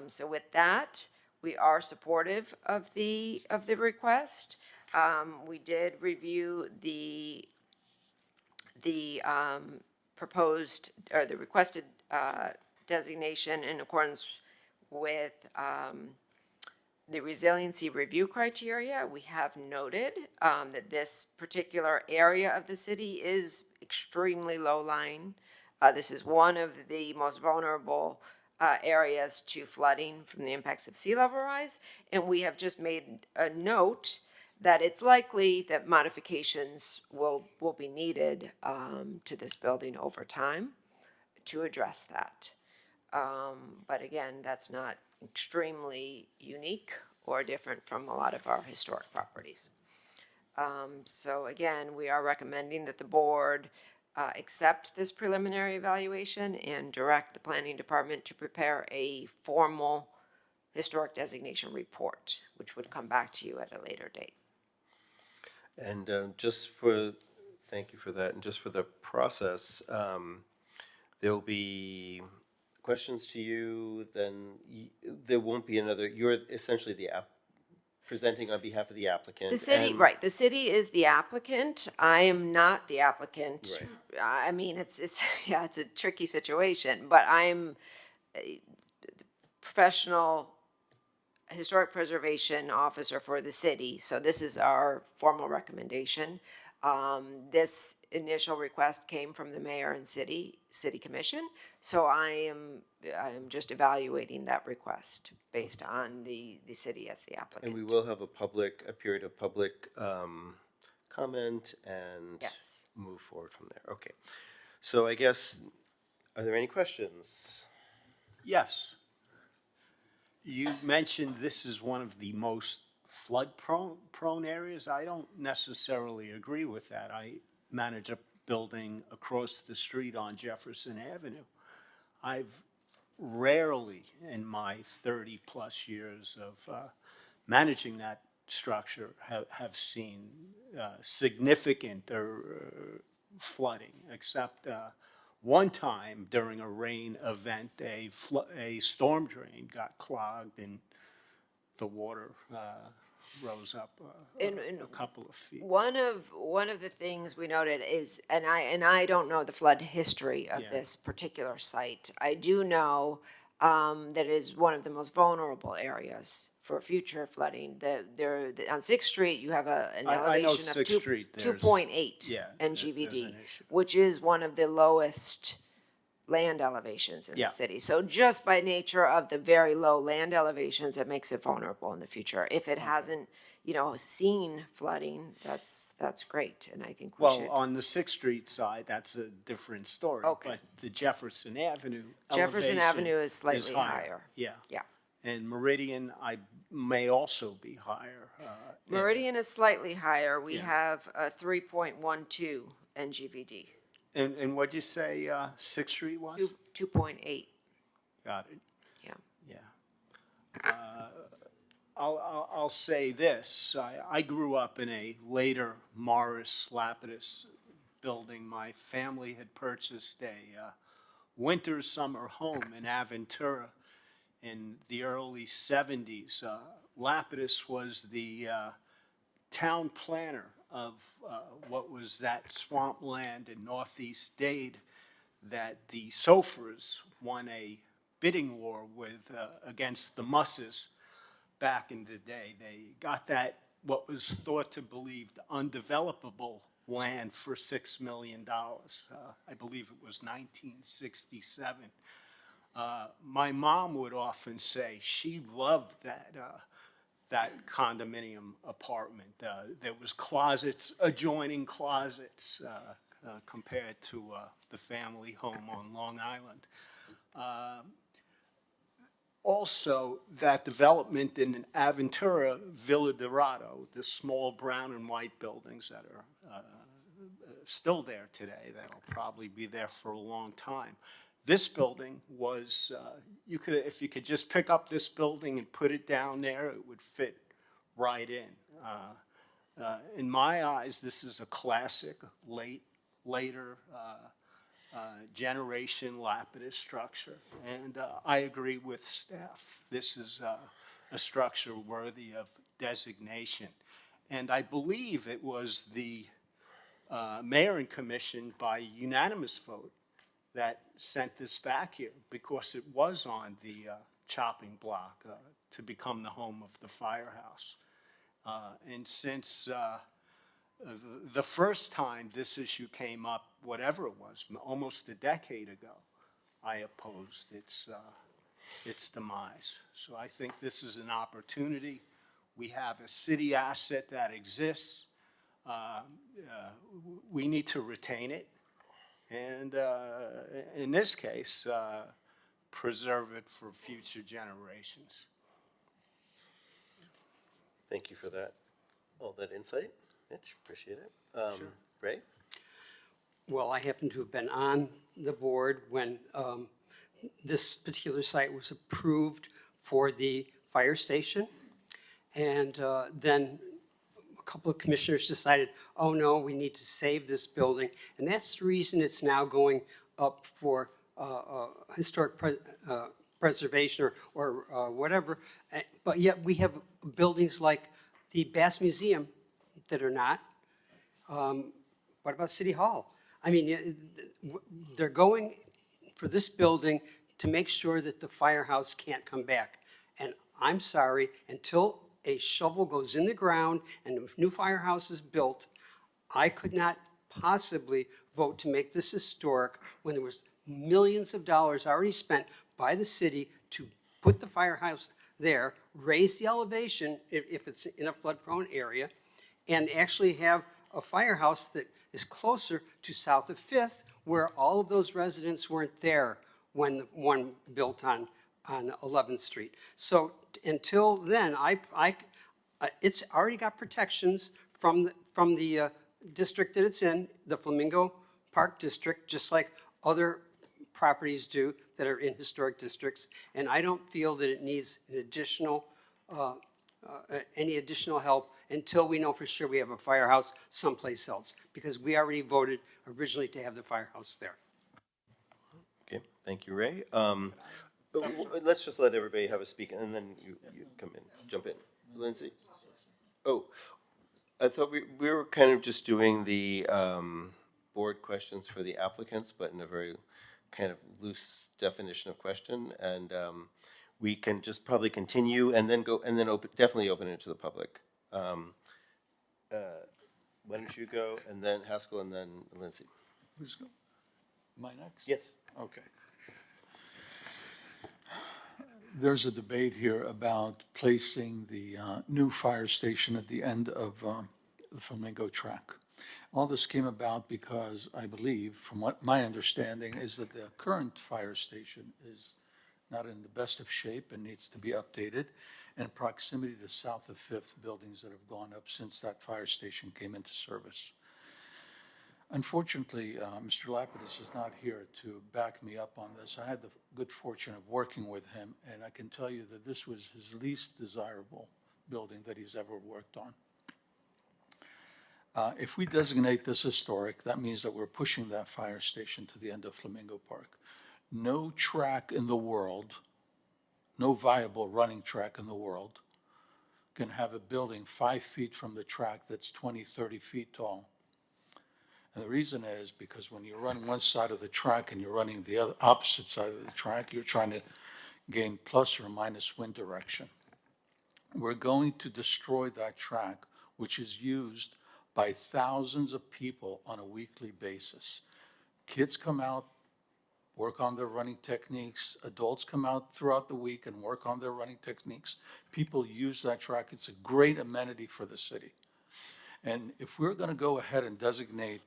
So with that, we are supportive of the request. We did review the proposed, or the requested designation in accordance with the resiliency review criteria. We have noted that this particular area of the city is extremely low-lying. This is one of the most vulnerable areas to flooding from the impacts of sea level rise, and we have just made a note that it's likely that modifications will be needed to this building over time to address that. But again, that's not extremely unique or different from a lot of our historic properties. So again, we are recommending that the board accept this preliminary evaluation and direct the planning department to prepare a formal historic designation report, which would come back to you at a later date. And thank you for that, and just for the process, there will be questions to you, then there won't be another, you're essentially presenting on behalf of the applicant. The city, right, the city is the applicant. I am not the applicant. Right. I mean, it's yeah, it's a tricky situation, but I'm a professional historic preservation officer for the city, so this is our formal recommendation. This initial request came from the mayor and city commission, so I am just evaluating that request based on the city as the applicant. And we will have a period of public comment and Yes. move forward from there. Okay. So I guess, are there any questions? Yes. You mentioned this is one of the most flood-prone areas. I don't necessarily agree with that. I manage a building across the street on Jefferson Avenue. I've rarely, in my 30-plus years of managing that structure, have seen significant flooding, except one time during a rain event, a storm drain got clogged and the water rose up a couple of feet. One of the things we noted is, and I don't know the flood history of this particular site. I do know that it is one of the most vulnerable areas for future flooding. On 6th Street, you have an elevation of 2.8 NGVD, which is one of the lowest land elevations in the city. So just by nature of the very low land elevations, it makes it vulnerable in the future. If it hasn't, seen flooding, that's great, and I think we should. Well, on the 6th Street side, that's a different story. Okay. But the Jefferson Avenue Jefferson elevation Avenue is slightly higher. Yeah. Yeah. And Meridian, may also be higher. Meridian is slightly higher. We have a 3.12 NGVD. And what'd you say 6th Street was? 2.8. Got it. Yeah. Yeah. I'll say this. I grew up in a later Morris Lapidus building. My family had purchased a winter summer home in Aventura in the early 70s. Lapidus was the town planner of what was that swampland in northeast Dade that the Sofers won a bidding war with against the Musses back in the day. They got that, what was thought to believe undevelopable land for $6 million. I believe it was 1967. My mom would often say she loved that condominium apartment. There was closets, adjoining closets, compared to the family home on Long Island. Also, that development in Aventura, Villa Dorado, the small brown and white buildings that are still there today, that'll probably be there for a long time. This building was, you could, if you could just pick up this building and put it down there, it would fit right in. In my eyes, this is a classic later generation Lapidus structure, and I agree with staff. This is a structure worthy of designation. And I believe it was the mayor and commission by unanimous vote that sent this back here because it was on the chopping block to become the home of the firehouse. And since the first time this issue came up, whatever it was, almost a decade ago, I opposed its demise. So I think this is an opportunity. We have a city asset that exists. We need to retain it. And in this case, preserve it for future generations. Thank you for that, all that insight, Mitch, appreciate it. Sure. Ray? Well, I happen to have been on the board when this particular site was approved for the fire station. And then a couple of commissioners decided, oh no, we need to save this building. And that's the reason it's now going up for historic preservation or whatever. But yet we have buildings like the Bass Museum that are not. What about City Hall? I mean, they're going for this building to make sure that the firehouse can't come back. And I'm sorry, until a shovel goes in the ground and a new firehouse is built, I could not possibly vote to make this historic when there was millions of dollars already spent by the city to put the firehouse there, raise the elevation if it's in a flood-prone area, and actually have a firehouse that is closer to south of 5th, where all of those residents weren't there when the one built on 11th Street. So until then, it's already got protections from the district that it's in, the Flamingo Park District, just like other properties do that are in historic districts. And I don't feel that it needs an additional, any additional help until we know for sure we have a firehouse someplace else, because we already voted originally to have the firehouse there. Okay, thank you, Ray. Let's just let everybody have a speak, and then you come in, jump in. Lindsay? Oh, I thought we were kind of just doing the board questions for the applicants, but in a very kind of loose definition of question, and we can just probably continue and then go, and then definitely open it to the public. Why don't you go, and then Haskell, and then Lindsay? Who's go? Am I next? Yes. Okay. There's a debate here about placing the new fire station at the end of the Flamingo track. All this came about because I believe, from what my understanding, is that the current fire station is not in the best of shape and needs to be updated, and proximity to south of 5th buildings that have gone up since that fire station came into service. Unfortunately, Mr. Lapidus is not here to back me up on this. I had the good fortune of working with him, and I can tell you that this was his least desirable building that he's ever worked on. If we designate this historic, that means that we're pushing that fire station to the end of Flamingo Park. No track in the world, no viable running track in the world, can have a building 5 feet from the track that's 20, 30 feet tall. And the reason is because when you run one side of the track and you're running the other opposite side of the track, you're trying to gain plus or minus wind direction. We're going to destroy that track, which is used by thousands of people on a weekly basis. Kids come out, work on their running techniques. Adults come out throughout the week and work on their running techniques. People use that track. It's a great amenity for the city. And if we're going to go ahead and designate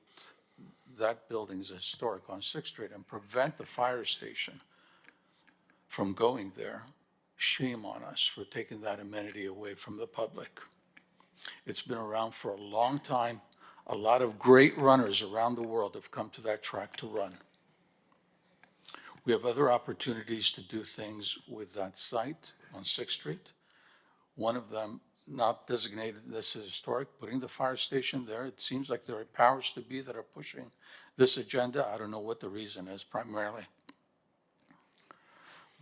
that building as historic on 6th Street and prevent the fire station from going there, shame on us for taking that amenity away from the public. It's been around for a long time. A lot of great runners around the world have come to that track to run. We have other opportunities to do things with that site on Sixth Street. One of them, not designated this as historic, putting the fire station there. It seems like there are powers to be that are pushing this agenda. I don't know what the reason is primarily.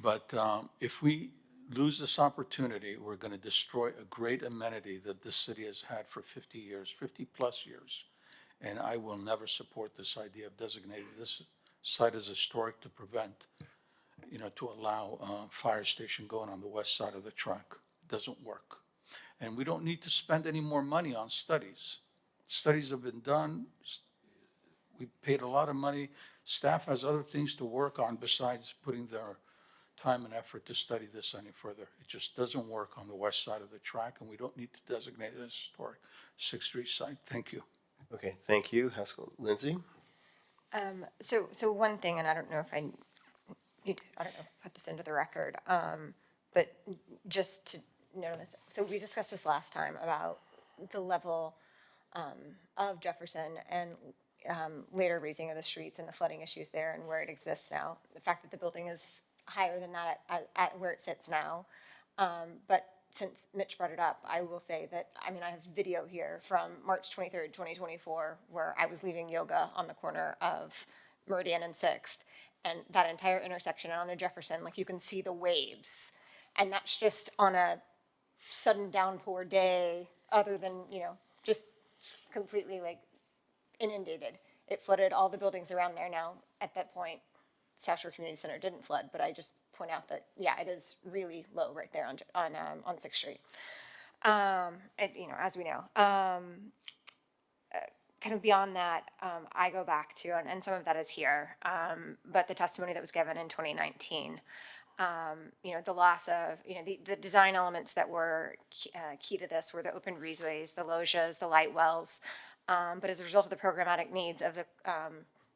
But if we lose this opportunity, we're going to destroy a great amenity that this city has had for 50 years, 50-plus years. And I will never support this idea of designating this site as historic to prevent, to allow fire station going on the west side of the track. It doesn't work. And we don't need to spend any more money on studies. Studies have been done. We paid a lot of money. Staff has other things to work on besides putting their time and effort to study this any further. It just doesn't work on the west side of the track, and we don't need to designate it as historic Sixth Street site. Thank you. Okay, thank you, Haskell. Lindsay? So one thing, and I don't know if I need to, put this into the record, but just to notice, so we discussed this last time about the level of Jefferson and later raising of the streets and the flooding issues there and where it exists now. The fact that the building is higher than that at where it sits now. But since Mitch brought it up, I will say that, I have video here from March 23rd, 2024, where I was leaving yoga on the corner of Meridian and 6th. And that entire intersection on a Jefferson, you can see the waves. And that's just on a sudden downpour day, other than, just completely inundated. It flooded all the buildings around there now. At that point, South Shore Community Center didn't flood, but I just point out that, it is really low right there on 6th Street. As we know. Kind of beyond that, I go back to, and some of that is here, but the testimony that was given in 2019, the loss of, the design elements that were key to this were the open breezeways, the loggias, the light wells, but as a result of the programmatic needs of the,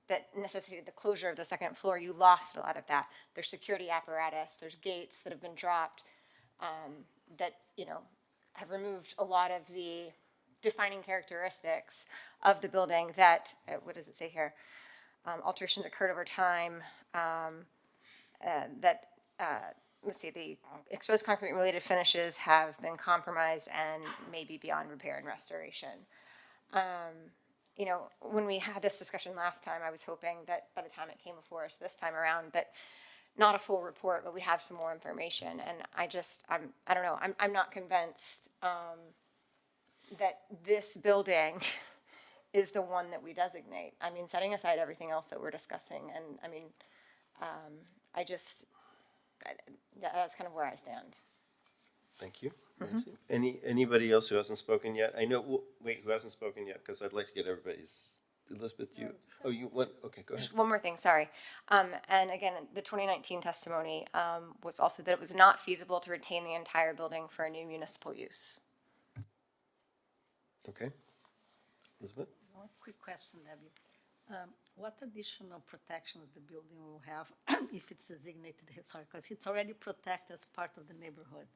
that necessitated the closure of the second floor, you lost a lot of that. There's security apparatus, there's gates that have been dropped that, have removed a lot of the defining characteristics of the building that, what does it say here? Alterations occurred over time let's see, the exposed concrete related finishes have been compromised and may be beyond repair and restoration. When we had this discussion last time, I was hoping that by the time it came before us this time around, that not a full report, but we have some more information. And I don't know, I'm not convinced that this building is the one that we designate. Setting aside everything else that we're discussing, and that's kind of where I stand. Thank you. Nancy. Anybody else who hasn't spoken yet? I know, wait, who hasn't spoken yet? Because I'd like to get everybody's, Elizabeth, you want, okay, go ahead. Just one more thing, sorry. And again, the 2019 testimony was also that it was not feasible to retain the entire building for a new municipal use. Okay. Elizabeth? One quick question, Debbie. What additional protections the building will have if it's designated historic? Because it's already protected as part of the neighborhood.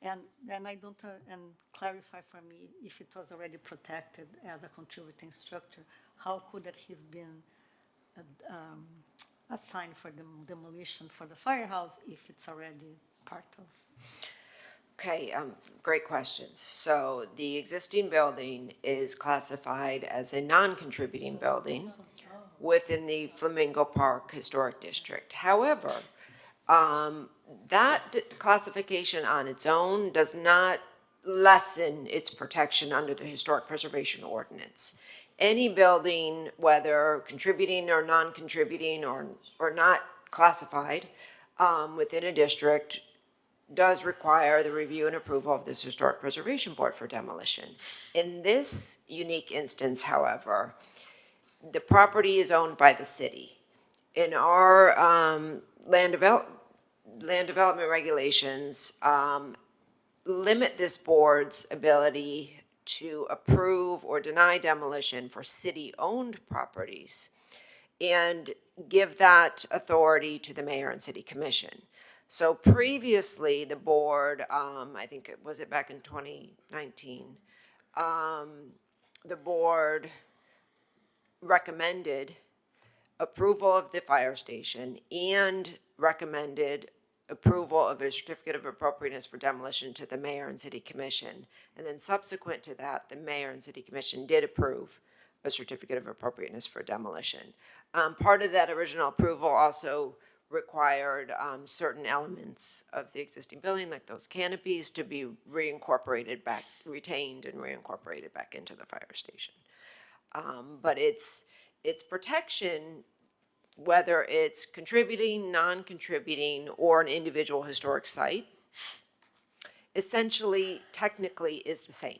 And then I don't, and clarify for me, if it was already protected as a contributing structure, how could it have been assigned for the demolition for the firehouse if it's already part of? Okay, great questions. So the existing building is classified as a non-contributing building within the Flamingo Park Historic District. However, that classification on its own does not lessen its protection under the Historic Preservation Ordinance. Any building, whether contributing or non-contributing or not classified within a district, does require the review and approval of this Historic Preservation Board for demolition. In this unique instance, however, the property is owned by the city. In our land development regulations, limit this board's ability to approve or deny demolition for city-owned properties and give that authority to the mayor and city commission. So previously, the board, I think it was back in 2019, the board recommended approval of the fire station and recommended approval of a certificate of appropriateness for demolition to the mayor and city commission. And then subsequent to that, the mayor and city commission did approve a certificate of appropriateness for demolition. Part of that original approval also required certain elements of the existing building, like those canopies, to be reincorporated back, retained and reincorporated back into the fire station. But its protection, whether it's contributing, non-contributing, or an individual historic site, essentially, technically is the same.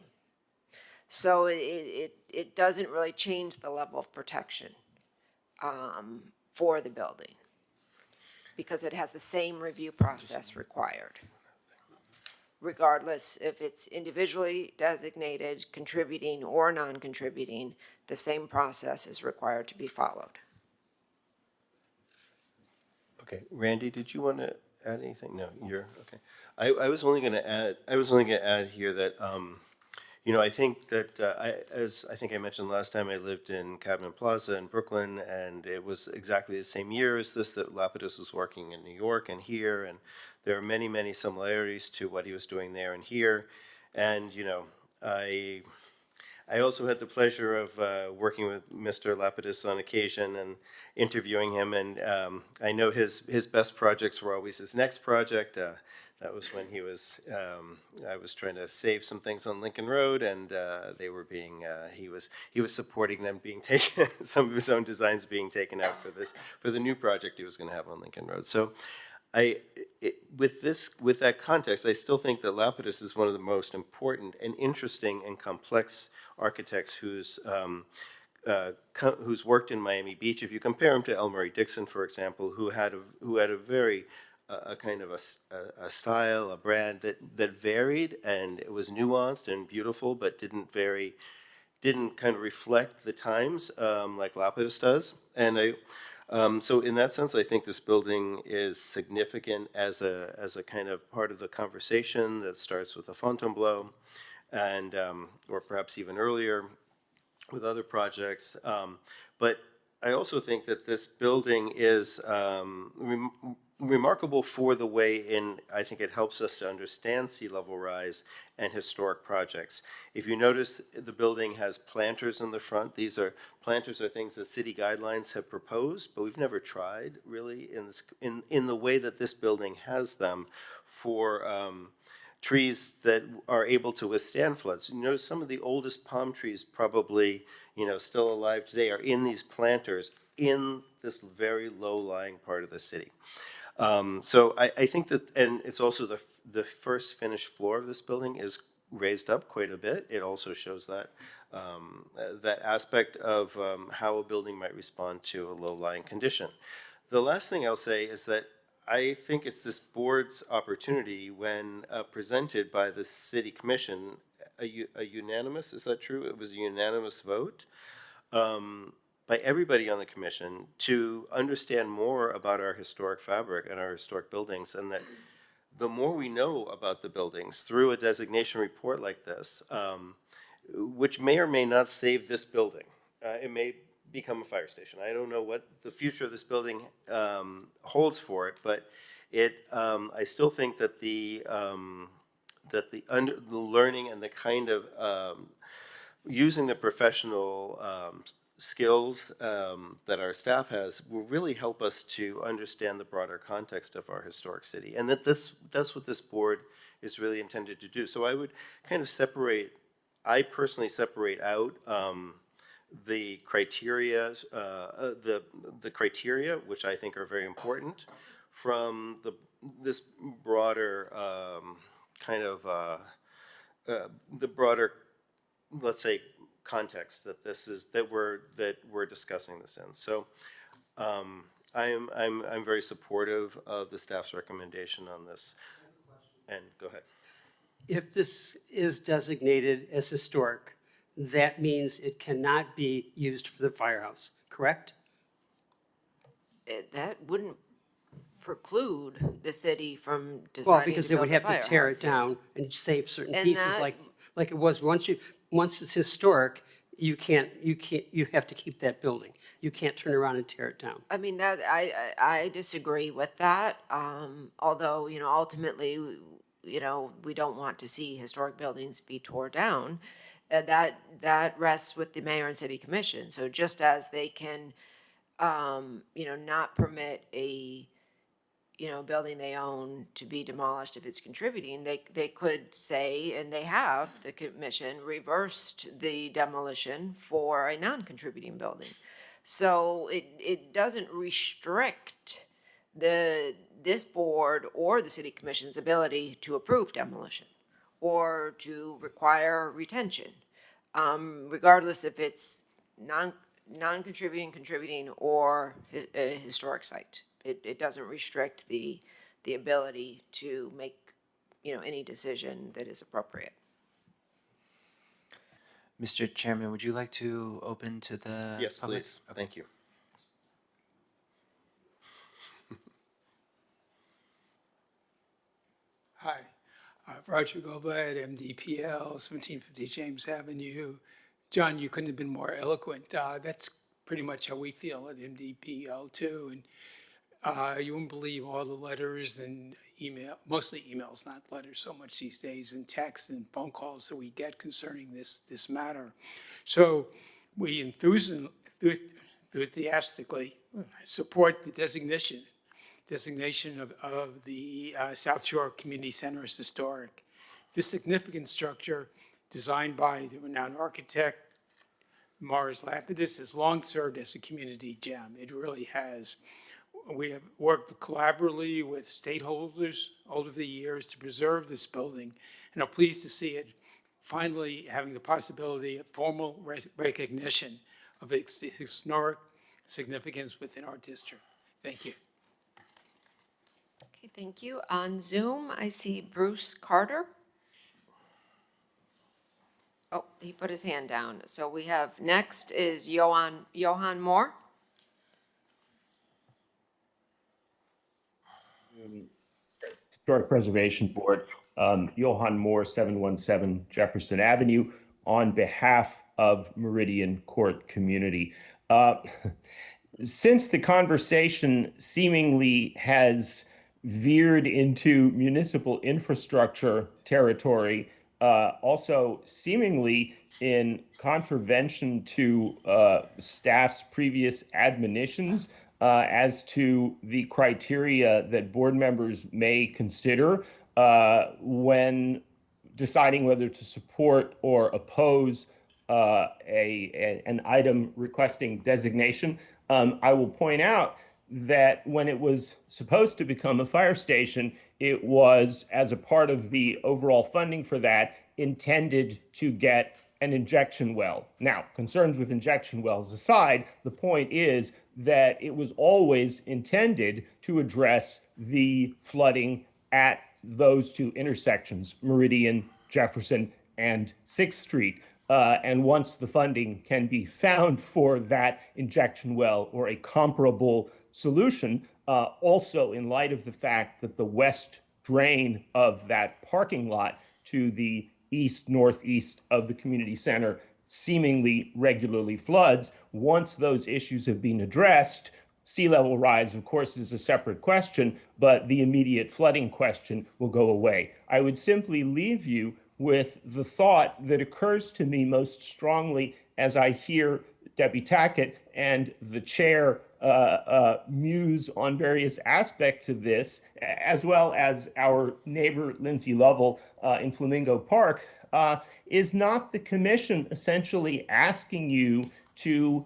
So it doesn't really change the level of protection for the building, because it has the same review process required. Regardless if it's individually designated, contributing, or non-contributing, the same process is required to be followed. Okay, Randy, did you want to add anything? No, you're, okay. I was only going to add here that, I think that, as I think I mentioned last time, I lived in Cabot Plaza in Brooklyn, and it was exactly the same year as this that Lapidus was working in New York and here, and there are many, many similarities to what he was doing there and here. And, I also had the pleasure of working with Mr. Lapidus on occasion and interviewing him, and I know his best projects were always his next project. That was when he was, I was trying to save some things on Lincoln Road, and they were being, he was supporting them being taken, some of his own designs being taken out for the new project he was going to have on Lincoln Road. So with that context, I still think that Lapidus is one of the most important and interesting and complex architects who's worked in Miami Beach. If you compare him to Elmore Dixon, for example, who had a very a kind of a style, a brand that varied, and it was nuanced and beautiful, but didn't kind of reflect the times like Lapidus does. And so in that sense, I think this building is significant as a kind of part of the conversation that starts with the Fontainebleau, and or perhaps even earlier with other projects. But I also think that this building is remarkable for the way I think it helps us to understand sea level rise and historic projects. If you notice, the building has planters in the front. Planters are things that city guidelines have proposed, but we've never tried really in the way that this building has them for trees that are able to withstand floods. Some of the oldest palm trees probably, still alive today are in these planters in this very low-lying part of the city. So I think that, and it's also the first finished floor of this building is raised up quite a bit. It also shows that that aspect of how a building might respond to a low-lying condition. The last thing I'll say is that I think it's this board's opportunity when presented by the city commission, a unanimous, is that true? It was a unanimous vote by everybody on the commission to understand more about our historic fabric and our historic buildings, and that the more we know about the buildings through a designation report like this, which may or may not save this building, it may become a fire station. I don't know what the future of this building holds for it, but I still think that the learning and the kind of using the professional skills that our staff has will really help us to understand the broader context of our historic city, and that's what this board is really intended to do. So I would kind of I personally separate out the criteria, the criteria, which I think are very important, from this broader kind of the broader, let's say, context that we're discussing this in. So I'm very supportive of the staff's recommendation on this. And go ahead. If this is designated as historic, that means it cannot be used for the firehouse, correct? That wouldn't preclude the city from deciding Well, because they would have to tear it down and save certain pieces, like it was once it's historic, you have to keep that building. You can't turn around and tear it down. I mean, that, I disagree with that. Although, ultimately, we don't want to see historic buildings be torn down. That rests with the mayor and city commission. So just as they can, not permit a, building they own to be demolished if it's contributing, they could say, and they have, the commission reversed the demolition for a non-contributing building. So it doesn't restrict this board or the city commission's ability to approve demolition or to require retention, regardless if it's non-contributing, contributing, or a historic site. It doesn't restrict the ability to make, any decision that is appropriate. Mr. Chairman, would you like to open to the Yes, public? please. Thank you. Hi, Roger Goldblatt, MDPL, 1750 James Avenue. John, you couldn't have been more eloquent. That's pretty much how we feel at MDPL too. And you wouldn't believe all the letters and email, mostly emails, not letters so much these days, and texts and phone calls that we get concerning this matter. So we enthusiastically support the designation of the South Shore Community Center as historic. This significant structure, designed by the renowned architect Morris Lapidus, has long served as a community gem. It really has. We have worked collaboratively with stakeholders over the years to preserve this building, and are pleased to see it finally having the possibility of formal recognition of its historic significance within our district. Thank you. Okay, thank you. On Zoom, I see Bruce Carter. Oh, he put his hand down. So we have, next is Johan Moore. Historic Preservation Board, Johan Moore, 717 Jefferson Avenue, on behalf of Meridian Court Community. Since the conversation seemingly has veered into municipal infrastructure territory, also seemingly in contravention to staff's previous admonitions as to the criteria that board members may consider when deciding whether to support or oppose an item requesting designation. I will point out that when it was supposed to become a fire station, it was, as a part of the overall funding for that, intended to get an injection well. Now, concerns with injection wells aside, the point is that it was always intended to address the flooding at those two intersections, Meridian, Jefferson, and 6th Street. And once the funding can be found for that injection well or a comparable solution, also in light of the fact that the west drain of that parking lot to the east-northeast of the community center seemingly regularly floods, once those issues have been addressed, sea level rise, of course, is a separate question, but the immediate flooding question will go away. I would simply leave you with the thought that occurs to me most strongly as I hear Debbie Tackett and the chair muse on various aspects of this, as well as our neighbor Lindsay Lovell in Flamingo Park, is not the commission essentially asking you to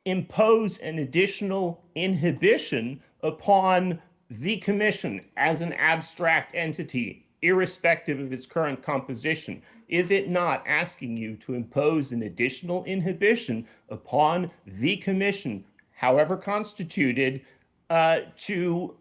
impose an additional inhibition upon the commission as an abstract entity, irrespective of its current composition? Is it not asking you to impose an additional inhibition upon the commission, however constituted, to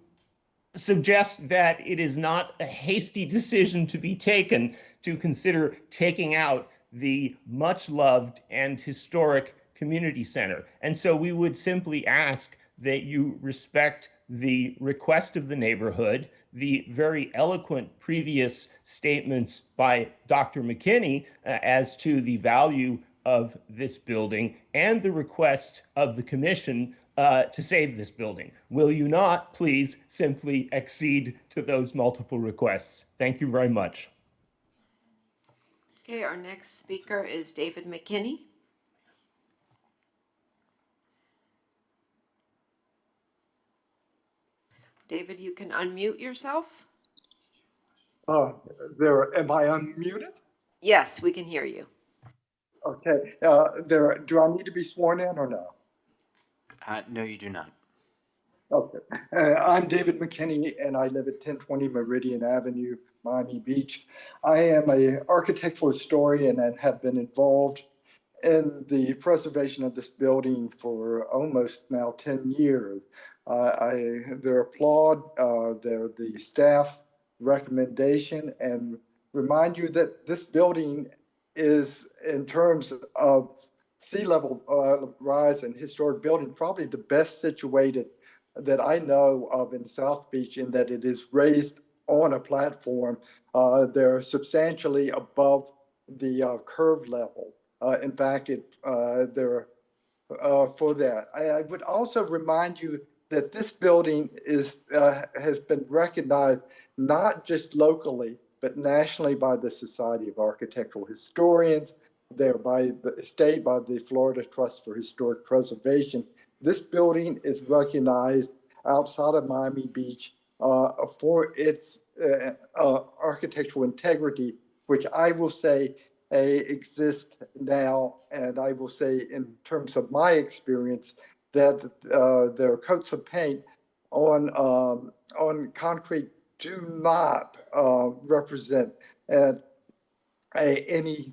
suggest that it is not a hasty decision to be taken to consider taking out the much loved and historic community center? And so we would simply ask that you respect the request of the neighborhood, the very eloquent previous statements by Dr. McKinney as to the value of this building, and the request of the commission to save this building. Will you not please simply accede to those multiple requests? Thank you very much. Okay, our next speaker is David McKinney. David, you can unmute yourself. Am I unmuted? Yes, we can hear you. Okay, do I need to be sworn in or no? No, you do not. Okay, I'm David McKinney and I live at 1020 Meridian Avenue, Miami Beach. I am an architectural historian and have been involved in the preservation of this building for almost now 10 years. They're the staff recommendation, and remind you that this building is, in terms of sea level rise and historic building, probably the best situated that I know of in South Beach, in that it is raised on a platform. They're substantially above the curve level. In fact, for that. I would also remind you that this building has been recognized not just locally, but nationally by the Society of Architectural Historians, by the state, by the Florida Trust for Historic Preservation. This building is recognized outside of Miami Beach for its architectural integrity, which I will say exists now. And I will say, in terms of my experience, that their coats of paint on concrete do not represent any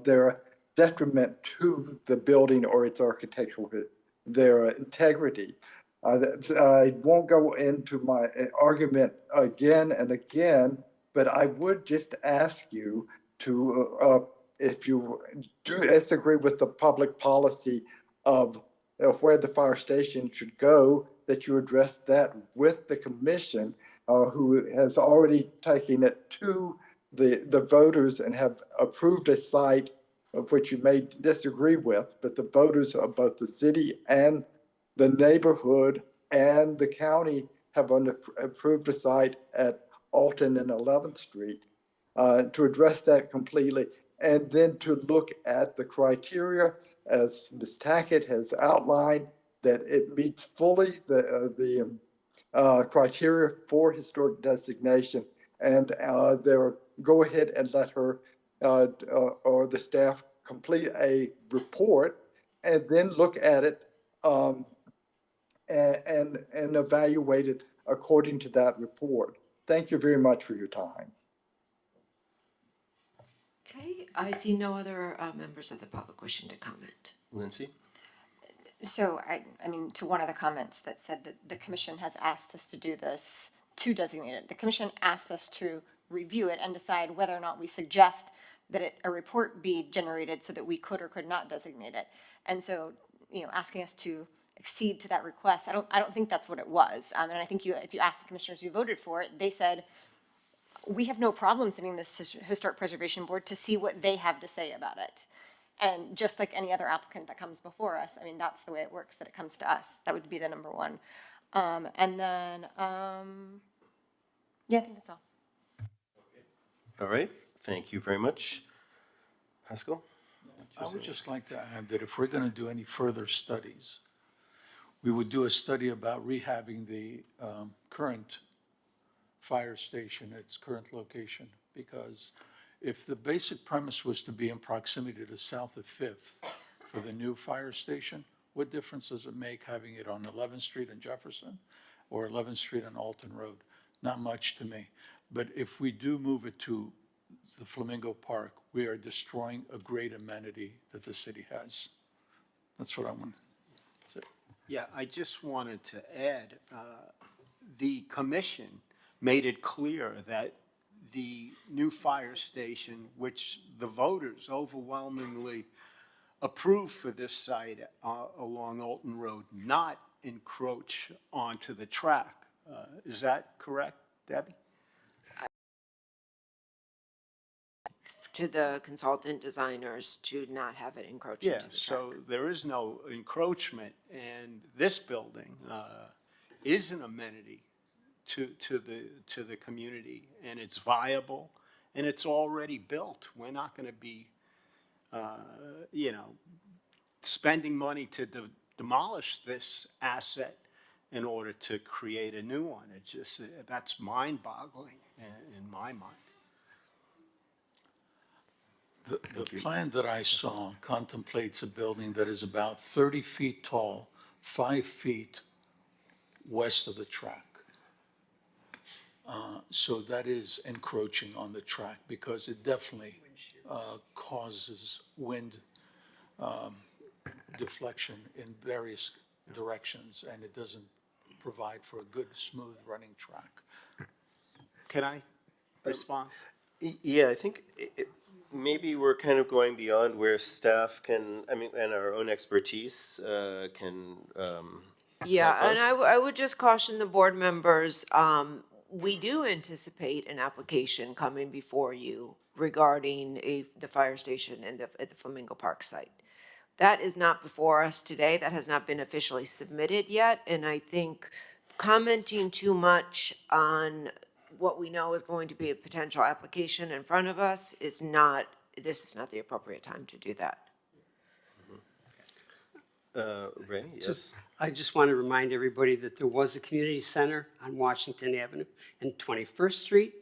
their detriment to the building or its architectural, their integrity. I won't go into my argument again and again, but I would just ask you to, if you do disagree with the public policy of where the fire station should go, that you address that with the commission, who has already taken it to the voters and have approved a site of which you may disagree with, but the voters of both the city and the neighborhood and the county have approved a site at Alton and 11th Street, to address that completely, and then to look at the criteria, as Ms. Tackett has outlined, that it meets fully the criteria for historic designation, and go ahead and let her or the staff complete a report, and then look at it and evaluate it according to that report. Thank you very much for your time. Okay, I see no other members of the public wishing to comment. Lindsay? So, I mean, to one of the comments that said that the commission has asked us to do this, to designate it. The commission asked us to review it and decide whether or not we suggest that a report be generated so that we could or could not designate it. And so, asking us to accede to that request, I don't think that's what it was. And I think if you ask the commissioners who voted for it, they said, we have no problem sending this Historic Preservation Board to see what they have to say about it. And just like any other applicant that comes before us, I mean, that's the way it works, that it comes to us. That would be the number one. And then, yeah, I think that's all. All right, thank you very much. Haskell? I would just like to add that if we're going to do any further studies, we would do a study about rehabbing the current fire station at its current location, because if the basic premise was to be in proximity to south of 5th for the new fire station, what difference does it make having it on 11th Street and Jefferson or 11th Street and Alton Road? Not much to me. But if we do move it to the Flamingo Park, we are destroying a great amenity that the city has. That's what I want. That's it. Yeah, I just wanted to add, the commission made it clear that the new fire station, which the voters overwhelmingly approved for this site along Alton Road not encroach onto the track. Is that correct, Debbie? To the consultant designers to not have it encroach Yeah, into the track. so there is no encroachment, and this building is an amenity to the community, and it's viable, and it's already built. We're not going to be, spending money to demolish this asset in order to create a new one. It just, that's mind-boggling in my mind. The plan that I saw contemplates a building that is about 30 feet tall, 5 feet west of the track. So that is encroaching on the track because it definitely causes wind deflection in various directions, and it doesn't provide for a good, smooth running track. Can I respond? Yeah, I think maybe we're kind of going beyond where staff can, and our own expertise can Yeah, help and us. I would just caution the board members, we do anticipate an application coming before you regarding the fire station and at the Flamingo Park site. That is not before us today. That has not been officially submitted yet, and I think commenting too much on what we know is going to be a potential application in front of us is not, this is not the appropriate time to do that. Ray, yes? I just want to remind everybody that there was a community center on Washington Avenue and 21st Street,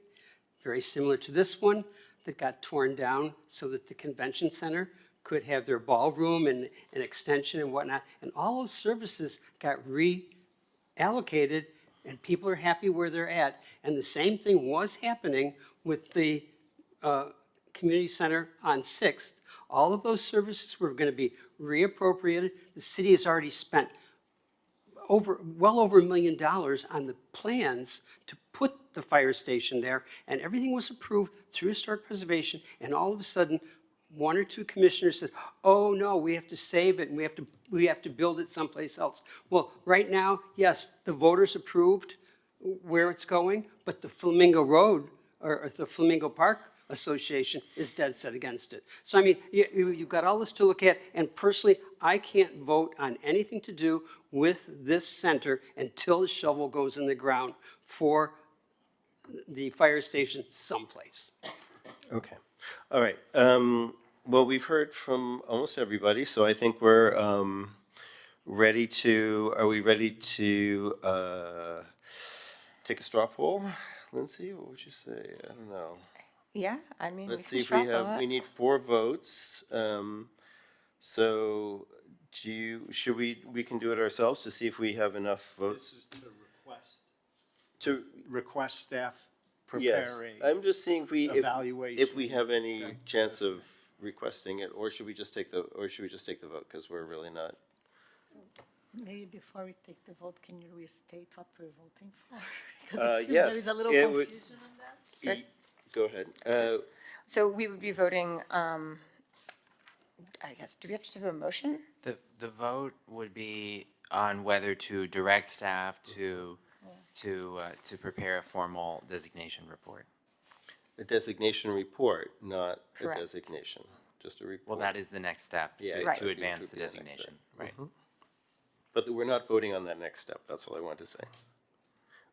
very similar to this one, that got torn down so that the convention center could have their ballroom and an extension and whatnot. And all those services got reallocated, and people are happy where they're at. And the same thing was happening with the community center on 6th. All of those services were going to be reappropriated. The city has already spent well over $1 million on the plans to put the fire station there, and everything was approved through historic preservation, and all of a sudden, one or two commissioners said, oh no, we have to save it and we have to build it someplace else. Well, right now, yes, the voters approved where it's going, but the Flamingo Road or the Flamingo Park Association is dead set against it. So I mean, you've got all this to look at, and personally, I can't vote on anything to do with this center until the shovel goes in the ground for the fire station someplace. Okay, all right. Well, we've heard from almost everybody, so I think we're ready to, are we ready to take a straw poll? Lindsay, what would you say? I don't know. Yeah, I mean, Let's we see can if we have, shuffle we it. need 4 votes. So should we can do it ourselves to see if we have enough votes? This is to request. To request staff Yes, prepare a I'm just seeing if we, evaluation. if we have any chance of requesting it, or should we just take the vote, because we're really not. Maybe before we take the vote, can you restate what we're voting for? Because it seems Yes, there is a little it would- confusion on that. Sure. Go ahead. So we would be voting, I guess, do we have to do a motion? The vote would be on whether to direct staff to prepare a formal designation report. A designation report, not a Correct. designation, just a report. Well, that is the next step Yeah, to exactly, advance would the be next step. designation, right? But we're not voting on that next step, that's all I wanted to say.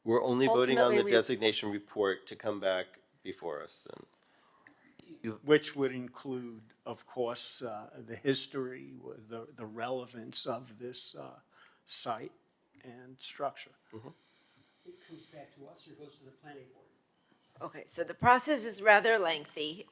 We're only voting on the Ultimately, we- designation report to come back before us, and Which would include, of course, the history, the relevance of this site and structure. It comes back to us or goes to the planning board? Okay, so the process is rather lengthy.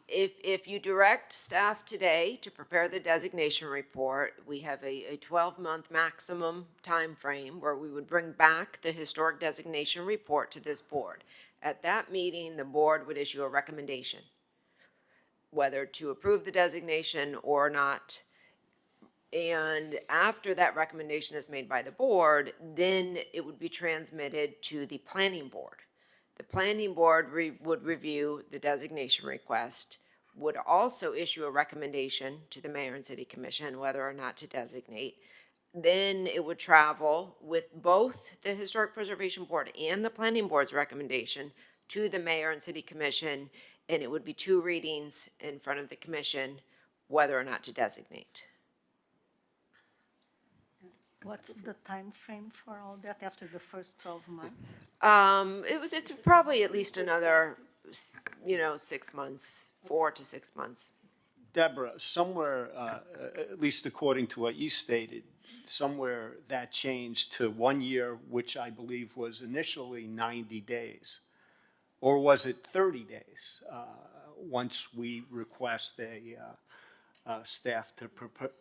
If you direct staff today to prepare the designation report, we have a 12-month maximum time frame where we would bring back the historic designation report to this board. At that meeting, the board would issue a recommendation, whether to approve the designation or not. And after that recommendation is made by the board, then it would be transmitted to the planning board. The planning board would review the designation request, would also issue a recommendation to the mayor and city commission whether or not to designate. Then it would travel with both the Historic Preservation Board and the Planning Board's recommendation to the mayor and city commission, and it would be 2 readings in front of the commission whether or not to designate. What's the time frame for all that after the first 12 months? It's probably at least another, 6 months, 4 to 6 months. Deborah, somewhere, at least according to what you stated, somewhere that changed to 1 year, which I believe was initially 90 days. Or was it 30 days, once we request staff to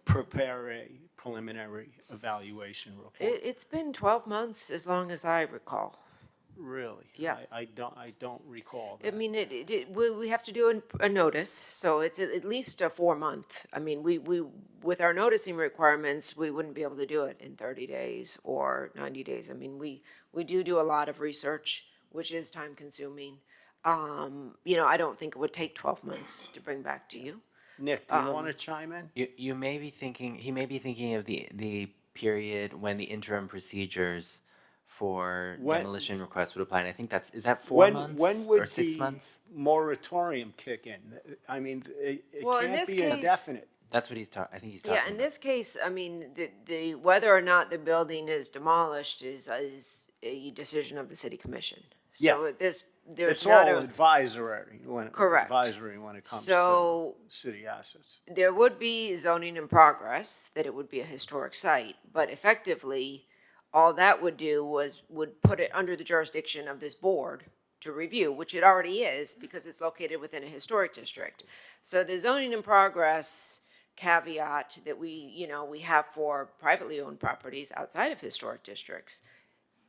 prepare a preliminary evaluation report? It's been 12 months, as long as I recall. Really? Yeah. I don't recall I that. mean, we have to do a notice, so it's at least a 4-month. I mean, we with our noticing requirements, we wouldn't be able to do it in 30 days or 90 days. I mean, we do a lot of research, which is time consuming. I don't think it would take 12 months to bring back to you. Nick, do you want to chime in? He may be thinking of the period when the interim procedures for demolition requests would apply. And I think is that 4 months when would or 6 the months? moratorium kick in? I mean, it Well, in can't this be case- indefinite. That's what I think he's talking Yeah, in this case, I mean, the whether or not the building is demolished is a decision of the city commission. Yeah. So there's It's not all a, advisory Correct. when it comes So- to city assets. there would be zoning in progress, that it would be a historic site, but effectively, all that would do would put it under the jurisdiction of this board to review, which it already is, because it's located within a historic district. So the zoning in progress caveat that we have for privately owned properties outside of historic districts,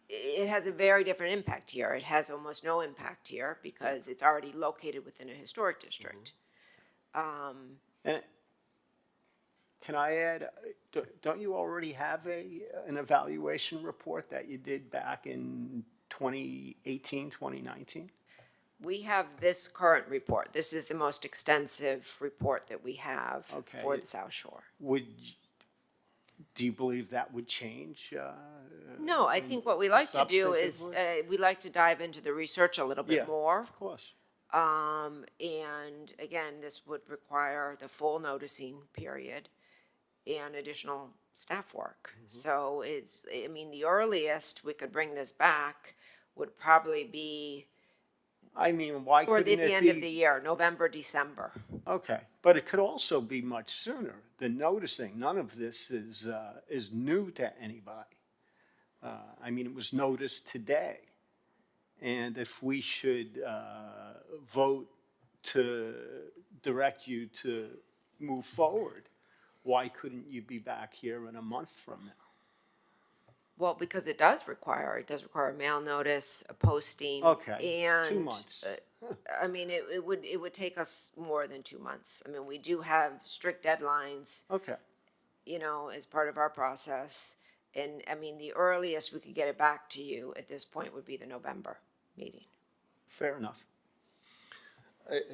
it has a very different impact here. It has almost no impact here because it's already located within a historic district. And can I add, don't you already have an evaluation report that you did back in 2018, 2019? We have this current report. This is the most extensive report that we have for the South Shore. Do you believe that would change? No, I think what we like to do is, substantively? we like to dive into the research a little bit Yeah, more. Of course. And again, this would require the full noticing period and additional staff work. So the earliest we could bring this back would probably be I mean, why toward couldn't the it end of be? the year, November, December. Okay, but it could also be much sooner than noticing. None of this is new to anybody. I mean, it was noticed today. And if we should vote to direct you to move forward, why couldn't you be back here in a month from now? Well, because it does require a mail notice, a posting. Okay, And 2 months. I mean, it would take us more than 2 months. I mean, we do have strict deadlines, Okay, as part of our process. And I mean, the earliest we could get it back to you at this point would be the November meeting. fair enough.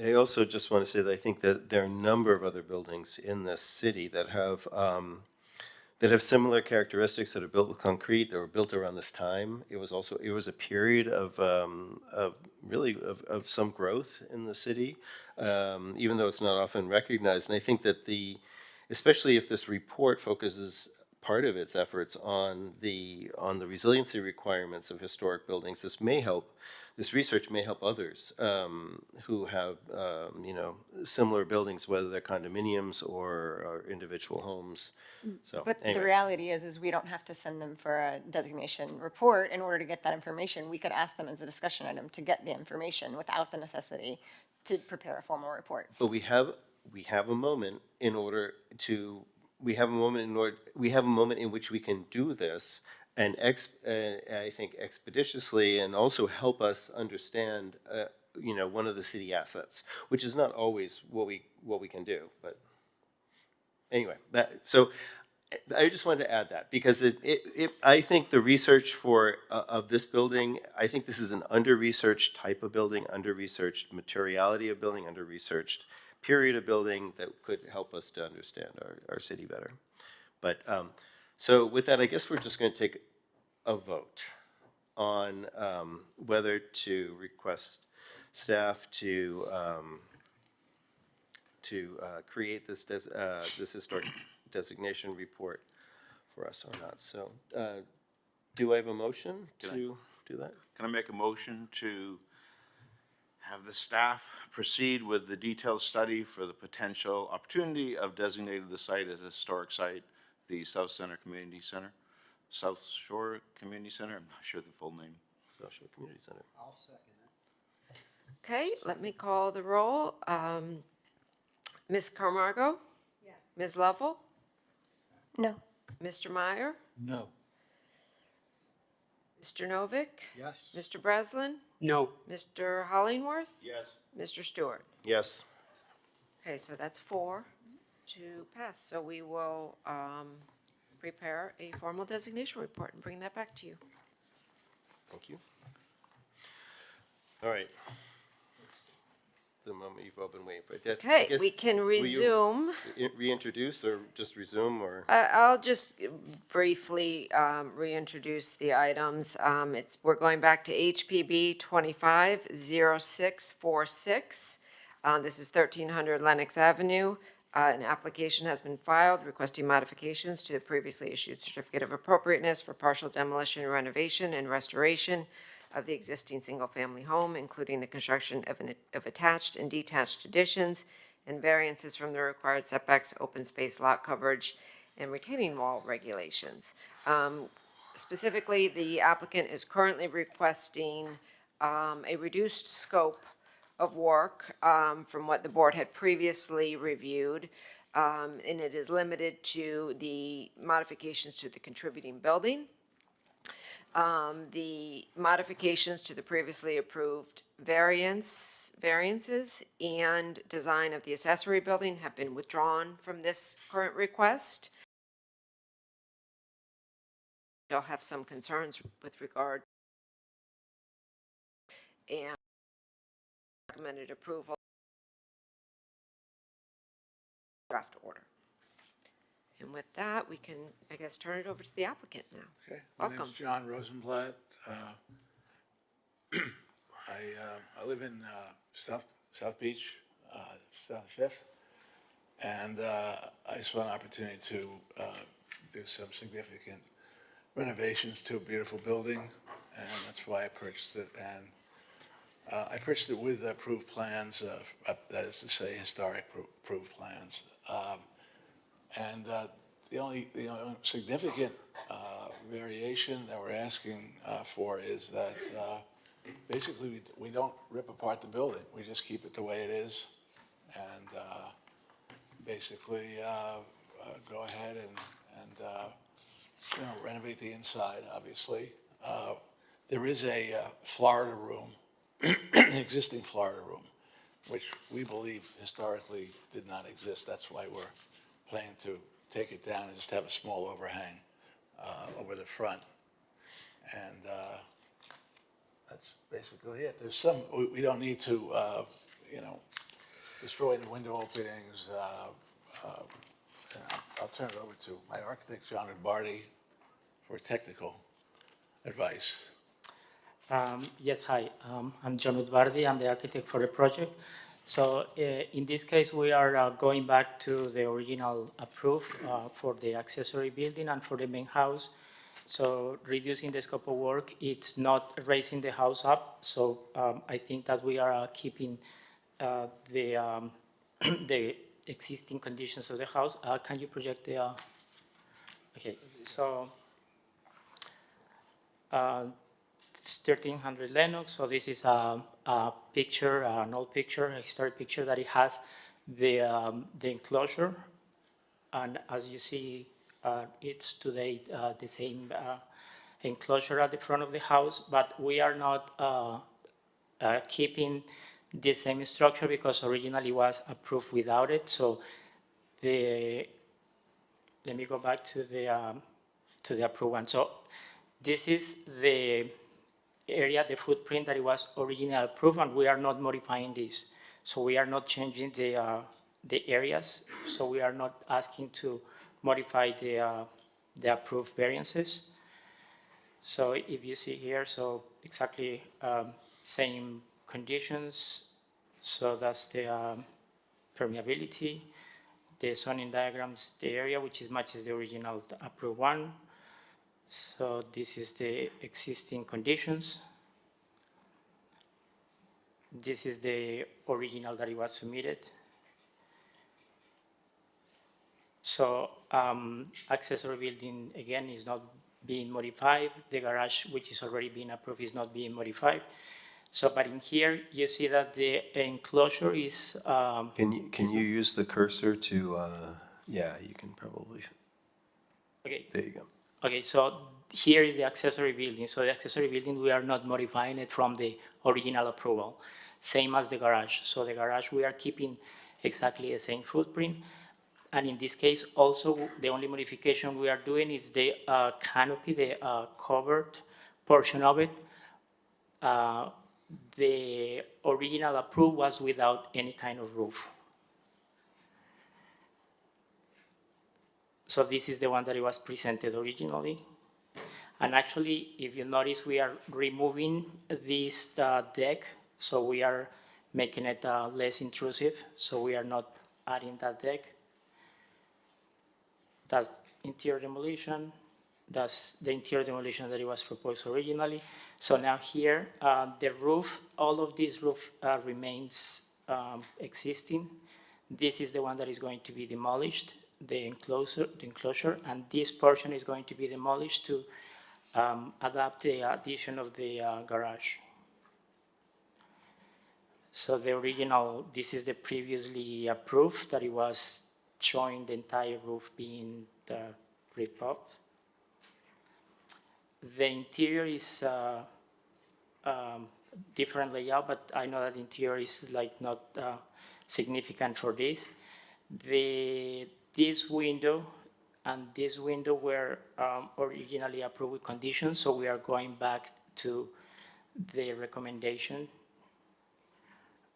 I also just want to say that I think that there are a number of other buildings in this city that have similar characteristics, that are built with concrete, that were built around this time. It was a period of some growth in the city, even though it's not often recognized. And I think that especially if this report focuses part of its efforts on the resiliency requirements of historic buildings, this research may help others who have similar buildings, whether they're condominiums or individual homes. So, But the anyway. reality is we don't have to send them for a designation report in order to get that information. We could ask them as a discussion item to get the information without the necessity to prepare a formal report. But we have a moment in which we can do this, and I think expeditiously, and also help us understand one of the city assets, which is not always what we can do. But anyway, so I just wanted to add that, because I think the research of this building, I think this is an under-researched type of building, under-researched materiality of building, under-researched period of building that could help us to understand our city better. But, so with that, I guess we're just going to take a vote on whether to request staff to create this historic designation report for us or not. So do I have a motion to do that? Can I make a motion to have the staff proceed with the detailed study for the potential opportunity of designating the site as a historic site, the South Shore Community Center? I'm not sure the full name. South Shore Community Center. I'll second it. Okay, let me call the roll. Ms. Camargo? Yes. Ms. Lovell? No. Mr. Meyer? No. Mr. Novick? Yes. Mr. Breslin? No. Mr. Hollingworth? Yes. Mr. Stewart? Yes. Okay, so that's 4 to pass. So we will prepare a formal designation report and bring that back to you. Thank you. All right. The moment you've all been waiting for. Okay, we can will you resume. Reintroduce or just resume or? I'll just briefly reintroduce the items. We're going back to HPB 250646. This is 1300 Lenox Avenue. An application has been filed requesting modifications to the previously issued certificate of appropriateness for partial demolition, renovation, and restoration of the existing single-family home, including the construction of attached and detached additions and variances from the required setbacks, open space lot coverage, and retaining wall regulations. Specifically, the applicant is currently requesting a reduced scope of work from what the board had previously reviewed, and it is limited to the modifications to the contributing building. The modifications to the previously approved variances and design of the accessory building have been withdrawn from this current request. They'll have some concerns with regard and recommended approval draft order. And with that, we can, I guess, turn it over to the applicant now. Okay, my name's Welcome. John Rosenblatt. I live in South Beach, South Fifth, and I saw an opportunity to do some significant renovations to a beautiful building, and that's why I purchased it. And I purchased it with approved plans, that is to say, historic approved plans. And the only significant variation that we're asking for is that basically we don't rip apart the building. We just keep it the way it is, and basically go ahead and renovate the inside. Obviously, there is a Florida room, an existing Florida room, which we believe historically did not exist. That's why we're planning to take it down and just have a small overhang over the front. And that's basically it. There's some, we don't need to, destroy the window openings. I'll turn it over to my architect, John Barty, for technical advice. Yes, hi. I'm John Udvardi. I'm the architect for the project. So in this case, we are going back to the original approved for the accessory building and for the main house. So reducing the scope of work, it's not raising the house up. So I think that we are keeping the the existing conditions of the house. Can you project the? Okay, so. It's 1300 Lenox, so this is a picture, an old picture, a historic picture that it has the enclosure, and as you see, it's today the same enclosure at the front of the house, but we are not keeping the same structure because originally was approved without it. So let me go back to the approved one. So this is the area, the footprint that it was originally approved, and we are not modifying this. So we are not changing the areas, so we are not asking to modify the approved variances. So if you see here, so exactly same conditions. So that's the permeability, the zoning diagrams, the area which is matches the original approved one. So this is the existing conditions. This is the original that it was submitted. So accessory building, again, is not being modified. The garage, which is already being approved, is not being modified. So, but in here, you see that the enclosure is... Can you use the cursor to, yeah, you can probably, Okay. there you go. Okay, so here is the accessory building. So the accessory building, we are not modifying it from the original approval, same as the garage. So the garage, we are keeping exactly the same footprint. And in this case, also, the only modification we are doing is the canopy, the covered portion of it. The original approved was without any kind of roof. So this is the one that it was presented originally. And actually, if you notice, we are removing this deck, so we are making it less intrusive, so we are not adding that deck. That's interior demolition. That's the interior demolition that it was proposed originally. So now here, the roof, all of this roof remains existing. This is the one that is going to be demolished, the enclosure, and this portion is going to be demolished to adapt the addition of the garage. So the original, this is the previously approved that it was showing the entire roof being ripped off. The interior is different layout, but I know that the interior is like not significant for this. This window and this window were originally approved with conditions, so we are going back to the recommendation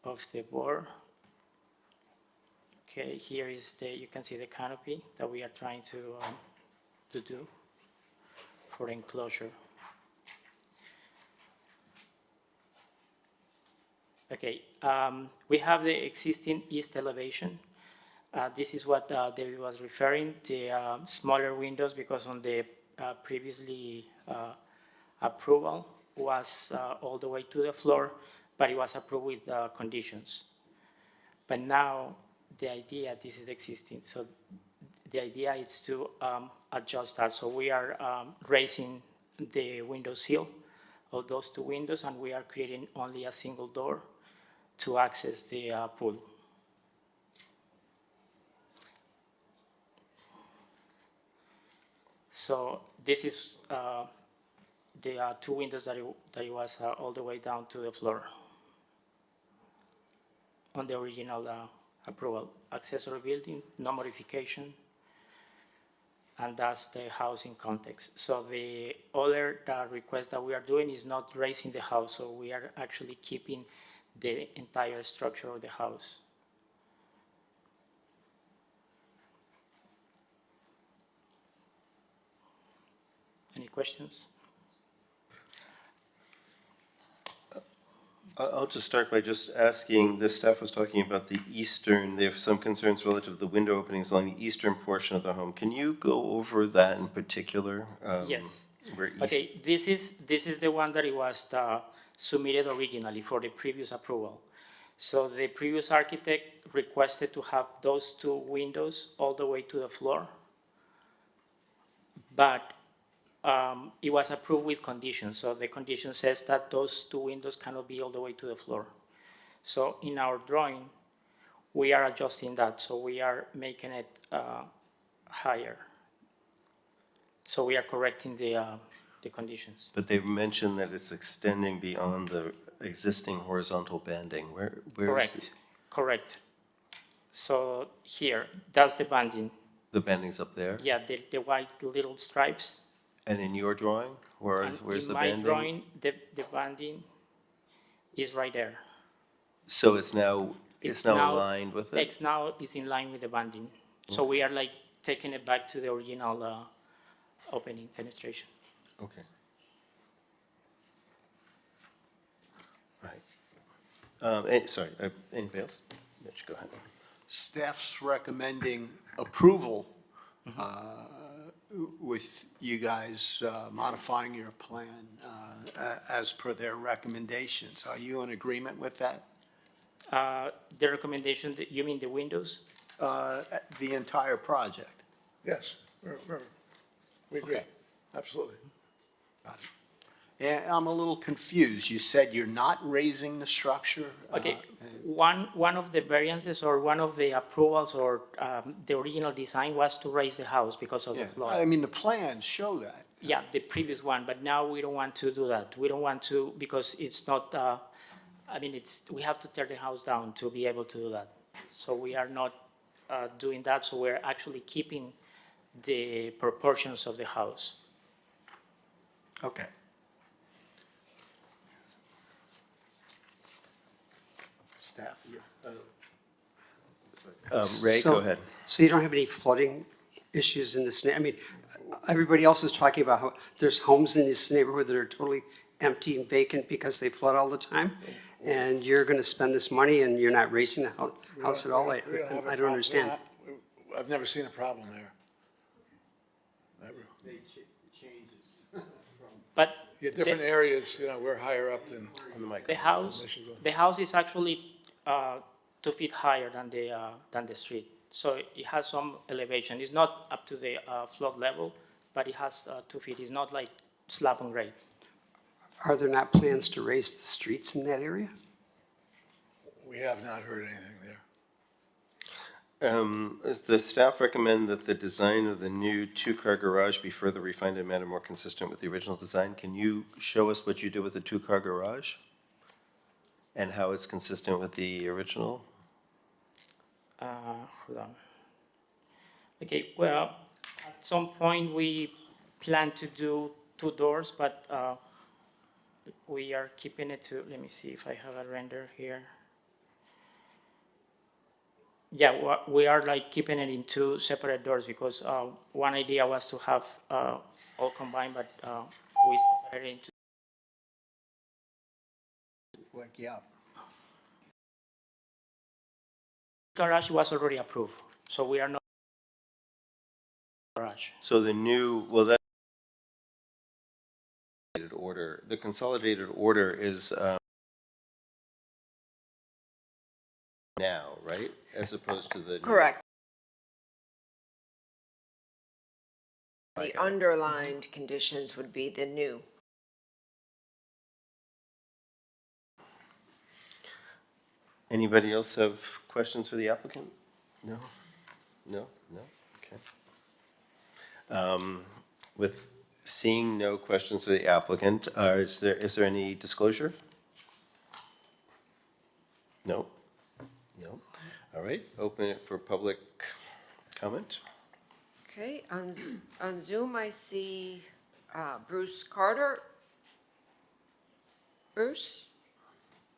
of the board. Okay, here is you can see the canopy that we are trying to do for enclosure. Okay, we have the existing east elevation. This is what David was referring, the smaller windows, because on the previously approval was all the way to the floor, but it was approved with conditions. But now the idea, this is existing, so the idea is to adjust that. So we are raising the window sill of those two windows, and we are creating only a single door to access the pool. So this is the two windows that it was all the way down to the floor on the original approval. Accessory building, no modification, and that's the house in context. So the other request that we are doing is not raising the house, so we are actually keeping the entire structure of the house. Any questions? I'll just start by just asking, the staff was talking about the eastern, they have some concerns relative to the window openings along the eastern portion of the home. Can you go over that in particular? Yes. Where east? Okay, this is the one that it was submitted originally for the previous approval. So the previous architect requested to have those two windows all the way to the floor, but it was approved with conditions. So the condition says that those two windows cannot be all the way to the floor. So in our drawing, we are adjusting that. So we are making it higher. So we are correcting the conditions. But they mentioned that it's extending beyond the existing horizontal banding. Where Correct. is it? Correct. So here, that's the banding. The banding's up there? Yeah, the white little stripes. And in your drawing, where's the banding? In my drawing, the banding is right there. So it's now It's now aligned with it? It's now is in line with the bonding. So we are like taking it back to the original opening fenestration. Okay. All right. Sorry, anybody else? Mitch, go ahead. Staff's recommending approval with you guys modifying your plan as per their recommendations. Are you in agreement with that? The recommendation, you mean the windows? The entire project? Yes, we agree, Okay. absolutely. Got it. And I'm a little confused. You said you're not raising the structure? Okay, one of the variances or one of the approvals or the original design was to raise the house because of the flood. I mean, the plans show that. Yeah, the previous one, but now we don't want to do that. We don't want to, because it's not, I mean, we have to tear the house down to be able to do that. So we are not doing that, so we're actually keeping the proportions of the house. Okay. Staff? Yes. Ray, go ahead. So you don't have any flooding issues in this, I mean, everybody else is talking about how there's homes in this neighborhood that are totally empty and vacant because they flood all the time, and you're gonna spend this money and you're not raising the house at all? I don't understand. I've never seen a problem there. Never. But Yeah, different areas, we're higher up than. the house is actually 2 feet higher than the street. So it has some elevation. It's not up to the flood level, but it has 2 feet. It's not like slab on grade. Are there not plans to raise the streets in that area? We have not heard anything there. Does the staff recommend that the design of the new two-car garage be further refined in a manner more consistent with the original design? Can you show us what you did with the two-car garage? And how it's consistent with the original? Hold on. Okay, well, at some point we plan to do 2 doors, but we are keeping it to, let me see if I have a render here. Yeah, we are like keeping it in 2 separate doors because one idea was to have all combined, but we separated into. Wake you up. Garage was already approved, so we are not garage. So the new, well, that order, the consolidated order is now, right? As opposed to the. Correct. The underlined conditions would be the new. Anybody else have questions for the applicant? No? No? No? Okay. With seeing no questions for the applicant, is there any disclosure? No? No? All right, open it for public comment. Okay, on Zoom, I see Bruce Carter. Bruce?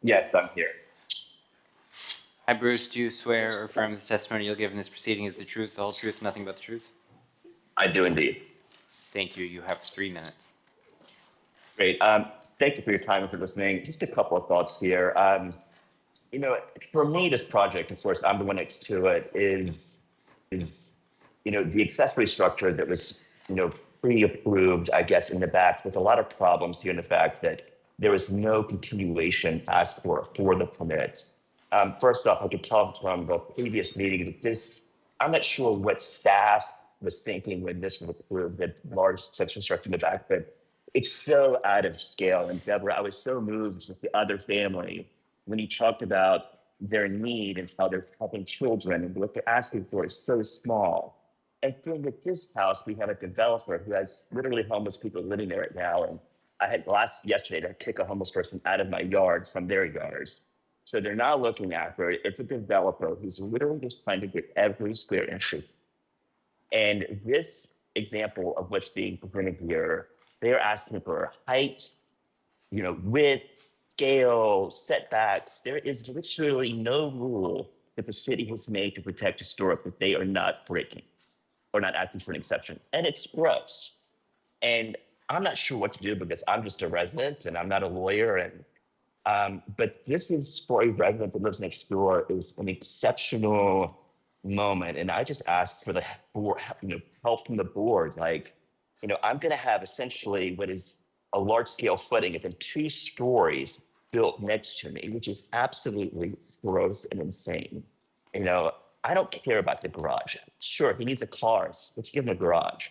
Yes, I'm here. Hi, Bruce. Do you swear or affirm the testimony you'll give in this proceeding is the truth, the whole truth, nothing but the truth? I do indeed. Thank you. You have 3 minutes. Great. Thank you for your time and for listening. Just a couple of thoughts here. For me, this project, of course, I'm the one next to it, is the accessory structure that was, pre-approved, I guess, in the back. There's a lot of problems here in the fact that there was no continuation asked for the permit. First off, I could tell from the previous meeting that I'm not sure what staff was thinking when this was approved, that large section structure in the back, but it's so out of scale. And Deborah, I was so moved with the other family when he talked about their need and how they're helping children and what they're asking for is so small. And then with this house, we have a developer who has literally homeless people living there right now. And I had yesterday to kick a homeless person out of my yard from their yard. So they're not looking after it. It's a developer who's literally just trying to get every square inch. And this example of what's being presented here, they're asking for height, width, scale, setbacks. There is literally no rule that the city has made to protect historic that they are not breaking or not asking for an exception. And it's gross. And I'm not sure what to do because I'm just a resident and I'm not a lawyer. But this is for a resident that lives next door is an exceptional moment. And I just asked for the board, help from the board. Like, I'm going to have essentially what is a large scale footing and then 2 stories built next to me, which is absolutely gross and insane. I don't care about the garage. Sure, he needs a car. Let's give him a garage.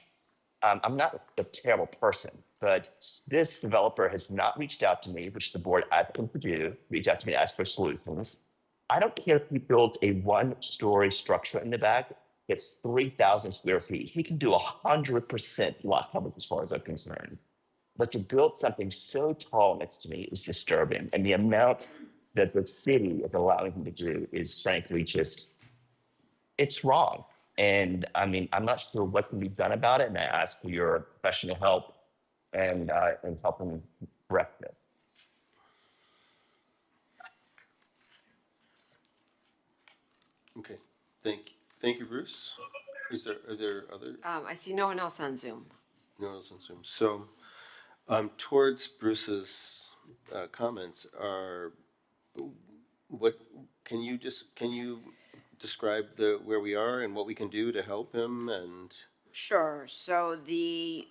I'm not a terrible person, but this developer has not reached out to me, which the board asked him to do, reach out to me to ask for solutions. I don't care if he builds a 1-story structure in the back. It's 3,000 square feet. He can do 100% lot coverage as far as I'm concerned. But to build something so tall next to me is disturbing. And the amount that the city is allowing him to do is frankly just, it's wrong. And I mean, I'm not sure what can be done about it. And I ask for your professional help and help him correct it. Okay, thank you, Bruce. Are there other? I see no one else on Zoom. No one else on Zoom. So, towards Bruce's comments, what can you describe where we are and what we can do to help him and? Sure. So the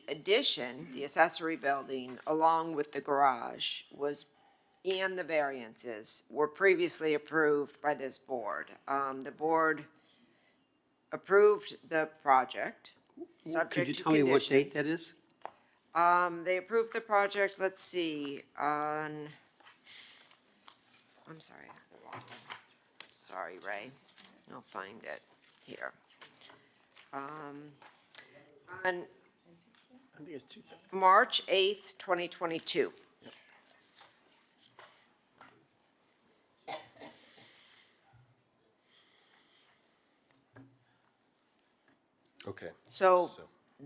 addition, the accessory building, along with the garage and the variances were previously approved by this board. The board approved the project, subject to Could you tell me what date that conditions. is? They approved the project, let's see, I'm sorry. Sorry, Ray. I'll find it here. On I think it's 2000. March 8th, 2022. Okay. So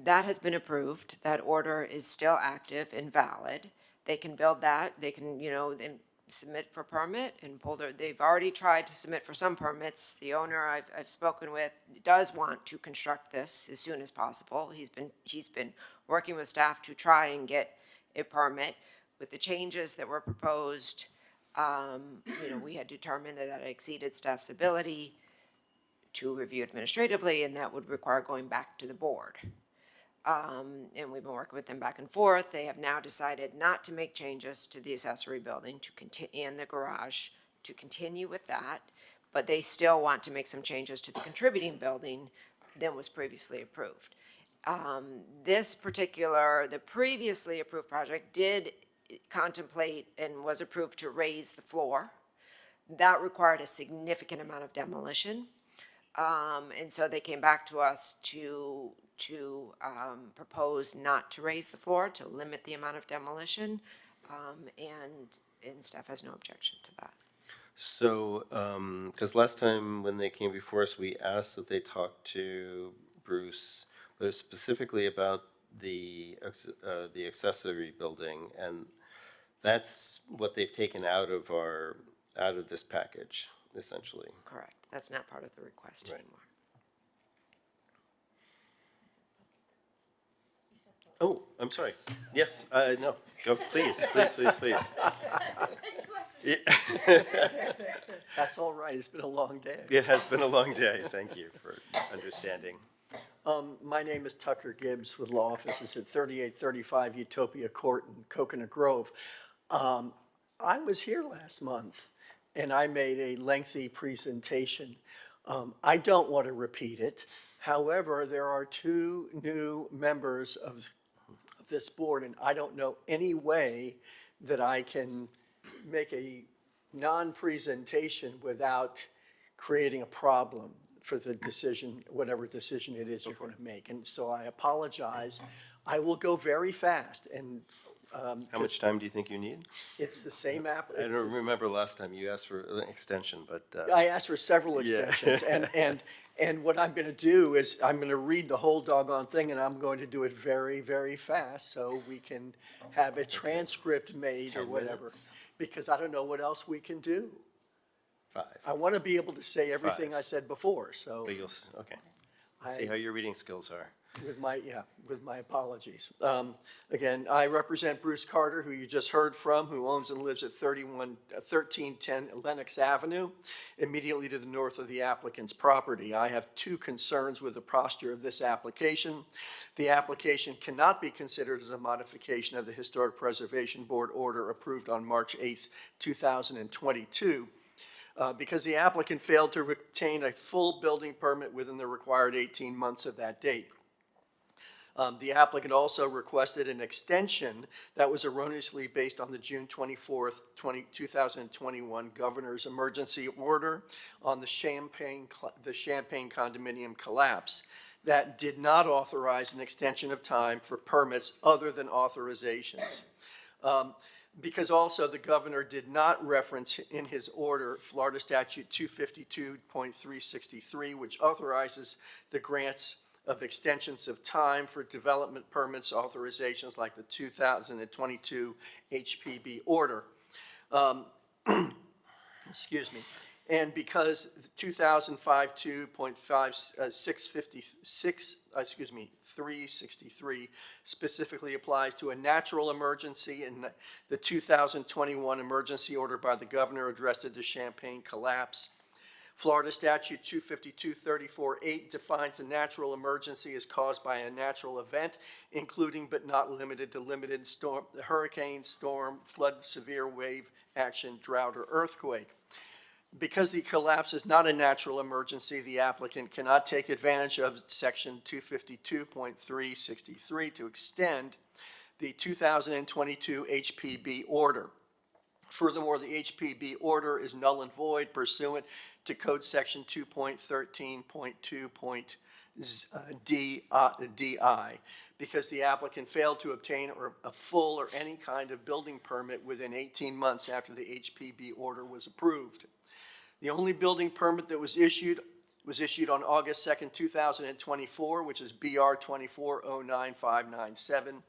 that has been approved. That order is still active and valid. They can build that. They can, then submit for permit and they've already tried to submit for some permits. The owner I've spoken with does want to construct this as soon as possible. He's been working with staff to try and get a permit. With the changes that were proposed, we had determined that exceeded staff's ability to review administratively, and that would require going back to the board. And we've been working with them back and forth. They have now decided not to make changes to the accessory building and the garage to continue with that, but they still want to make some changes to the contributing building than was previously approved. The previously approved project did contemplate and was approved to raise the floor. That required a significant amount of demolition. And so they came back to us to propose not to raise the floor, to limit the amount of demolition, and staff has no objection to that. So, because last time when they came before us, we asked that they talk to Bruce, but specifically about the accessory building, and that's what they've taken out of this package, essentially. Correct. That's not part of the request anymore. Oh, I'm sorry. Yes, no, go, please. Yeah. That's all right. It's been a long day. It has been a long day. Thank you for understanding. My name is Tucker Gibbs with law offices at 3835 Utopia Court in Coconut Grove. I was here last month and I made a lengthy presentation. I don't want to repeat it. However, there are 2 new members of this board, and I don't know any way that I can make a non-presentation without creating a problem for the decision, whatever decision it is you're going to make. And so I apologize. I will go very fast. And How much time do you think you need? It's the same app. I don't remember last time you asked for an extension, but. I asked for several Yeah. extensions, and what I'm gonna do is, I'm gonna read the whole doggone thing, and I'm going to do it very, very fast, so we can have a transcript made or 10 whatever, minutes. because I don't know what else we can do. 5. I wanna be able to say everything 5. I said before, so. But okay. Let's see how your reading skills are. With my apologies. Again, I represent Bruce Carter, who you just heard from, who owns and lives at 1310 Lenox Avenue, immediately to the north of the applicant's property. I have 2 concerns with the posture of this application. The application cannot be considered as a modification of the Historic Preservation Board order approved on March 8th, 2022. Because the applicant failed to obtain a full building permit within the required 18 months of that date. The applicant also requested an extension that was erroneously based on the June 24th, 2021 governor's emergency order on the Champaign condominium collapse that did not authorize an extension of time for permits other than authorizations. Because also the governor did not reference in his order Florida Statute 252.363, which authorizes the grants of extensions of time for development permits authorizations like the 2022 HPB order. Excuse me. And because 363 specifically applies to a natural emergency, and the 2021 emergency order by the governor addressed the Champaign collapse. Florida Statute 252.34.8 defines a natural emergency as caused by a natural event, including but not limited to hurricane, storm, flood, severe wave action, drought, or earthquake. Because the collapse is not a natural emergency, the applicant cannot take advantage of Section 252.363 to extend the 2022 HPB order. Furthermore, the HPB order is null and void pursuant to Code Section 2.13.2.DI, because the applicant failed to obtain a full or any kind of building permit within 18 months after the HPB order was approved. The only building permit that was issued on August 2nd, 2024, which is BR 2409597,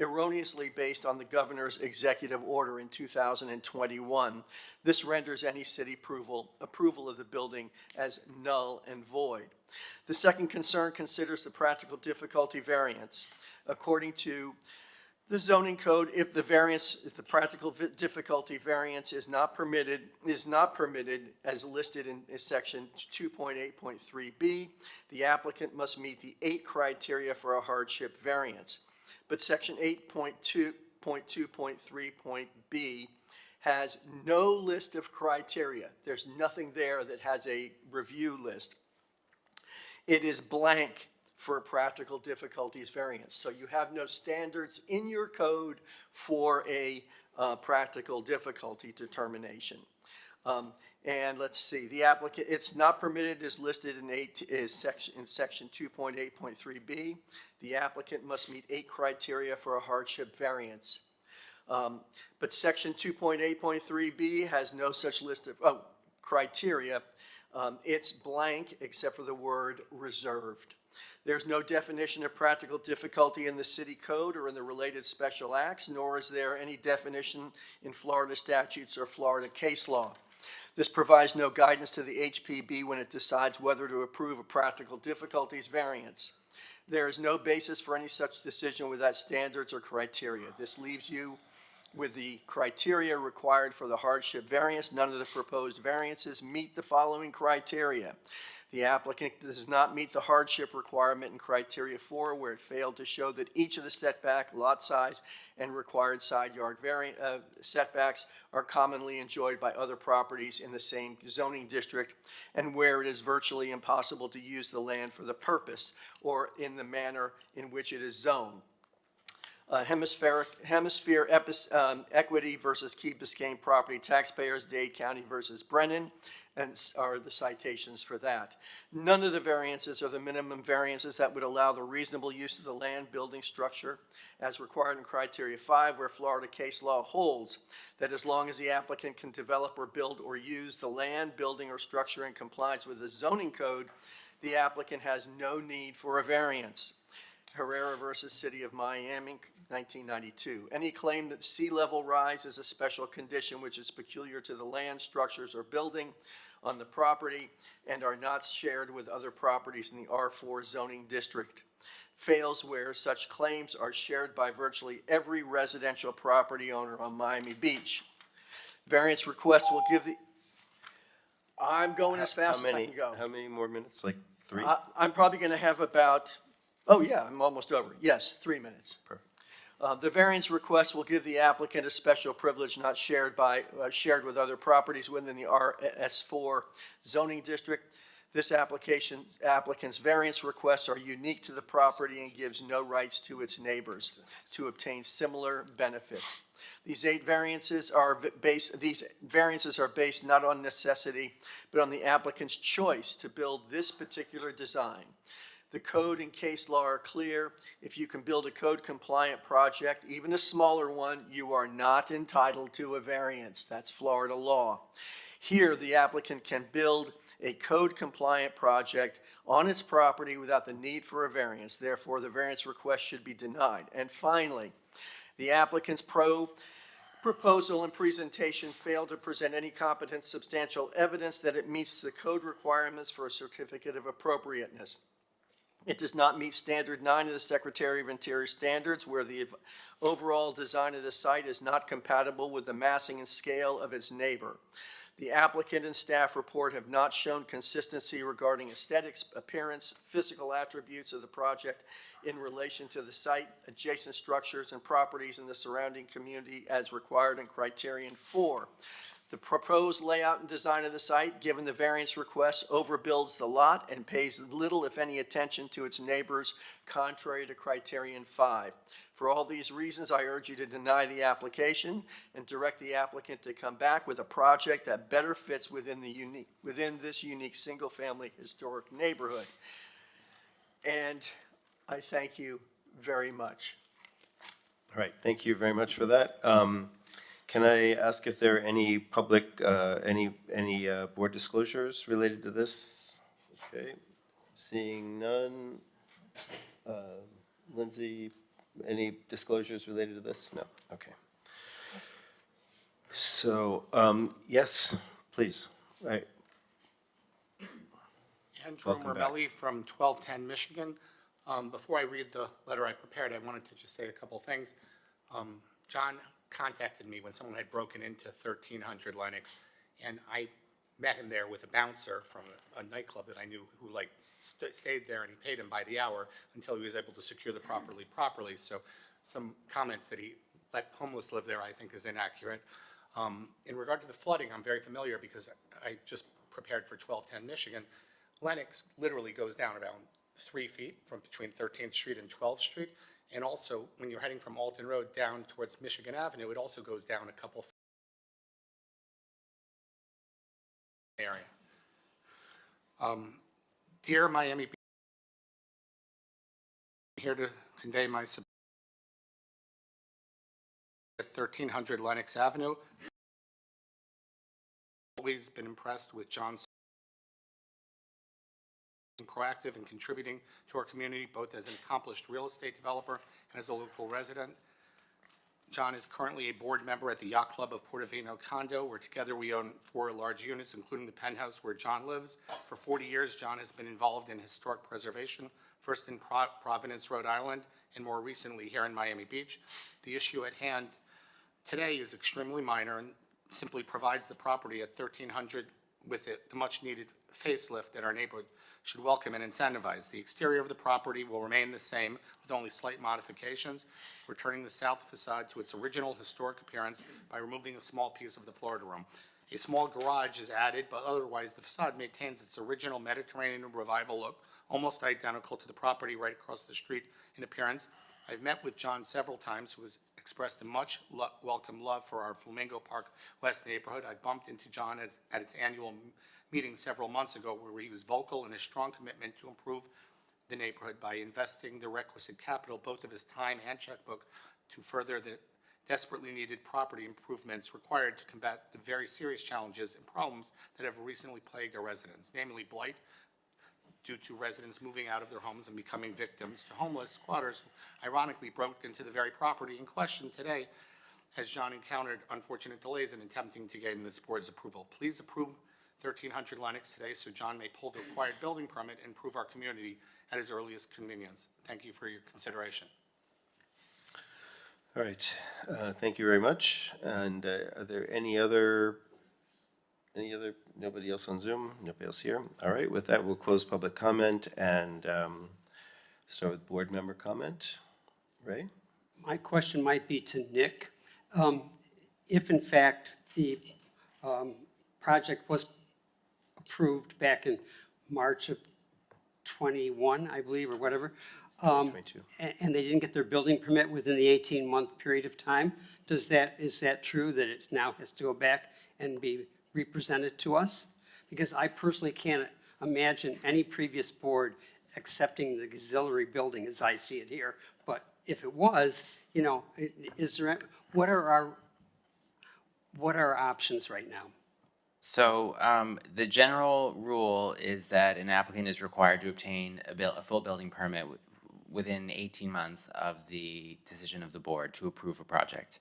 erroneously based on the governor's executive order in 2021. This renders any city approval of the building as null and void. The second concern considers the practical difficulty variance. According to the zoning code, if the practical difficulty variance is not permitted as listed in section 2.8.3b, the applicant must meet the 8 criteria for a hardship variance. But section 8.2.3.b has no list of criteria. There's nothing there that has a review list. It is blank for a practical difficulties variance. So you have no standards in your code for a practical difficulty determination. And let's see, the applicant, it's not permitted is listed in section 2.8.3b. The applicant must meet 8 criteria for a hardship variance. But section 2.8.3b has no such list of criteria. It's blank except for the word reserved. There's no definition of practical difficulty in the city code or in the related special acts, nor is there any definition in Florida statutes or Florida case law. This provides no guidance to the HPB when it decides whether to approve a practical difficulties variance. There is no basis for any such decision without standards or criteria. This leaves you with the criteria required for the hardship variance. None of the proposed variances meet the following criteria. The applicant does not meet the hardship requirement in criteria 4, where it failed to show that each of the setback, lot size, and required side yard setbacks are commonly enjoyed by other properties in the same zoning district, and where it is virtually impossible to use the land for the purpose or in the manner in which it is zoned. Hemisphere Equity versus Key Biscayne Property Taxpayers, Dade County versus Brennan, and are the citations for that. None of the variances are the minimum variances that would allow the reasonable use of the land, building, structure as required in criteria 5, where Florida case law holds that as long as the applicant can develop or build or use the land, building, or structure in compliance with the zoning code, the applicant has no need for a variance. Herrera versus City of Miami, 1992. Any claim that sea level rise is a special condition which is peculiar to the land, structures, or building on the property and are not shared with other properties in the R4 zoning district fails where such claims are shared by virtually every residential property owner on Miami Beach. Variance requests will give the, I'm going as fast as I can go. How many more minutes? Like 3? I'm probably going to have about, oh yeah, I'm almost over. Yes, 3 minutes. Perfect. The variance request will give the applicant a special privilege not shared with other properties within the RS4 zoning district. This applicant's variance requests are unique to the property and gives no rights to its neighbors to obtain similar benefits. These variances are based not on necessity, but on the applicant's choice to build this particular design. The code and case law are clear. If you can build a code-compliant project, even a smaller one, you are not entitled to a variance. That's Florida law. Here, the applicant can build a code-compliant project on its property without the need for a variance. Therefore, the variance request should be denied. And finally, the applicant's proposal and presentation failed to present any competent substantial evidence that it meets the code requirements for a certificate of appropriateness. It does not meet Standard 9 of the Secretary of Interior Standards, where the overall design of the site is not compatible with the massing and scale of its neighbor. The applicant and staff report have not shown consistency regarding aesthetics, appearance, physical attributes of the project in relation to the site, adjacent structures, and properties in the surrounding community as required in Criterion 4. The proposed layout and design of the site, given the variance request, overbuilds the lot and pays little, if any, attention to its neighbors, contrary to Criterion 5. For all these reasons, I urge you to deny the application and direct the applicant to come back with a project that better fits within this unique single-family historic neighborhood. And I thank you very much. All right, thank you very much for that. Can I ask if there are any public, any board disclosures related to this? Okay, seeing none. Lindsay, any disclosures related to this? No, okay. So, yes, please. Right. Andrew Welcome back. Mormelli from 1210 Michigan. Before I read the letter I prepared, I wanted to just say a couple things. John contacted me when someone had broken into 1300 Lenox, and I met him there with a bouncer from a nightclub that I knew who stayed there, and he paid him by the hour until he was able to secure the properly. So some comments that he let homeless live there, I think, is inaccurate. In regard to the flooding, I'm very familiar because I just prepared for 1210 Michigan. Lenox literally goes down about 3 feet from between 13th Street and 12th Street. And also, when you're heading from Alton Road down towards Michigan Avenue, it also goes down a couple feet area. Dear Miami Beach, I'm here to convey my support at 1300 Lenox Avenue. I've always been impressed with John's proactive and contributing to our community, both as an accomplished real estate developer and as a local resident. John is currently a board member at the Yacht Club of Portofino Condo, where together we own 4 large units, including the penthouse where John lives. For 40 years, John has been involved in historic preservation, first in Providence, Rhode Island, and more recently here in Miami Beach. The issue at hand today is extremely minor and simply provides the property at 1300 with the much-needed facelift that our neighborhood should welcome and incentivize. The exterior of the property will remain the same with only slight modifications, returning the south facade to its original historic appearance by removing a small piece of the Florida room. A small garage is added, but otherwise the facade maintains its original Mediterranean Revival look, almost identical to the property right across the street in appearance. I've met with John several times, who has expressed a much welcome love for our Flamingo Park West neighborhood. I bumped into John at its annual meeting several months ago, where he was vocal in his strong commitment to improve the neighborhood by investing the requisite capital, both of his time and checkbook, to further the desperately needed property improvements required to combat the very serious challenges and problems that have recently plagued our residents, namely blight, due to residents moving out of their homes and becoming victims to homeless squatters who ironically broke into the very property in question today, as John encountered unfortunate delays in attempting to gain this board's approval. Please approve 1300 Lennox today so John may pull the required building permit and improve our community at his earliest convenience. Thank you for your consideration. All right, thank you very much. And are there any other, nobody else on Zoom? Nobody else here? All right, with that, we'll close public comment and start with board member comment. Ray? My question might be to Nick. If in fact the project was approved back in March of 21, I believe, or whatever, 22. and they didn't get their building permit within the 18-month period of time, is that true, that it now has to go back and be represented to us? Because I personally can't imagine any previous board accepting the auxiliary building as I see it here. But if it was, you know, is there, what are our options right now? So the general rule is that an applicant is required to obtain a full building permit within 18 months of the decision of the board to approve a project.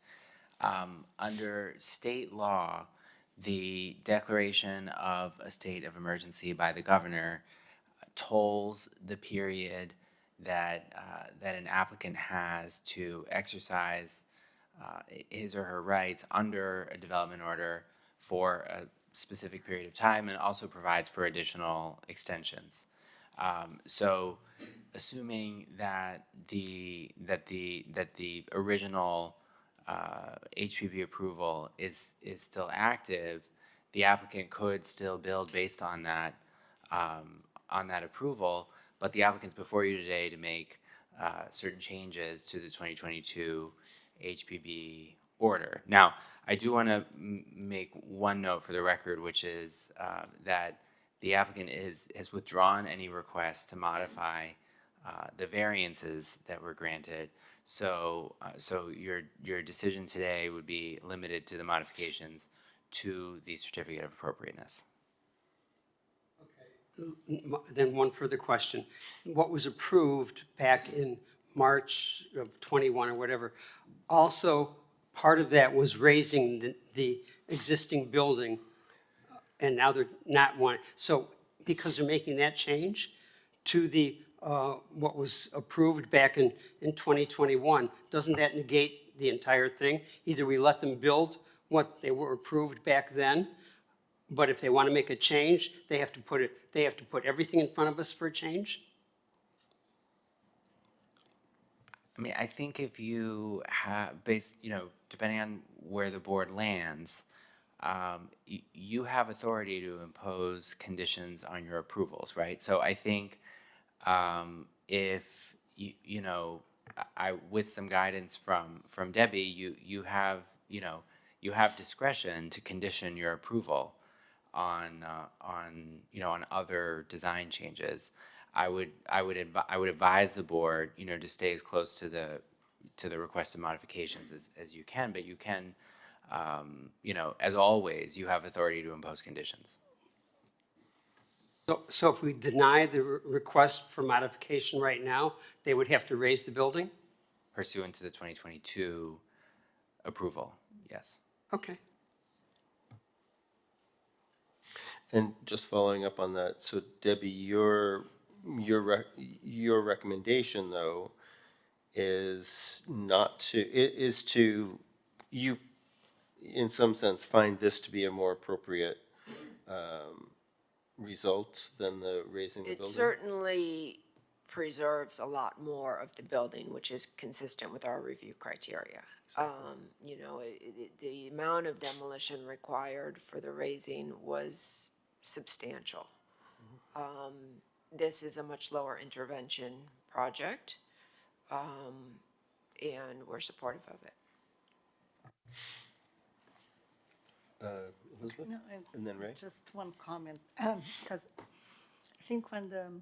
Under state law, the declaration of a state of emergency by the governor tolls the period that an applicant has to exercise his or her rights under a development order for a specific period of time, and also provides for additional extensions. So, assuming that the original HPP approval is still active, the applicant could still build based on that approval. But the applicant's before you today to make certain changes to the 2022 HPP order. Now, I do want to make one note for the record, which is that the applicant has withdrawn any request to modify the variances that were granted. So your decision today would be limited to the modifications to the certificate of appropriateness. Okay. Then one further question. What was approved back in March of 21 or whatever, also part of that was raising the existing building, and now they're not wanting. So because they're making that change to the what was approved back in 2021, doesn't that negate the entire thing? Either we let them build what they were approved back then, but if they want to make a change, they have to put everything in front of us for a change? I mean, I think if you have, depending on where the board lands, you have authority to impose conditions on your approvals, right? So I think if with some guidance from Debbie, you have discretion to condition your approval on other design changes. I would advise the board, to stay as close to the requested modifications as you can, but you can, as always, you have authority to impose conditions. So if we deny the request for modification right now, they would have to raise the building? Pursuant to the 2022 approval, yes. Okay. And just following up on that, so Debbie, your recommendation though is to you in some sense find this to be a more appropriate result than the raising the building? It certainly preserves a lot more of the building, which is consistent with our review criteria. Exactly. The amount of demolition required for the raising was substantial. This is a much lower intervention project. and we're supportive of it. Elizabeth? No, And then Ray? Just one comment, because I think when the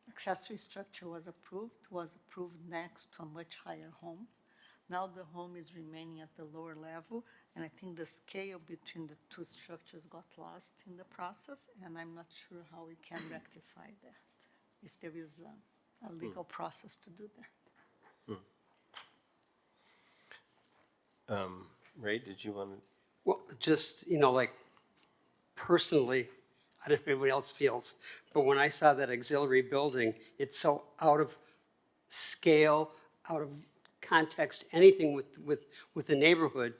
accessory structure was approved next to a much higher home. Now the home is remaining at the lower level, and I think the scale between the two structures got lost in the process, and I'm not sure how we can rectify that, if there is a legal process to do that. Ray, did you want to? Well, just, like, personally, I don't know if anybody else feels, but when I saw that auxiliary building, it's so out of scale, out of context, anything with the neighborhood,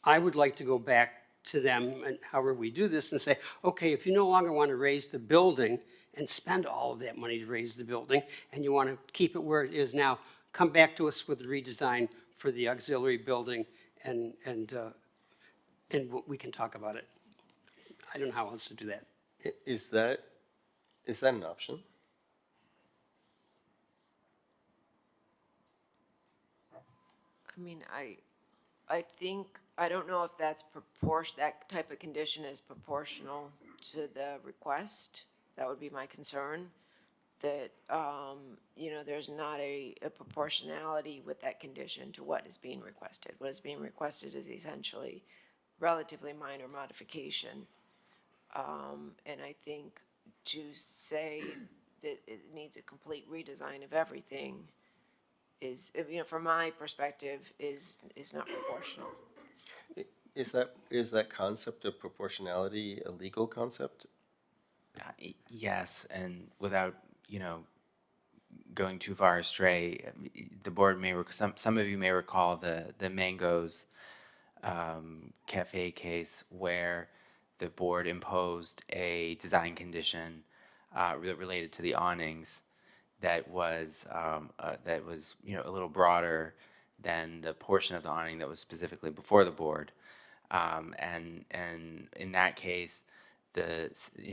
I would like to go back to them, and however we do this, and say, okay, if you no longer want to raise the building and spend all of that money to raise the building, and you want to keep it where it is now, come back to us with a redesign for the auxiliary building, and we can talk about it. I don't know how else to do that. Is that an option? I mean, I think, I don't know if that's that type of condition is proportional to the request. That would be my concern, that, there's not a proportionality with that condition to what is being requested. What is being requested is essentially relatively minor modification. And I think to say that it needs a complete redesign of everything is, from my perspective, is not proportional. Is that concept of proportionality a legal concept? Yes, and without, going too far astray, the board may, some of you may recall the Mangoes Cafe case where the board imposed a design condition related to the awnings that was a little broader than the portion of the awning that was specifically before the board, and in that case, the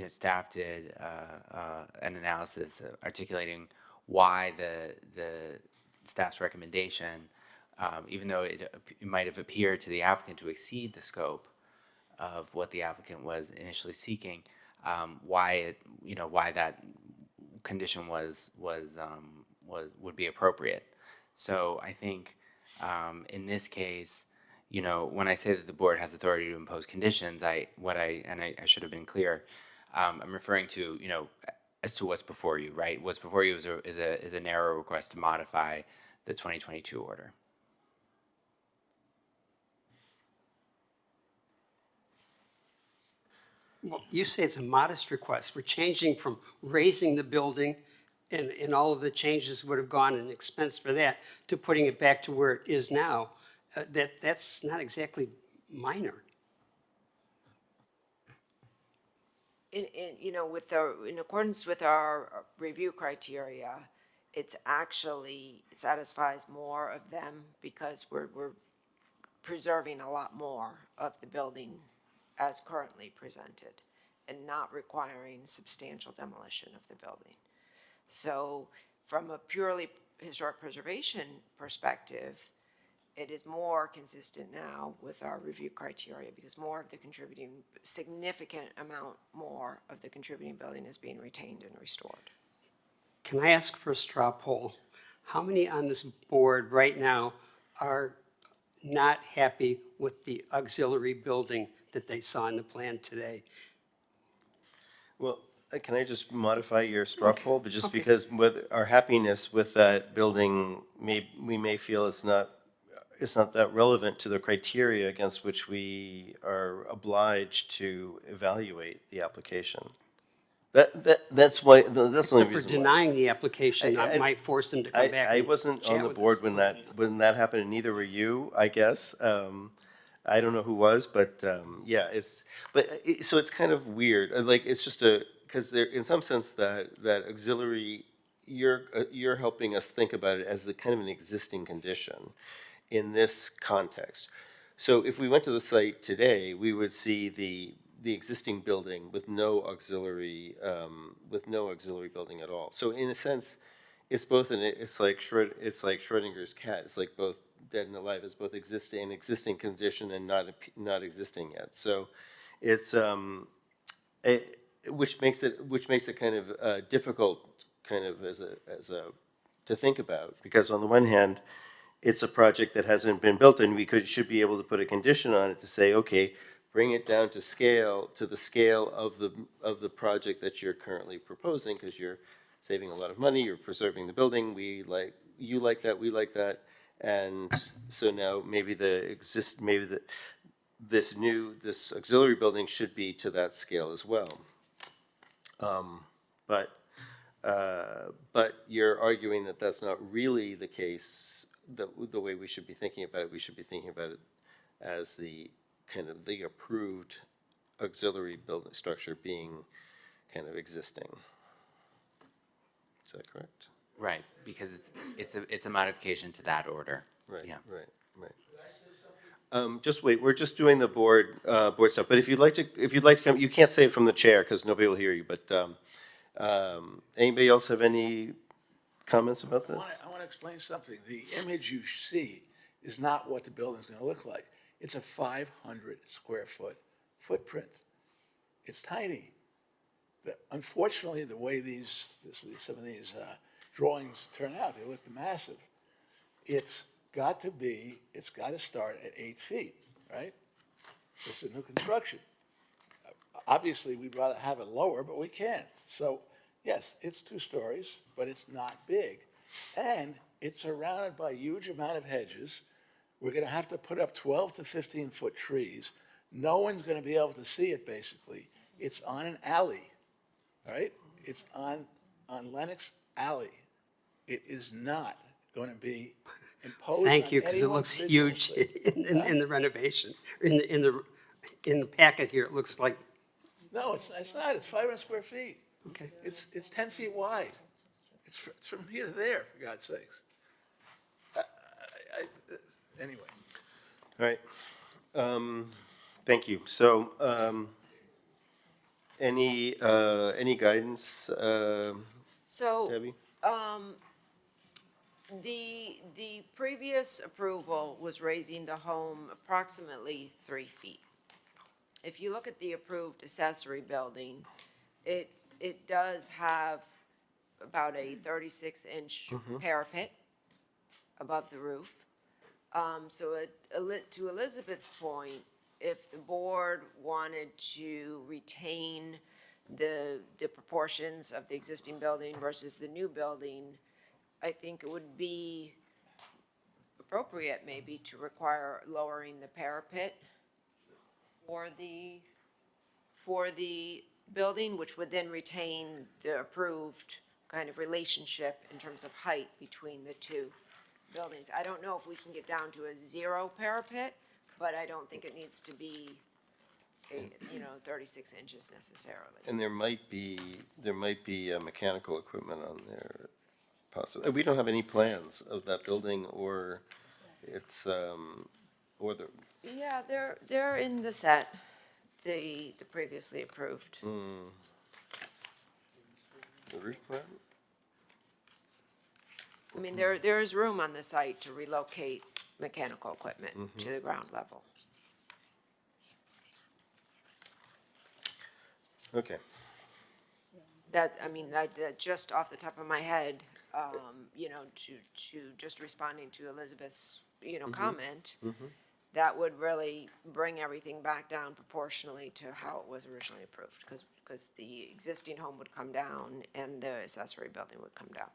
staff did an analysis articulating why the staff's recommendation, even though it might have appeared to the applicant to exceed the scope of what the applicant was initially seeking, why that condition would be appropriate. So I think in this case, when I say that the board has authority to impose conditions, I should have been clear. I'm referring to as to what's before you, right? What's before you is a narrow request to modify the 2022 order. Well, you say it's a modest request. We're changing from raising the building, and all of the changes would have gone in expense for that, to putting it back to where it is now. That's not exactly minor. In accordance with our review criteria, it satisfies more of them because we're preserving a lot more of the building as currently presented and not requiring substantial demolition of the building. So from a purely historic preservation perspective, it is more consistent now with our review criteria because significant amount more of the contributing building is being retained and restored. Can I ask for a straw poll? How many on this board right now are not happy with the auxiliary building that they saw in the plan today? Well, can I just modify your straw poll? But just because with our happiness with that building, we may feel it's not that relevant to the criteria against which we are obliged to evaluate the application. That's the only reason. For denying the application, I might force them to come back. I wasn't on the board when that happened, and neither were you, I guess. I don't know who was, but yeah, so it's kind of weird. Like it's just because there, in some sense, that auxiliary, you're helping us think about it as a kind of an existing condition in this context. So if we went to the site today, we would see the existing building with no auxiliary building at all. So in a sense, it's both, it's like Schrodinger's cat. It's like both dead and alive. It's both existing condition and not existing yet. So it's, which makes it kind of difficult kind of as a to think about, because on the one hand, it's a project that hasn't been built, and should be able to put a condition on it to say, okay, bring it down to the scale of the project that you're currently proposing, because you're saving a lot of money, you're preserving the building, you like that, we like that, and so now maybe this auxiliary building should be to that scale as well. But you're arguing that that's not really the case. The way we should be thinking about it, we should be thinking about it as the kind of the approved auxiliary building structure being kind of existing. Is that correct? Right, because it's a modification to that order. Right. Yeah. Right. Just wait. We're just doing the board stuff. But if you'd like to come, you can't say it from the chair because nobody will hear you. But anybody else have any comments about this? I want to explain something. The image you see is not what the building's going to look like. It's a 500 square foot footprint. It's tiny. Unfortunately, the way some of these drawings turn out, they look massive. It's got to start at 8 feet, right? It's a new construction. Obviously, we'd rather have it lower, but we can't. So, yes, it's 2 stories, but it's not big. And it's surrounded by a huge amount of hedges. We're going to have to put up 12 to 15-foot trees. No one's going to be able to see it, basically. It's on an alley, right? It's on Lenox Alley. It is not going to be imposed. Thank you, on because it anyone looks visually. huge in the renovation. In the packet here, it looks like. No, it's not. It's 500 square feet. Okay. It's 10 feet wide. It's from here to there, for God's sakes. Anyway. All right. Thank you. So, any guidance, So, Debbie? the previous approval was raising the home approximately 3 feet. If you look at the approved accessory building, it does have about a 36-inch parapet above the roof. So to Elizabeth's point, if the board wanted to retain the proportions of the existing building versus the new building, I think it would be appropriate maybe to require lowering the parapet for the building, which would then retain the approved kind of relationship in terms of height between the two buildings. I don't know if we can get down to a 0 parapet, but I don't think it needs to be 36 inches necessarily. And there might be mechanical equipment on there, possibly. We don't have any plans of that building or its or the. Yeah, they're in the set, the previously approved. The roof plan? I mean, there is room on the site to relocate mechanical equipment to the ground level. Okay. That just off the top of my head, to just responding to Elizabeth's, comment, that would really bring everything back down proportionally to how it was originally approved, because the existing home would come down and the accessory building would come down.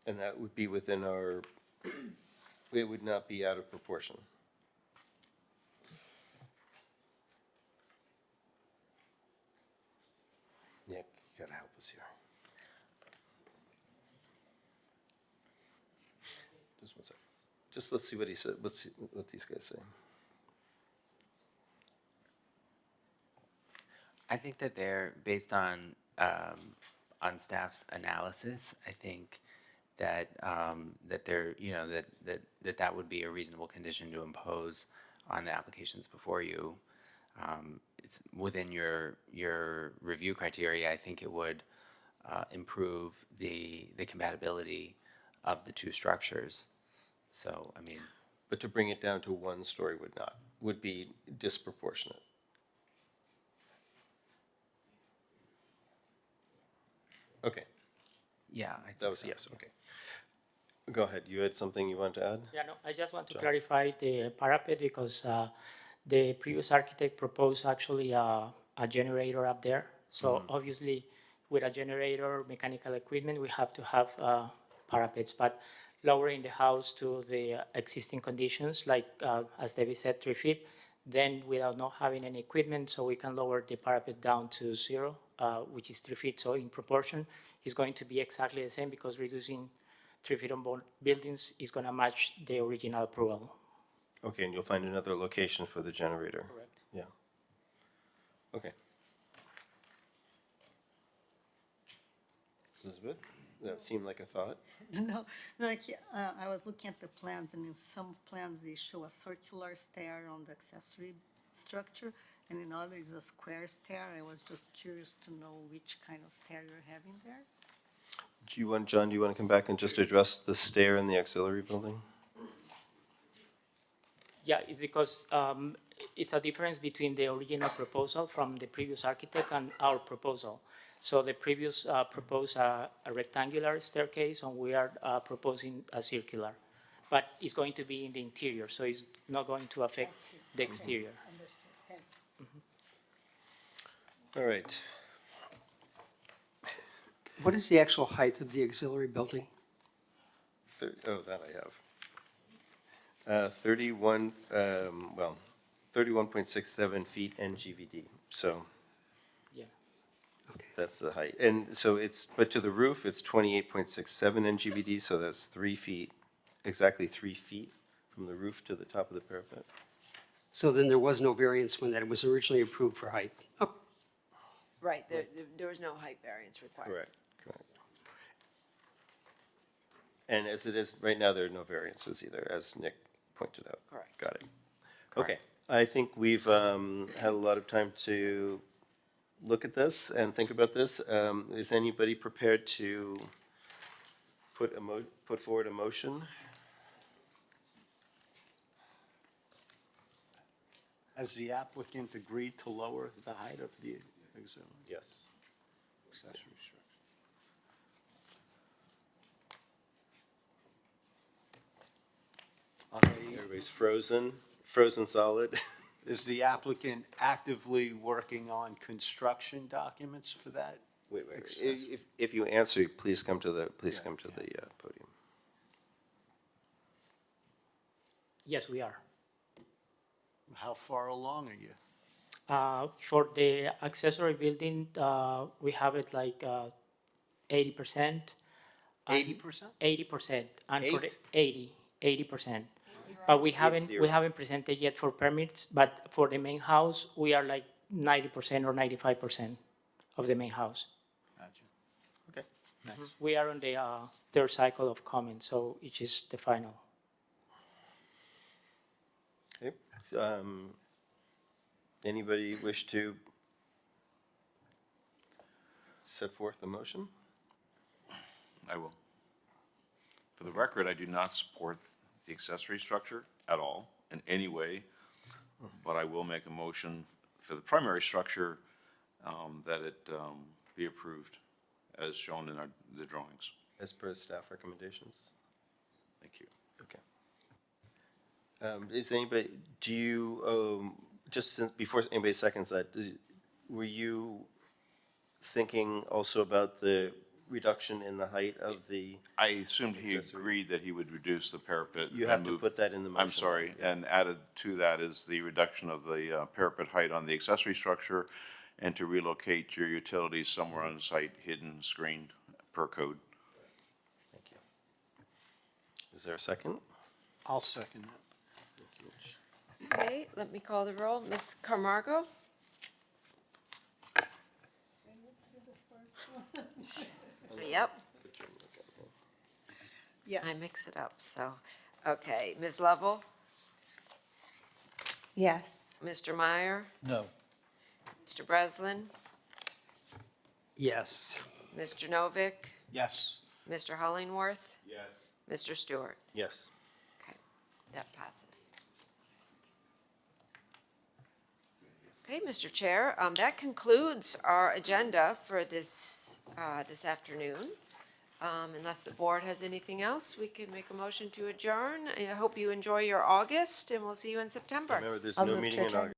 And that would be within our, it would not be out of proportion. Nick, you gotta help us here. Just one second. Just let's see what he said. Let's see what these guys say. I think that they're based on staff's analysis. I think that that they're that would be a reasonable condition to impose on the applications before you. It's within your review criteria. I think it would improve the compatibility of the two structures. So, I mean, But to bring it down to one story would be disproportionate. Okay, yeah, I that think was so. yes, okay. Go ahead, you had something you want to add? Yeah, no, I just want to John. clarify the parapet because the previous architect proposed actually a generator up there. So obviously, with a generator, mechanical equipment, we have to have parapets, but lowering the house to the existing conditions, like as David said, 3 feet, then without not having any equipment, so we can lower the parapet down to 0, which is 3 feet. So in proportion, it's going to be exactly the same because reducing 3 feet on both buildings is going to match the original approval. Okay, and you'll find another location for the generator? Correct. Yeah. Okay. Elizabeth, that seemed like a thought. No, I was looking at the plans, and in some plans, they show a circular stair on the accessory structure, and in others, a square stair. I was just curious to know which kind of stair you're having there. John, do you want to come back and just address the stair in the auxiliary building? Yeah, it's because it's a difference between the original proposal from the previous architect and our proposal. So the previous proposed a rectangular staircase, and we are proposing a circular. But it's going to be in the interior, so it's not going to affect the exterior. Understood. All right. What is the actual height of the auxiliary building? That I have. 31.67 feet NGVD, so. Yeah. That's the height. And so but to the roof, it's 28.67 NGVD, so that's 3 feet, exactly 3 feet from the roof to the top of the parapet. So then there was no variance when that was originally approved for height? Oh, Right, there was no height variance required. Correct. And as it is, right now, there are no variances either, as Nick pointed out. Correct. Got it. Okay, I think we've had a lot of time to look at this and think about this. Is anybody prepared to put forward a motion? Has the applicant agreed to lower the height of the auxiliary? Yes. Accessory structure. Everybody's frozen solid. Is the applicant actively working on construction documents for that? Wait. If you answer, please come to the podium. Yes, we are. How far along are you? For the accessory building, we have it like 80%. 80%? 80%, and for the Eight? 80%. But we haven't presented yet for permits, but for the main house, we are like 90% or 95% of the main house. Gotcha. Okay, next. We are on the third cycle of comments, so it is the final. Okay. Anybody wish to set forth the motion? I will. For the record, I do not support the accessory structure at all in any way, but I will make a motion for the primary structure that it be approved as shown in the drawings. As per staff recommendations? Thank you. Okay. Is anybody, do you, before anybody seconds that, were you thinking also about the reduction in the height of the? I assumed he agreed that he would reduce the parapet. You have and to move- put that in the motion. I'm sorry, and added to that is the reduction of the parapet height on the accessory structure and to relocate your utilities somewhere on site, hidden, screened, per code. Thank you. Is there a second? I'll second that. Okay, let me call the roll. Ms. Camargo? Yep. Yes. I mix it up, so, okay. Ms. Lovell? Yes. Mr. Meyer? No. Mr. Breslin? yes. Mr. Novick, Yes. Mr. Hollingworth, Yes. Mr. Stewart. Yes. Okay, that passes. Okay, Mr. Chair, that concludes our agenda for this afternoon. Unless the board has anything else, we can make a motion to adjourn. I hope you enjoy your August, and we'll see you in September. Remember, there's no meeting in August.